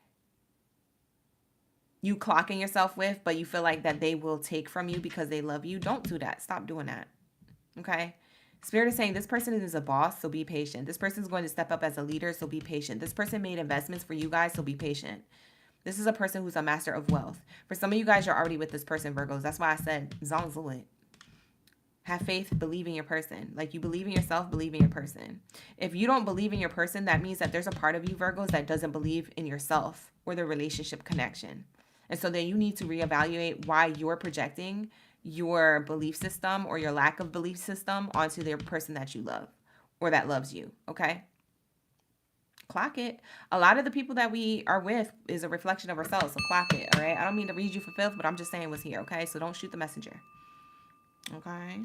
you clocking yourself with, but you feel like that they will take from you because they love you. Don't do that. Stop doing that, okay? Spirit is saying this person is a boss, so be patient. This person is going to step up as a leader, so be patient. This person made investments for you guys, so be patient. This is a person who's a master of wealth. For some of you guys, you're already with this person, Virgos. That's why I said, Zonzulit. Have faith, believe in your person. Like, you believe in yourself, believe in your person. If you don't believe in your person, that means that there's a part of you, Virgos, that doesn't believe in yourself or the relationship connection. And so then you need to reevaluate why you're projecting your belief system or your lack of belief system onto the person that you love or that loves you, okay? Clock it. A lot of the people that we are with is a reflection of ourselves, so clock it, all right? I don't mean to read you for filth, but I'm just saying what's here, okay? So don't shoot the messenger, okay?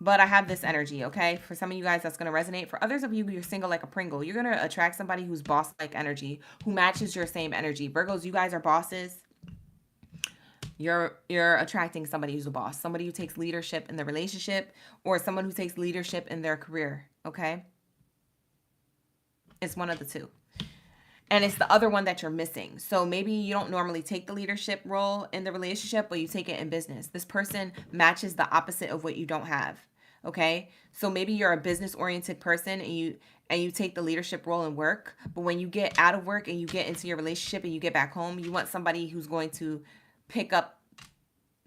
But I have this energy, okay? For some of you guys, that's going to resonate. For others of you, you're single like a Pringle. You're going to attract somebody who's boss-like energy, who matches your same energy. Virgos, you guys are bosses. You're attracting somebody who's a boss, somebody who takes leadership in the relationship, or someone who takes leadership in their career, okay? It's one of the two. And it's the other one that you're missing. So maybe you don't normally take the leadership role in the relationship, but you take it in business. This person matches the opposite of what you don't have, okay? So maybe you're a business-oriented person and you take the leadership role in work, but when you get out of work and you get into your relationship and you get back home, you want somebody who's going to pick up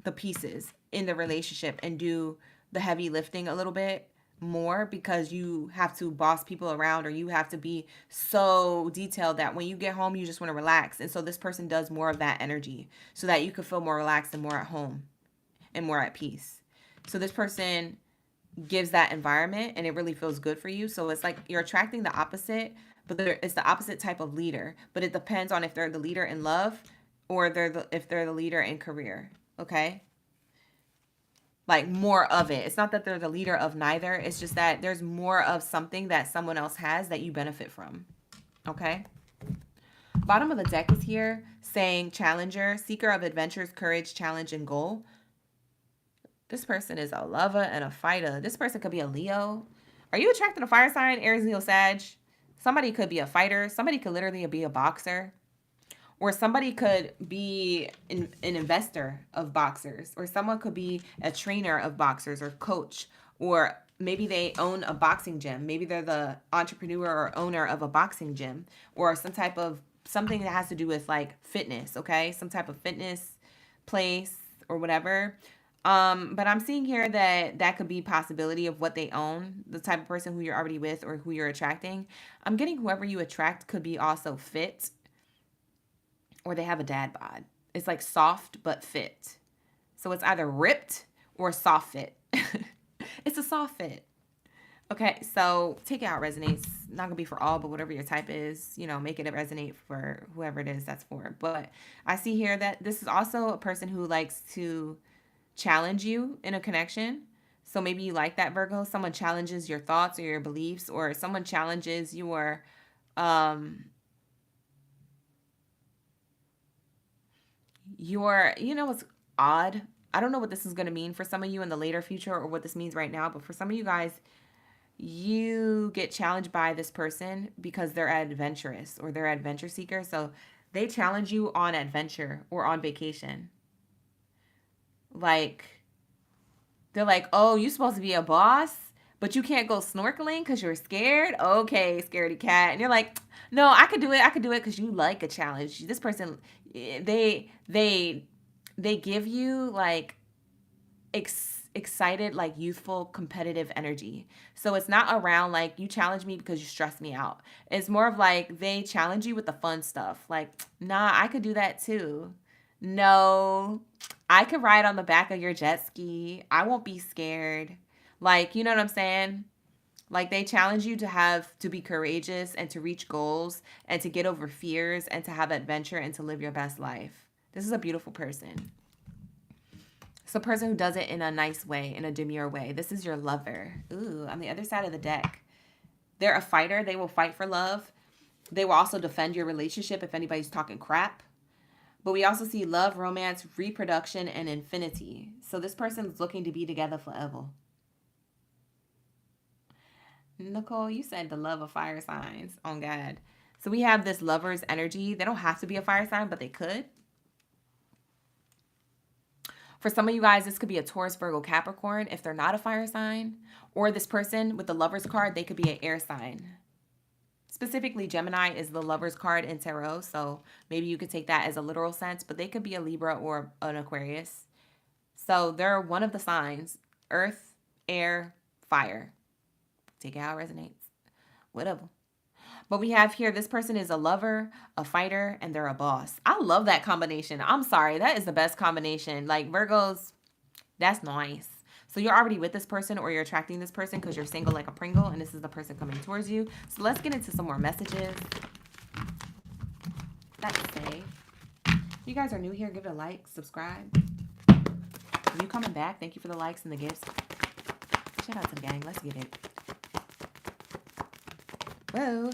the pieces in the relationship and do the heavy lifting a little bit more, because you have to boss people around, or you have to be so detailed that when you get home, you just want to relax. And so this person does more of that energy so that you can feel more relaxed and more at home and more at peace. So this person gives that environment and it really feels good for you. So it's like you're attracting the opposite, but it's the opposite type of leader. But it depends on if they're the leader in love or if they're the leader in career, okay? Like more of it. It's not that they're the leader of neither. It's just that there's more of something that someone else has that you benefit from, okay? Bottom of the deck is here saying challenger, seeker of adventures, courage, challenge, and goal. This person is a lover and a fighter. This person could be a Leo. Are you attracted to fire sign, Aries, Leo, Sag? Somebody could be a fighter. Somebody could literally be a boxer. Or somebody could be an investor of boxers, or someone could be a trainer of boxers or coach, or maybe they own a boxing gym. Maybe they're the entrepreneur or owner of a boxing gym, or something that has to do with like fitness, okay? Some type of fitness place or whatever. But I'm seeing here that could be possibility of what they own, the type of person who you're already with or who you're attracting. I'm getting whoever you attract could be also fit, or they have a dad bod. It's like soft but fit. So it's either ripped or soft fit. It's a soft fit. Okay, so take it how it resonates. Not gonna be for all, but whatever your type is, you know, make it resonate for whoever it is that's for. But I see here that this is also a person who likes to challenge you in a connection. So maybe you like that, Virgo. Someone challenges your thoughts or your beliefs, or someone challenges your you know, what's odd? I don't know what this is going to mean for some of you in the later future or what this means right now, but for some of you guys, you get challenged by this person because they're adventurous or they're adventure seeker. So they challenge you on adventure or on vacation. Like, they're like, oh, you're supposed to be a boss, but you can't go snorkeling because you're scared? Okay, scaredy cat. And you're like, no, I could do it. I could do it because you like a challenge. This person, they give you like excited, like youthful, competitive energy. So it's not around like you challenge me because you stress me out. It's more of like they challenge you with the fun stuff. Like, nah, I could do that too. No, I could ride on the back of your jet ski. I won't be scared. Like, you know what I'm saying? Like they challenge you to be courageous and to reach goals and to get over fears and to have adventure and to live your best life. This is a beautiful person. It's a person who does it in a nice way, in a demure way. This is your lover. Ooh, on the other side of the deck. They're a fighter. They will fight for love. They will also defend your relationship if anybody's talking crap. But we also see love, romance, reproduction, and infinity. So this person's looking to be together forever. Nicole, you said the love of fire signs. Oh, God. So we have this lover's energy. They don't have to be a fire sign, but they could. For some of you guys, this could be a Taurus, Virgo, Capricorn if they're not a fire sign. Or this person with the lover's card, they could be an air sign. Specifically, Gemini is the lover's card in tarot, so maybe you could take that as a literal sense, but they could be a Libra or an Aquarius. So they're one of the signs: earth, air, fire. Take it how it resonates. Whatever. But we have here, this person is a lover, a fighter, and they're a boss. I love that combination. I'm sorry. That is the best combination. Like Virgos, that's nice. So you're already with this person or you're attracting this person because you're single like a Pringle and this is the person coming towards you. So let's get into some more messages. Let's say, if you guys are new here, give it a like, subscribe. If you coming back, thank you for the likes and the gifts. Shout out to the gang. Let's get it. Whoa.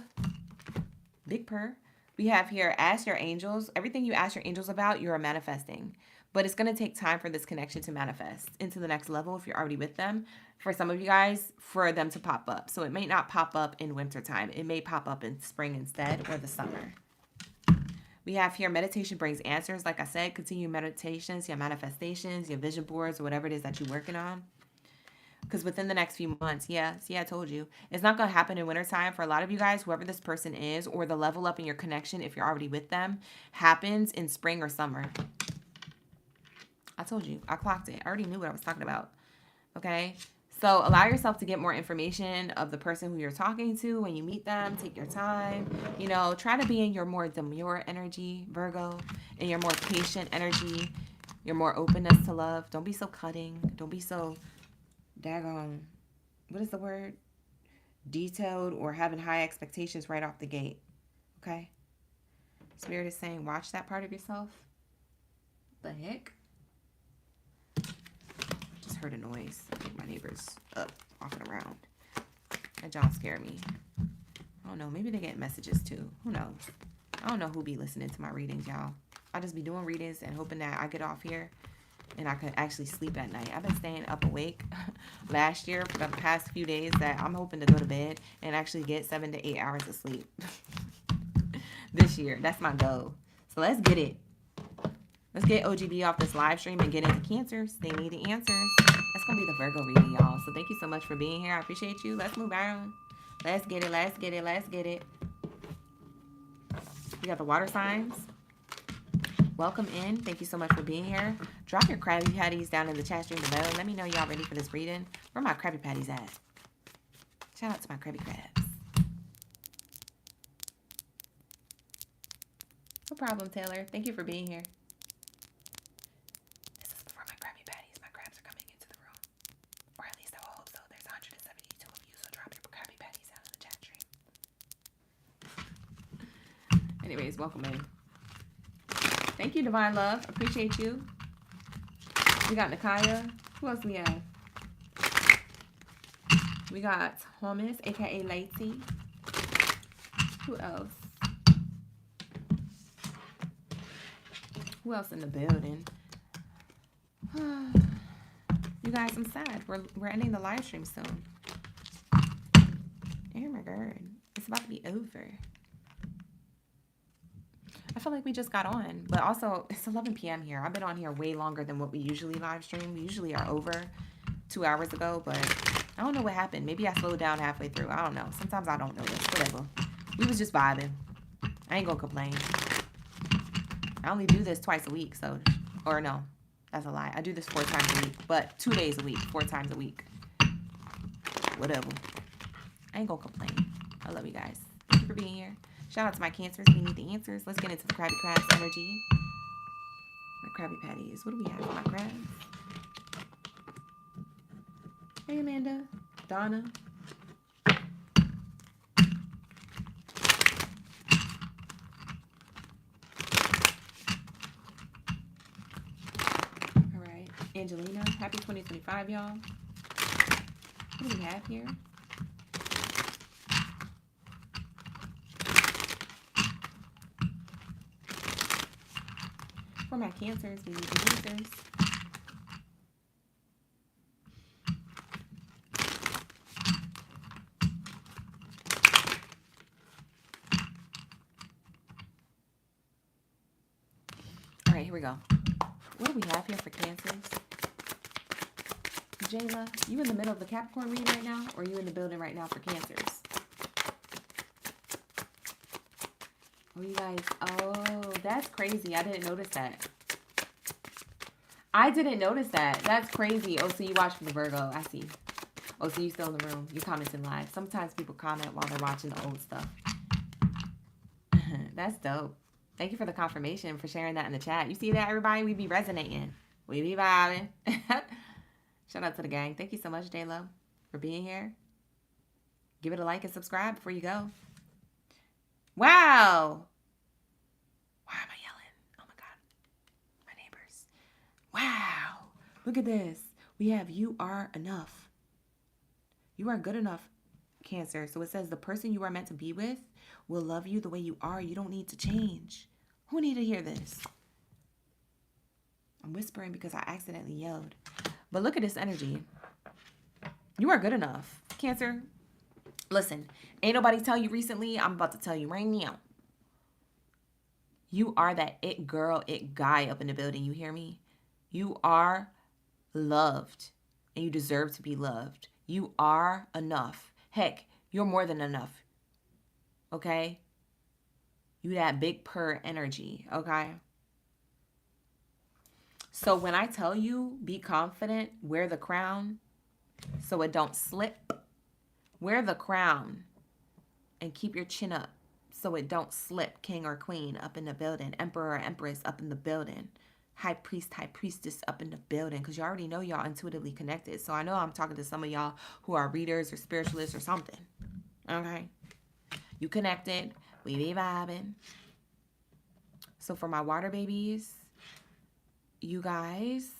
Big purr. We have here, ask your angels. Everything you ask your angels about, you're manifesting. But it's going to take time for this connection to manifest into the next level if you're already with them. For some of you guys, for them to pop up. So it may not pop up in wintertime. It may pop up in spring instead or the summer. We have here, meditation brings answers. Like I said, continue meditations, your manifestations, your vision boards, or whatever it is that you're working on. Because within the next few months, see, I told you, it's not going to happen in wintertime. For a lot of you guys, whoever this person is, or the level up in your connection, if you're already with them, happens in spring or summer. I told you, I clocked it. I already knew what I was talking about. Okay? So allow yourself to get more information of the person who you're talking to when you meet them. Take your time. You know, try to be in your more demure energy, Virgo, in your more patient energy, your more openness to love. Don't be so cutting. Don't be so daggone, what is the word? Detailed or having high expectations right off the gate. Okay? Spirit is saying, watch that part of yourself. The heck? Just heard a noise. I think my neighbor's up, walking around. That John scared me. I don't know. Maybe they get messages too. Who knows? I don't know who be listening to my readings, y'all. I just be doing readings and hoping that I get off here and I could actually sleep at night. I've been staying up awake last year for the past few days that I'm hoping to go to bed and actually get 7 to 8 hours of sleep. This year. That's my goal. So let's get it. Let's get OGB off this live stream and get into Cancers. They need the answers. That's going to be the Virgo reading, y'all. So thank you so much for being here. I appreciate you. Let's move on. Let's get it. Let's get it. Let's get it. We got the water signs. Welcome in. Thank you so much for being here. Drop your Krabby Patties down in the chat stream below. Let me know y'all ready for this reading. Where my Krabby Patties at? Shout out to my Krabby Crabs. No problem, Taylor. Thank you for being here. This is for my Krabby Patties. My crabs are coming into the room. Or at least I will hope so. There's 172 of you, so drop your Krabby Patties down in the chat stream. Anyways, welcome in. Thank you, Divine Love. Appreciate you. We got Nakaya. Who else we have? We got Thomas, a.k.a. Lacey. Who else? Who else in the building? You guys, I'm sad. We're ending the live stream soon. Oh my God. It's about to be over. I feel like we just got on, but also it's 11 p.m. here. I've been on here way longer than what we usually live stream. We usually are over 2 hours ago, but I don't know what happened. Maybe I slowed down halfway through. I don't know. Sometimes I don't notice. Whatever. We was just vibing. I ain't gonna complain. I only do this twice a week, so, or no, that's a lie. I do this 4 times a week, but 2 days a week, 4 times a week. Whatever. I ain't gonna complain. I love you guys. Thank you for being here. Shout out to my cancers. We need the answers. Let's get into the Krabby Crabs energy. My Krabby Patties. What do we have for my crabs? Hey, Amanda. Donna. All right. Angelina. Happy 2025, y'all. What do we have here? For my cancers, we need the answers. All right, here we go. What do we have here for cancers? Jayla, you in the middle of the Capricorn read right now, or are you in the building right now for cancers? Oh, you guys, oh, that's crazy. I didn't notice that. I didn't notice that. That's crazy. Oh, so you watch for the Virgo. I see. Oh, so you still in the room. You commenting live. Sometimes people comment while they're watching the old stuff. That's dope. Thank you for the confirmation, for sharing that in the chat. You see that, everybody? We be resonating. We be vibing. Shout out to the gang. Thank you so much, J-Lo, for being here. Give it a like and subscribe before you go. Wow. Why am I yelling? Oh my God. My neighbors. Wow. Look at this. We have you are enough. You are good enough, Cancer. So it says the person you are meant to be with will love you the way you are. You don't need to change. Who need to hear this? I'm whispering because I accidentally yelled. But look at this energy. You are good enough, Cancer. Listen, ain't nobody tell you recently. I'm about to tell you right now. You are that it girl, it guy up in the building. You hear me? You are loved, and you deserve to be loved. You are enough. Heck, you're more than enough. Okay? You that big purr energy. Okay? So when I tell you, be confident, wear the crown so it don't slip. Wear the crown and keep your chin up so it don't slip. King or queen up in the building. Emperor or empress up in the building. High priest, high priestess up in the building. Because you already know y'all intuitively connected. So I know I'm talking to some of y'all who are readers or spiritualists or something. Okay? You connected. We be vibing. So for my water babies, you guys,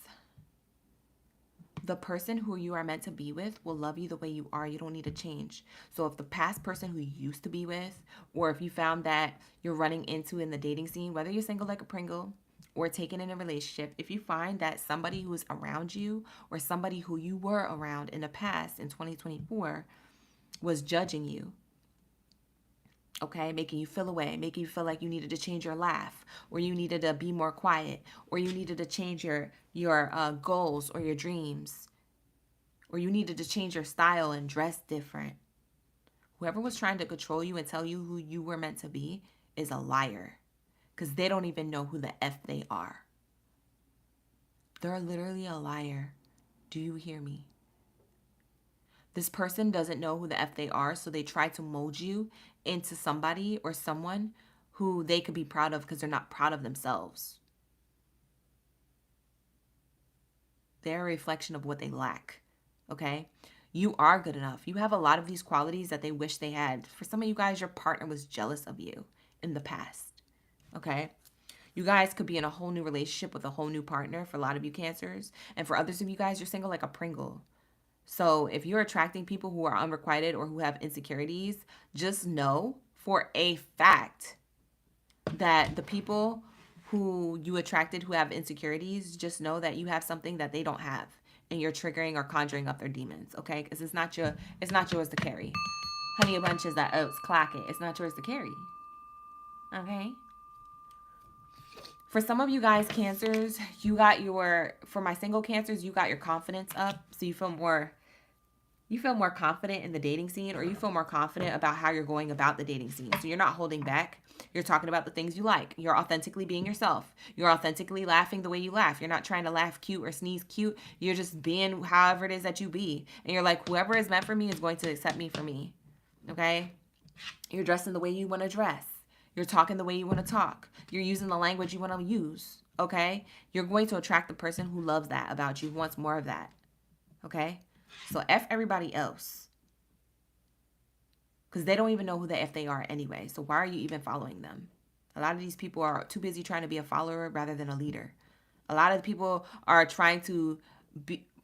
the person who you are meant to be with will love you the way you are. You don't need to change. So if the past person who you used to be with, or if you found that you're running into in the dating scene, whether you're single like a Pringle or taken in a relationship, if you find that somebody who's around you or somebody who you were around in the past in 2024 was judging you, okay, making you feel away, making you feel like you needed to change your laugh, or you needed to be more quiet, or you needed to change your goals or your dreams, or you needed to change your style and dress different. Whoever was trying to control you and tell you who you were meant to be is a liar, because they don't even know who the F they are. They're literally a liar. Do you hear me? This person doesn't know who the F they are, so they try to mold you into somebody or someone who they could be proud of because they're not proud of themselves. They're a reflection of what they lack, okay? You are good enough. You have a lot of these qualities that they wish they had. For some of you guys, your partner was jealous of you in the past, okay? You guys could be in a whole new relationship with a whole new partner for a lot of you Cancers. And for others of you guys, you're single like a Pringle. So if you're attracting people who are unrequited or who have insecurities, just know for a fact that the people who you attracted who have insecurities, just know that you have something that they don't have, and you're triggering or conjuring up their demons, okay? Because it's not yours to carry. Honey a bunches of oats, clock it. It's not yours to carry. Okay? For some of you guys, Cancers, you got your, for my single Cancers, you got your confidence up. So you feel more confident in the dating scene, or you feel more confident about how you're going about the dating scene. So you're not holding back. You're talking about the things you like. You're authentically being yourself. You're authentically laughing the way you laugh. You're not trying to laugh cute or sneeze cute. You're just being however it is that you be. And you're like, whoever is meant for me is going to accept me for me. Okay? You're dressing the way you want to dress. You're talking the way you want to talk. You're using the language you want to use. Okay? You're going to attract the person who loves that about you, who wants more of that. Okay? So F everybody else. Because they don't even know who the F they are anyway. So why are you even following them? A lot of these people are too busy trying to be a follower rather than a leader. A lot of people are trying to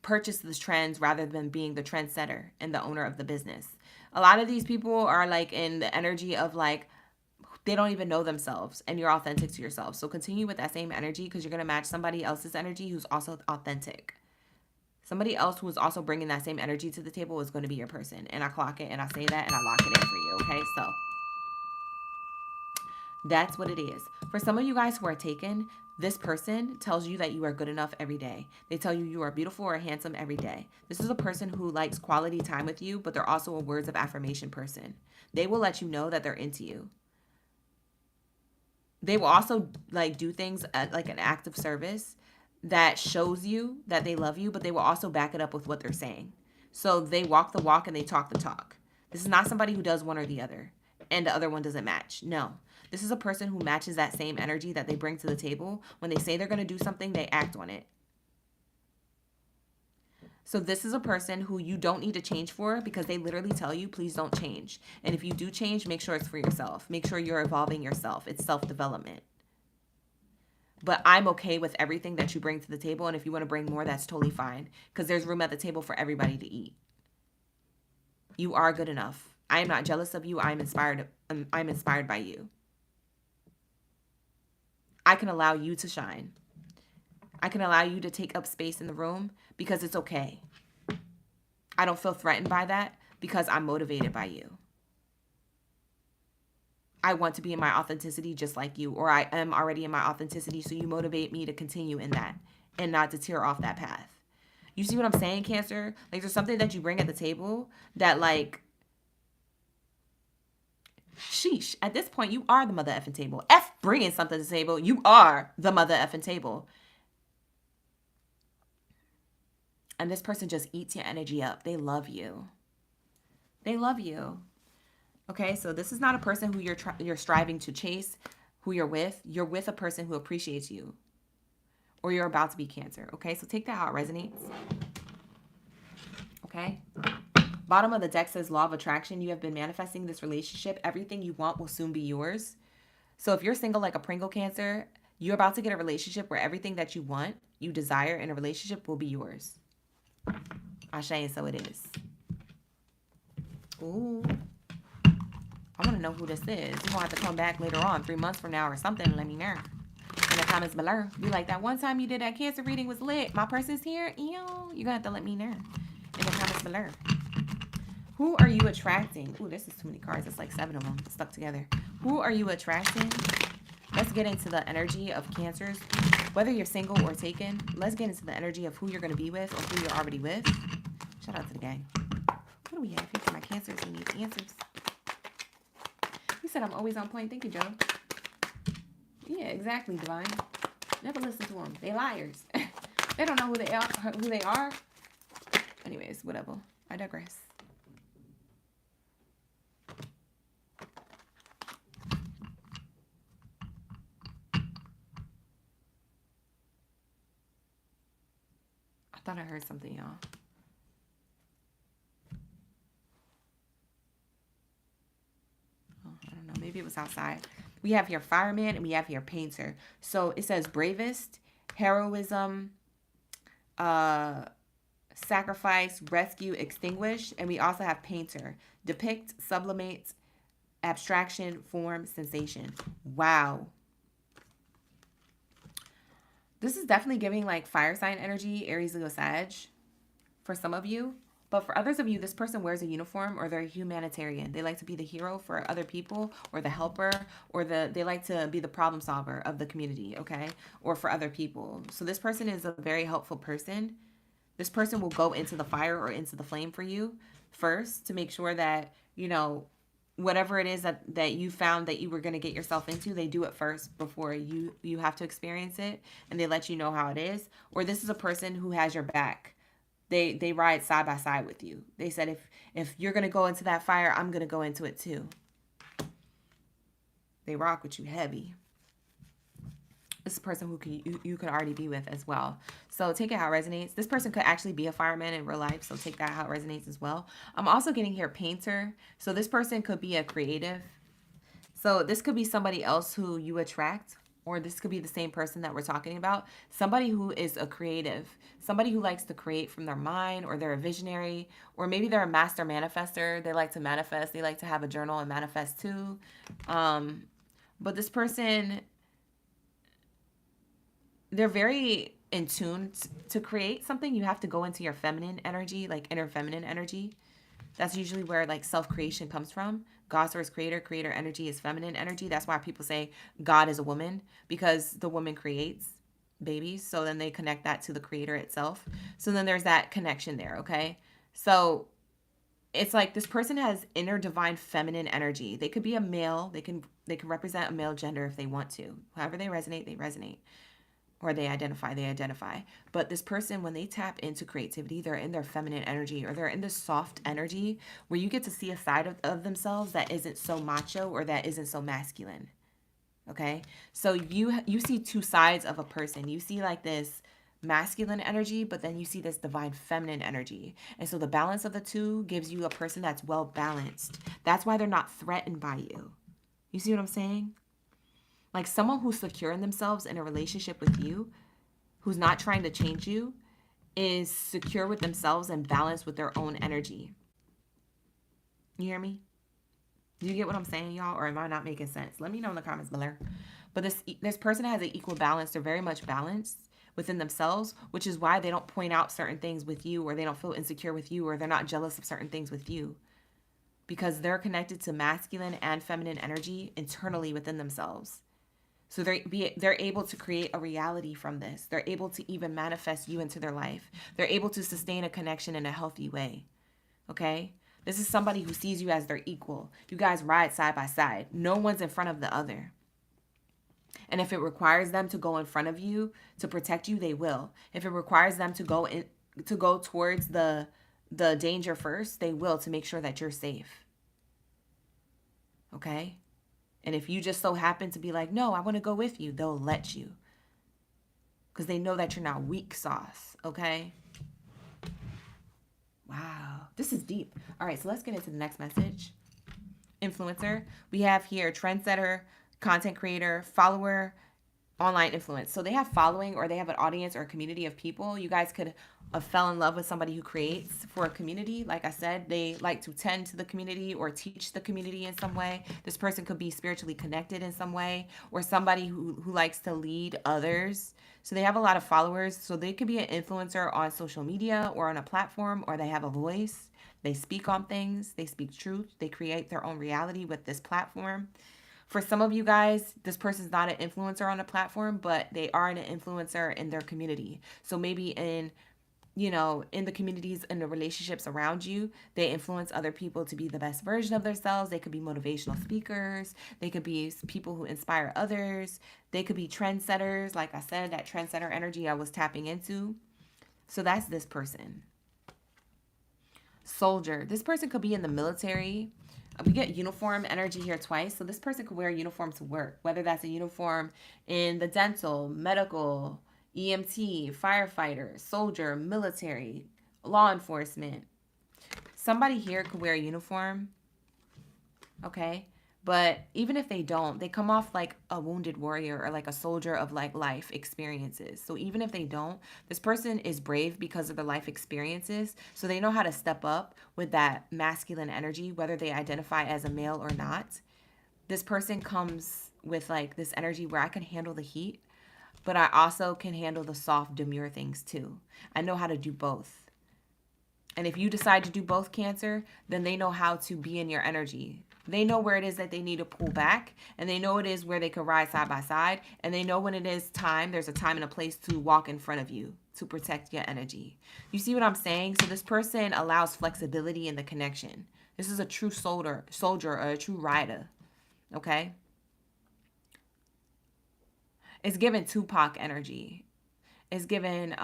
purchase the trends rather than being the trendsetter and the owner of the business. A lot of these people are like in the energy of like, they don't even know themselves, and you're authentic to yourself. So continue with that same energy, because you're going to match somebody else's energy who's also authentic. Somebody else who is also bringing that same energy to the table is going to be your person. And I clock it and I say that and I lock it in for you. Okay, so that's what it is. For some of you guys who are taken, this person tells you that you are good enough every day. They tell you you are beautiful or handsome every day. This is a person who likes quality time with you, but they're also a words of affirmation person. They will let you know that they're into you. They will also like do things at like an act of service that shows you that they love you, but they will also back it up with what they're saying. So they walk the walk and they talk the talk. This is not somebody who does one or the other and the other one doesn't match. No. This is a person who matches that same energy that they bring to the table. When they say they're going to do something, they act on it. So this is a person who you don't need to change for, because they literally tell you, please don't change. And if you do change, make sure it's for yourself. Make sure you're evolving yourself. It's self-development. But I'm okay with everything that you bring to the table. And if you want to bring more, that's totally fine, because there's room at the table for everybody to eat. You are good enough. I am not jealous of you. I'm inspired by you. I can allow you to shine. I can allow you to take up space in the room because it's okay. I don't feel threatened by that because I'm motivated by you. I want to be in my authenticity just like you, or I am already in my authenticity, so you motivate me to continue in that and not to tear off that path. You see what I'm saying, Cancer? Like, there's something that you bring at the table that, like, sheesh, at this point, you are the mother effing table. F bringing something to the table. You are the mother effing table. And this person just eats your energy up. They love you. They love you. Okay, so this is not a person who you're striving to chase, who you're with. You're with a person who appreciates you. Or you're about to be Cancer. Okay, so take that how it resonates. Okay. Bottom of the deck says law of attraction. You have been manifesting this relationship. Everything you want will soon be yours. So if you're single like a Pringle, Cancer, you're about to get a relationship where everything that you want, you desire in a relationship will be yours. Ashe, and so it is. Ooh. I want to know who this is. You're going to have to come back later on, 3 months from now or something, and let me know. In the comments below. Be like, that one time you did that Cancer reading was lit. My person's here. Ew. You're going to have to let me know. In the comments below. Who are you attracting? Ooh, this is too many cards. It's like 7 of them stuck together. Who are you attracting? Let's get into the energy of Cancers. Whether you're single or taken, let's get into the energy of who you're going to be with or who you're already with. Shout out to the gang. What do we have here for my Cancers who needs answers? You said I'm always on point. Thank you, Joe. Yeah, exactly, Divine. Never listen to them. They liars. They don't know who they are. Anyways, whatever. I digress. I thought I heard something, y'all. Oh, I don't know. Maybe it was outside. We have here fireman and we have here painter. So it says bravest, heroism, sacrifice, rescue, extinguish. And we also have painter. Depict, sublimate, abstraction, form, sensation. Wow. This is definitely giving like fire sign energy, Aries, Leo, Sag for some of you. But for others of you, this person wears a uniform or they're a humanitarian. They like to be the hero for other people or the helper or they like to be the problem solver of the community, okay? Or for other people. So this person is a very helpful person. This person will go into the fire or into the flame for you first to make sure that, you know, whatever it is that you found that you were going to get yourself into, they do it first before you have to experience it, and they let you know how it is. Or this is a person who has your back. They ride side by side with you. They said, if you're going to go into that fire, I'm going to go into it too. They rock with you heavy. This is a person who you could already be with as well. So take it how it resonates. This person could actually be a fireman in real life, so take that how it resonates as well. I'm also getting here painter. So this person could be a creative. So this could be somebody else who you attract, or this could be the same person that we're talking about. Somebody who is a creative, somebody who likes to create from their mind, or they're a visionary, or maybe they're a master manifester. They like to manifest. They like to have a journal and manifest too. But this person, they're very in tune to create something. You have to go into your feminine energy, like inner feminine energy. That's usually where like self-creation comes from. God source creator energy is feminine energy. That's why people say God is a woman, because the woman creates babies. So then they connect that to the creator itself. So then there's that connection there, okay? So it's like this person has inner divine feminine energy. They could be a male. They can represent a male gender if they want to. However they resonate, they resonate. Or they identify. But this person, when they tap into creativity, they're in their feminine energy, or they're in this soft energy where you get to see a side of themselves that isn't so macho or that isn't so masculine. Okay? So you see two sides of a person. You see like this masculine energy, but then you see this divine feminine energy. And so the balance of the two gives you a person that's well balanced. That's why they're not threatened by you. You see what I'm saying? Like someone who's secure in themselves in a relationship with you, who's not trying to change you, is secure with themselves and balanced with their own energy. You hear me? Do you get what I'm saying, y'all? Or am I not making sense? Let me know in the comments below. But this person has an equal balance. They're very much balanced within themselves, which is why they don't point out certain things with you, or they don't feel insecure with you, or they're not jealous of certain things with you. Because they're connected to masculine and feminine energy internally within themselves. So they're able to create a reality from this. They're able to even manifest you into their life. They're able to sustain a connection in a healthy way. Okay? This is somebody who sees you as their equal. You guys ride side by side. No one's in front of the other. And if it requires them to go in front of you to protect you, they will. If it requires them to go towards the danger first, they will, to make sure that you're safe. Okay? And if you just so happen to be like, no, I want to go with you, they'll let you. Because they know that you're not weak sauce, okay? Wow, this is deep. All right, so let's get into the next message. Influencer. We have here trendsetter, content creator, follower, online influence. So they have following, or they have an audience or a community of people. You guys could have fell in love with somebody who creates for a community. Like I said, they like to tend to the community or teach the community in some way. This person could be spiritually connected in some way, or somebody who likes to lead others. So they have a lot of followers. So they could be an influencer on social media or on a platform, or they have a voice. They speak on things. They speak truth. They create their own reality with this platform. For some of you guys, this person's not an influencer on a platform, but they are an influencer in their community. So maybe in the communities and the relationships around you, they influence other people to be the best version of themselves. They could be motivational speakers. They could be people who inspire others. They could be trendsetters. Like I said, that trendsetter energy I was tapping into. So that's this person. Soldier. This person could be in the military. We get uniform energy here twice. So this person could wear a uniform to work, whether that's a uniform in the dental, medical, EMT, firefighter, soldier, military, law enforcement. Somebody here could wear a uniform, okay? But even if they don't, they come off like a wounded warrior or like a soldier of like life experiences. So even if they don't, this person is brave because of their life experiences. So they know how to step up with that masculine energy, whether they identify as a male or not. This person comes with like this energy where I can handle the heat, but I also can handle the soft, demure things too. I know how to do both. And if you decide to do both, Cancer, then they know how to be in your energy. They know where it is that they need to pull back, and they know it is where they can ride side by side, and they know when it is time, there's a time and a place to walk in front of you to protect your energy. You see what I'm saying? So this person allows flexibility in the connection. This is a true soldier or a true rider, okay? It's given Tupac energy. It's given,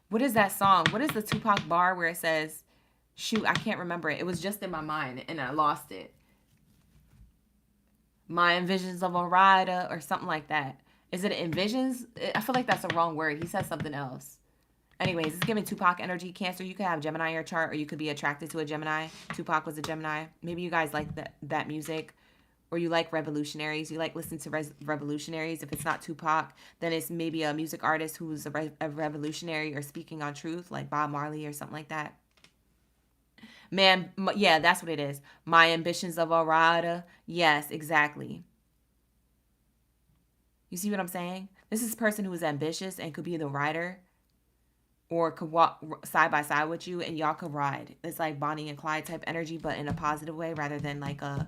what is that song? What is the Tupac bar where it says, shoot, I can't remember it. It was just in my mind and I lost it. My envisions of a rider or something like that. Is it envisions? I feel like that's the wrong word. He says something else. Anyways, it's giving Tupac energy. Cancer, you could have Gemini in your chart, or you could be attracted to a Gemini. Tupac was a Gemini. Maybe you guys like that music, or you like revolutionaries. You like listening to revolutionaries. If it's not Tupac, then it's maybe a music artist who's a revolutionary or speaking on truth, like Bob Marley or something like that. Man, yeah, that's what it is. My ambitions of a rider. Yes, exactly. You see what I'm saying? This is a person who is ambitious and could be the rider, or could walk side by side with you, and y'all could ride. It's like Bonnie and Clyde type energy, but in a positive way rather than like a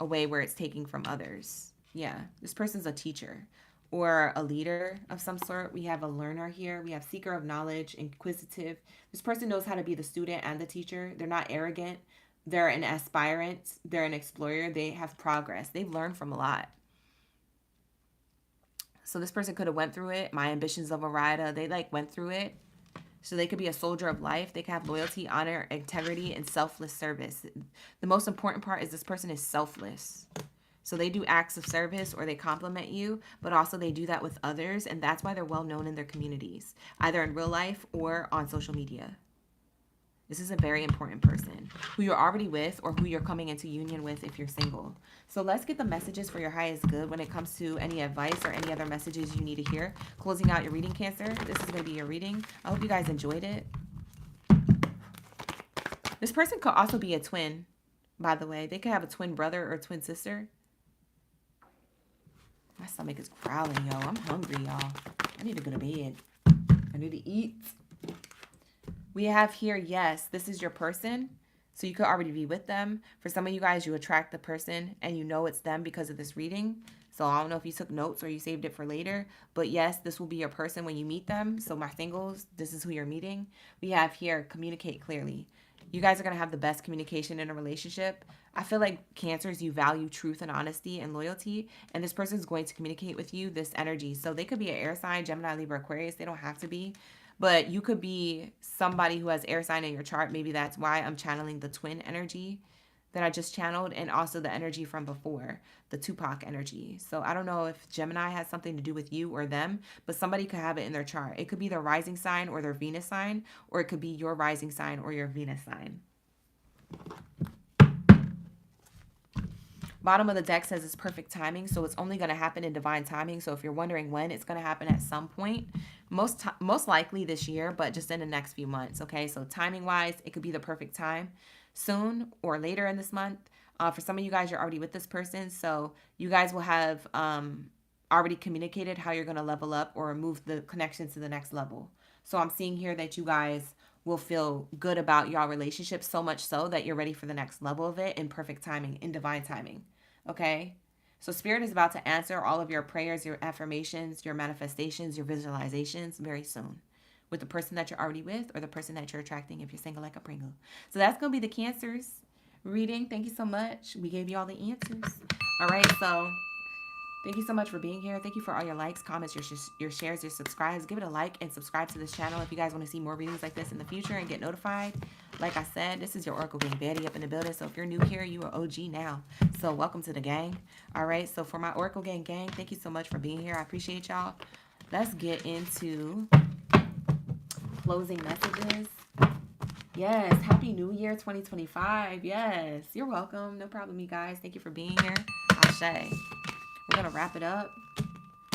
way where it's taking from others. Yeah, this person's a teacher or a leader of some sort. We have a learner here. We have seeker of knowledge, inquisitive. This person knows how to be the student and the teacher. They're not arrogant. They're an aspirant. They're an explorer. They have progress. They've learned from a lot. So this person could have went through it. My ambitions of a rider, they like went through it. So they could be a soldier of life. They can have loyalty, honor, integrity, and selfless service. The most important part is this person is selfless. So they do acts of service, or they compliment you, but also they do that with others. And that's why they're well known in their communities, either in real life or on social media. This is a very important person who you're already with, or who you're coming into union with if you're single. So let's get the messages for your highest good when it comes to any advice or any other messages you need to hear. Closing out your reading, Cancer. This is going to be your reading. I hope you guys enjoyed it. This person could also be a twin, by the way. They could have a twin brother or a twin sister. My stomach is growling, yo. I'm hungry, y'all. I need to go to bed. I need to eat. We have here, yes, this is your person. So you could already be with them. For some of you guys, you attract the person and you know it's them because of this reading. So I don't know if you took notes or you saved it for later. But yes, this will be your person when you meet them. So my singles, this is who you're meeting. We have here, communicate clearly. You guys are going to have the best communication in a relationship. I feel like Cancers, you value truth and honesty and loyalty. And this person is going to communicate with you this energy. So they could be an air sign, Gemini, Libra, Aquarius. They don't have to be. But you could be somebody who has air sign in your chart. Maybe that's why I'm channeling the twin energy that I just channeled, and also the energy from before, the Tupac energy. So I don't know if Gemini has something to do with you or them, but somebody could have it in their chart. It could be their rising sign or their Venus sign, or it could be your rising sign or your Venus sign. Bottom of the deck says it's perfect timing, so it's only going to happen in divine timing. So if you're wondering when, it's going to happen at some point, most likely this year, but just in the next few months. Okay, so timing wise, it could be the perfect time soon or later in this month. For some of you guys, you're already with this person, so you guys will have already communicated how you're going to level up or move the connection to the next level. So I'm seeing here that you guys will feel good about your relationship, so much so that you're ready for the next level of it in perfect timing, in divine timing. Okay? So Spirit is about to answer all of your prayers, your affirmations, your manifestations, your visualizations very soon with the person that you're already with or the person that you're attracting if you're single like a Pringle. So that's going to be the Cancers reading. Thank you so much. We gave you all the answers. All right, so thank you so much for being here. Thank you for all your likes, comments, your shares, your subscribes. Give it a like and subscribe to this channel if you guys want to see more readings like this in the future and get notified. Like I said, this is your Oracle Gang Baddie up in the building. So if you're new here, you are OG now. So welcome to the gang. All right, so for my Oracle Gang, thank you so much for being here. I appreciate y'all. Let's get into closing messages. Yes, Happy New Year 2025. Yes, you're welcome. No problem, you guys. Thank you for being here. Ashe. We're going to wrap it up.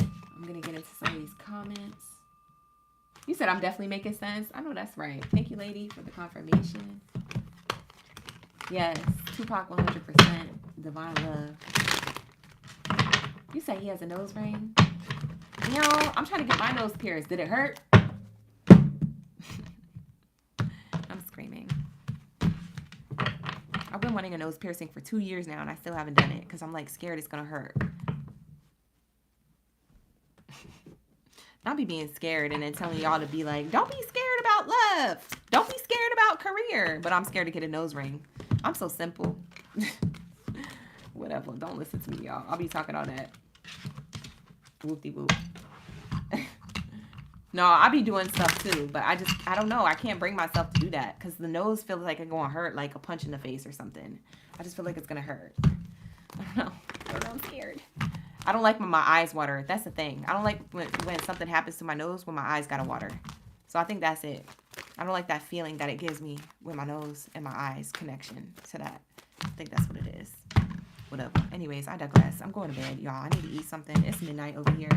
I'm going to get into some of these comments. You said I'm definitely making sense. I know that's right. Thank you, lady, for the confirmation. Yes, Tupac 100%. Divine love. You say he has a nose ring? Y'all, I'm trying to get my nose pierced. Did it hurt? I'm screaming. I've been wanting a nose piercing for 2 years now, and I still haven't done it because I'm like scared it's gonna hurt. I'll be being scared and then telling y'all to be like, don't be scared about love. Don't be scared about career. But I'm scared to get a nose ring. I'm so simple. Whatever. Don't listen to me, y'all. I'll be talking all that. Whoop-de-whoop. No, I'll be doing stuff too. But I don't know. I can't bring myself to do that because the nose feels like it's going to hurt like a punch in the face or something. I just feel like it's going to hurt. I don't know. I'm scared. I don't like when my eyes water. That's the thing. I don't like when something happens to my nose when my eyes gotta water. So I think that's it. I don't like that feeling that it gives me with my nose and my eyes connection to that. I think that's what it is. Whatever. Anyways, I digress. I'm going to bed, y'all. I need to eat something. It's midnight over here.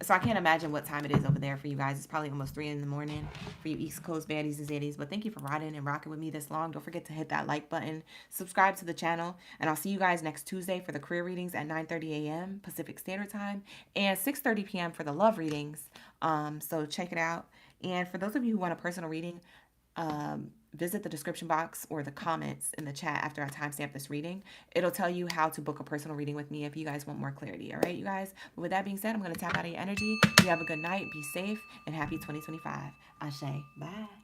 So I can't imagine what time it is over there for you guys. It's probably almost 3 in the morning for you East Coast baddies and zaddies. But thank you for riding and rocking with me this long. Don't forget to hit that like button, subscribe to the channel, and I'll see you guys next Tuesday for the career readings at 9:30 a.m. Pacific Standard Time and 6:30 p.m. for the love readings. So check it out. And for those of you who want a personal reading, visit the description box or the comments in the chat after I timestamp this reading. It'll tell you how to book a personal reading with me if you guys want more clarity. All right, you guys? But with that being said, I'm going to tap out of your energy. You have a good night. Be safe and happy 2025. Ashe. Bye.